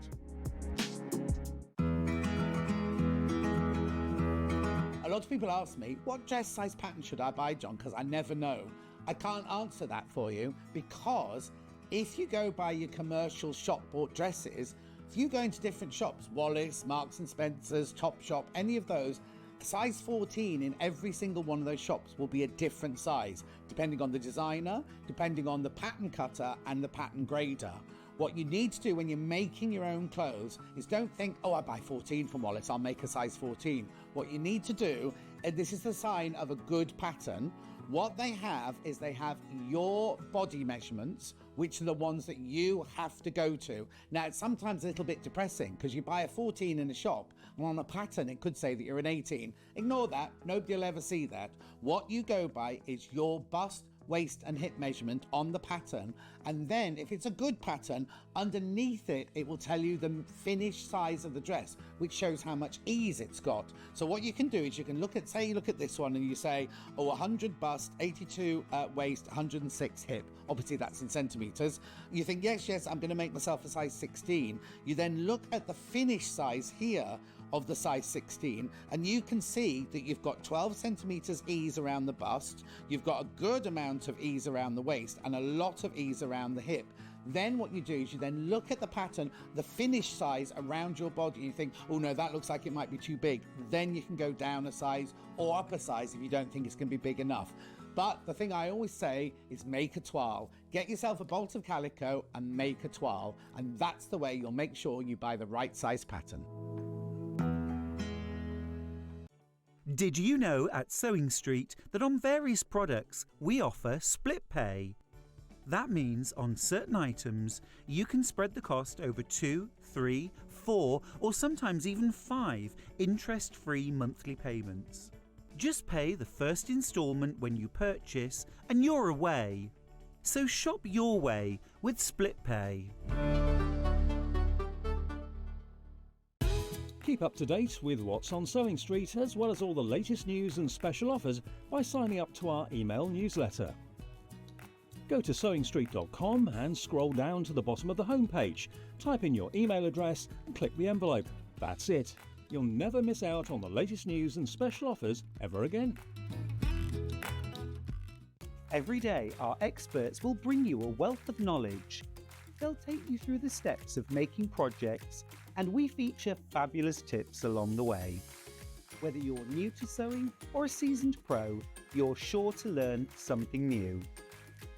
A lot of people ask me, what dress size pattern should I buy, John? Because I never know. I can't answer that for you because if you go by your commercial shop bought dresses, if you go into different shops, Wallis, Marks and Spencer's, Topshop, any of those, size 14 in every single one of those shops will be a different size, depending on the designer, depending on the pattern cutter and the pattern grader. What you need to do when you're making your own clothes is don't think, oh, I buy 14 from Wallis, I'll make a size 14. What you need to do, and this is the sign of a good pattern, what they have is they have your body measurements, which are the ones that you have to go to. Now, it's sometimes a little bit depressing because you buy a 14 in a shop and on a pattern it could say that you're an 18. Ignore that. Nobody will ever see that. What you go by is your bust, waist and hip measurement on the pattern, and then if it's a good pattern, underneath it will tell you the finished size of the dress, which shows how much ease it's got. So what you can do is you can look at, say you look at this one and you say, oh, 100 bust, 82 waist, 106 hip. Obviously that's in centimeters. You think, yes, I'm going to make myself a size 16. You then look at the finished size here of the size 16, and you can see that you've got 12 centimeters ease around the bust, you've got a good amount of ease around the waist and a lot of ease around the hip. Then what you do is you then look at the pattern, the finished size around your body, you think, oh no, that looks like it might be too big. Then you can go down a size or up a size if you don't think it's going to be big enough. But the thing I always say is make a toile. Get yourself a bolt of calico and make a toile, and that's the way you'll make sure you buy the right size pattern. Did you know at Sewing Street that on various products we offer split pay? That means on certain items you can spread the cost over 2, 3, 4 or sometimes even 5 interest-free monthly payments. Just pay the first instalment when you purchase and you're away. So shop your way with split pay. Keep up to date with what's on Sewing Street, as well as all the latest news and special offers by signing up to our email newsletter. Go to sewingstreet.com and scroll down to the bottom of the homepage. Type in your email address and click the envelope. That's it. You'll never miss out on the latest news and special offers ever again. Every day, our experts will bring you a wealth of knowledge. They'll take you through the steps of making projects, and we feature fabulous tips along the way. Whether you're new to sewing or a seasoned pro, you're sure to learn something new.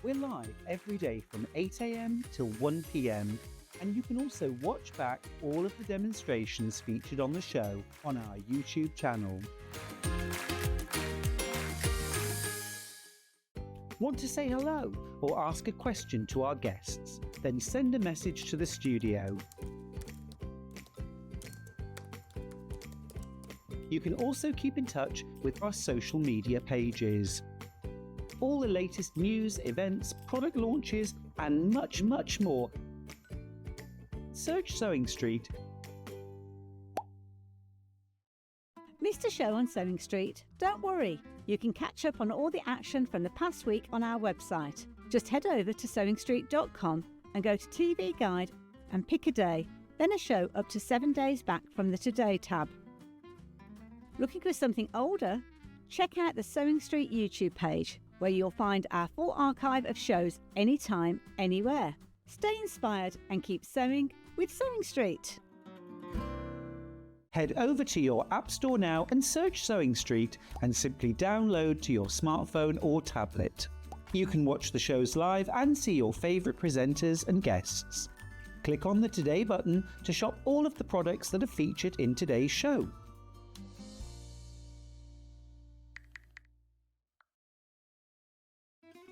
We're live every day from 8 a.m. till 1 p.m, and you can also watch back all of the demonstrations featured on the show on our YouTube channel. Want to say hello or ask a question to our guests? Then send a message to the studio. You can also keep in touch with our social media pages. All the latest news, events, product launches, and much, much more. Search Sewing Street. Missed a show on Sewing Street? Don't worry, you can catch up on all the action from the past week on our website. Just head over to sewingstreet.com and go to TV Guide and pick a day, then a show up to 7 days back from the Today tab. Looking for something older? Check out the Sewing Street YouTube page, where you'll find our full archive of shows anytime, anywhere. Stay inspired and keep sewing with Sewing Street. Head over to your App Store now and search Sewing Street and simply download to your smartphone or tablet. You can watch the shows live and see your favourite presenters and guests. Click on the Today button to shop all of the products that are featured in today's show.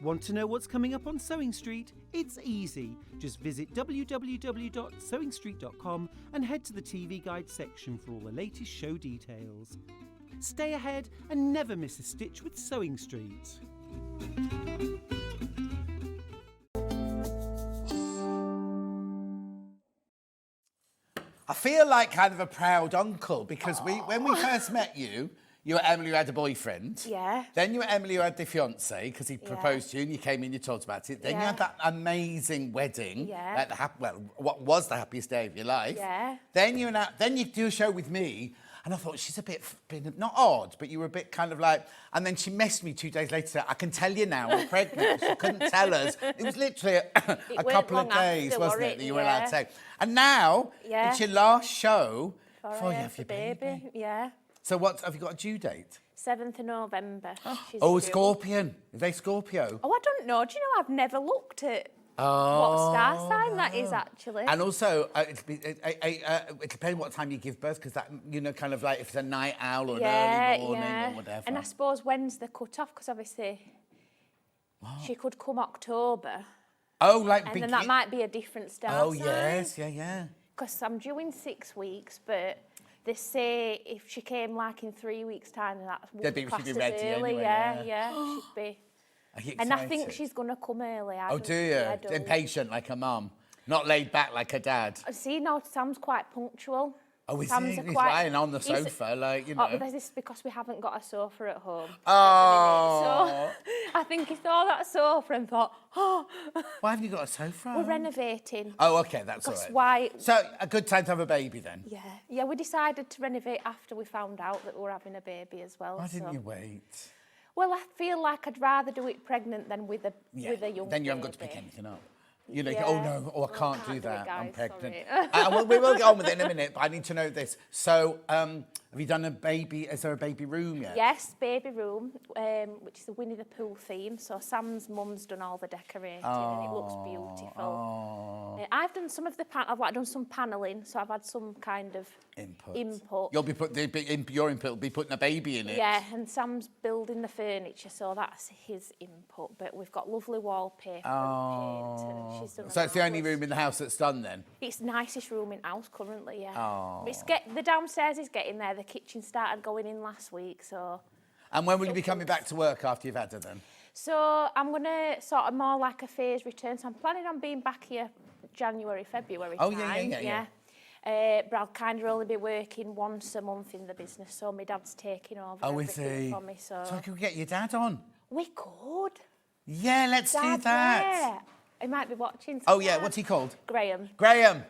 Want to know what's coming up on Sewing Street? It's easy. Just visit www.sewingstreet.com and head to the TV Guide section for all the latest show details. Stay ahead and never miss a stitch with Sewing Street. I feel like kind of a proud uncle because when we first met you, you were Emily who had a boyfriend. Yeah. Then you were Emily who had the fiancé because he proposed to you and you came in, you talked about it. Then you had that amazing wedding. Yeah. What was the happiest day of your life. Yeah. Then you do a show with me and I thought she's a bit, not odd, but you were a bit kind of like, and then she messaged me 2 days later, said, I can tell you now, we're pregnant. She couldn't tell us. It was literally a couple of days, wasn't it, that you were allowed to say. And now, it's your last show before you have your baby. Yeah. So have you got a due date? 7th of November. Oh, Scorpion. Are they Scorpio? Oh, I don't know. Do you know, I've never looked at what star sign that is, actually. And also, it depends what time you give birth, because that, kind of like if it's a night owl or an early morning or whatever. And I suppose when's the cut-off? Because obviously she could come October. Oh, like and then that might be a different star sign. Oh, yes, yeah. Because I'm due in 6 weeks, but they say if she came like in 3 weeks' time, that's she'd be ready early. Anyway, yeah, she'd be. Are you And I excited? think she's going to come early. Do you? Yeah, I do. Impatient like her mum, not laid back like her dad. See, now Sam's quite punctual. Oh, is Sam's he? He's lying on the sofa, like, Oh, but this is because we haven't got a sofa at home. Oh. So I think he saw that sofa and thought, oh. Why haven't you got a sofa? We're renovating. Oh, okay, that's all right. Why? So, a good time to have a baby then? Yeah, we decided to renovate after we found out that we were having a baby as well. Why didn't you wait? Well, I feel like I'd rather do it pregnant than with a young baby. Then you haven't got to pick anything up. You know, Yeah. oh no, I can't do do it, that. I'm guys, pregnant. sorry. We will get on with it in a minute, but I need to know this. So, have you done a baby? Is there a baby room yet? Yes, baby room, which is the Winnie the Pooh theme. So Sam's mum's done all the decorating and it looks beautiful. I've done some of the I've done some panelling, so I've had some kind of input. You'll be your input will be putting a baby in it. Yeah, and Sam's building the furniture, so that's his input. But we've got lovely wallpaper and paint. And she's done So it's the only room in the house that's done then? It's the nicest room in house currently, yeah. Oh. The downstairs is getting there. The kitchen started going in last week, so. And when will you be coming back to work after you've had her then? So I'm going to sort of more like a phased return. So I'm planning on being back here January, February time. Yeah. But I'll kind of only be working once a month in the business, so my dad's taking over everything for me. So I could get your dad on. we could. Yeah, let's do that. Yeah. He might be watching. Oh, yeah, what's he called? Graham. Graham.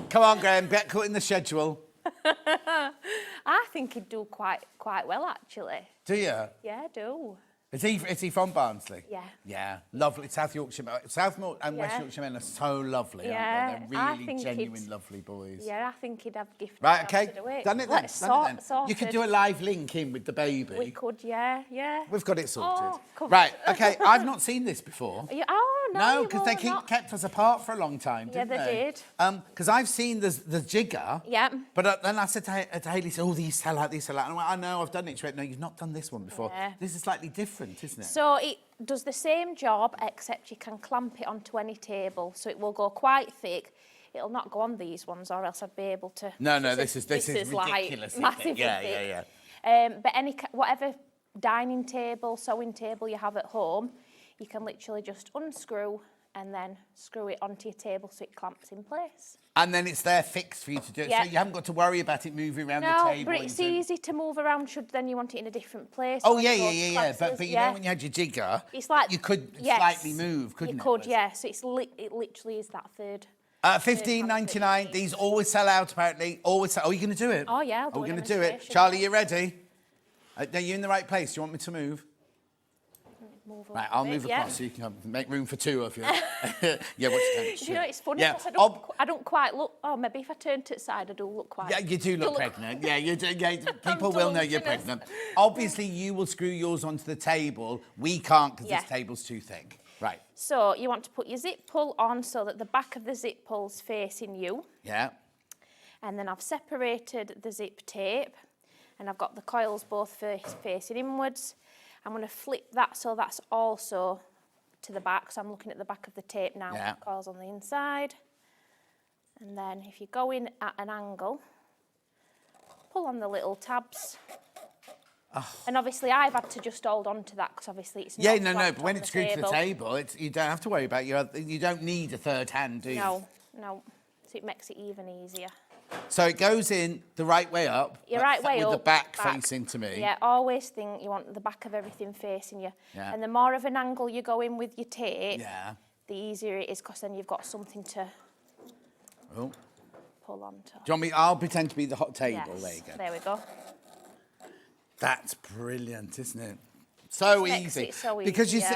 Come on, Graham, get cut in the schedule. I think he'd do quite well, actually. Do you? Yeah, I do. Is he from Barnsley? Yeah. Yeah, lovely. South Yorkshire, South and West Yeah. Yorkshire men are so lovely, Yeah, aren't they? I They're really think genuine, lovely boys. Yeah, I think he'd have gifted. Right, okay. To do it. Done it then. Let's done it then. sorted. You could do a live link in with the baby. We could, yeah. We've got it sorted. Oh, come right, okay. I've not seen this before. Oh, no. No, because they kept us apart for a long time, Yeah, didn't they did. Because I've seen the jigger. Yeah. But then I said to Hayley, oh, these sell out. And I went, I know, I've done it. She went, no, you've not done this one before. Yeah. This is slightly different, isn't it? So it does the same job, except you can clamp it onto any table, so it will go quite thick. It'll not go on these ones, or else I'd be able to. No, this is ridiculous. like Massively yeah. thick. But whatever dining table, sewing table you have at home, you can literally just unscrew and then screw it onto your table so it clamps in place. And then it's there fixed for you to do it. Yeah. So you haven't got to worry about it moving around the No, table. but it's easy to move around should then you want it in a different place. Oh, or yeah. classes, But you know when you had your jigger, it's like, you could yes, slightly move, couldn't you it? You could, yeah. So it literally is that third. $15.99. These always sell out, apparently. Always sell. Oh, you're going to do it? Oh, yeah, I'll do We're a going to do it. demonstration, Charlie, yeah. you ready? Are you in the right place? Do you want me to move? Right, I'll move across so you can make room for two of you. Yeah, what's the You know, it's funny Yeah. because I don't quite look. Oh, maybe if I turn to the side, I do look quite. Yeah, you do look pregnant. Yeah, you do. Yeah, people will know you're pregnant. Obviously, you will screw yours onto the table. We can't because this table's too thick. Right. So you want to put your zip pull on so that the back of the zip pull's facing you. Yeah. And then I've separated the zip tape, and I've got the coils both facing inwards. I'm going to flip that so that's also to the back. So I'm looking at the back of the tape now. Yeah. The coils on the inside. And then if you go in at an angle, pull on the little tabs. Oh. And obviously I've had to just hold on to that because obviously it's not but when it's screwed to the table, you don't have to worry about you don't need a third hand, do you? No. So it makes it even easier. So it goes in the right way up. Your right way up. With the back facing to me. Yeah, always think you want the back of everything facing you. Yeah. And the more of an angle you go in with your tape, the easier it is because then you've got something to pull on to. Do you want me? I'll pretend to be the hot table. Yes. There you go. There we go. That's brilliant, isn't it? So easy. It so because easy,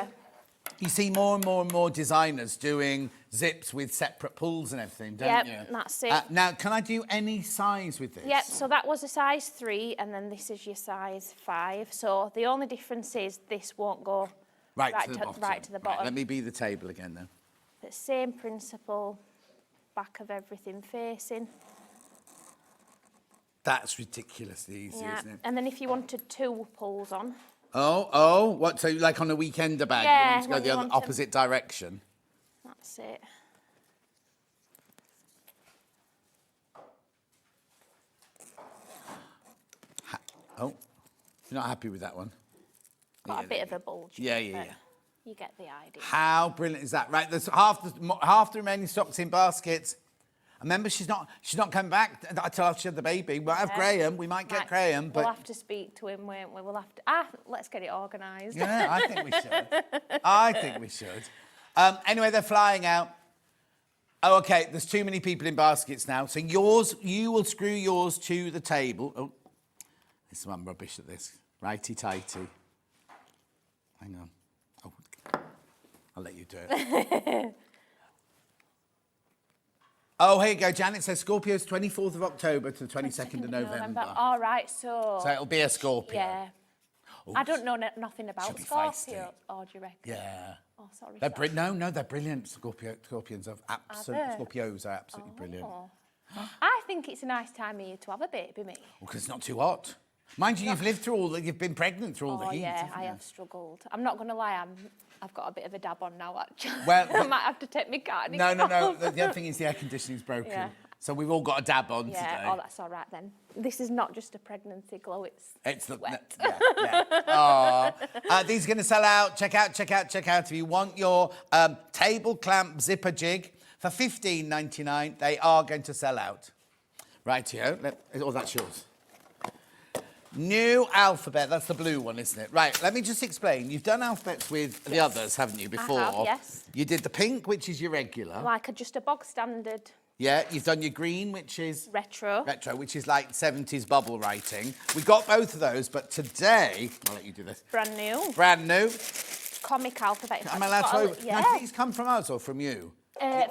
you see more and more designers doing zips with separate pulls and everything, don't you? Yep, that's it. Now, can I do any size with this? Yep, so that was a size 3 and then this is your size 5. So the only difference is this won't go right to the bottom. Right, let me be the table again then. The same principle, back of everything facing. That's ridiculously easy, isn't it? And then if you wanted 2 pulls on. Oh, what? So like on a weekender bag, Yeah, you want to go the opposite direction? That's it. You're not happy with that one? Got a bit of a bulge. Yeah. You get the idea. How brilliant is that? Right, there's half the remaining stock's in baskets. Remember, she's not coming back until after she had the baby. We'll have Graham. We might get Graham, but we'll have to speak to him, won't we? We'll have to. Let's get it organised. Yeah, I think we should. Anyway, they're flying out. Oh, okay. There's too many people in baskets now. So you will screw yours to the table. Oh, I'm rubbish at this. Righty-tighty. Hang on. Oh, I'll let you do it. Oh, here you go. Janet says Scorpio's 24th of October to the 22nd of November. All right, so it'll be a Scorpio. Yeah. Ooh, I don't know nothing about Scorpio, or do you reckon? Yeah. Oh, sorry. They're brilliant. Scorpions are Scorpios are absolutely brilliant. I think it's a nice time of year to have a baby, me. Well, because it's not too hot. Mind you, you've lived through you've been pregnant through all the heat. Yeah, I have struggled. I'm not going to lie, I've got a bit of a dab on now, actually. Well, I might have to take my cardigan No. off. The other thing is the air conditioning's broken. Yeah. So we've all got a dab on today. Oh, that's all right then. This is not just a pregnancy glow, it's sweat. These are going to sell out. Check out. If you want your table clamp zipper jig for $15.99, they are going to sell out. Rightio. Oh, that's yours. New alphabet. That's the blue one, isn't it? Right, let me just explain. You've done alphabets with the others, haven't you, before? I have, yes. You did the pink, which is your regular. Like just a bog standard. Yeah, you've done your green, which is... Retro. Retro, which is like 70s bubble writing. We got both of those, but today... I'll let you do this. Brand new. Brand new. Comic alphabet. Am I allowed to open? Yeah. Now, these come from us or from you?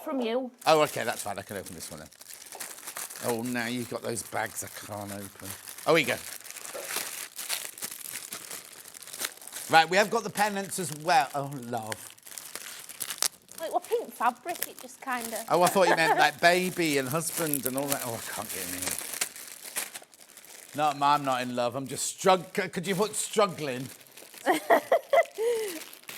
From you. Oh, OK, that's fine. I can open this one then. Oh, now you've got those bags I can't open. Oh, here you go. Right, we have got the pennants as well. Oh, love. Well, pink fabric, it just kind of... Oh, I thought you meant like baby and husband and all that. Oh, I can't get in here. No, I'm not in love. I'm just struggling. Could you put struggling?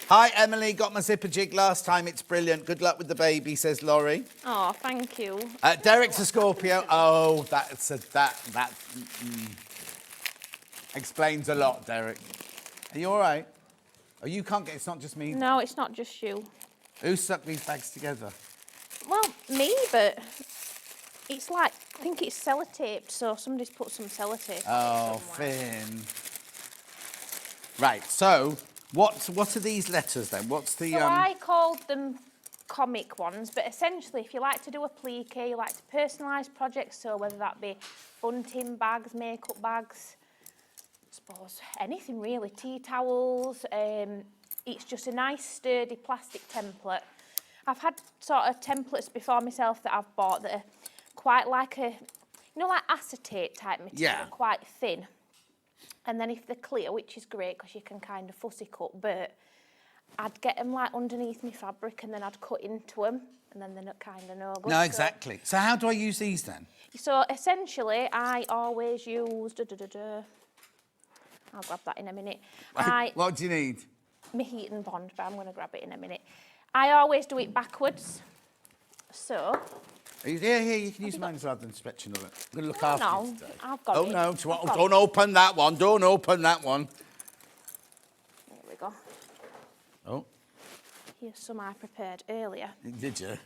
Hi, Emily. Got my zipper jig last time. It's brilliant. Good luck with the baby, says Laurie. Oh, thank you. Derek's a Scorpio. Oh, that explains a lot, Derek. Are you all right? Oh, you can't get... It's not just me. No, it's not just you. Who stuck these bags together? Well, me, but it's like... I think it's sellotaped, so somebody's put some sellotape on it somewhere. Finn. Right, so... What are these letters then? What's the... So I called them comic ones, but essentially if you like to do a plique, you like to personalise projects, so whether that be bunting bags, makeup bags, I suppose anything really, tea towels, it's just a nice sturdy plastic template. I've had sort of templates before myself that I've bought that are quite like a, like acetate type material, quite thin. And then if they're clear, which is great because you can kind of fussy cut, but I'd get them like underneath my fabric and then I'd cut into them and then they're not kind of no good. No, exactly. So how do I use these then? So essentially, I always use... I'll grab that in a minute. What do you need? My heat and bond, but I'm going to grab it in a minute. I always do it backwards. So... Yeah, you can use mine rather than stretching of it. I'm going to look after you today. I've got it. No, don't open that one. Don't open that one. There we go. Oh. Here's some I prepared earlier. Did you?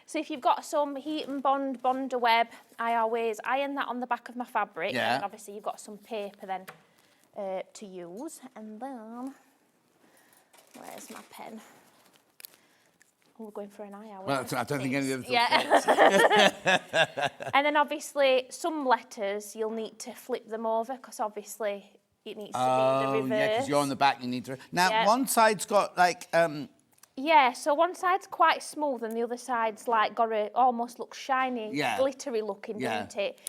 So if you've got some heat and bonder web, I always iron that on the back of my fabric. Yeah. And obviously you've got some paper then to use. And then, where's my pen? We're going for an eye hour. Well, I don't think any of them. And then obviously some letters you'll need to flip them over because obviously it needs to be the reverse. Yeah, because you're on the back, you need to... Now, one side's got like... Yeah, so one side's quite smooth and the other side's like got a almost looks shiny, glittery looking, doesn't it?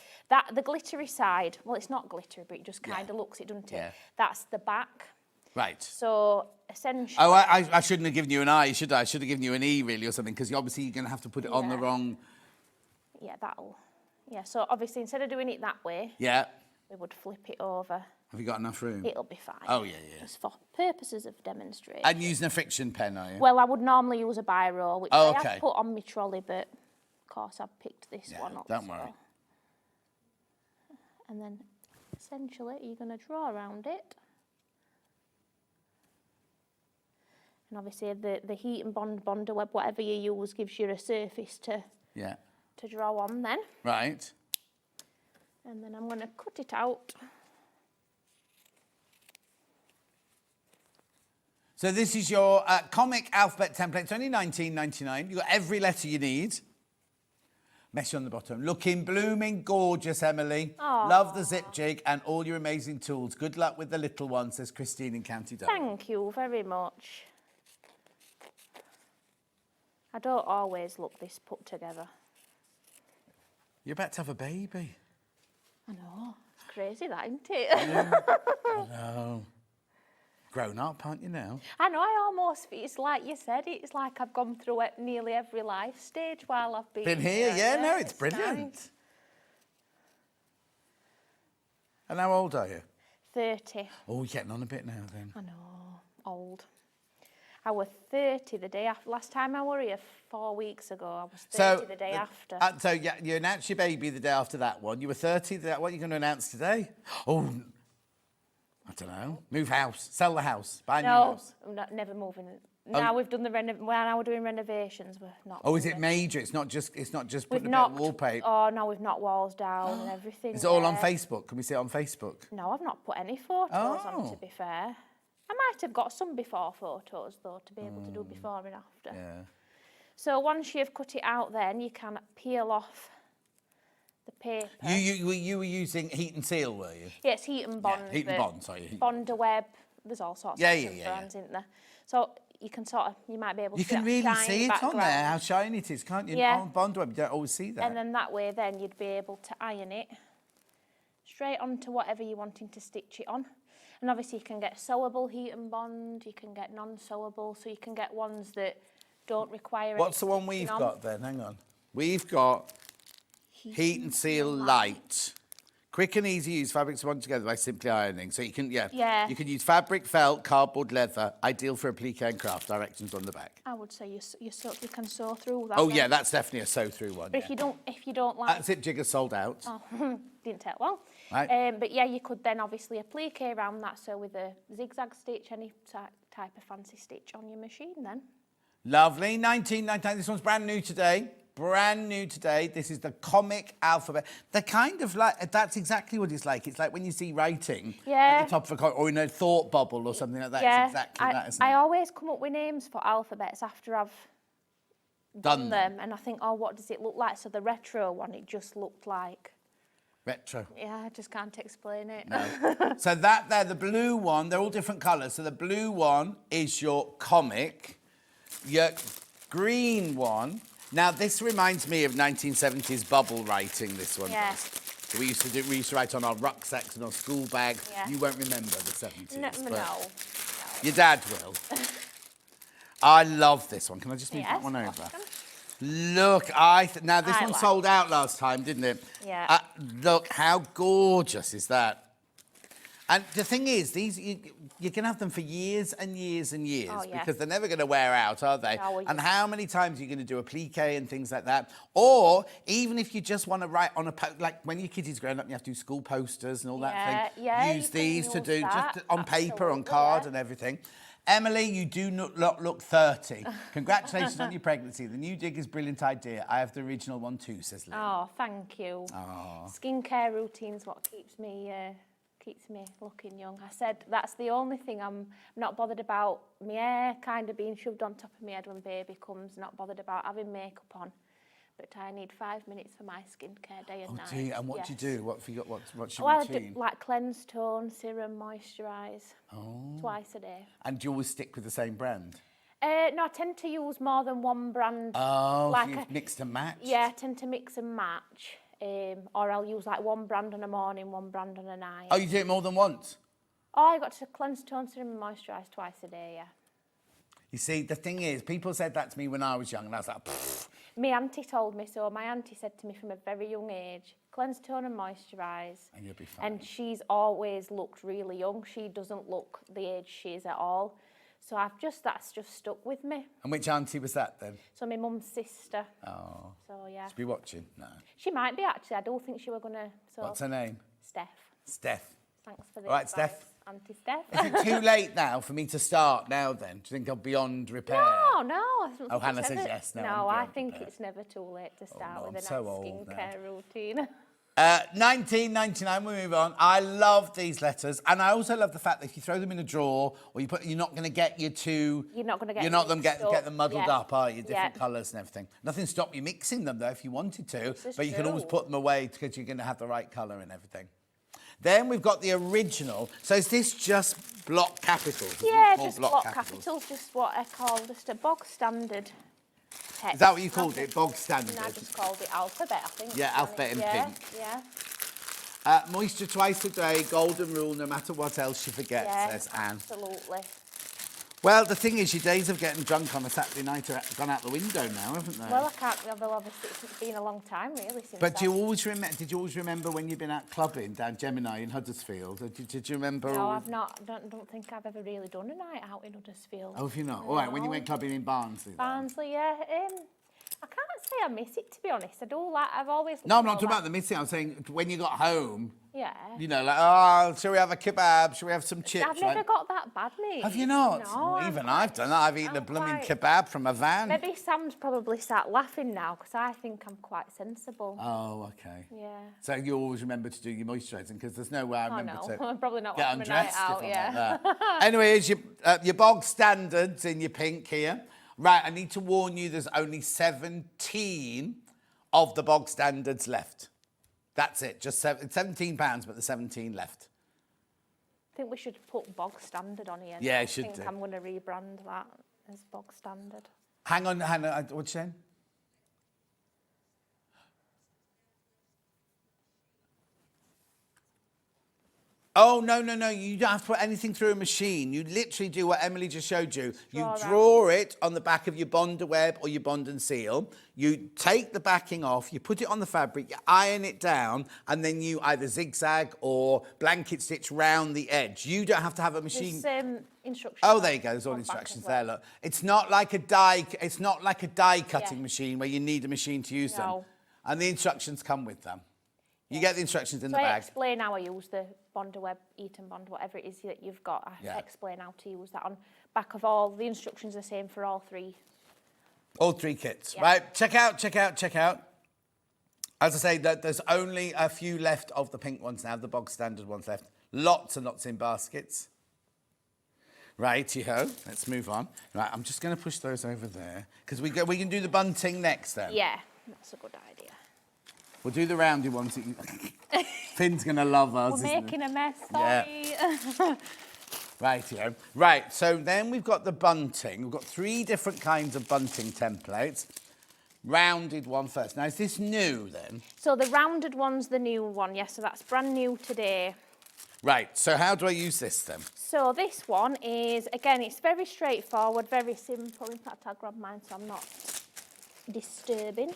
The glittery side, well, it's not glittery, but it just kind of looks it, doesn't it? Yeah. That's the back. Right. So essentially... Oh, I shouldn't have given you an I, should I? I should have given you an E, really, or something, because obviously you're going to have to put it on the wrong... Yeah, that'll... Yeah, so obviously instead of doing it that way... Yeah. We would flip it over. Have you got enough room? It'll be fine. Oh, yeah. Just for purposes of demonstration. And using a friction pen, are you? Well, I would normally use a biro, which I have put on my trolley, but of course I've picked this one up. Don't worry. And then essentially you're going to draw around it. And obviously the heat and bonder web, whatever you use, gives you a surface to draw on then. Right. And then I'm going to cut it out. So this is your comic alphabet template. It's only $19.99. You've got every letter you need. Messy on the bottom. Looking blooming gorgeous, Emily. Aww. Love the zip jig and all your amazing tools. Good luck with the little one, says Christine in County Durham. Thank you very much. I don't always look this put together. You're about to have a baby. I know. It's crazy, that, isn't it? Yeah. I know. Grown up, aren't you now? I know, I almost, it's like you said, it's like I've gone through nearly every life stage while I've been here. Yeah, no, it's brilliant. Nice. And how old are you? 30. Oh, you're getting on a bit now then. I know, old. I was 30 the day after. Last time I were here 4 weeks ago, I was 30 the day after. So yeah, you announced your baby the day after that one. You were 30. What are you going to announce today? Oh, I don't know. Move house. Sell the house. Buy a new house. No, I'm never moving Now we've done the now we're doing renovations. We're not. Oh, is it major? It's not just putting a bit of wallpaper. Oh no, we've knocked walls down and everything. Is it all on Facebook? Can we see it on Facebook? No, I've not put any photos on. To be fair, I might have got some before photos though to be able to do before and after. Yeah. So once you've cut it out, then you can peel off the paper. You were using heat and seal, were you? Yeah, it's heat and bond. Yeah, heat and bond. Sorry. Bonder web. There's all sorts of different brands, isn't there? So you can you might be able to You can really see it on there, how shiny it is, can't you? Yeah. On Bond Web, you don't always see that. And then that way, then you'd be able to iron it straight onto whatever you're wanting to stitch it on. And obviously you can get sewable heat and bond, you can get non-sewable, so you can get ones that don't require. What's the one we've got then? Hang on. We've got Heat and Seal Light. Quick and easy use, fabrics bond together by simply ironing. So you can, you can use fabric, felt, cardboard, leather. Ideal for applique and craft. Directions on the back. I would say you can sew through that. Oh yeah, that's definitely a sew through one. But if you don't like that zip jigger sold out. Oh, didn't take long. Right. But yeah, you could then obviously applique around that. So with a zigzag stitch, any type of fancy stitch on your machine then. Lovely. 1999. This one's brand new today. Brand new today. This is the comic alphabet. They're kind of like, that's exactly what it's like. It's like when you see writing at the top of a comic, or in a thought bubble or something like that. Yeah, it's exactly that, isn't it? I always come up with names for alphabets after I've done them. And I think, oh, what does it look like? So the retro one, it just looked like... Retro. Yeah, I just can't explain it. No. So that there, the blue one, they're all different colours. So the blue one is your comic. Your green one... Now, this reminds me of 1970s bubble writing, this one does. So we used to write on our rucksacks and our school bags. Yeah. You won't remember the 70s. No. Your dad will. I love this one. Can I just move that one over? Look, now this one sold out last time, didn't it? Yeah. Look, how gorgeous is that? And the thing is, these you can have them for years and years and years because they're never going to wear out, are they? No, and how many times are you going to do applique and things like that? Or even if you just want to write on a like when your kids is growing up, you have to do school posters and all that thing. Yeah, use these to do just on paper, on card and everything. Emily, you do not look 30. Congratulations on your pregnancy. The new dig is a brilliant idea. I have the original one too, says Lynn. Oh, thank you. Oh. Skincare routine's what keeps me looking young. I said that's the only thing I'm not bothered about. My hair kind of being shoved on top of my head when baby comes. Not bothered about having makeup on. But I need 5 minutes for my skincare day and night. Do you? And what do you do? What's your routine? I do like cleanse, tone, serum, moisturise. Twice a day. And do you always stick with the same brand? No, I tend to use more than one brand. Oh, like so you've mixed and matched? Yeah, I tend to mix and match. Or I'll use like one brand on a morning, one brand on a night. Oh, you do it more than once? Oh, I got to cleanse, tone, serum and moisturise twice a day, yeah. You see, the thing is, people said that to me when I was young, and I was like, pfft. My auntie told me so. My auntie said to me from a very young age, cleanse, tone and moisturise. And you'll be fine. And she's always looked really young. She doesn't look the age she is at all. So that's just stuck with me. And which auntie was that then? So my mum's sister. Oh. So yeah. She'll be watching? No. She might be actually. I don't think she were going to. What's her name? Steph. Steph. Thanks for the All right, advice, Steph. Auntie Steph. Is it too late now for me to start now then? Do you think I'm beyond repair? No. Hannah says yes. No, I think it's never too late to start with a nice skincare routine. 1999, we move on. I love these letters, and I also love the fact that if you throw them in a drawer, or you're not going to get you to... You're not going to get them muddled up, are you? Different colours and everything. Nothing stopped you mixing them, though, if you wanted to. But you can always put them away because you're going to have the right colour and everything. Then we've got the original. So is this just block capitals? Yeah, just block capitals. Just what I call just a bog standard text. Is that what you called it? Bog standard? And I just called it alphabet, I think. Yeah, alphabet in pink. Yeah. Moisture twice a day, golden rule, no matter what else you forget, says Anne. Absolutely. Well, the thing is, your days of getting drunk on a Saturday night are gone out the window now, haven't they? Well, I can't. Well, obviously, it's been a long time, really, since. But did you always remember when you've been out clubbing down Gemini in Huddersfield? Or did you remember? No, I've not. Don't think I've ever really done a night out in Huddersfield. Oh, have you not? No. All right, when you went clubbing in Barnsley. Barnsley, yeah. I can't say I miss it, to be honest. I do like, I've always... No, I'm not talking about the missing. I'm saying when you got home, Yeah. you know, like, oh, shall we have a kebab? Shall we have some chips? I've never got that badly. Have you not? No, Even I've done that. I've eaten a blooming quite- kebab from a van. Maybe Sam's probably sat laughing now because I think I'm quite sensible. Oh, okay. Yeah. So you always remember to do your moisturising because there's no way I remember no. to I'm probably not get having a night undressed out, if I'm yeah. like that. Anyway, here's your bog standards in your pink here. Right, I need to warn you there's only 17 of the bog standards left. That's it, just it's £17, but there's 17 left. I think we should put bog standard on here. Yeah, I you should think do. I'm going to rebrand that as bog standard. Hang on, Hannah, what's you saying? Oh, no, you don't have to put anything through a machine. You literally do what Emily just showed you. You draw it on the back of your Bonder web or your Bond and Seal. You take the backing off, you put it on the fabric, you iron it down, and then you either zigzag or blanket stitch round the edge. You don't have to have a machine. There's instructions. Oh, there you go. There's all instructions there. Look, it's not like a die. It's not like a die cutting machine where you need a machine to use them. And the instructions come with them. You get the instructions in the I bag. explain how I use the Bonder Web, Eton Bond, whatever it is that you've got. I explain how to use that on back of all. The instructions are the same for all three. All three kits. Yeah. Right, check out. As I say, there's only a few left of the pink ones now, the bog standard ones left. Lots and lots in baskets. Righty-ho, let's move on. Right, I'm just going to push those over there because we can do the bunting next then. Yeah, that's a good idea. We'll do the roundy ones. Finn's going to love us. We're making a mess, sorry. Yeah. Righty-ho. Right, so then we've got the bunting. We've got 3 different kinds of bunting templates. Rounded one first. Now, is this new then? So the rounded one's the new one, yes. So that's brand new today. Right, so how do I use this then? So this one is, again, it's very straightforward, very simple. In fact, I'll grab mine so I'm not disturbing.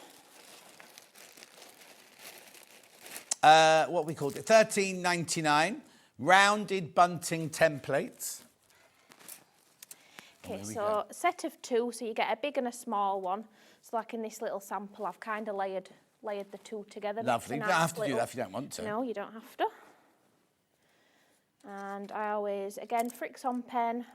What we called it, $13.99, rounded bunting templates. Okay, so a set of 2, so you get a big and a small one. So like in this little sample, I've kind of layered the 2 together. Lovely, you don't have to do that if you don't want to. No, you don't have to. And I always, again, Friction pen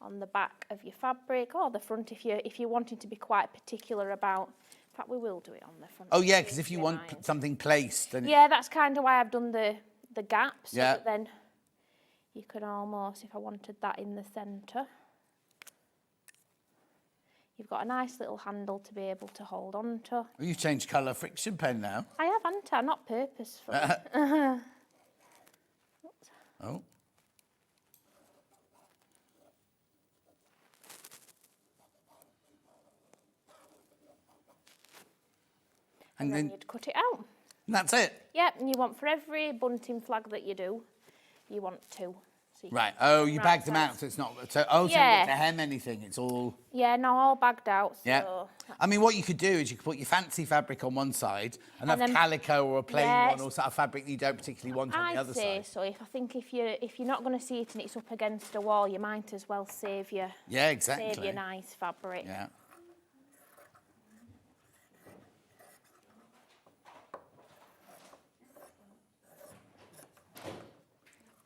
on the back of your fabric or the front if you're wanting to be quite particular about. In fact, we will do it on the front. Oh yeah, because if you want something placed, then yeah, that's kind of why I've done the gaps. So that then you could almost, if I wanted that in the centre, you've got a nice little handle to be able to hold on to. Well, you've changed colour Friction pen now. I have, haven't I? Not purposefully. Oh. And then you'd cut it out. And that's it? Yep, and you want for every bunting flag that you do, you want 2. So right, oh, you bagged them out, so it's not... So you don't get to hem anything, it's all... Yeah, no, all bagged out, so... Yeah. I mean, what you could do is you could put your fancy fabric on one side and have calico or a plain one or sort of fabric that you don't particularly want on the other side. I'd say so. If you're not going to see it and it's up against a wall, you might as well save your... Yeah, exactly. Save your nice fabric. Yeah.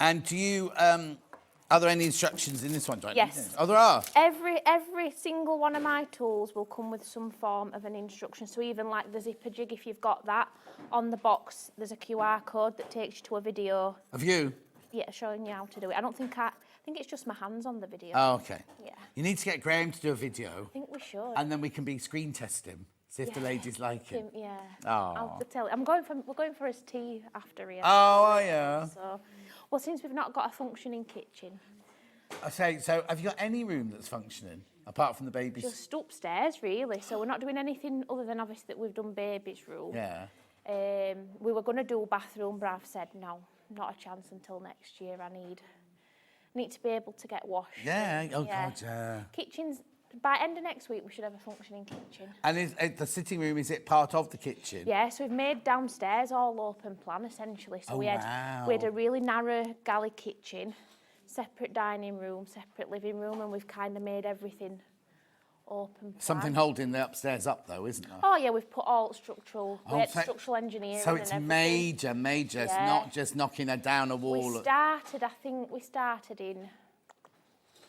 And do you, are there any instructions in this one? Yes. Oh, there are? Every single one of my tools will come with some form of an instruction. So even like the zipper jig, if you've got that, on the box, there's a QR code that takes you to a video. Of you? Yeah, showing you how to do it. I think it's just my hands on the video. Oh, okay. Yeah. You need to get Graham to do a video. I think we should. And then we can be screen test him. See if the ladies like it. Yeah. Oh. We're going for his tea after here. Oh, yeah. So, well, since we've not got a functioning kitchen. I say, so have you got any room that's functioning apart from the baby's? Just upstairs, really. So we're not doing anything other than obviously that we've done baby's room. Yeah. We were going to do a bathroom, but I've said no, not a chance until next year. I need to be able to get washed. Yeah. Oh God. Yeah. Kitchens. By end of next week, we should have a functioning kitchen. And is the sitting room, is it part of the kitchen? Yeah, so we've made downstairs all open plan, essentially. So we had a really narrow galley kitchen, separate dining room, separate living room, and we've kind of made everything open plan. Something holding the upstairs up, though, isn't there? Oh yeah, we've put all structural, Oh, so- structural engineering. So it's and major. It's Yeah. not just knocking her down a wall. I think we started in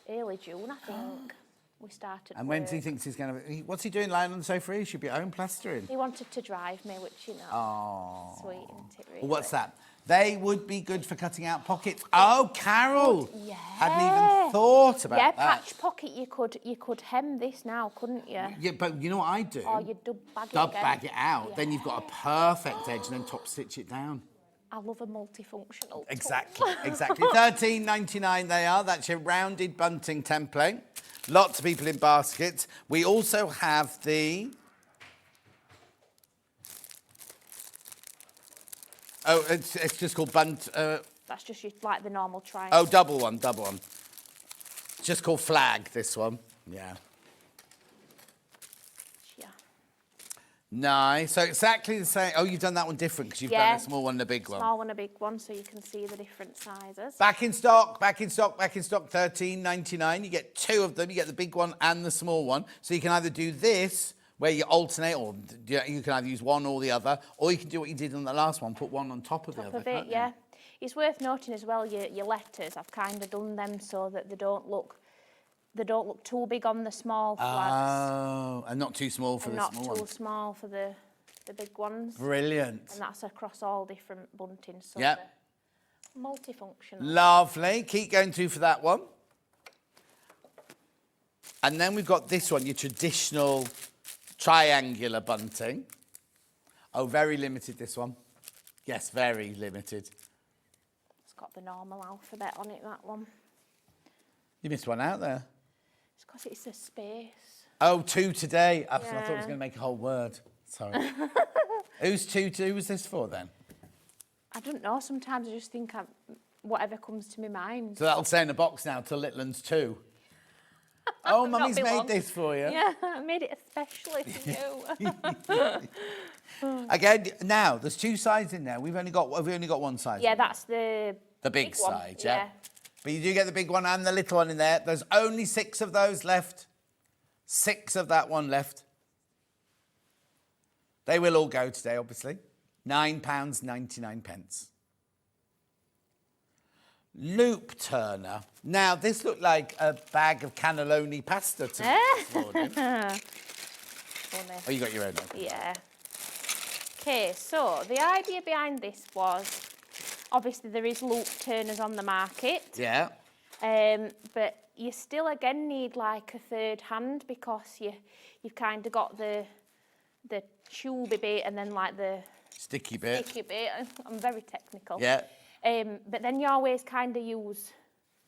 early June, I think. We started. And when do he work. thinks he's going to... What's he doing lying on the sofa? He should be at home plastering. He wanted to drive me, which, you know, Oh. sweet, isn't it, really? Well, what's that? They would be good for cutting out pockets. Oh, Carol! Yeah. Hadn't even thought about Yeah, that. patch pocket, you could hem this now, couldn't you? Yeah, but you know what I do? Or you dub bag it Dub again. bag it out. Then you've got a perfect edge and then top stitch it down. I love a multifunctional. Exactly, exactly. $13.99 they are. That's your rounded bunting template. Lots of people in baskets. We also have the... Oh, it's just called bunt... That's just like the normal triangle. Oh, double one. It's just called flag, this one. Yeah. Yeah. Nice. So exactly the same. Oh, you've done that one different because you've done a small one and a big one. Small one, a big one, so you can see the different sizes. Back in stock, $13.99. You get two of them. You get the big one and the small one. So you can either do this, where you alternate, or you can either use one or the other, or you can do what you did on the last one, put one on top of the other. Top of it, yeah. It's worth noting as well, your letters, I've kind of done them so that they don't look too big on the small flags. Oh, and not too small for the small Not one. too small for the big ones. Brilliant. And that's across all different buntings. So Yep. they're multifunctional. Lovely. Keep going through for that one. And then we've got this one, your traditional triangular bunting. Oh, very limited, this one. Yes, very limited. It's got the normal alphabet on it, that one. You missed one out there. It's because it's a space. Oh, two today. I thought it was Yeah. going to make a whole word. Sorry. Who's two? Who was this for then? I don't know. Sometimes I just think whatever comes to my mind. So that'll stay in the box now till Litland's two. Oh, Mummy's made this for you. Yeah, I made it especially for you. Again, now there's two sides in there. We've only got one side. Yeah, that's the big one, side, yeah. But you do get the big one and the little one in there. There's only 6 of those left. 6 of that one left. They will all go today, obviously. £9.99. Loop turner. Now, this looked like a bag of cannelloni pasta to me this morning. Funny. Oh, you got your own. Okay. Yeah. Okay, so the idea behind this was, obviously there is loop turners on the market. Yeah. But you still again need like a third hand because you've kind of got the tubey bit and then like the Sticky bit. I'm very technical. Yeah. But then you always kind of use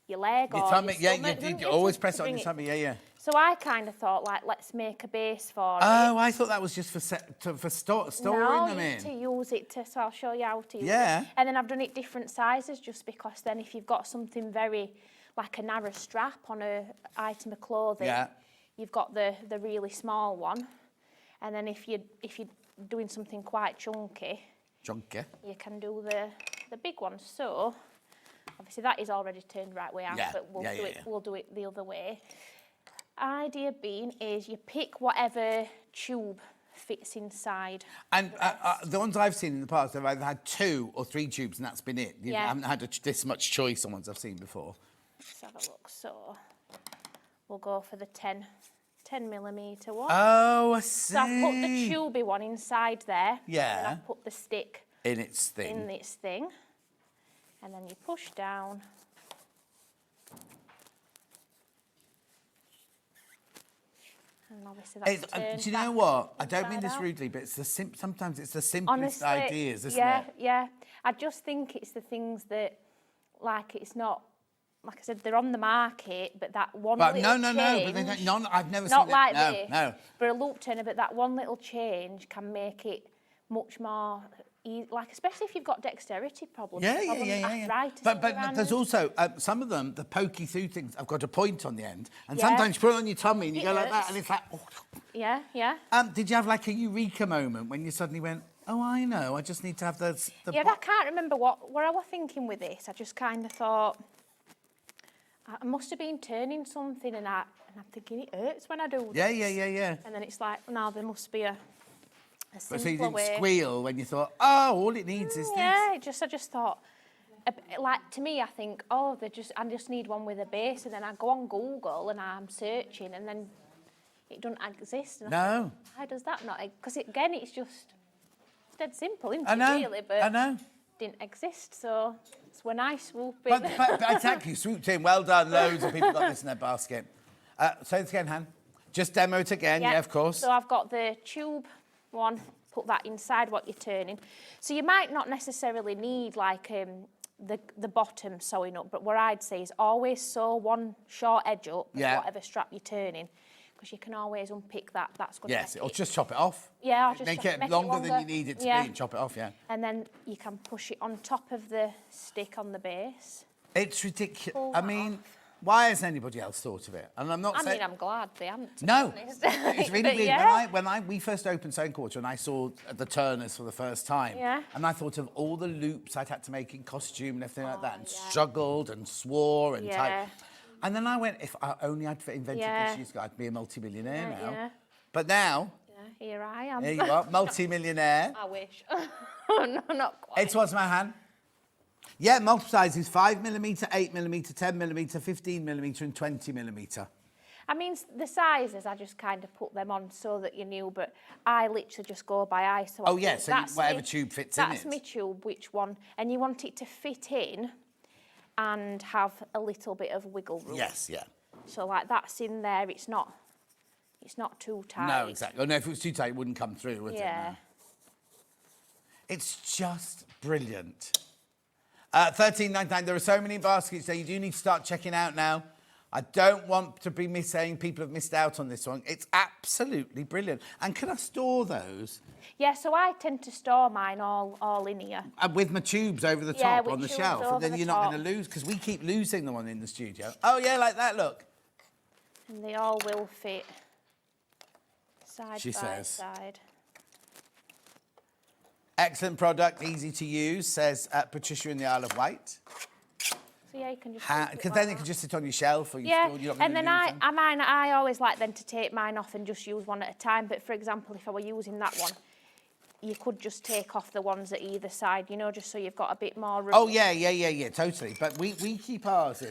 your leg Your or tummy, your yeah, stomach, don't you always to press it on bring your tummy, yeah. So I kind of thought, like, let's make a base for it. Oh, I thought that was just for storing them No, in. to use it so I'll show you how to use Yeah. it. And then I've done it different sizes just because then if you've got something very, like a narrow strap on a item of clothing, Yeah. you've got the really small one. And then if you're doing something quite chunky, you can do the big one. So obviously that is already turned right way out, Yeah. but we'll do it the other way. Idea being is you pick whatever tube fits inside. And the ones I've seen in the past, I've either had 2 or 3 tubes, and that's been it. You haven't had this much choice on ones I've seen before. Let's have a look. So we'll go for the 10 millimetre one. Oh, I see. So I've put the tubey one inside there. Yeah. And I've put the stick In its thing. in its thing. And then you push down. And obviously that's turned do you know back what? I don't mean inside this out. rudely, but sometimes it's the simplest Honestly, ideas, isn't yeah, it? Yeah. I just think it's the things that, like, it's not, like I said, they're on the market, but that one But little no, change, but they don't, none, I've never not seen like it. this, No. for a loop turner, but that one little change can make it much more, like, especially if you've got dexterity problems. Arthritis But in your there's hand. also some of them, the pokey through things, have got a point on the end, and Yeah. sometimes you put it on your tummy and you It go like that, hurts. and it's like. Oh. Yeah, yeah. Did you have like a eureka moment when you suddenly went, oh, I know, I just need to have the Yeah, I can't remember what I was thinking with this. I just kind of thought, I must have been turning something and And I'm thinking, it hurts when I do this. Yeah. And then it's like, no, there must be a So simpler you didn't way. squeal when you thought, oh, all it needs is this. Yeah, I just thought, like, to me, I think, oh, I just need one with a base, and then I go on Google and I'm searching, and then it doesn't exist. And I think, why does that not? Because again, it's dead simple, isn't it, really? But I know. Didn't exist, so it's when I swoop in. But exactly, you swooped in. Well done. Loads of people got this in their basket. Say this again, Han. Just demo it again, yeah, of course. So I've got the tube one, put that inside what you're turning. So you might not necessarily need like the bottom sewing up, but what I'd say is always sew one short edge up with whatever strap you're turning, because you can always unpick that. That's good. Yes, or just chop it off. Yeah, I'll just make it longer than you need it to be and chop it off, yeah. And then you can push it on top of the stick on the base. It's ridiculous. I mean, why hasn't anybody else thought of it? And I'm not saying... I mean, I'm glad they haven't, to No, be honest. it's really weird. Yeah. When we first opened Sewing Quarter and I saw the turners for the first time, and I thought of all the loops I'd had to make in costume and everything like that, and struggled and swore and typed. And then I went, if only I'd invented this, I'd be a multi-millionaire now. Yeah. But now... Yeah, here I am. There you are, multi-millionaire. I wish. No, not quite. It's what's my hand. Yeah, multiple sizes, 5mm, 8mm, 10mm, 15mm and 20mm. I mean, the sizes, I just kind of put them on so that you knew, but I literally just go by eye. So so whatever tube fits in it. That's my tube, which one. And you want it to fit in and have a little bit of wiggle room. Yes, yeah. So like that's in there, it's not too tight. No, exactly. Oh, no, if it was too tight, it wouldn't come through, would it? Yeah. No. It's just brilliant. $13.99. There are so many baskets there. You do need to start checking out now. I don't want to be saying people have missed out on this one. It's absolutely brilliant. And can I store those? Yeah, so I tend to store mine all in here. With my tubes over the top on the shelf. And then you're not going to lose, because we keep losing the one in the studio. Oh, yeah, like that, look. And they all will fit side she by says. side. Excellent product, easy to use, says Patricia in the Isle of Wight. So yeah, you can just... Because then it can just sit on your shelf or your store. You're not and then I always like then to take mine off and just use one at a time. But for example, if I were using that one, you could just take off the ones at either side, you know, just so you've got a bit more room. Oh, yeah, totally. But we keep ours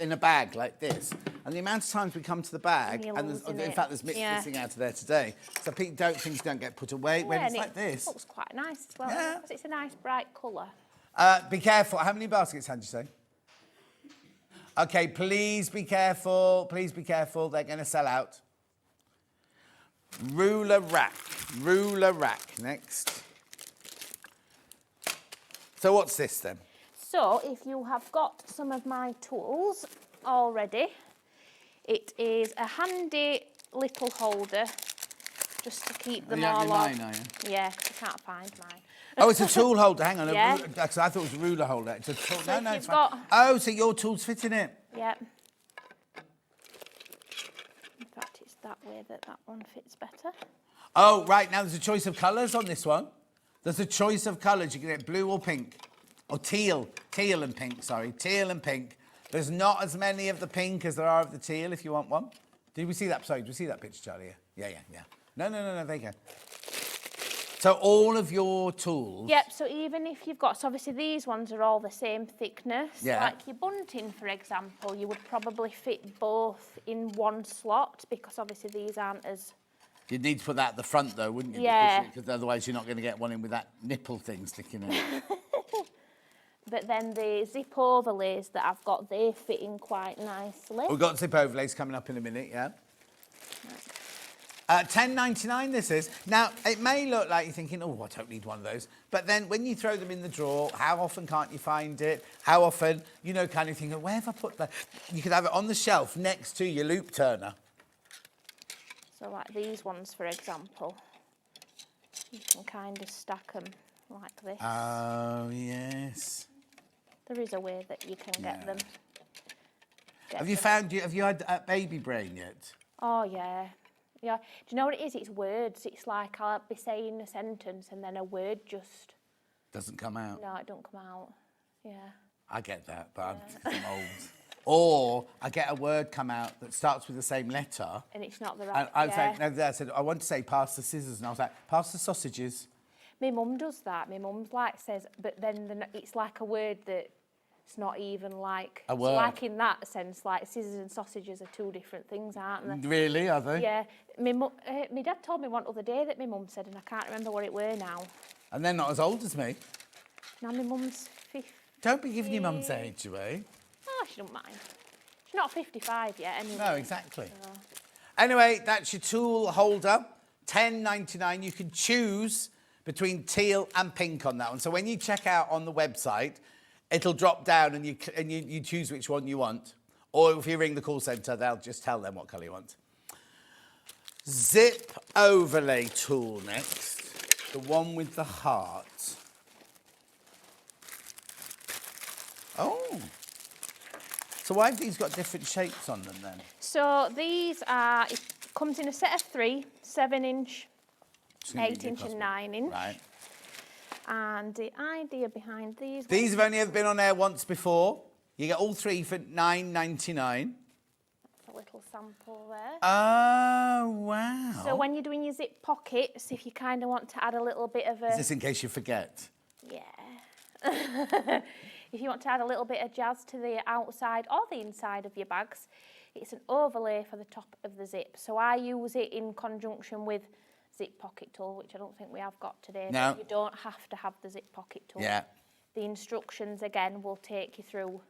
in a bag like this. And the amount of times we come to the bag, and in fact, there's bits missing out of there today. So things don't get put away when it's like this. It looks quite nice as well, because it's a nice bright colour. Be careful. How many baskets had you say? Okay, please be careful. Please be careful. They're going to sell out. Ruler rack. Next. So what's this then? So if you have got some of my tools already, it is a handy little holder just to keep them all on. Mine, are you? Yeah, I can't find mine. Oh, it's a tool holder. Hang on. Yeah. I thought it was a ruler holder. It's a tool. So no, it's fine. Oh, so your tools fit in it? Yep. In fact, it's that way that one fits better. Oh, right. Now there's a choice of colours on this one. There's a choice of colours. You can get blue or pink. Or teal. Teal and pink, sorry. Teal and pink. There's not as many of the pink as there are of the teal, if you want one. Did we see that? Sorry, did we see that picture, Charlie? Yeah. No, there you go. So all of your tools... Yep, so even if you've got... So obviously these ones are all the same thickness. Yeah. Like your bunting, for example, you would probably fit both in one slot, because obviously these aren't as... You'd need to put that at the front, though, wouldn't you? Yeah. Because otherwise you're not going to get one in with that nipple thing sticking in. But then the zip overlays that I've got, they fit in quite nicely. We've got zip overlays coming up in a minute, yeah? $10.99 this is. Now, it may look like you're thinking, oh, I don't need one of those. But then when you throw them in the drawer, how often can't you find it? How often, you know, kind of thinking, where have I put that? You could have it on the shelf next to your loop turner. So like these ones, for example, you can kind of stack them like this. Oh, yes. There is a way that you can get them. Have you had baby brain yet? Oh, yeah. Yeah. Do you know what it is? It's words. It's like I'll be saying a sentence and then a word just... Doesn't come out. No, it don't come out. Yeah. I get that, but I'm old. Or I get a word come out that starts with the same letter. And it's not the right. And I was like, no, I said, I want to say pass the scissors. And I was like, pass the sausages. My mum does that. My mum's like says, but then it's like a word that it's not even like A word. So like in that sense, like scissors and sausages are two different things, aren't they? Really, are they? Yeah. My dad told me one other day that my mum said, and I can't remember what it were now. And they're not as old as me. Now my mum's 50. Don't be giving your mum's age away. Oh, she don't mind. She's not 55 yet, anyway. No, exactly. Anyway, that's your tool holder. $10.99. You can choose between teal and pink on that one. So when you check out on the website, it'll drop down and you choose which one you want. Or if you ring the call centre, they'll just tell them what colour you want. Zip overlay tool next. The one with the heart. Oh. So why have these got different shapes on them then? So these are, it comes in a set of 3, 7-inch, 8-inch and 9-inch. Right. And the idea behind these... These have only ever been on air once before. You get all 3 for $9.99. That's a little sample there. Oh, wow. So when you're doing your zip pockets, if you kind of want to add a little bit of a... Is this in case you forget? Yeah. If you want to add a little bit of jazz to the outside or the inside of your bags, it's an overlay for the top of the zip. So I use it in conjunction with zip pocket tool, which I don't think we have got today. No. You don't have to have the zip pocket tool. Yeah. The instructions, again, will take you through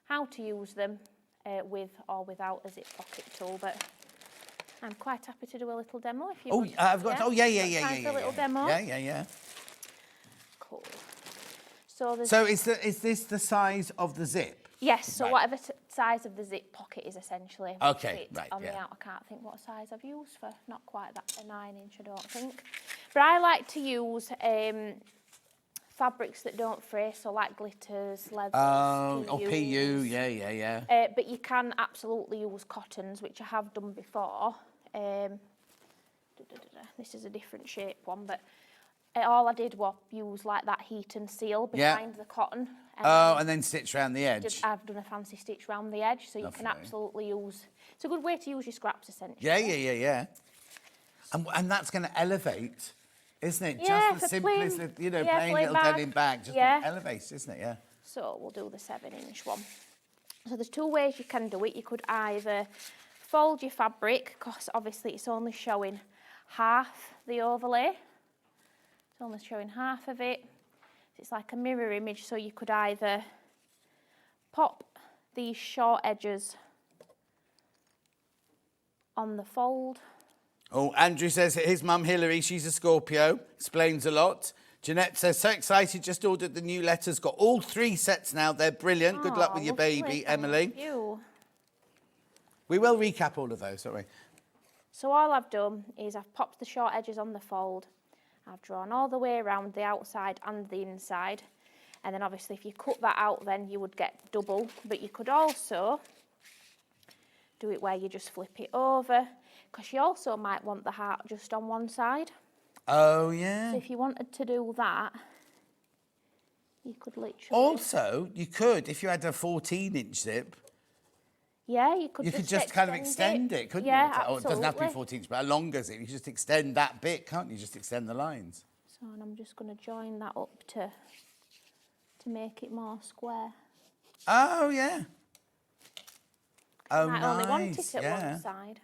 how to use them with or without a zip pocket tool. But I'm quite happy to do a little demo if you want. I've got... Yeah? Oh, yeah. Time for a little demo? Yeah. Cool. So is this the size of the zip? Yes, so Right. whatever size of the zip pocket is essentially. Okay, it right, on yeah. the out. I can't think what size I've used for, not quite that, a 9-inch I don't think. But I like to use fabrics that don't fray, so like glitters, leathers, Or PU, yeah. But you can absolutely use cottons, which I have done before. This is a different shape one, but all I did was use like that heat and seal behind the cotton. And then stitch around the edge. I've done a fancy stitch round the edge, so you can absolutely use... It's a good way to use your scraps, essentially. Yeah. And that's going to elevate, isn't it? Yeah, just the simplest, plain little denim bag. Just elevates, isn't it? Yeah. So we'll do the 7-inch one. So there's 2 ways you can do it. You could either fold your fabric, because obviously it's only showing half the overlay. It's only showing half of it. It's like a mirror image, so you could either pop these short edges on the fold. Oh, Andrew says his mum Hilary, she's a Scorpio, explains a lot. Jeanette says, so excited, just ordered the new letters, got all 3 sets now, they're brilliant. Good luck with your baby, Emily. Thank you. We will recap all of those, don't we? So all I've done is I've popped the short edges on the fold. I've drawn all the way around the outside and the inside. And then obviously if you cut that out, then you would get double. But you could also do it where you just flip it over, because you also might want the heart just on one side. Oh, yeah. So if you wanted to do that, you could literally... Also, you could, if you had a 14-inch zip... Yeah, you could just kind of extend it, couldn't you? Absolutely. It doesn't have to be 14 inches, but a longer zip. You can just extend that bit, can't you? Just extend the lines. So, and I'm just going to join that up to make it more square. Oh, yeah. Oh, I nice. only want it at one side.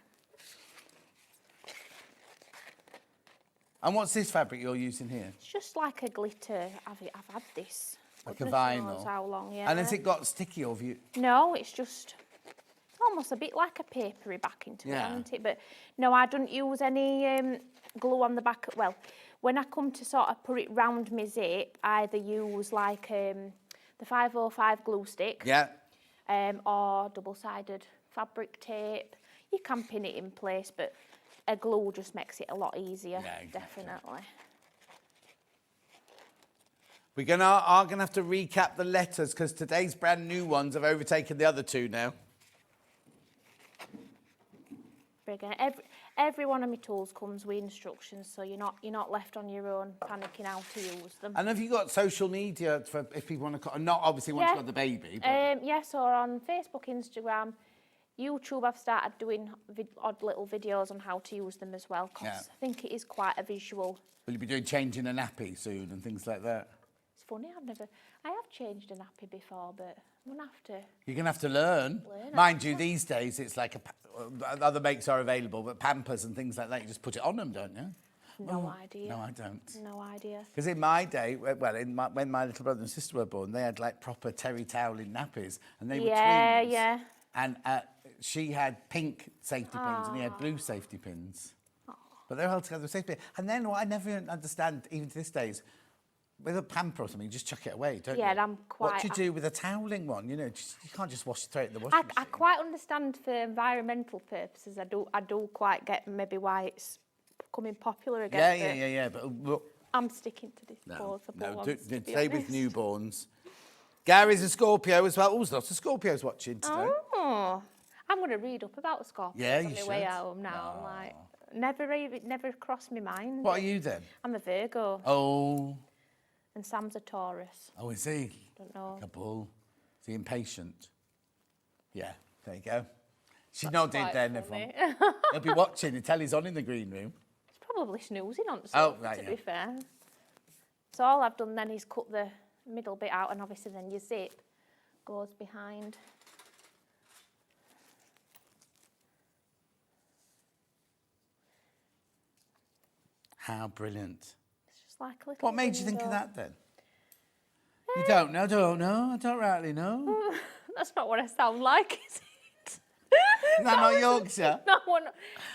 And what's this fabric you're using here? It's just like a glitter. I've had this. Like a Goodness knows vinyl. how long, yeah. And has it got sticky or have you... No, it's just... almost a bit like a papery backing to it, isn't it? But no, I don't use any glue on the back. Well, when I come to sort of put it round my zip, I either use like the 505 glue stick, or double-sided fabric tape. You can pin it in place, but a glue just makes it a lot easier, definitely. We're are gonna have to recap the letters because today's brand new ones have overtaken the other 2 now. Again, Every one of my tools comes with instructions, so you're not left on your own panicking how to use them. And have you got social media for if people want to... Not obviously once you've got the baby, but... Yes, or on Facebook, Instagram, YouTube, I've started doing odd little videos on how to use them as well, because I think it is quite a visual. Will you be doing changing a nappy soon and things like that? It's funny, I have changed a nappy before, but I'm going to have to... You're going to have to learn. Mind you, these days it's like other makes are available, but Pampers and things like that, you just put it on them, don't you? No idea. No, I don't. No idea. Because in my day, when my little brother and sister were born, they had like proper terry toweling nappies, and they were twins. Yeah. And she had pink safety pins, and he had blue safety pins. But they were held together with safety pins. And then what I never understand, even to this day, is with a pamper or something, you just chuck it away, don't you? Yeah, I'm quite... What do you do with a toweling one? You know, you can't just throw it in the washing machine. I quite understand for environmental purposes. I do quite get maybe why it's becoming popular again. Yeah. But look, I'm sticking to disposable ones. Stay with newborns. Gary's a Scorpio as well. Oh, there's lots of Scorpios watching today. Oh, I'm going to read up about Scorpios on my way home now. Oh. Like, never crossed my mind. What are you then? I'm a Virgo. Oh. And Sam's a Taurus. Oh, is he? Don't know. Like a bull. Is he impatient? Yeah, there you go. She nodded then, everyone. He'll be watching. The telly's on in the green room. He's probably snoozing on something, to be fair. So all I've done then is cut the middle bit out, and obviously then your zip goes behind. How brilliant. It's just like a little What made you think of that then? You don't know, I don't rightly know. That's not what I sound like, is it? Is that not Yorkshire?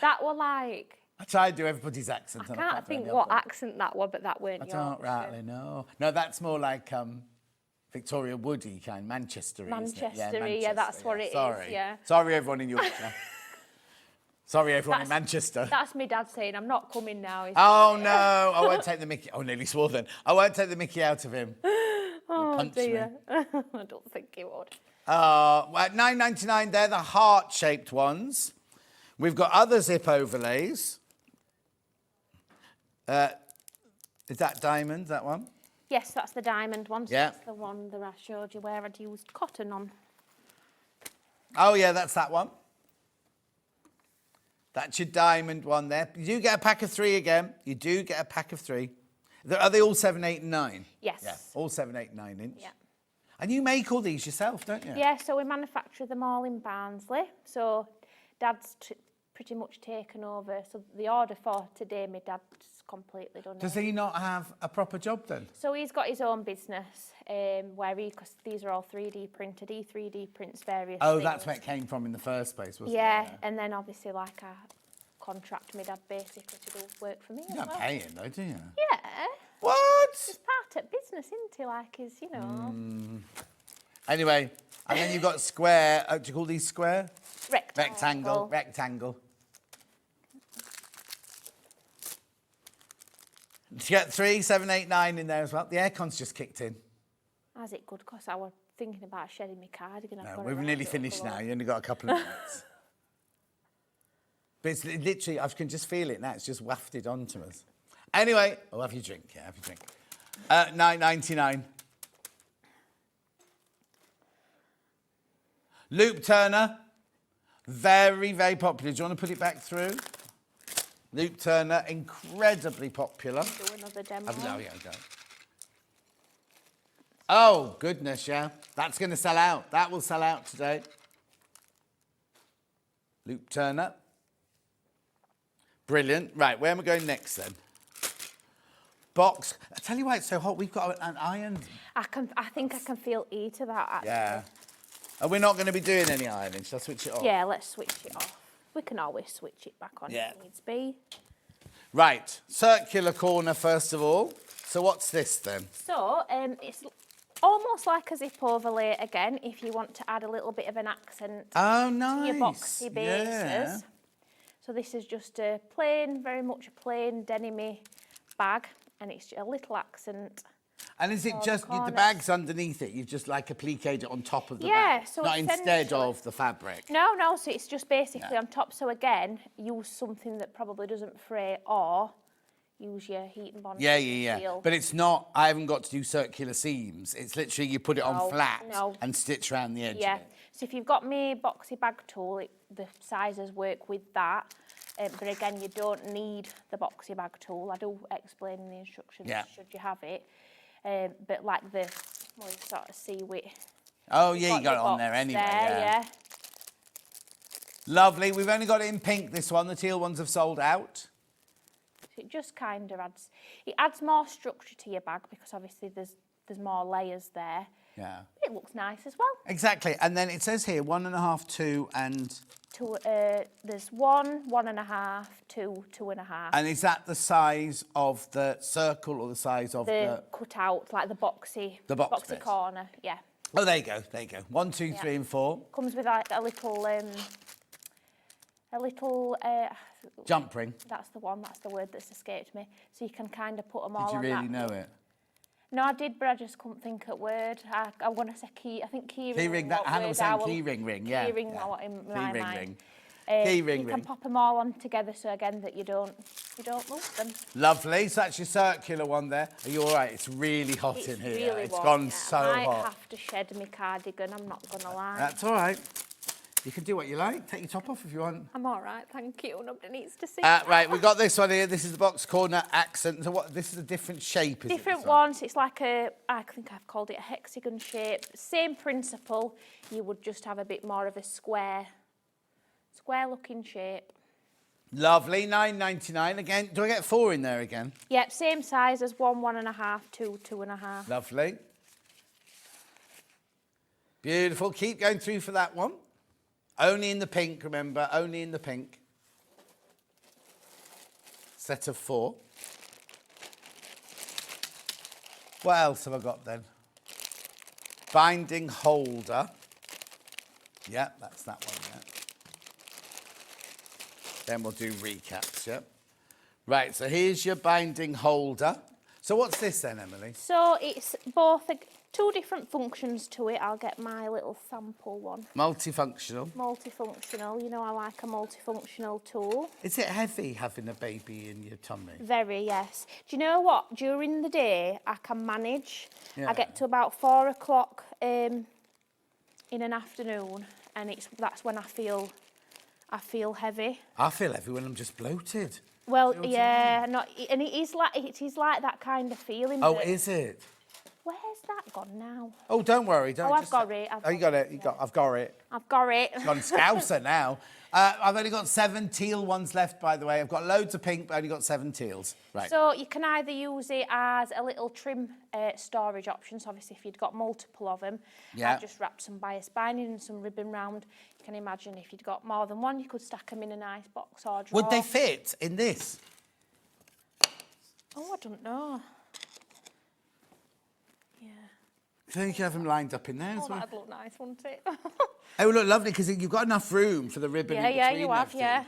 That were like... I tried to do everybody's accent. I can't think what accent that was, but that weren't Yorkshire. I don't rightly know. No, that's more like Victoria Woody kind, Manchester-y, Manchester-y, isn't it? Manchester, yeah, that's what it is, yeah. Sorry, everyone in Yorkshire. Sorry, everyone in Manchester. That's my dad saying, I'm not coming now. Oh, no, I won't take the mickey. Oh, nearly swore then. I won't take the mickey out of him. Oh, dear. I don't think he would. Well, at $9.99, they're the heart-shaped ones. We've got other zip overlays. Is that diamond, that one? Yes, that's the diamond one. So Yeah. that's the one that I showed you where I'd used cotton on. Oh, yeah, that's that one. That's your diamond one there. You do get a pack of 3 again. You do get a pack of 3. Are they all 7, 8 and 9? Yes. Yeah, all 7, 8 and 9 inch. Yeah. And you make all these yourself, don't you? Yeah, so we manufacture them all in Barnsley. So Dad's pretty much taken over. So the order for today, my dad's completely done it. Does he not have a proper job then? So he's got his own business where because these are all 3D printed. He 3D prints various things. That's where it came from in the first place, wasn't it? Yeah, and then obviously like I contract my dad basically to do work for me. You don't pay him though, do you? Yeah. What? It's part of business, isn't it? Like, is, you know. Anyway, and then you've got square. Do you call these square? Rectangle. Rectangle. Did you get 3, 7, 8, 9 in there as well? The aircon's just kicked in. How's it good? Because I was thinking about shedding my cardigan. No, we've nearly finished now. You only got a couple of minutes. But it's literally, I can just feel it now. It's just wafted onto us. Anyway, have your drink. Yeah, have your drink. $9.99. Loop Turner. Very, very popular. Do you want to put it back through? Loop Turner, incredibly popular. Do another demo. Oh, yeah, go. Oh, goodness, yeah. That's going to sell out. That will sell out today. Loop Turner. Brilliant. Right, where am I going next then? Box. I tell you why it's so hot. We've got an iron. I think I can feel heat of that, actually. Yeah. And we're not going to be doing any ironing. Shall I switch it off? Yeah, let's switch it off. We can always switch it back on if it needs be. Right, circular corner first of all. So what's this then? So it's almost like a zip overlay again if you want to add a little bit of an accent to your boxy bases. Yeah. So this is just a plain, very much a plain denim bag, and it's a little accent. And is it Or just the corners. bag's underneath it? You've just like appliqued it on top of the Yeah, bag, so not instead essentially- of the fabric. No, so it's just basically Yeah. on top. So again, use something that probably doesn't fray, or use your heat and bond. Yeah. seal. But it's not. I haven't got to do circular seams. It's literally you put it on No, flat no. and stitch around the edge. Yeah. Of it. So if you've got my boxy bag tool, the sizes work with that. But again, you don't need the boxy bag tool. I do explain in the instructions Yeah. should you have it. But like you sort of see with. Oh yeah, you your got it on box there anyway. there, yeah. Lovely. We've only got it in pink. This one. The teal ones have sold out. So it just kind of adds more structure to your bag because obviously there's more layers there. Yeah. It looks nice as well. Exactly. And then it says here 1.5, 2, and. There's 1, 1.5, 2, 2.5. And is that the size of the circle or the size of The cut out, like the boxy box bit. corner, yeah. Oh, there you go. 1, 2, 3, and 4. Comes with like a little Jump ring. that's the word that's escaped me. So you can kind of put them Did all you on really that. know it? No, I did, but I just couldn't think of word. I want to say key. I think key ring. Key ring. That Hannah was saying key ring. Yeah. Key ring. Yeah. What in Key my ring mind. ring. You ring. can pop them all on together, so again that you don't lose them. Lovely. So that's your circular one there. Are you all right? It's really hot It's in here. really It's warm, gone yeah. so I might hot. have to shed my cardigan. I'm not gonna lie. That's all right. You can do what you like. Take your top off if you want. I'm all right, thank you. Nobody needs to see. Right, we've got this one here. This is the box corner accent. So what? This is a different shape, is it? Different this one? ones. It's like I think I've called it a hexagon shape. Same principle. You would just have a bit more of a square-looking shape. Lovely. £9.99 again. Do I get 4 in there again? Yep, same size as 1, 1.5, 2, 2.5. Lovely. Beautiful. Keep going through for that one. Only in the pink, remember. Only in the pink. Set of 4. What else have I got then? Binding holder. Yeah, that's that one, yeah. Then we'll do recaps, yeah. Right, so here's your binding holder. So what's this then, Emily? So it's both two different functions to it. I'll get my little sample one. Multifunctional. Multifunctional. You know I like a multifunctional tool. Is it heavy having a baby in your tummy? Very, yes. Do you know what? During the day, I can manage. Yeah. I get to about 4 o'clock in an afternoon, and that's when I feel heavy. I feel heavy when I'm just bloated. Well, You know what I yeah, and it is like that kind of feeling. Oh, but is it? where's that gone now? Oh, don't worry. Don't. Oh, I've just- got it. Oh, you got it. I've got it. I've got it. It's gone Scouser now. I've only got 7 teal ones left, by the way. I've got loads of pink, but I only got 7 teals. Right. So you can either use it as a little trim storage option. So obviously, if you'd got multiple of them, Yeah. I've just wrapped some bias binding and some ribbon round. You can imagine if you'd got more than one, you could stack them in a nice box or drawer. Would they fit in this? Oh, I don't know. Yeah. So you can have them lined up in there as Oh, well. that'd look nice, wouldn't it? Oh, look lovely, because you've got enough room for the ribbon in yeah, between. you have, everything. yeah.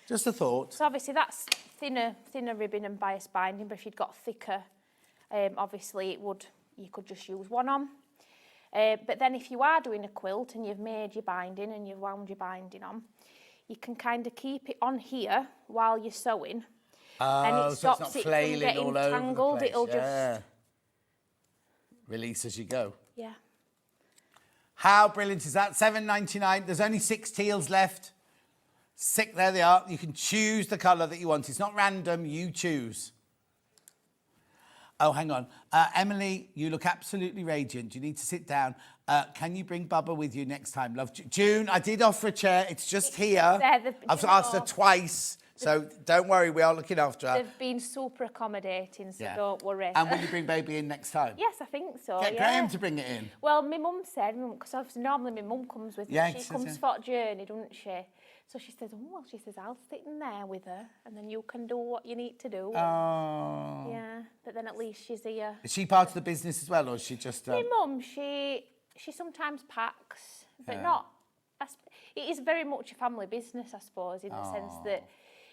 Just a thought. So obviously that's thinner ribbon and bias binding, but if you'd got thicker, obviously you could just use one on. But then if you are doing a quilt and you've made your binding and you've wound your binding on, you can kind of keep it on here while you're sewing. And Oh, it so it's stops not it from flailing getting all over the tangled. place. It'll Yeah. just, Release as you go. yeah. How brilliant is that? £7.99. There's only 6 teals left. There they are. You can choose the colour that you want. It's not random. You choose. Oh, hang on. Emily, you look absolutely radiant. You need to sit down. Can you bring Bubba with you next time, love? June, I did offer a chair. It's just here. I've asked her twice. So don't worry, we are looking after her. They've been super accommodating, so Yeah. don't worry. And will you bring baby in next time? Yes, I think so. Get yeah. Graham to bring it in. Well, my mum said, because obviously normally my mum comes with me. Yeah, She she comes says, for a journey, doesn't she? So she says, I'll sit in there with her, and then you can do what you need to do. Oh. Yeah, but then at least she's here. Is she part of the business as well, or is she just... My mum, she sometimes packs, but Yeah. not... It is very much a family business, I suppose, in the sense that,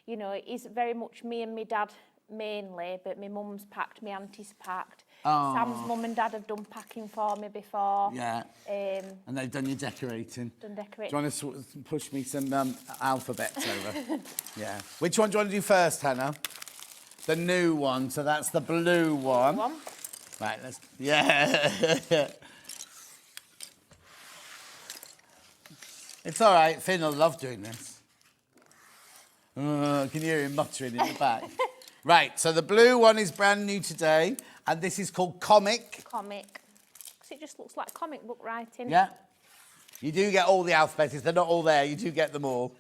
you know, it is very much me and my dad mainly, but my mum's packed, my auntie's packed. Sam's mum and dad have done packing for me before. Yeah. And they've done your decorating. Done decorating. Do you want to push me some alphabets over? Yeah. Which one do you want to do first, Hannah? The new one. So that's the blue one. Right, let's... Yeah. It's all right. Finn will love doing this. Can you hear him muttering in the back? Right, so the blue one is brand new today, and this is called Comic. Comic. Because it just looks like comic book writing. Yeah. You do get all the alphabets. They're not all there. You do get them all.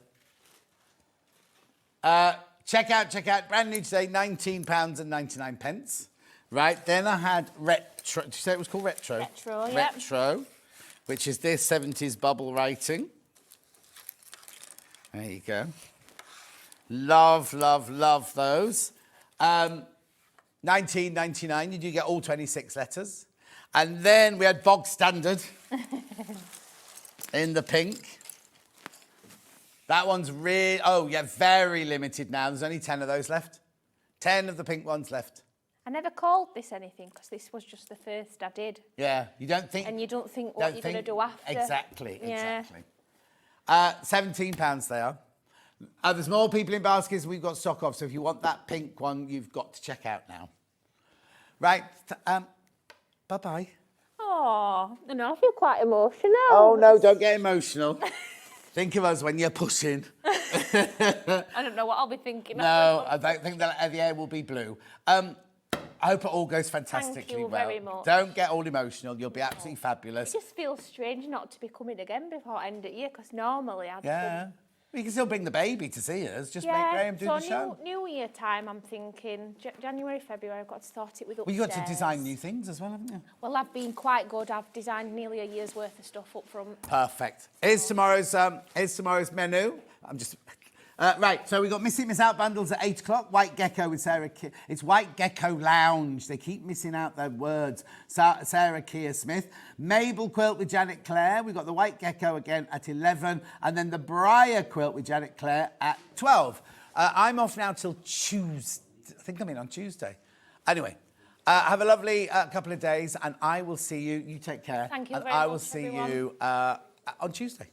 Check out. Brand new today, £19.99. Right, then I had Retro. Did you say it was called Retro? Retro, yeah. Retro, which is this 70s bubble writing. There you go. Love those. £19.99. You do get all 26 letters. And then we had Bog Standard in the pink. That one's really, very limited now. There's only 10 of those left. 10 of the pink ones left. I never called this anything because this was just the first I did. Yeah, you don't think... And you don't think what you're going to do after. Exactly. £17 they are. There's more people in baskets we've got stock of, so if you want that pink one, you've got to check out now. Right, bye-bye. Oh, no, I feel quite emotional. Oh, no, don't get emotional. Think of us when you're pushing. I don't know what I'll be thinking. No, I don't think that the air will be blue. I hope it all goes fantastically well. Thank you very much. Don't get all emotional. You'll be absolutely fabulous. It just feels strange not to be coming again before end of year, because normally I'd Yeah. You can still bring the baby to see us. Just make Graham do so the show. New Year time, I'm thinking January, February, I've got to start it with upstairs. Well, you've got to design new things as well, haven't you? Well, I've been quite good. I've designed nearly a year's worth of stuff up front. Perfect. Here's tomorrow's menu. I'm just... right, so we've got Miss It, Miss Out bundles at 8 o'clock. White Gecko with Sarah... It's White Gecko Lounge. They keep missing out their words. Sarah Keir Smith. Mabel Quilt with Janet Clare. We've got the White Gecko again at 11. And then the Briar Quilt with Janet Clare at 12. I'm off now till Tuesday. I think I'm in on Tuesday. Anyway, have a lovely couple of days, and I will see you. You take care. Thank you and very much, I will see everyone. you on Tuesday.